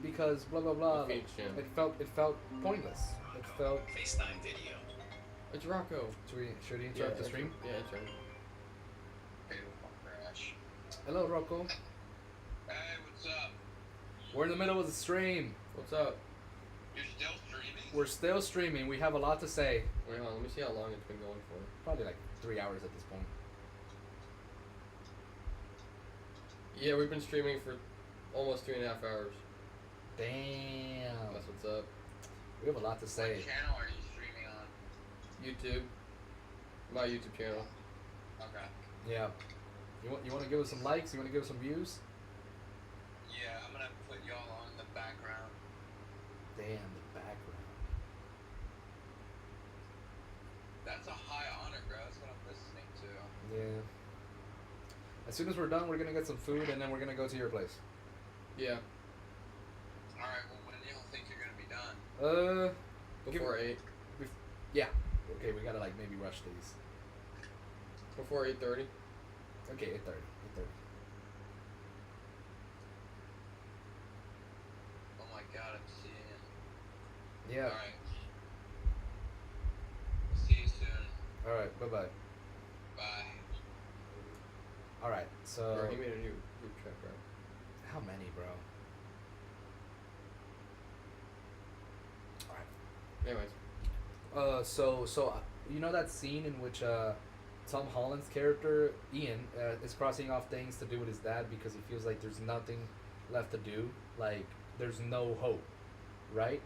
because blah blah blah. The Phoenix Gym. It felt pointless. It felt. FaceTime video. It's Rocco. Should we interrupt the stream? Yeah, it's right. Beautiful crash. Hello, Rocco. Hey, what's up? We're in the middle of the stream. What's up? You're still streaming? We're still streaming. We have a lot to say. Wait, hold on. Let me see how long it's been going for. Probably like 3 hours at this point. Yeah, we've been streaming for almost 3.5 hours. Damn. That's what's up. We have a lot to say. What channel are you streaming on? YouTube. My YouTube channel. Okay. Yeah. You want to give us some likes? You want to give us some views? Yeah, I'm gonna put y'all on the background. Damn, the background. That's a high honor, bro. That's what I'm listening to. Yeah. As soon as we're done, we're gonna get some food, and then we're gonna go to your place. Yeah. Alright, well, when do you think you're gonna be done? Before 8. Yeah. Okay, we gotta like maybe rush these. Before 8:30. Okay, 8:30. 8:30. Oh my god, I'm seeing. Yeah. Alright. See you soon. All right. Bye bye. Bye. All right. So Bro, he made a new group chat, bro. how many, bro? All right. Anyways. So you know that scene in which Tom Holland's character Ian is crossing off things to do with his dad because he feels like there's nothing left to do, like there's no hope, right?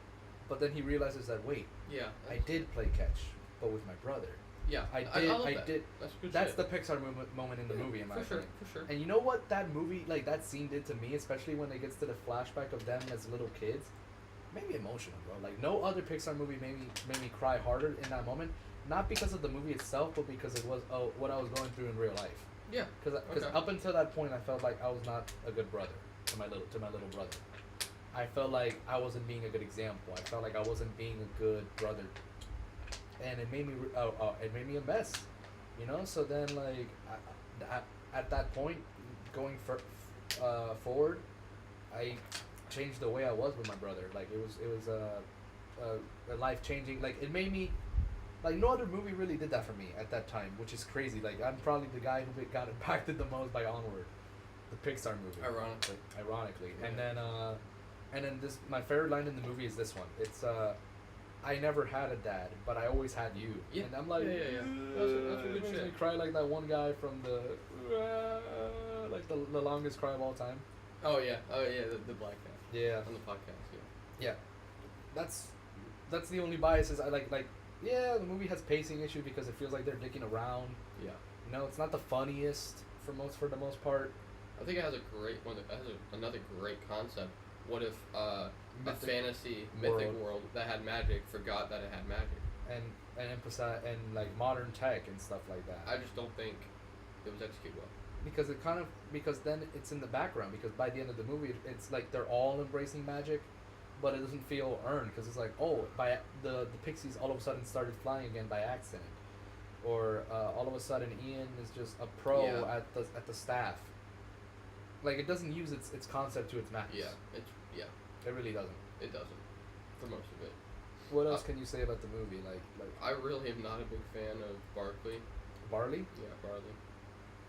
But then he realizes that wait, Yeah. I did play catch, but with my brother. Yeah. I did. love I that. did. That's good That's shit. the Pixar moment in the movie, in my For sure. opinion. For sure. And you know what that movie, like that scene did to me, especially when it gets to the flashback of them as little kids, made me emotional, bro. Like no other Pixar movie made me cry harder in that moment. Not because of the movie itself, but because it was what I was going through in real life. Yeah. Because Okay. up until that point, I felt like I was not a good brother to my little brother. I felt like I wasn't being a good example. I felt like I wasn't being a good brother, and it made me a mess, you know. So then, like, at that point, going forward, I changed the way I was with my brother. Like it was a life changing. Like it made me. Like no other movie really did that for me at that time, which is crazy. Like I'm probably the guy who got impacted the most by Onward, the Pixar movie. Ironically, Yeah. and then this my favorite line in the movie is this one. It's I never had a dad, but I always had you. Yeah. And I'm like, Yeah. That's a good it makes shit. me cry like that one guy from the like the longest cry of all time. Oh yeah. The black guy Yeah, on the podcast. yeah. That's the only biases I like. Yeah, the movie has pacing issue because it feels like they're dicking around. Yeah. You know, it's not the funniest for the most part. I think it has a great one. It has another great concept. What if a Mythic fantasy mythic world. world that had magic forgot that it had magic? And emphasize and like modern tech and stuff like that. I just don't think it was executed well. because then it's in the background, because by the end of the movie it's like they're all embracing magic, but it doesn't feel earned, because it's like, oh, by the pixies all of a sudden started flying again by accident, or all of a sudden Ian is just a pro Yeah. at the staff. Like, it doesn't use its concept to its max. Yeah, It really doesn't. it doesn't for most of it. What else can you say about the movie? Like I really am not a big fan of Barkley. Barley? Yeah, Barley.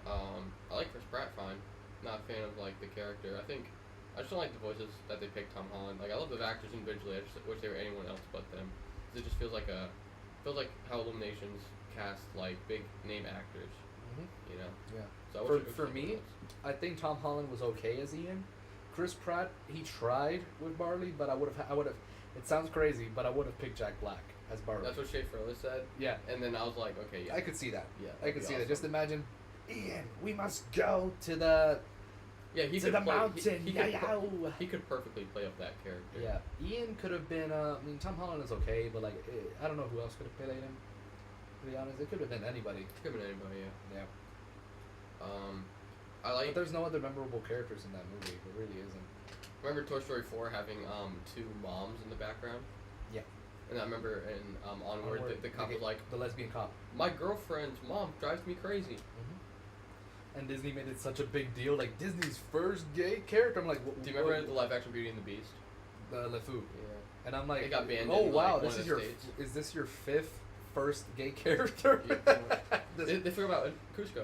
I like Chris Pratt fine. Not a fan of like the character. I just don't like the voices that they picked Tom Holland. Like, I love the actors individually. I just wish they were anyone else but them. 'Cause it just feels like how Illuminations cast like big name actors. Mm-hmm. You know. Yeah. So I For- wish it was for someone me, else. I think Tom Holland was okay as Ian. Chris Pratt, he tried with Barley, but I would have. It sounds crazy, but I would have picked Jack Black as Barley. That's what Shay Furless said. Yeah, And then I was like, okay, yeah. I could see that. Yeah, I that'd could be see that. Just awesome. imagine, Ian, we must go to the Yeah, he to could the play, mountain. He, Yow. he could perfectly play up that character. Yeah, Ian could have been. I mean, Tom Holland is okay, but like, I don't know who else could have played him. To be honest, it could have been anybody. Could have been anybody. Yeah. Yeah, I like. but there's no other memorable characters in that movie. There really isn't. Remember Toy Story 4 having two moms in the background? Yeah. And I remember in Onward, the cop was like, the lesbian cop. my girlfriend's mom drives me crazy. Mm-hmm. And Disney made it such a big deal, like Disney's first gay character. I'm like, Do you remember the live action Beauty and the Beast? the LeFou? Yeah. And I'm like, It got banned oh in, wow, like, this one is of your the states. is this your first gay character? Yeah, This- They forgot about Cusco.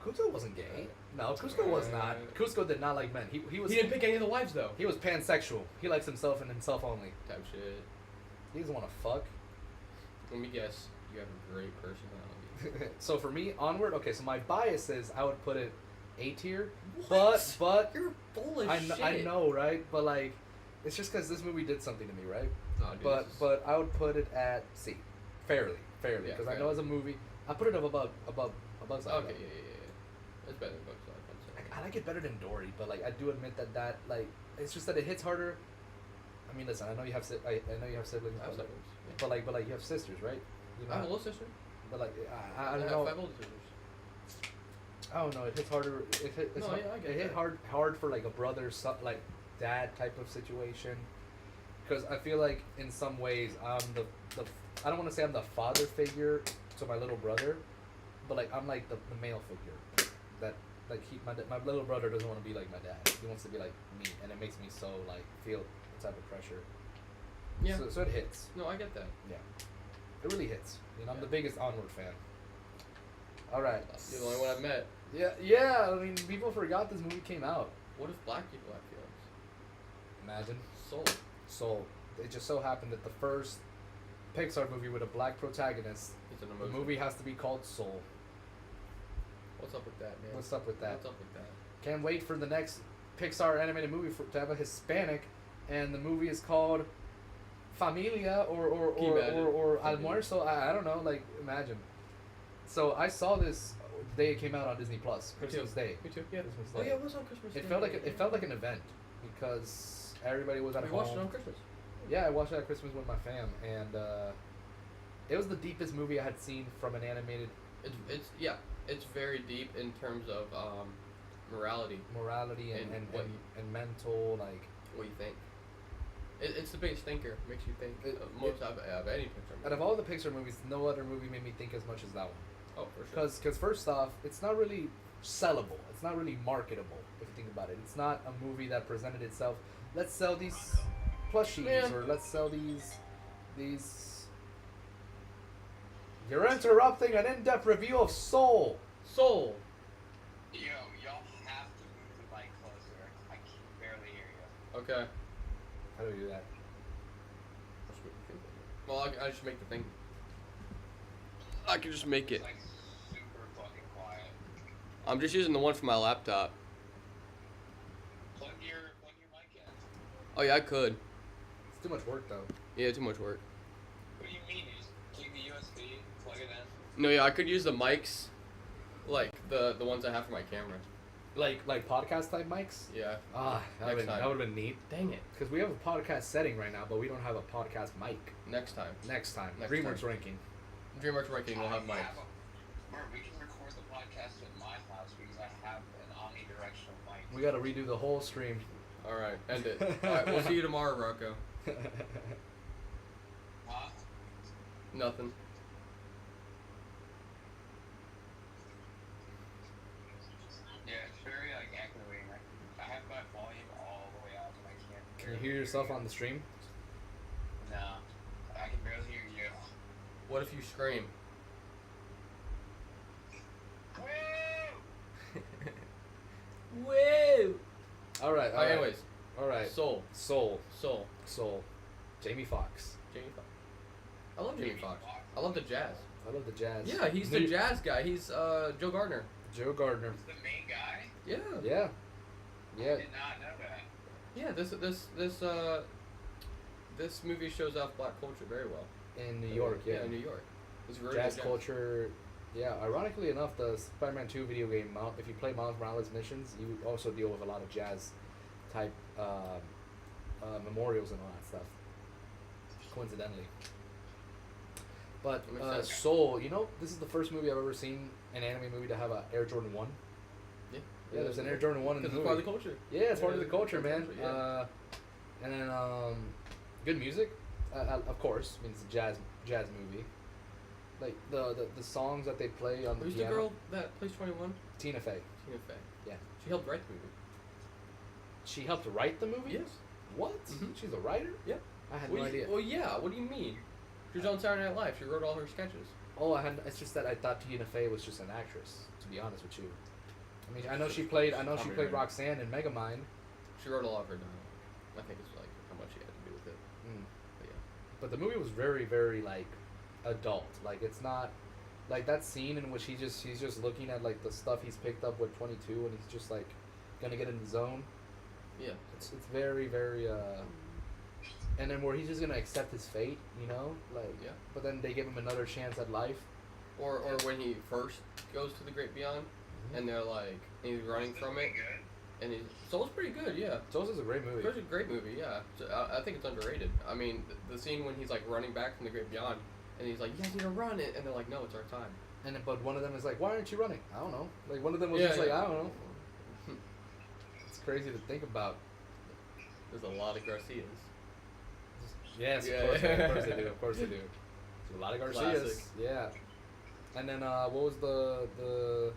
Cusco wasn't gay. No, Cusco was not. Cusco did not like men. He was He didn't pick any of the wives though. he was pansexual. He likes himself and himself only. Type shit. He doesn't want to fuck. Let me guess. You have a great personality. So for me, Onward. Okay, so my bias is I would put it A tier, What? but You're full of I shit. know, right? But like, it's just because this movie did something to me, right? Oh, dude, But this is- but I would put it at C, fairly, Yeah, because I know fairly. as a movie, I put it up above Bug's Life. Okay, yeah. It's better than Bugs Life, I'd say. I like it better than Dory, but like I do admit that like it's just that it hits harder. I mean, listen, I know you have I know you have siblings, I have but, siblings, yeah. but like you have sisters, right? You I have a know, little sister. but like I I don't have know. 5 older sisters. I don't know. It hits harder. It's No, hard, yeah, I get it hit that. hard for like a brother, like dad type of situation. Because I feel like in some ways I'm the I don't want to say I'm the father figure to my little brother, but like I'm like the male figure that like my little brother doesn't want to be like my dad. He wants to be like me, and it makes me so like feel the type of pressure. Yeah. So it hits. No, I get that. Yeah. It really hits. You know, I'm the Yeah. biggest Onward fan. All right. You're the only one I've met. Yeah. I mean, people forgot this movie came out. What if black people have feelings? Imagine. Soul. Soul. It just so happened that the first Pixar movie with a black protagonist, It's an the emotion. movie has to be called Soul. What's up with that, man? What's up with that? What's up with that? Can't wait for the next Pixar animated movie to have a Hispanic, and the movie is called Familia Can you imagine? or Familia. Almuerzo. I don't know. Like, imagine. So I saw this the day it came out on Disney Plus, Me too. Christmas Day. Me too. Yeah. Christmas Oh Day. yeah, it was on Christmas. It Day. felt like an event because everybody was at We home. watched it on Christmas. Yeah, I watched it at Christmas with my fam, and it was the deepest movie I had seen from an animated It's very deep in terms of morality. morality and And what and mental, like. What do you think? It's the biggest thinker. Makes you think It- most of any Pixar movie. Out of all the Pixar movies, no other movie made me think as much as that one. Oh, for sure. Because first off, it's not really sellable. It's not really marketable, if you think about it. It's not a movie that presented itself. Let's sell these plushies, Man. or let's sell these. You're interrupting an in-depth review of Soul. Soul. Yo, y'all have to move the mic closer. I can barely hear you. Okay. How do we do that? Well, I just make the thing. I can just make it. It's like super fucking quiet. I'm just using the one from my laptop. Plug your mic in. Oh yeah, I could. It's too much work, though. Yeah, too much work. What do you mean? You just take the USB, plug it in. No, yeah, I could use the mics, like the ones I have for my camera. Like podcast type mics. Yeah. Ah, that Next time. would have been neat. Dang it. Because we have a podcast setting right now, but we don't have a podcast mic. Next time. Next time, Next DreamWorks time. ranking. DreamWorks ranking will have mics. Bro, we can record the podcast at my house because I We gotta redo the whole stream. All right, end it. All right, we'll see you tomorrow, Rocco. Huh? Nothing. Yeah, it's very like echoing. I have my volume all the way up and I can't. Can you hear yourself on the stream? No, I can barely hear you. What if you scream? Woo! Woo! All right. All right, anyways, All right. Soul. Soul. Soul. Jamie Foxx. Jamie Foxx. I love Jamie Foxx. I love the jazz. I love the jazz. Yeah, he's the jazz guy. He's Joe Gardner. Joe Gardner. He's the main guy? Yeah. Yeah. I Yeah. did not know that. Yeah. This movie shows off black culture very well. In New York. Yeah. in New York. It's very Jazz good culture. Yeah. Ironically enough, the Spider-Man 2 video game, if you play Miles Morales missions, you also deal with a lot of jazz type memorials and all that stuff. Coincidentally. But That makes sense. Soul, you know, this is the first movie I've ever seen, an anime movie, to have a Air Jordan 1. Yeah. Yeah, there's an Air Jordan 1 in the Because movie. it's part of the culture. Yeah, it's part of the culture, man. culture, yeah. And then good music, of course. I mean, it's a jazz movie. Like the songs that they play on the Who's piano. the girl that plays 21? Tina Fey. Tina Fey. Yeah. She helped write the movie. She helped write the movie. Yes. What? Mhm. She's a writer. Yeah. I had Well, no idea. Well, yeah. What do you mean? She was on Saturday Night Live. She wrote all her sketches. Oh, it's just that I thought Tina Fey was just an actress. To be honest with you. I mean, I know she played Probably right. Roxanne in Megamind. She wrote a lot of her dialogue. I think it's like how much she had to do with it. Mm. But yeah. But the movie was very, very like adult. Like it's not like that scene in which he's just looking at like the stuff he's picked up with 22, and he's just like gonna get in the zone. Yeah. It's very, very and then where he's just gonna accept his fate, you know, like. Yeah. But then they give him another chance at life. Or when he first goes to the Great Beyond, and they're like, and he's running Is from this it, good? and he's Soul's pretty good. Yeah. Soul's is a great movie. It's a great movie, yeah. So, I think it's underrated. I mean, the scene when he's like running back from the Great Beyond, and he's like, "You guys need to run it," and they're like, "No, it's our time." And then, but one of them is like, "Why aren't you running?" I don't know. Like one of them was Yeah, just like, yeah. "I don't know." It's crazy to think about. There's a lot of Garcias. Yes, Yeah, of course, yeah. of course they do. Of course they do. There's a lot of Garcias. Classic. Yeah. And then what was the?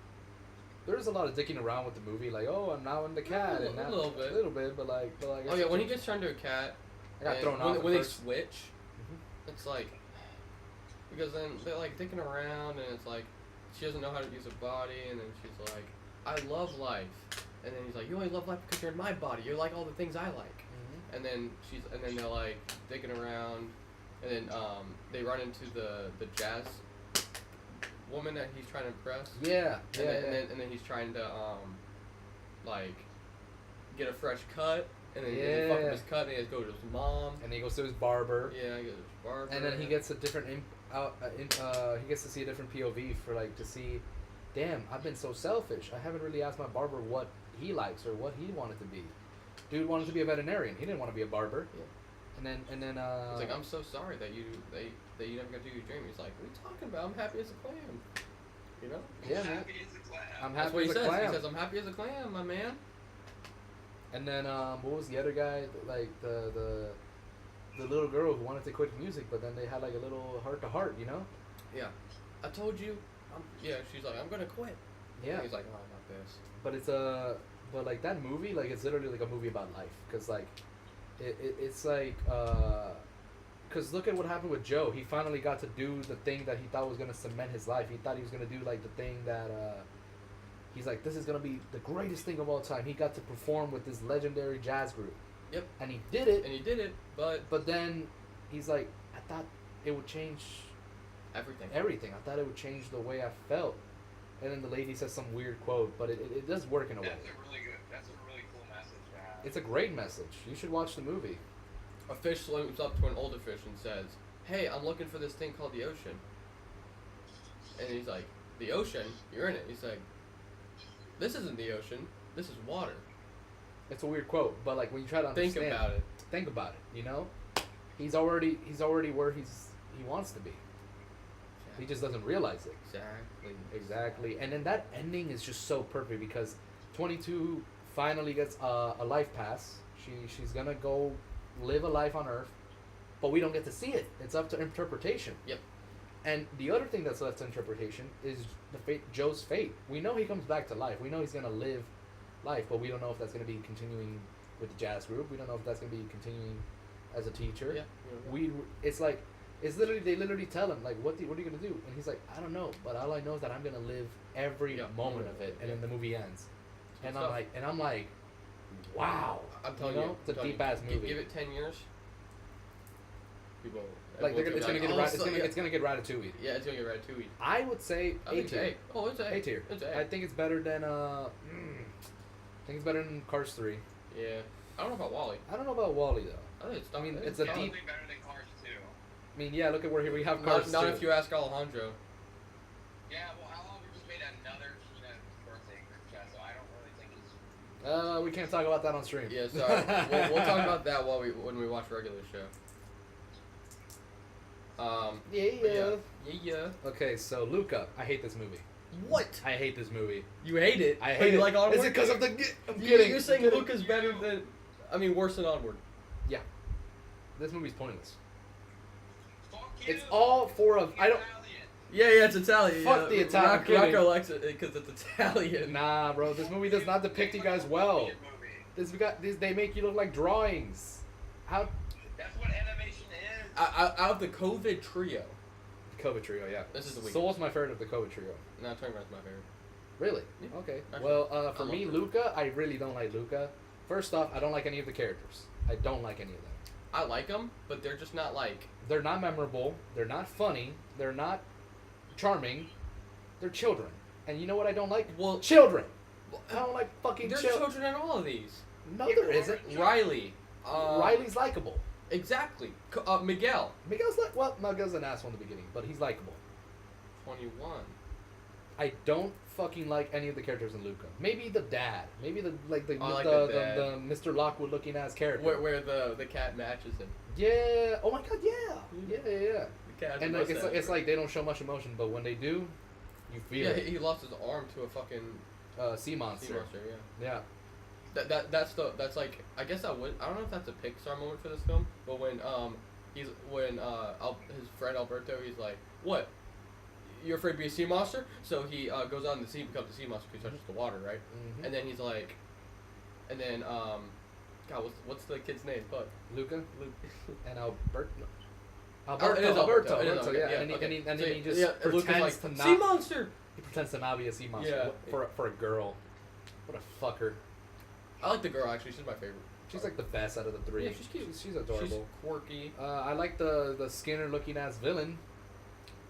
There's a lot of dicking around with the movie, like, oh, I'm now in the cat, and now A little bit. a little bit, but like. Oh yeah, when he gets turned to a cat, I got and thrown when, off. when they at first. switch, Mhm. it's like because then they're like dicking around, and it's like she doesn't know how to use her body, and then she's like, "I love life," and then he's like, "You only love life because you're in my body. You're like all the things I like." Mhm. And then they're like digging around, and then they run into the jazz woman that he's trying to impress. Yeah, And, yeah, and then he's trying to like get a fresh cut, and then they fuck Yeah. up his cut, and he has to go to his mom. and he goes to his barber, Yeah, he goes to his barber. and then he gets a different he gets to see a different POV for like to see, damn, I've been so selfish. I haven't really asked my barber what he likes or what he wanted to be. Dude wanted to be a veterinarian. He didn't want to be a barber. Yeah. And then He's like, I'm so sorry that you never got to do your dream. He's like, what are you talking about? I'm happy as a clam. You know? Yeah, man. Happy as a clam. I'm That's happy what he as a says. clam. He says, I'm happy as a clam, my man. And then what was the other guy? Like the little girl who wanted to quit music, but then they had like a little heart to heart, you know? Yeah. I told you. She's like, I'm gonna quit. Yeah. And he's like, oh, not this. But but like that movie, like it's literally like a movie about life, cause like, it's like, cause look at what happened with Joe. He finally got to do the thing that he thought was gonna cement his life. He thought he was gonna do like the thing that, he's like, this is gonna be the greatest thing of all time. He got to perform with this legendary jazz group. Yep. And he did it. And he did it, but Then he's like, I thought it would change everything. I thought it would change the way I felt. And then the lady says some weird quote, but it does work in a way. That's a really cool message to have. It's a great message. You should watch the movie. A fish swims up to an older fish and says, "Hey, I'm looking for this thing called the ocean." And he's like, "The ocean? You're in it." He's like, "This isn't the ocean. This is water." It's a weird quote, but like when you try to understand, Think about it. You know, he's already where he wants to be. He just doesn't realize it. Exactly. Exactly. And then that ending is just so perfect because 22 finally gets a life pass. She's gonna go live a life on Earth, but we don't get to see it. It's up to interpretation. Yep. And the other thing that's left to interpretation is Joe's fate. We know he comes back to life. We know he's gonna live life, but we don't know if that's gonna be continuing with the jazz group. We don't know if that's gonna be continuing as a teacher. Yeah. It's literally they literally tell him like, what are you gonna do? And he's like, I don't know, but all I know is that I'm gonna live every moment of it. And then the movie ends, and I'm like, wow. I'm telling you, it's a deep ass movie. Give it 10 years. People. Like it's gonna get it's gonna get Ratatouille. Yeah, it's gonna get Ratatouille. I would say A tier. Oh, it's A. A tier. It's A. I think it's better than I think it's better than Cars 3. Yeah. I don't know about Wally. I don't know about Wally though. I think it's. I mean, it's It's a probably deep. better than Cars 2. I mean, yeah. Look at where here we have Cars Not 2. if you ask Alejandro. Yeah, well, how long we just made another Tina birthday group chat, so I don't really think it's. We can't talk about that on stream. Yeah, sorry. we'll talk about that when we watch regular show. Yeah. Okay, so Luca, I hate this movie. What? I hate this movie. You hate it? I hate you it. like Onward? Is it because of the? I'm You're kidding. saying I'm kidding. Luca's better than? I mean, worse than Onward. Yeah. This movie's pointless. Fuck you! It's all for a. I don't. Yeah, it's Italian. Fuck the Italian. Rocco likes it because it's Italian. Nah, bro. This movie does not depict you guys well. They make you look like drawings. How? That's what animation is. Out of the COVID trio. The COVID trio, yeah. This is the weakest. Soul's my favorite of the COVID trio. No, Tony Brown's my favorite. Really? Yeah. Okay. Actually, Well, for I me, love Luca, I really don't like Luca. First off, I don't like any of the characters. I don't like any of them. I like them, but they're just not like. They're not memorable. They're not funny. They're not charming. They're children. And you know what I don't like? Well, Children. I don't like fucking there's children. children in all of these. No, there isn't. Riley. Riley's likable. Exactly. Miguel. Miguel's an asshole in the beginning, but he's likable. 21. I don't fucking like any of the characters in Luca. Maybe the dad. Maybe the dad. Mr. Lockwood looking ass character. Where the cat matches him. Yeah. Oh my god. Yeah. Yeah. The cat. And like, it's like they don't show much emotion, but when they do, you feel yeah, it. he lost his arm to a fucking Sea monster. sea monster. Yeah. Yeah. That's like I guess I don't know if that's a Pixar moment for this film, but when his friend Alberto, he's like, what? You're afraid to be a sea monster? So he goes out in the sea, becomes a sea monster because he touches the water, right? Mm-hmm. And then he's like, God, what's the kid's name? But Luca. And Alberto. It is Alberto. Yeah. Yeah, And okay. then So, he just yeah, Luca's pretends like, to not. sea monster. He pretends to not be a sea monster. Yeah. For a girl. What a fucker. I like the girl actually. She's my favorite. She's like the best out of the three. Yeah, she's cute. She's adorable. She's quirky. I like the Skinner looking ass villain.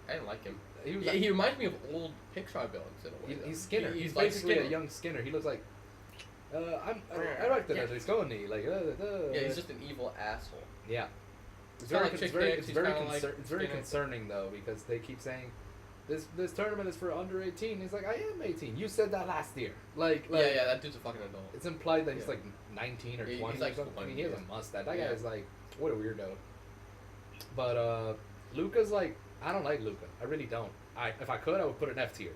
I didn't like him. He He reminds me of old Pixar villains in a way. He's Skinner. He's basically like Skinner. a young Skinner. He looks like. I like the Berlusconi. Like. Yeah, he's just an evil asshole. Yeah. It's kinda very, like it's Chick very, Hicks, it's he's very, kinda like it's very Skinner. concerning though because they keep saying, this tournament is for under 18. He's like, I am 18. You said that last year. Like Yeah, that dude's a fucking adult. It's implied that he's Yeah. like 19 or He's 20 like or something. I mean, 20, he has yeah. a mustache. That Yeah. guy's like, what a weirdo. But Luca's like, I don't like Luca. I really don't. If I could, I would put an F tier.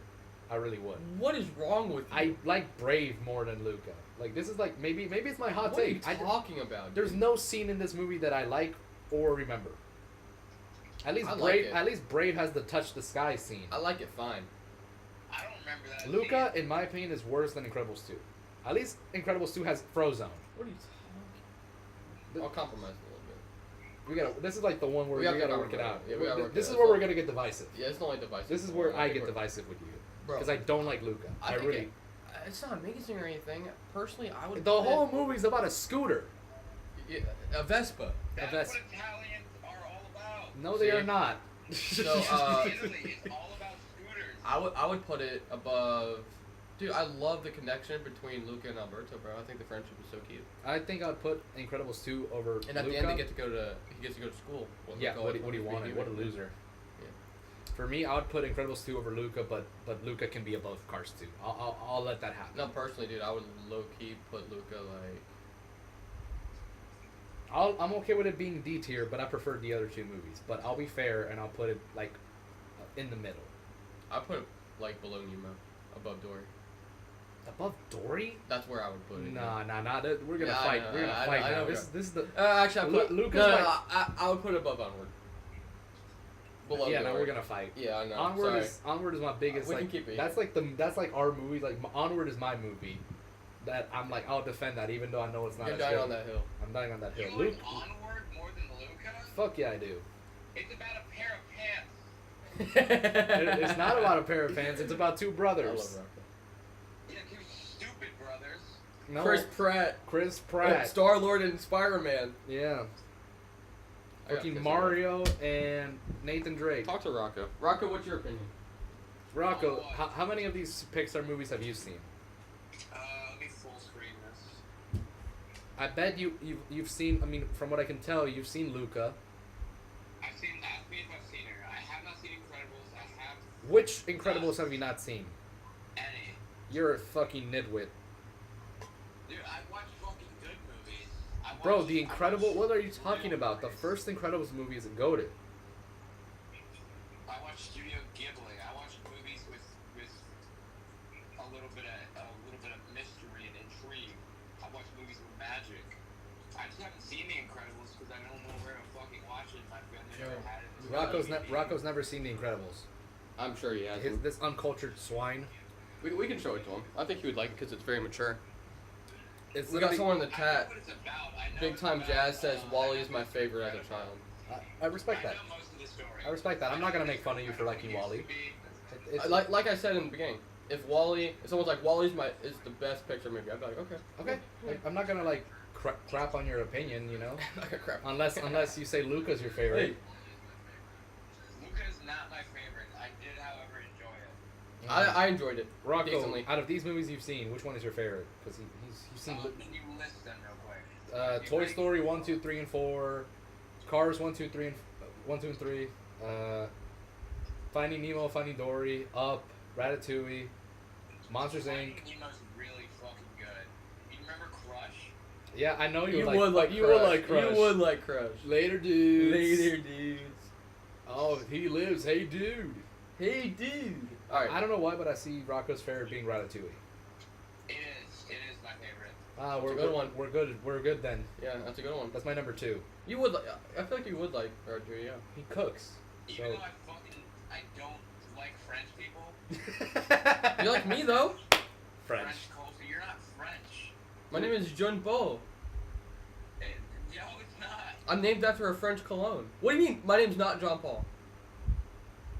I really would. What is wrong with you? I like Brave more than Luca. Like this is like maybe it's my hot What are you take. talking about? There's dude? no scene in this movie that I like or remember. At least I like Brave. it. At least Brave has the touch the sky scene. I like it fine. I don't remember that. Luca, in my opinion, is worse than Incredibles 2. At least Incredibles 2 has Frozone. What are you talking? I'll compromise a little bit. We gotta. This is like the one where we gotta work it out. Yeah, we gotta work this it is out. where we're gonna get divisive. Yeah, it's not like divisive. This is where I think get we're- divisive with you Bro, because I don't like Luca. I think really. it's not amazing or anything. Personally, I would. The put whole it- movie's about a scooter. Yeah, a Vespa. That's That's- what Italians are all about. No, they See? are not. So, Italy, it's all about scooters. I would put it above. Dude, I love the connection between Luca and Alberto, bro. I think the friendship is so cute. I think I'd put Incredibles 2 over And at Luca. the end, he gets to go to school. Yeah, what do you want? What a loser. Yeah. For me, I would put Incredibles 2 over Luca, but Luca can be above Cars 2. I'll let that happen. No, personally, dude, I would low key put Luca like. I'm okay with it being D tier, but I prefer the other two movies. But I'll be fair and I'll put it like in the middle. I put it like below Nemo, above Dory. Above Dory? That's where I would put it. Nah. We're gonna Yeah, I fight. know, We're gonna I fight know, I now. know we This is the. Actually, I put Lucas no, might- I would put it above Onward. Below Yeah, no, Dory. we're gonna fight. Yeah, I know. Onward is my biggest. We can like, keep it, that's yeah. that's like our movie. Like Onward is my movie. That I'm like I'll defend that even though I know it's not. You're as dying good. on that hill. I'm dying on that hill. You Luke. like Onward more than Luca? Fuck yeah, I do. It's about a pair of pants. It's not about a pair of pants. It's about two I love brothers. Rocco. Yeah, two stupid brothers. No, Chris Chris Pratt. Star Lord and Spider-Man. Yeah. I got Fucking pissed Mario and Nathan Drake. Talk to Rocco. Rocco, what's your opinion? Rocco, how many of these Pixar movies have you seen? Let me full screen this. I bet you've seen. I mean, from what I can tell, you've seen Luca. Ask me if I've seen her. I have not seen Incredibles. I have Which Incredibles have you not seen? any. You're a fucking nitwit. Dude, I watch fucking good movies. Bro, The Incredible. What are you talking about? The first Incredibles movie is goated. I watch Studio Ghibli. I watch movies with a little bit of mystery and intrigue. I watch movies with magic. I just haven't seen The Incredibles because I don't know where to fucking watch it. My family never had it. Rocco's never seen The Incredibles. I'm sure he has. This uncultured swine. We can show it to him. I think he would like it because it's very mature. It's We got literally- someone in the I know chat. what it's about. I know Big it's Time about, Jazz says I Wally know is my it's favorite as a Incredible. child. I respect that. I know most of the story. I respect that. I'm not gonna make fun of you for liking Wally. It's- Like I said in the beginning, if someone's like Wally's is the best Pixar movie, I'd be like, okay. Okay, I'm not gonna like crap on your opinion, you know. Okay, crap. Unless you say Luca's your favorite. Luca is not my favorite. I did, however, enjoy it. I enjoyed it. Rocco, decently. out of these movies you've seen, which one is your favorite? Because you've seen Can you list them real quick? Toy Story 1, 2, 3, and 4, Cars 1, 2, 3, and 1, 2, and 3, Finding Nemo, Finding Dory, Up, Ratatouille, Monsters Inc. Finding Nemo's really fucking good. You remember Crush? Yeah, I know You would would like Crush. You would like Crush. Later, dudes. Later, dudes. Oh, he lives. Hey, dude. Hey, dude. All right. I don't know why, but I see Rocco's favorite being Ratatouille. It is my favorite. Ah, That's we're a good one. We're good then. Yeah, that's a good one. That's my number 2. You would. I feel like you would like Ratatouille. Yeah. He cooks. Even So though I don't like French people. You like me though? French. culture. You're not French. My name is Jean Paul. No, it's not. I'm named after a French cologne. What do you mean? My name's not Jean Paul.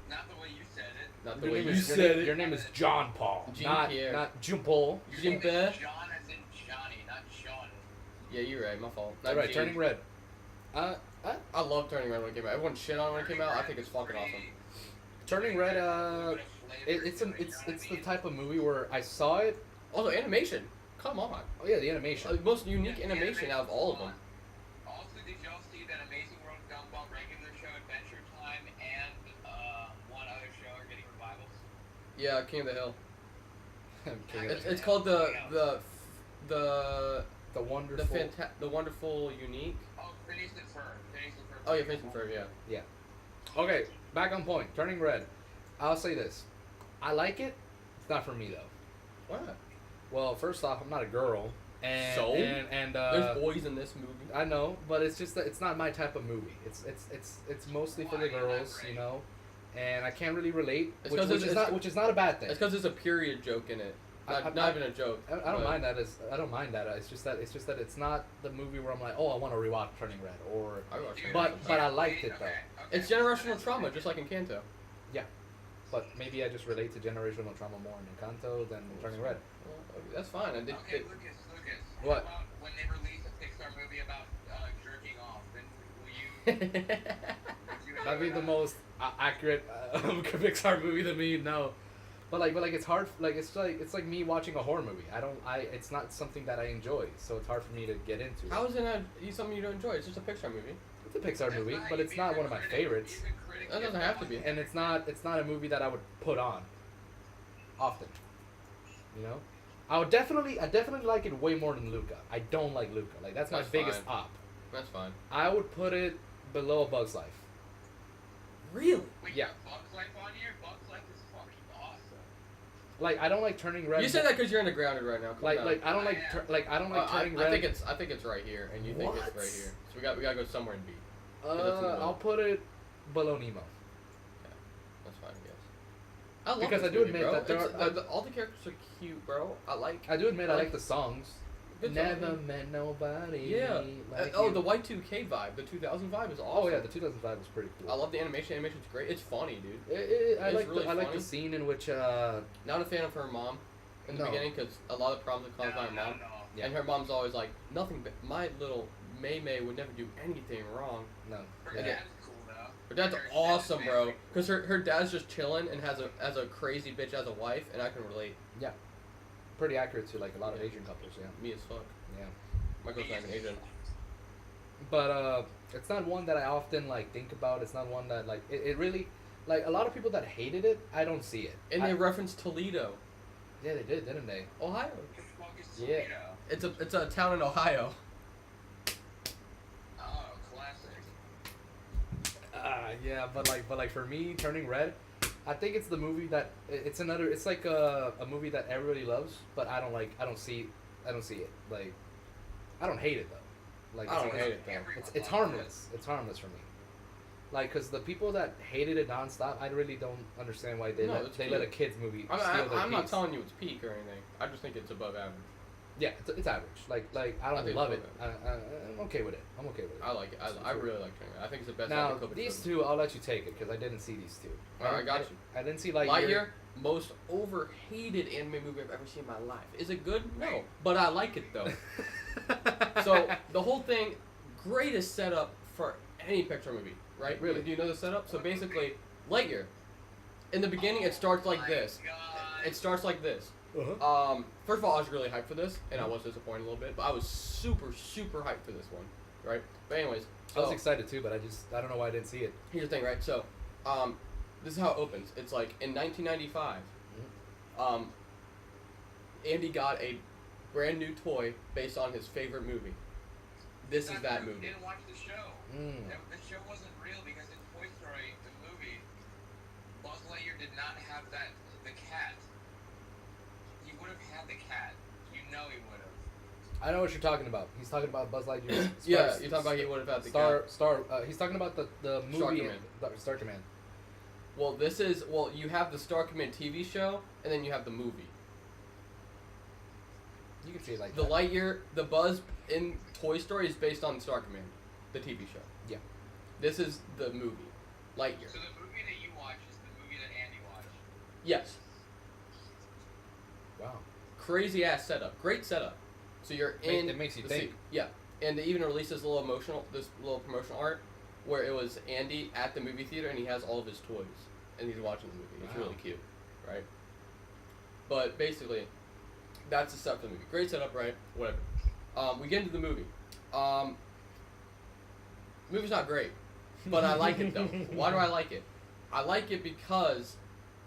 Not the way you said it. Not the Your way name you is said it. Your name is John Paul. Jean-Pierre. Not Jean Paul. Your Jean name Pierre? is John as in Johnny, not Sean. Yeah, you're right. My fault. All Not right, Jean. Turning Red. I love Turning Red when it came out. Everyone shit on it when it came out. I think it's fucking awesome. Turning Red. It's the type of movie where I saw it. Also, animation. Come on. Oh yeah, the animation. Most unique animation out of all of them. Also, did y'all see that Amazing World of Gumball regular show Adventure Time and one other show are getting revivals? Yeah, King of the Hill. King of It's called the the wonderful. the wonderful unique. Oh, Phineas and Ferb. Oh yeah, Face and Ferb. Yeah. Okay, back on point. Turning Red. I'll say this. I like it. It's not for me though. Why not? Well, first off, I'm not a girl, and So? and There's boys in this movie. I know, but it's just that it's not my type of movie. It's mostly for the girls, you know, and I can't really relate, It's which, 'cause which is not a bad thing. It's because there's a period joke in it. Not even a joke. I don't mind that. I don't mind that. It's just that it's not the movie where I'm like, oh, I want to rewatch Turning Red, or I watched it. but I liked it though. It's generational trauma, just like in Kanto. But maybe I just relate to generational trauma more in Encanto than Turning Red. Well, that's fine. Okay, Lucas. What? How about when they release a Pixar movie about jerking off? Then will you? That'd be the most accurate Pixar movie to me. No, but it's hard. It's like me watching a horror movie. It's not something that I enjoy, so it's hard for me to get into. How is it not something you don't enjoy? It's just a Pixar movie. It's a Pixar movie, but it's not one of my favorites, That doesn't have to be. and it's not a movie that I would put on often. You know, I definitely like it way more than Luca. I don't like Luca. Like that's my biggest fine. op. That's fine. I would put it below A Bug's Life. Really? Wait, Yeah. Bugs Life on here? Bugs Life is fucking awesome. like I don't like turning red. You say that because you're in the grounded right now. Calm down. I don't I don't like turning red. I think it's right here, and you think it's right here. So we gotta go somewhere in B. I'll put it below Nemo. Yeah, that's fine, I guess. I love Because this I do movie, admit bro. that there It's- are- all the characters are cute, bro. I do admit I like the songs. Good Never song. met nobody. Yeah. Like Oh, you. the Y2K vibe, the 2000 vibe is awesome. Oh yeah, the 2005 was pretty cool. I love the animation. Animation's great. It's funny, dude. I It's like really I like funny. the scene in which Not a fan of her mom in the No. beginning because a lot of problems that caused by her mom. Yeah. And her mom's always like, nothing but my little May May would never do anything wrong. no. Her Yeah. dad's cool though. Her dad's Her awesome, dad's bro. family. Because her dad's just chilling and has a crazy bitch as a wife, and I can relate. Pretty accurate to like a lot of Asian couples. Yeah. Me as fuck. Yeah. My girlfriend's an Asian. But it's not one that I often like think about. It's not one that like it really like a lot of people that hated it. I don't see it. And they referenced Toledo, Yeah, they did, didn't they? Ohio. What the fuck is Yeah. Toledo? It's a town in Ohio. Oh, classic. Yeah, but like for me, Turning Red, I think it's the movie that it's like a movie that everybody loves, but I don't see it. Like, I don't hate it though. Like, I don't it's- hate it though. It's harmless. It's harmless for me. Like, cause the people that hated it nonstop, I really don't understand why they No, let it's they cute. let a kids movie I'm, steal their I'm not piece. telling you it's peak or anything. I just think it's above average. Yeah, it's average. Like I I don't think love it's it. above I'm okay with it. I'm okay with it. I like it. I really like Turner. I think it's the best. Now Apple these film. two, I'll let you take it because I didn't see these two. Alright, I got you. I didn't see Lightyear. Lightyear, most overhated anime movie I've ever seen in my life. Is it good? No, but I like it though. So the whole thing, greatest setup for any Pixar movie, right? Really? Do you know the setup? So basically, Lightyear. In the beginning, it starts like this. It starts like this. Uh-huh. First of all, I was really hyped for this, and I was disappointed a little bit, but I was super, super hyped for this one, right? But anyways, I was so excited too, but I don't know why I didn't see it. here's the thing, right? So, this is how it opens. It's like in 1995, Andy got a brand new toy based on his favorite movie. This is that movie. Didn't watch the show. Mm. The show wasn't real because in Toy Story, the movie, Buzz Lightyear did not have the cat. He would have had the cat. You know he would have. I know what you're talking about. He's talking about Buzz Lightyear's. Yeah, you're talking about he would have had the cat. Star. He's talking about the movie. Star Command. Star Command. Well, you have the Star Command TV show, and then you have the movie. You can see it like The that. Lightyear, the Buzz in Toy Story is based on Star Command, the TV show. Yeah. This is the movie, Lightyear. So the movie that you watch is the movie that Andy watched. Yes. Wow. Crazy ass setup. Great setup. So you're in. It makes you the think. Yeah, and they even released this little promotional art, where it was Andy at the movie theater and he has all of his toys and he's watching the movie. It's Wow. really cute, right? But basically, that's the setup for the movie. Great setup, right? Whatever. We get into the movie. Movie's not great, but I like it though. Why do I like it? I like it because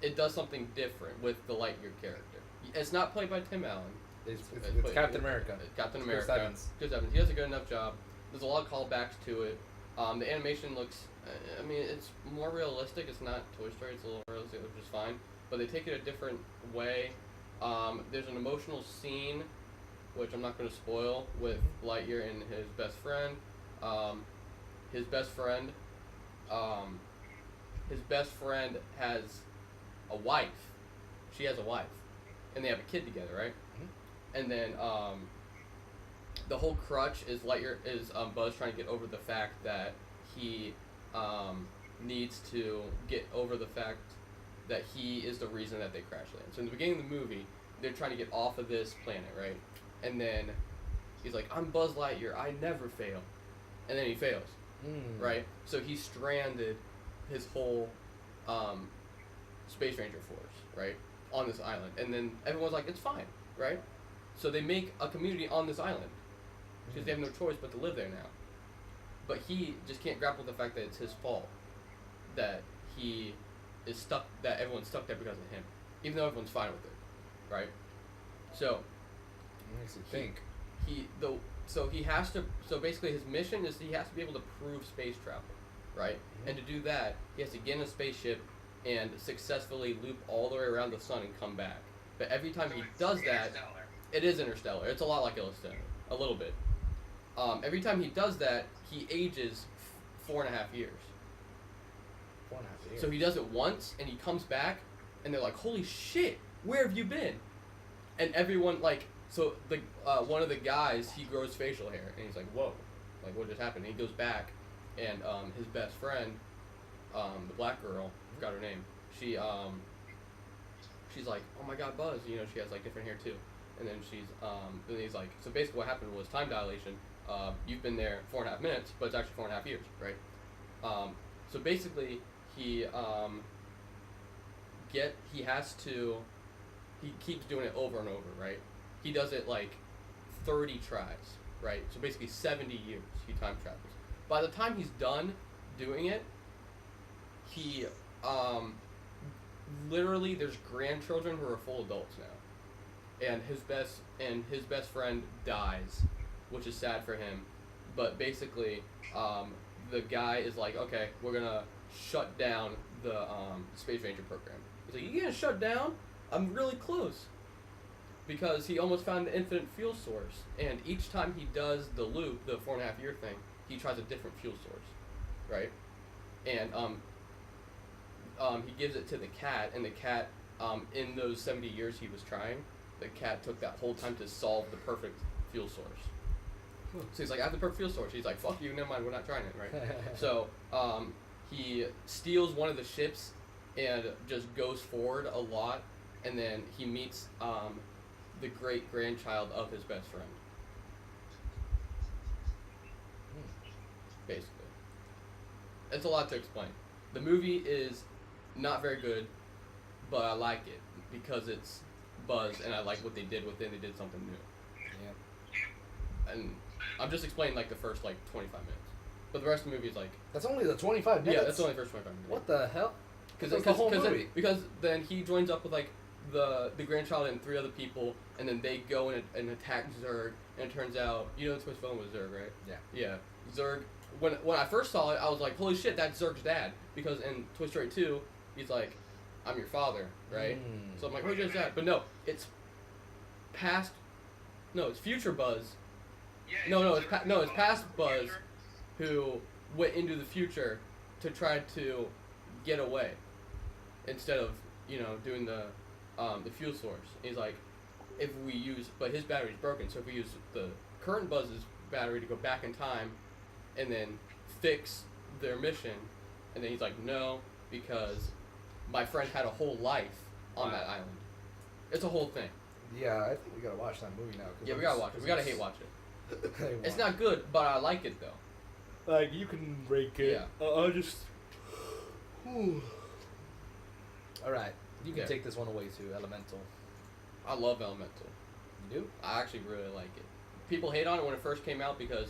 it does something different with the Lightyear character. It's not played by Tim Allen. It's played- Captain America. Captain Chris America. Evans. Chris Evans. He does a good enough job. There's a lot of callbacks to it. The animation looks, I mean, it's more realistic. It's not Toy Story. It's a little realistic, which is fine. But they take it a different way. There's an emotional scene, which I'm not going to spoil, with Lightyear and his best friend. His best friend has a wife. She has a wife, and they have a kid together, right? Mhm. And then the whole crutch is Buzz trying to get over the fact that he needs to get over the fact that he is the reason that they crash land. So in the beginning of the movie, they're trying to get off of this planet, right? And then he's like, "I'm Buzz Lightyear. I never fail," and then he fails. Mm. Right? So he's stranded his whole Space Ranger force, right? On this island. And then everyone's like, it's fine, right? So they make a community on this island. Because they have no choice but to live there now. But he just can't grapple with the fact that it's his fault. That he is stuck, that everyone's stuck there because of him. Even though everyone's fine with it. Right? So, It makes you think. so basically his mission is he has to be able to prove space travel, right? Mhm. And to do that, he has to get in a spaceship and successfully loop all the way around the sun and come back. But every time So he it's does that, Interstellar. it is Interstellar. It's a lot like Interstellar, a little bit. Every time he does that, he ages 4.5 years. 4.5 years. So he does it once, and he comes back, and they're like, "Holy shit, where have you been?" And everyone so the one of the guys, he grows facial hair, and he's like, "Whoa, like what just happened?" And he goes back, and his best friend, the black girl, forgot her name. She's like, "Oh my God, Buzz," she has like different hair too. And then then he's like, so basically what happened was time dilation. You've been there 4.5 minutes, but it's actually 4.5 years, right? So basically he keeps doing it over and over, right? He does it like 30 tries, right? So basically 70 years he time travels. By the time he's done doing it, he literally there's grandchildren who are full adults now, and his best friend dies, which is sad for him. But basically, the guy is like, okay, we're gonna shut down the Space Ranger program. He's like, you gonna shut down? I'm really close. Because he almost found the infinite fuel source, and each time he does the loop, the 4.5 year thing, he tries a different fuel source, right? And he gives it to the cat, and the cat, in those 70 years he was trying, the cat took that whole time to solve the perfect fuel source. So he's like, I have the perfect fuel source. He's like, fuck you, never mind, we're not trying it, right? So he steals one of the ships and just goes forward a lot, and then he meets the great grandchild of his best friend. Basically. It's a lot to explain. The movie is not very good, but I like it because it's Buzz, and I like what they did with it. They did something new. Yeah. And I'm just explaining like the first 25 minutes, but the rest of the movie is like, That's only the 25 minutes? yeah, that's only the first 25 minutes. What the hell? Because the whole movie. Because then he joins up with like the grandchild and 3 other people, and then they go and attack Zurg, and it turns out the twist film was Zurg, right? Yeah. Yeah, Zurg. When I first saw it, I was like, holy shit, that's Zurg's dad. Because in Toy Story 2, he's like, I'm your father, right? So I'm like, who's your dad? But no, it's past. No, it's future Buzz. Yeah, It's past Buzz, who went into the future to try to get away, instead of doing the fuel source. He's like, but his battery's broken, so if we use the current Buzz's battery to go back in time, and then fix their mission, and then he's like, no, because my friend had a whole life on that island. It's a whole thing. Yeah, I think we gotta watch that movie now. Yeah, we gotta watch it. We gotta hate watch it. It's not good, but I like it though. Like, you can break it. Yeah. I'll just. Alright, you can Okay. take this one away too, Elemental. I love Elemental. You do? I actually really like it. People hate on it when it first came out because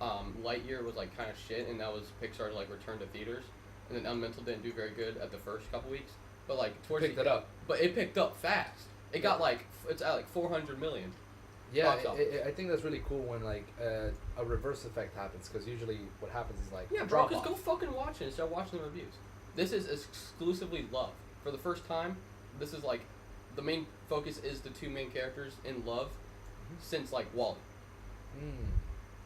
Lightyear was like kind of shit, and that was Pixar's like return to theaters. And then Elemental didn't do very good at the first couple weeks, but like towards Picked it up. But it picked up fast. It got it's at like 400 million. Yeah, Box office. I think that's really cool when like a reverse effect happens, because usually what happens is like Yeah, a bro, drop just off. go fucking watch it and start watching the reviews. This is exclusively love. For the first time, this is like the main focus is the 2 main characters in love since like Wall-E.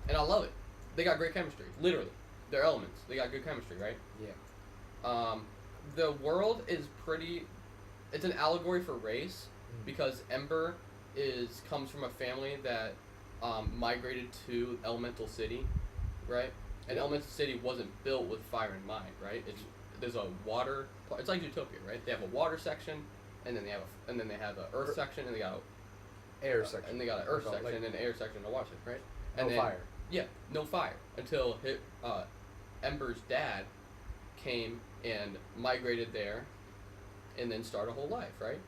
And I love it. They got great chemistry. Literally. They're elements. They got good chemistry, right? Yeah. The world is pretty. It's an allegory for race because Ember comes from a family that migrated to Elemental City, right? And Elemental City wasn't built with fire in mind, right? There's a water. It's like Utopia, right? They have a water section, and then they have a earth section, and they got Air section. and they got an earth Like- section and an air section, and a water section, right? No And then, fire. Yeah, no fire until Ember's dad came and migrated there, and then started a whole life, right?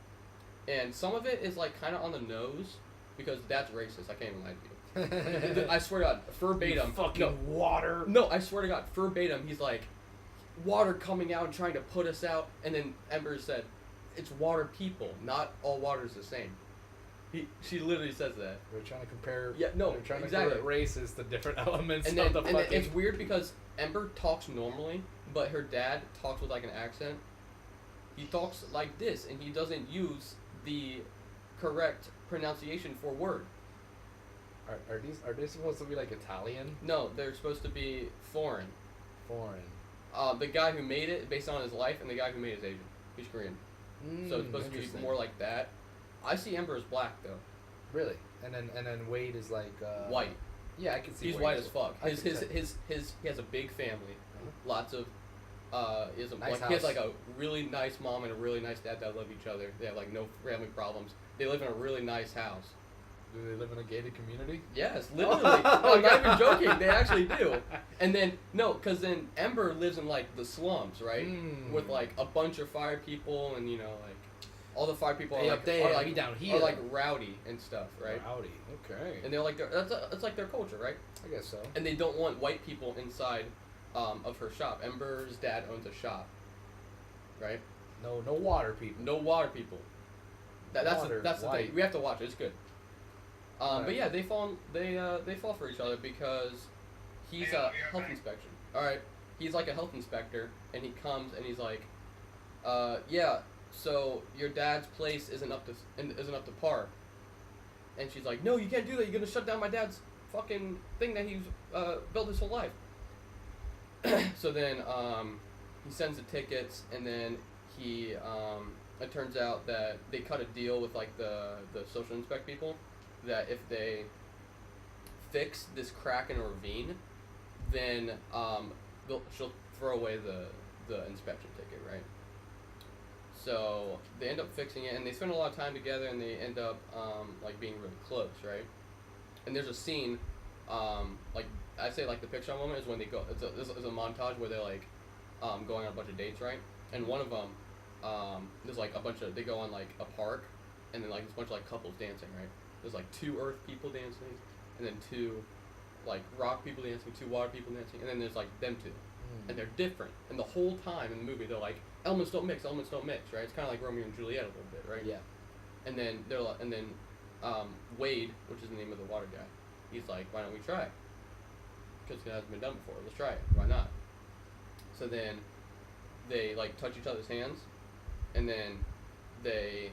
And some of it is like kind of on the nose because that's racist. I can't even lie to you. I swear to God, verbatim. Water. No, I swear to God, verbatim. He's like, water coming out and trying to put us out, and then Ember said, "It's water people. Not all water's the same." She literally says that. We're trying to compare. Yeah, no, we're trying exactly. to compare races to different elements And of then, the and then fucking. it's weird because Ember talks normally, but her dad talks with like an accent. He talks like this, and he doesn't use the correct pronunciation for word. Are they supposed to be like Italian? No, they're supposed to be foreign. Foreign. The guy who made it, based on his life, and the guy who made it is Asian. He's Korean. So it's supposed to be Interesting. more like that. I see Ember as black though. Really? And then Wade is like White. Yeah, I can see. He's Wade white as fuck. I His can his, see. his he has a big family. Uh-huh. Lots of he has a, Nice he has house. like a really nice mom and a really nice dad that love each other. They have like no family problems. They live in a really nice house. Do they live in a gated community? Yes, literally. I'm not even joking. They actually do. And then because then Ember lives in like the slums, right? With like a bunch of fire people, and like all the fire people Hey, are up like there, are like me down here. are like rowdy and stuff, right? Rowdy. Okay. And they're like that's like their culture, right? I guess so. And they don't want white people inside of her shop. Ember's dad owns a shop, right? No water people. No water people. That's Water, the thing. white. We have to watch it. It's good. Right. But yeah, they fall for each other because he's a health inspection. All right, he's like a health inspector, and he comes and he's like, yeah, so your dad's place isn't up to par. And she's like, no, you can't do that. You're gonna shut down my dad's fucking thing that he's built his whole life. So then he sends the tickets, and then he it turns out that they cut a deal with like the social inspect people that if they fix this crack in a ravine, then she'll throw away the inspection ticket, right? So they end up fixing it, and they spend a lot of time together, and they end up like being really close, right? And there's a scene, like I say, like the PIxar moment is when they go. It's a montage where they're like going on a bunch of dates, right? And one of them, there's like a bunch of they go on like a park, and then like there's a bunch of like couples dancing, right? There's like 2 earth people dancing, and then 2 like rock people dancing, 2 water people dancing, and then there's like them 2, and they're different. And the whole time in the movie, they're like elements don't mix, right? It's kind of like Romeo and Juliet a little bit, right? Yeah. And then they're like, Wade, which is the name of the water guy, he's like, why don't we try? Because it hasn't been done before. Let's try it. Why not? So then they like touch each other's hands, and then they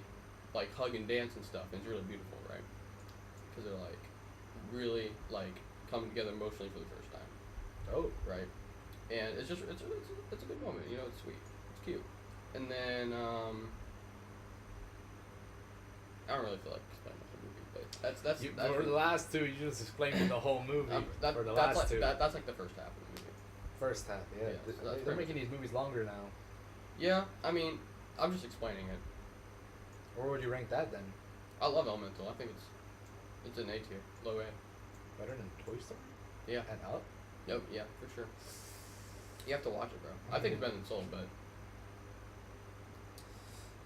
like hug and dance and stuff, and it's really beautiful, right? Because they're like really like coming together emotionally for the first time. Oh. Right. And it's just it's a good moment. It's sweet. It's cute. And then I don't really feel like explaining the whole movie, but that's for the last 2, you just explained the whole movie. For the that's last like 2. That's like the first half of the movie. First half, yeah. Yeah, so that's They're pretty making these movies longer now. Yeah, I mean, I'm just explaining it. Where would you rank that then? I love Elemental. I think it's an A tier, low A. Better than Toy Story? Yeah. And Up? Yep. Yeah, for sure. You have to watch it, bro. I think it's better than Soul, but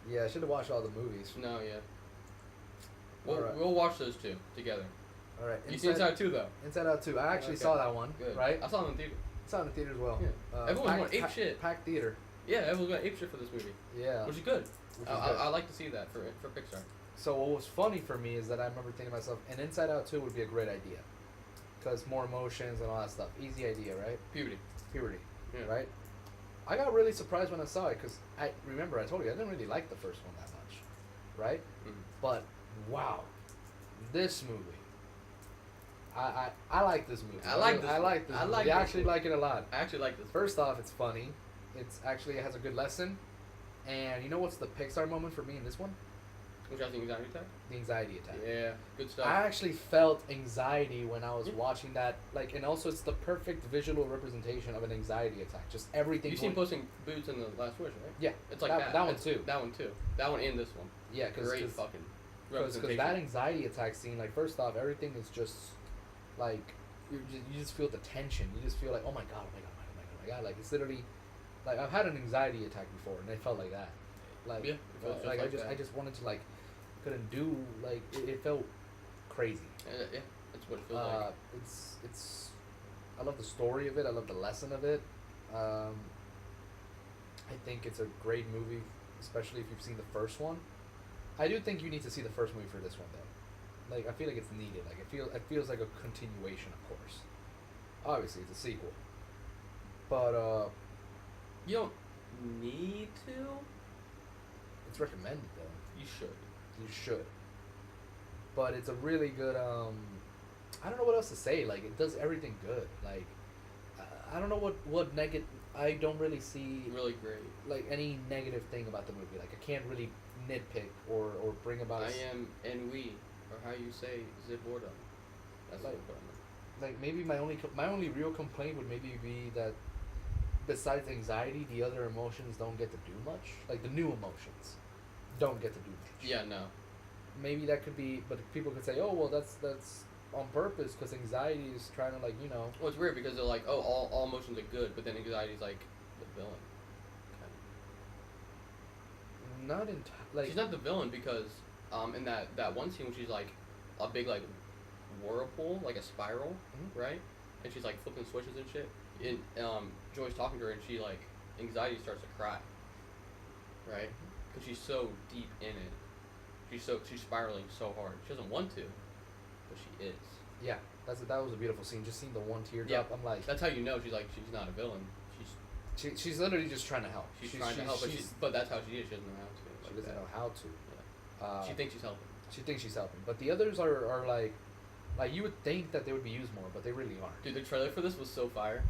Yeah, I should have watched all the movies. no, yeah. Alright. We'll watch those 2 together. All right. You see Inside 2 though. Inside Out 2. I actually Okay. saw that one. Good. Right? I saw it in the theater. Saw it in the theater as well. Yeah. Everyone went ape shit. Packed theater. Yeah, everyone's going ape shit for this movie, Yeah. which is good. Which is good. I like to see that for PIxar. So what was funny for me is that I remember thinking to myself, an Inside Out 2 would be a great idea. Because more emotions and all that stuff. Easy idea, right? Puberty. Puberty. Yeah. Right? I got really surprised when I saw it because I told you I didn't really like the first one that much. Right? Mhm. But wow. This movie. I like this movie. I like this I like movie. this I movie. like I this actually movie. like it a lot. I actually like this. First off, it's funny. It has a good lesson. And you know what's the PIxar moment for me in this one? Which I think anxiety attack. The anxiety attack. Yeah, good stuff. I actually felt anxiety when I was watching that. Like, and also it's the perfect visual representation of an anxiety attack. Just everything. You've seen Pussing Boots in the Last Wish, right? Yeah, It's like that one It's- too. That one too. That one and this one. Yeah, Great fucking because representation. that anxiety attack scene, like first off, everything is just like you just feel the tension. You just feel like, oh my god, oh my god, oh my god, oh my god. Like it's literally like I've had an anxiety attack before, and it felt like that. Like Yeah, it feels just like like I that. just wanted to like couldn't do like it felt crazy. Yeah, that's what it feels like. It's I love the story of it. I love the lesson of it. I think it's a great movie, especially if you've seen the first one. I do think you need to see the first movie for this one though. Like I feel like it's needed. Like it feels like a continuation, of course. Obviously, it's a sequel. But You don't need to. it's recommended though. You should. You should. but it's a really good. I don't know what else to say. Like it does everything good. Like I don't know what negative. I don't really see Really great. like any negative thing about the movie. Like I can't really nitpick or bring about. I am ennui, or how you say Ziborda. That's Like- what Like maybe my only real complaint would maybe be that besides anxiety, the other emotions don't get to do much. Like the new emotions don't get to do much. Yeah, no. Maybe that could be, but people could say, oh well, that's on purpose because anxiety is trying to like Well, it's weird because they're like, oh, all emotions are good, but then anxiety's like the villain. not in like She's not the villain because in that one scene when she's like a big like whirlpool, like a spiral, Mhm. right? And she's like flipping switches and shit. And Joy's talking to her and she like anxiety starts to cry, right? Because she's so deep in it. She's spiraling so hard. She doesn't want to, but she is. yeah. That was a beautiful scene. Just seeing the one teardrop, I'm like, That's how you know she's not a villain. she's literally just trying to help. She's trying to help, but that's how she is. She doesn't know how to. She like doesn't that. know how to. Yeah. She thinks she's helping. She thinks she's helping, but the others are like you would think that they would be used more, but they really aren't. Dude, the trailer for this was so fire.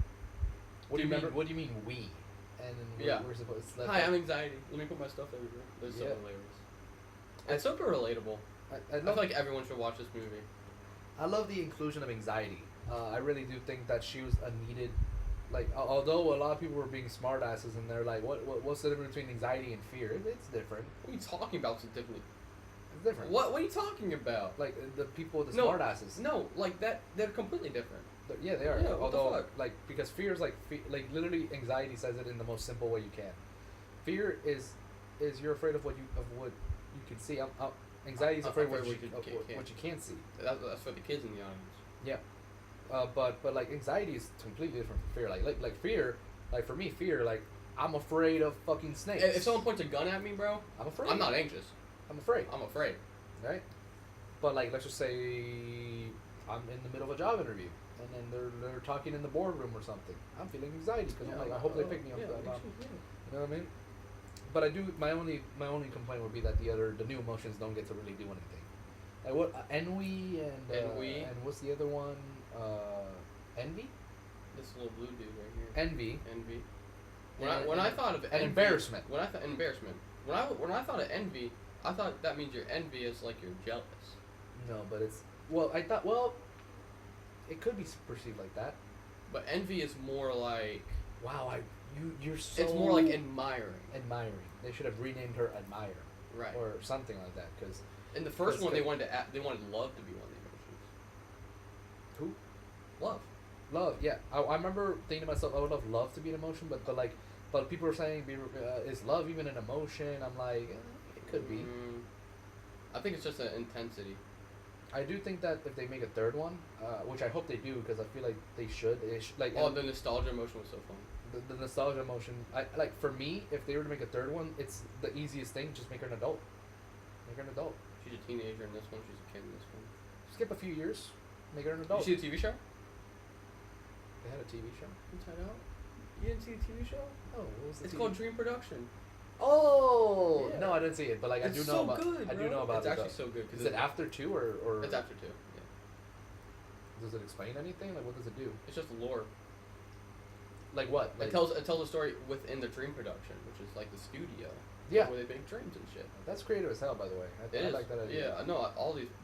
What do do you you mean? mean? What do you mean we? And then Yeah. we're supposed to Hi, I'm anxiety. Let me put my stuff everywhere. They're so Yeah. hilarious. It's super relatable. I I feel like everyone should watch this movie. I love the inclusion of anxiety. I really do think that she was a needed, like, although a lot of people were being smartasses and they're like, what's the difference between anxiety and fear? It's different. What are you talking about? So differently? It's different. What are you talking about? Like the people with the No. smartasses. No, like that. They're completely different. Yeah, they are. Yeah, what the Although, fuck? like, because fear is like literally anxiety says it in the most simple way you can. Fear is you're afraid of what you can see. Anxiety is I'm afraid of afraid what you can't see. That's for the kids in the audience. Yeah. But like anxiety is completely different from fear. Like fear, like for me, fear, like I'm afraid of fucking snakes. If someone points a gun at me, bro, I'm afraid. I'm not anxious. I'm afraid. I'm afraid. Right? But like, let's just say I'm in the middle of a job interview, and then they're talking in the boardroom or something. I'm feeling anxiety because I'm like, I hope they pick me up. Yeah, blah, blah. yeah. You know what I mean? But I do. My only complaint would be that the new emotions don't get to really do anything. Like what ennui and Ennui. and what's the other one? Envy. This little blue dude right here. Envy. Envy. And- When I and- thought of and envy, embarrassment. When I thought embarrassment. When I thought of envy, I thought that means you're envious, like you're jealous. No, but it's it could be perceived like that. But envy is more like Wow, you're so. it's more like admiring. admiring. They should have renamed her Admire Right. or something like that. Because In the first That's one, good. they wanted love to be one of the emotions. who? Love. Love. Yeah, I remember thinking to myself, I would love love to be an emotion, but people are saying, is love even an emotion? I'm like, it could be. I think it's just an intensity. I do think that if they make a third one, which I hope they do, because I feel like they should. Like Oh, the nostalgia emotion was so fun. the nostalgia emotion. Like for me, if they were to make a third one, it's the easiest thing. Just make her an adult. Make her an adult. She's a teenager in this one. She's a kid in this one. Skip a few years. Make her an You adult. see the TV show? They had a TV show. Inside Out. You didn't see the TV show? Oh, what was the It's TV? called Dream Production. Oh Yeah. no, I didn't see it, but like I It's do know so about. good, I do bro. know about It's it. actually though. so good. 'Cause Is it after 2 or? It's after 2. Yeah. Does it explain anything? Like what does it do? It's just lore. Like what? Like, It tells a story within the Dream Production, which is like the studio. Yeah. Where they make dreams and shit. That's creative as hell, by the way. It I is. like that idea. Yeah, no,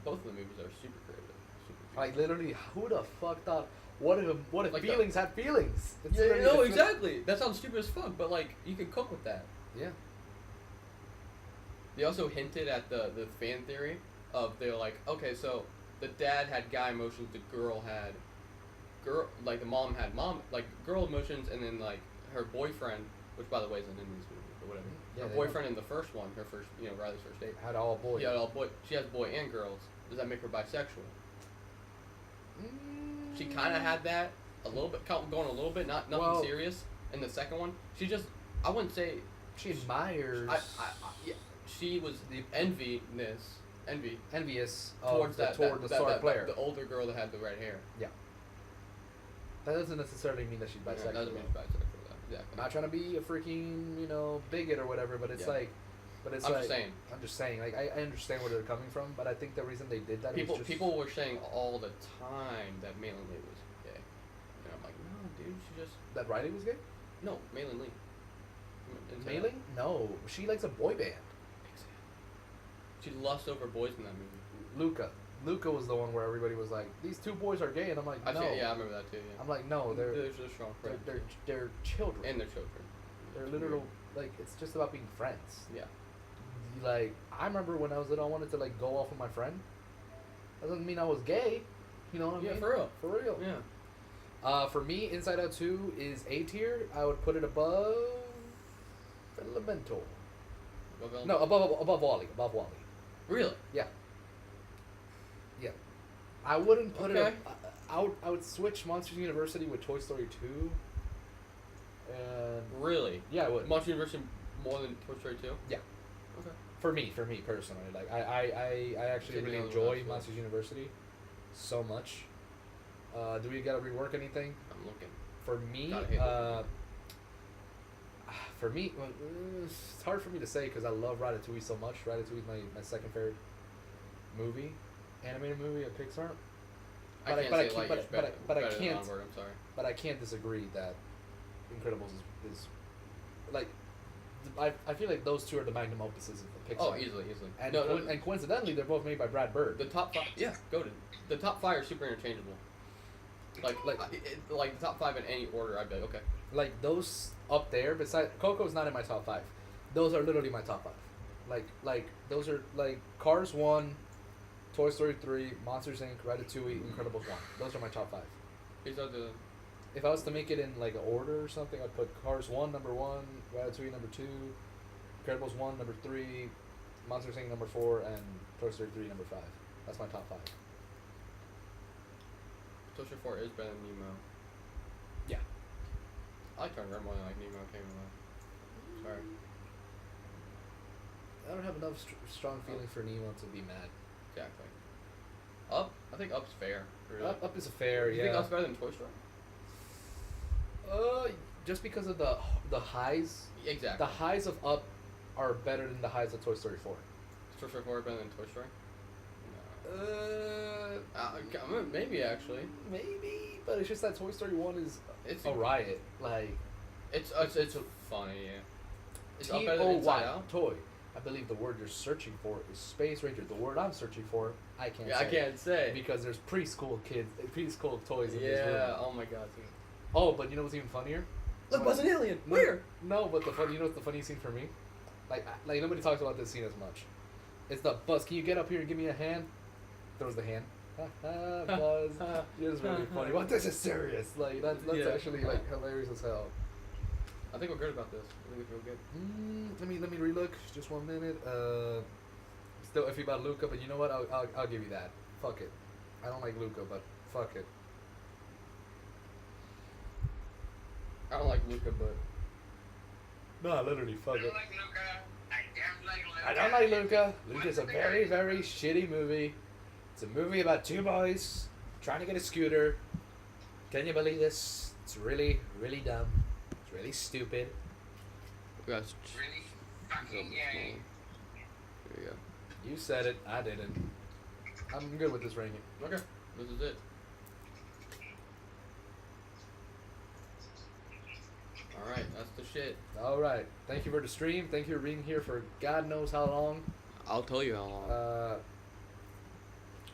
both of the movies are super creative. Super Like literally, who the fuck thought? What if Like feelings had feelings? It's Yeah, literally- no, it's exactly. That sounds stupid as fuck, but like you can cope with that. Yeah. They also hinted at the fan theory of they're like, okay, so the dad had guy emotions, the girl had the mom had girl emotions, and then like her boyfriend, which by the way isn't in this movie, but whatever. Yeah, Her they boyfriend in the first one, her first, Riley's first date. Had all boys. Yeah, all boy. She has boy and girls. Does that make her bisexual? She kind of had that a little bit, going a little bit, nothing Well- serious. In the second one, she just, I wouldn't say She admires. yeah, she was the envy envious towards of the star player. the older girl that had the red hair. That doesn't necessarily mean that she's bisexual. That doesn't mean she's bisexual. Exactly. I'm not trying to be a freaking bigot or whatever, but it's Yeah. like But it's I'm like, just saying. I'm just saying, like, I understand where they're coming from, but I think the reason they did that People was just... people were saying all the time that Malin Lee was gay. And I'm like, no, dude, she just That Riley was gay? no Malin Lee. Mailing? No, she likes a boy band. She lusts over boys in that movie. Luca was the one where everybody was like, these two boys are gay, and I'm like, no. Yeah, I remember that too. Yeah. I'm like, no, they're strong friends. they're children. And their children. They're literal, like, it's just about being friends. Yeah. Like, I remember when I was little, I wanted to, like, go off with my friend. That doesn't mean I was gay. You know what I mean? Yeah, for real. For real. Yeah. For me, Inside Out 2 is A tier. I would put it above Elemental. No, above Wally. Above Wally. Really? Yeah. I wouldn't put Okay. it up. I would switch Monsters University with Toy Story 2. And Really? yeah, I would. Monster University more than Toy Story 2? Yeah. Okay. For me personally, like I actually Didn't really know enjoy that's Monsters University so much. Do we gotta rework anything? I'm looking. For me, Gotta hate that well, it's hard for me to say because I love Ratatouille so much. Ratatouille is my second favorite movie, animated movie of Pixar. I can't say Lightyear's better than Onward, I'm sorry. But I can't disagree that Incredibles is like I feel like those two are the magnum opuses of the Pixar. Oh, easily. And, No. and coincidentally, they're both made by Brad Bird. The top 5, yeah, go to the top 5 are super interchangeable. Like the top 5 in any order, I'd be like, okay. Like those up there, besides Coco's not in my top 5. Those are literally my top 5. Like those are like Cars 1, Toy Story 3, Monsters Inc., Ratatouille, Incredibles 1. Those are my top 5. These are the. If I was to make it in like an order or something, I'd put Cars 1 number 1, Ratatouille number 2, Incredibles 1 number 3, Monsters Inc. number 4, and Toy Story 3 number 5. That's my top 5. Toy Story 4 is better than Nemo. Yeah. I like Turner more than like Nemo came along. Sorry. I don't have enough strong feelings for Nemo to be mad. Exactly. Up? I think Up's fair. Really. Up is a fair, You yeah. think Up's better than Toy Story? Just because of the highs. Exactly. The highs of Up are better than the highs of Toy Story 4. Toy Story 4 better than Toy Story? Maybe actually. Maybe, but it's just that Toy Story 1 is It's a riot. Like it's funny, yeah. It's up better than Inside Out. Toy. I believe the word you're searching for is Space Ranger. The word I'm searching for, I can't Yeah, say. I can't say. Because there's preschool toys in this room. Yeah, oh my god. Dude. Oh, but you know what's even funnier? Look, Buzz an alien. Where? No, but you know what's the funny scene for me? Like nobody talks about this scene as much. It's the Buzz. Can you get up here and give me a hand? Throws the hand. Buzz. It is really funny. What? This is serious. Like that's actually like hilarious as hell. I think we're good about this. I think we feel good. Let me relook. Just 1 minute. Still iffy about Luca, but you know what? I'll give you that. Fuck it. I don't like Luca, but fuck it. I don't like Luca, but No, literally, fuck I it. don't like Luca. I don't like Luca. I don't like Luca. Luca's a very, very shitty movie. It's a movie about two boys trying to get a scooter. Can you believe this? It's really, really dumb. It's really stupid. guys. Really fucking gay. There you go. You said it. I didn't. I'm good with this ranking. Okay, this is it. Alright, that's the shit. All right. Thank you for the stream. Thank you for being here for God knows how long. I'll tell you how long.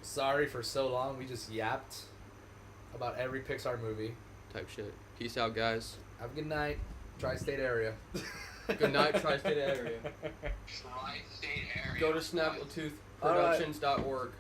Sorry for so long. We just yapped about every Pixar movie. Type shit. Peace out, guys. Have a good night. Tri-state area. Good night, Tri-State area. Tri-state area. Go to snappletoothproductions.org.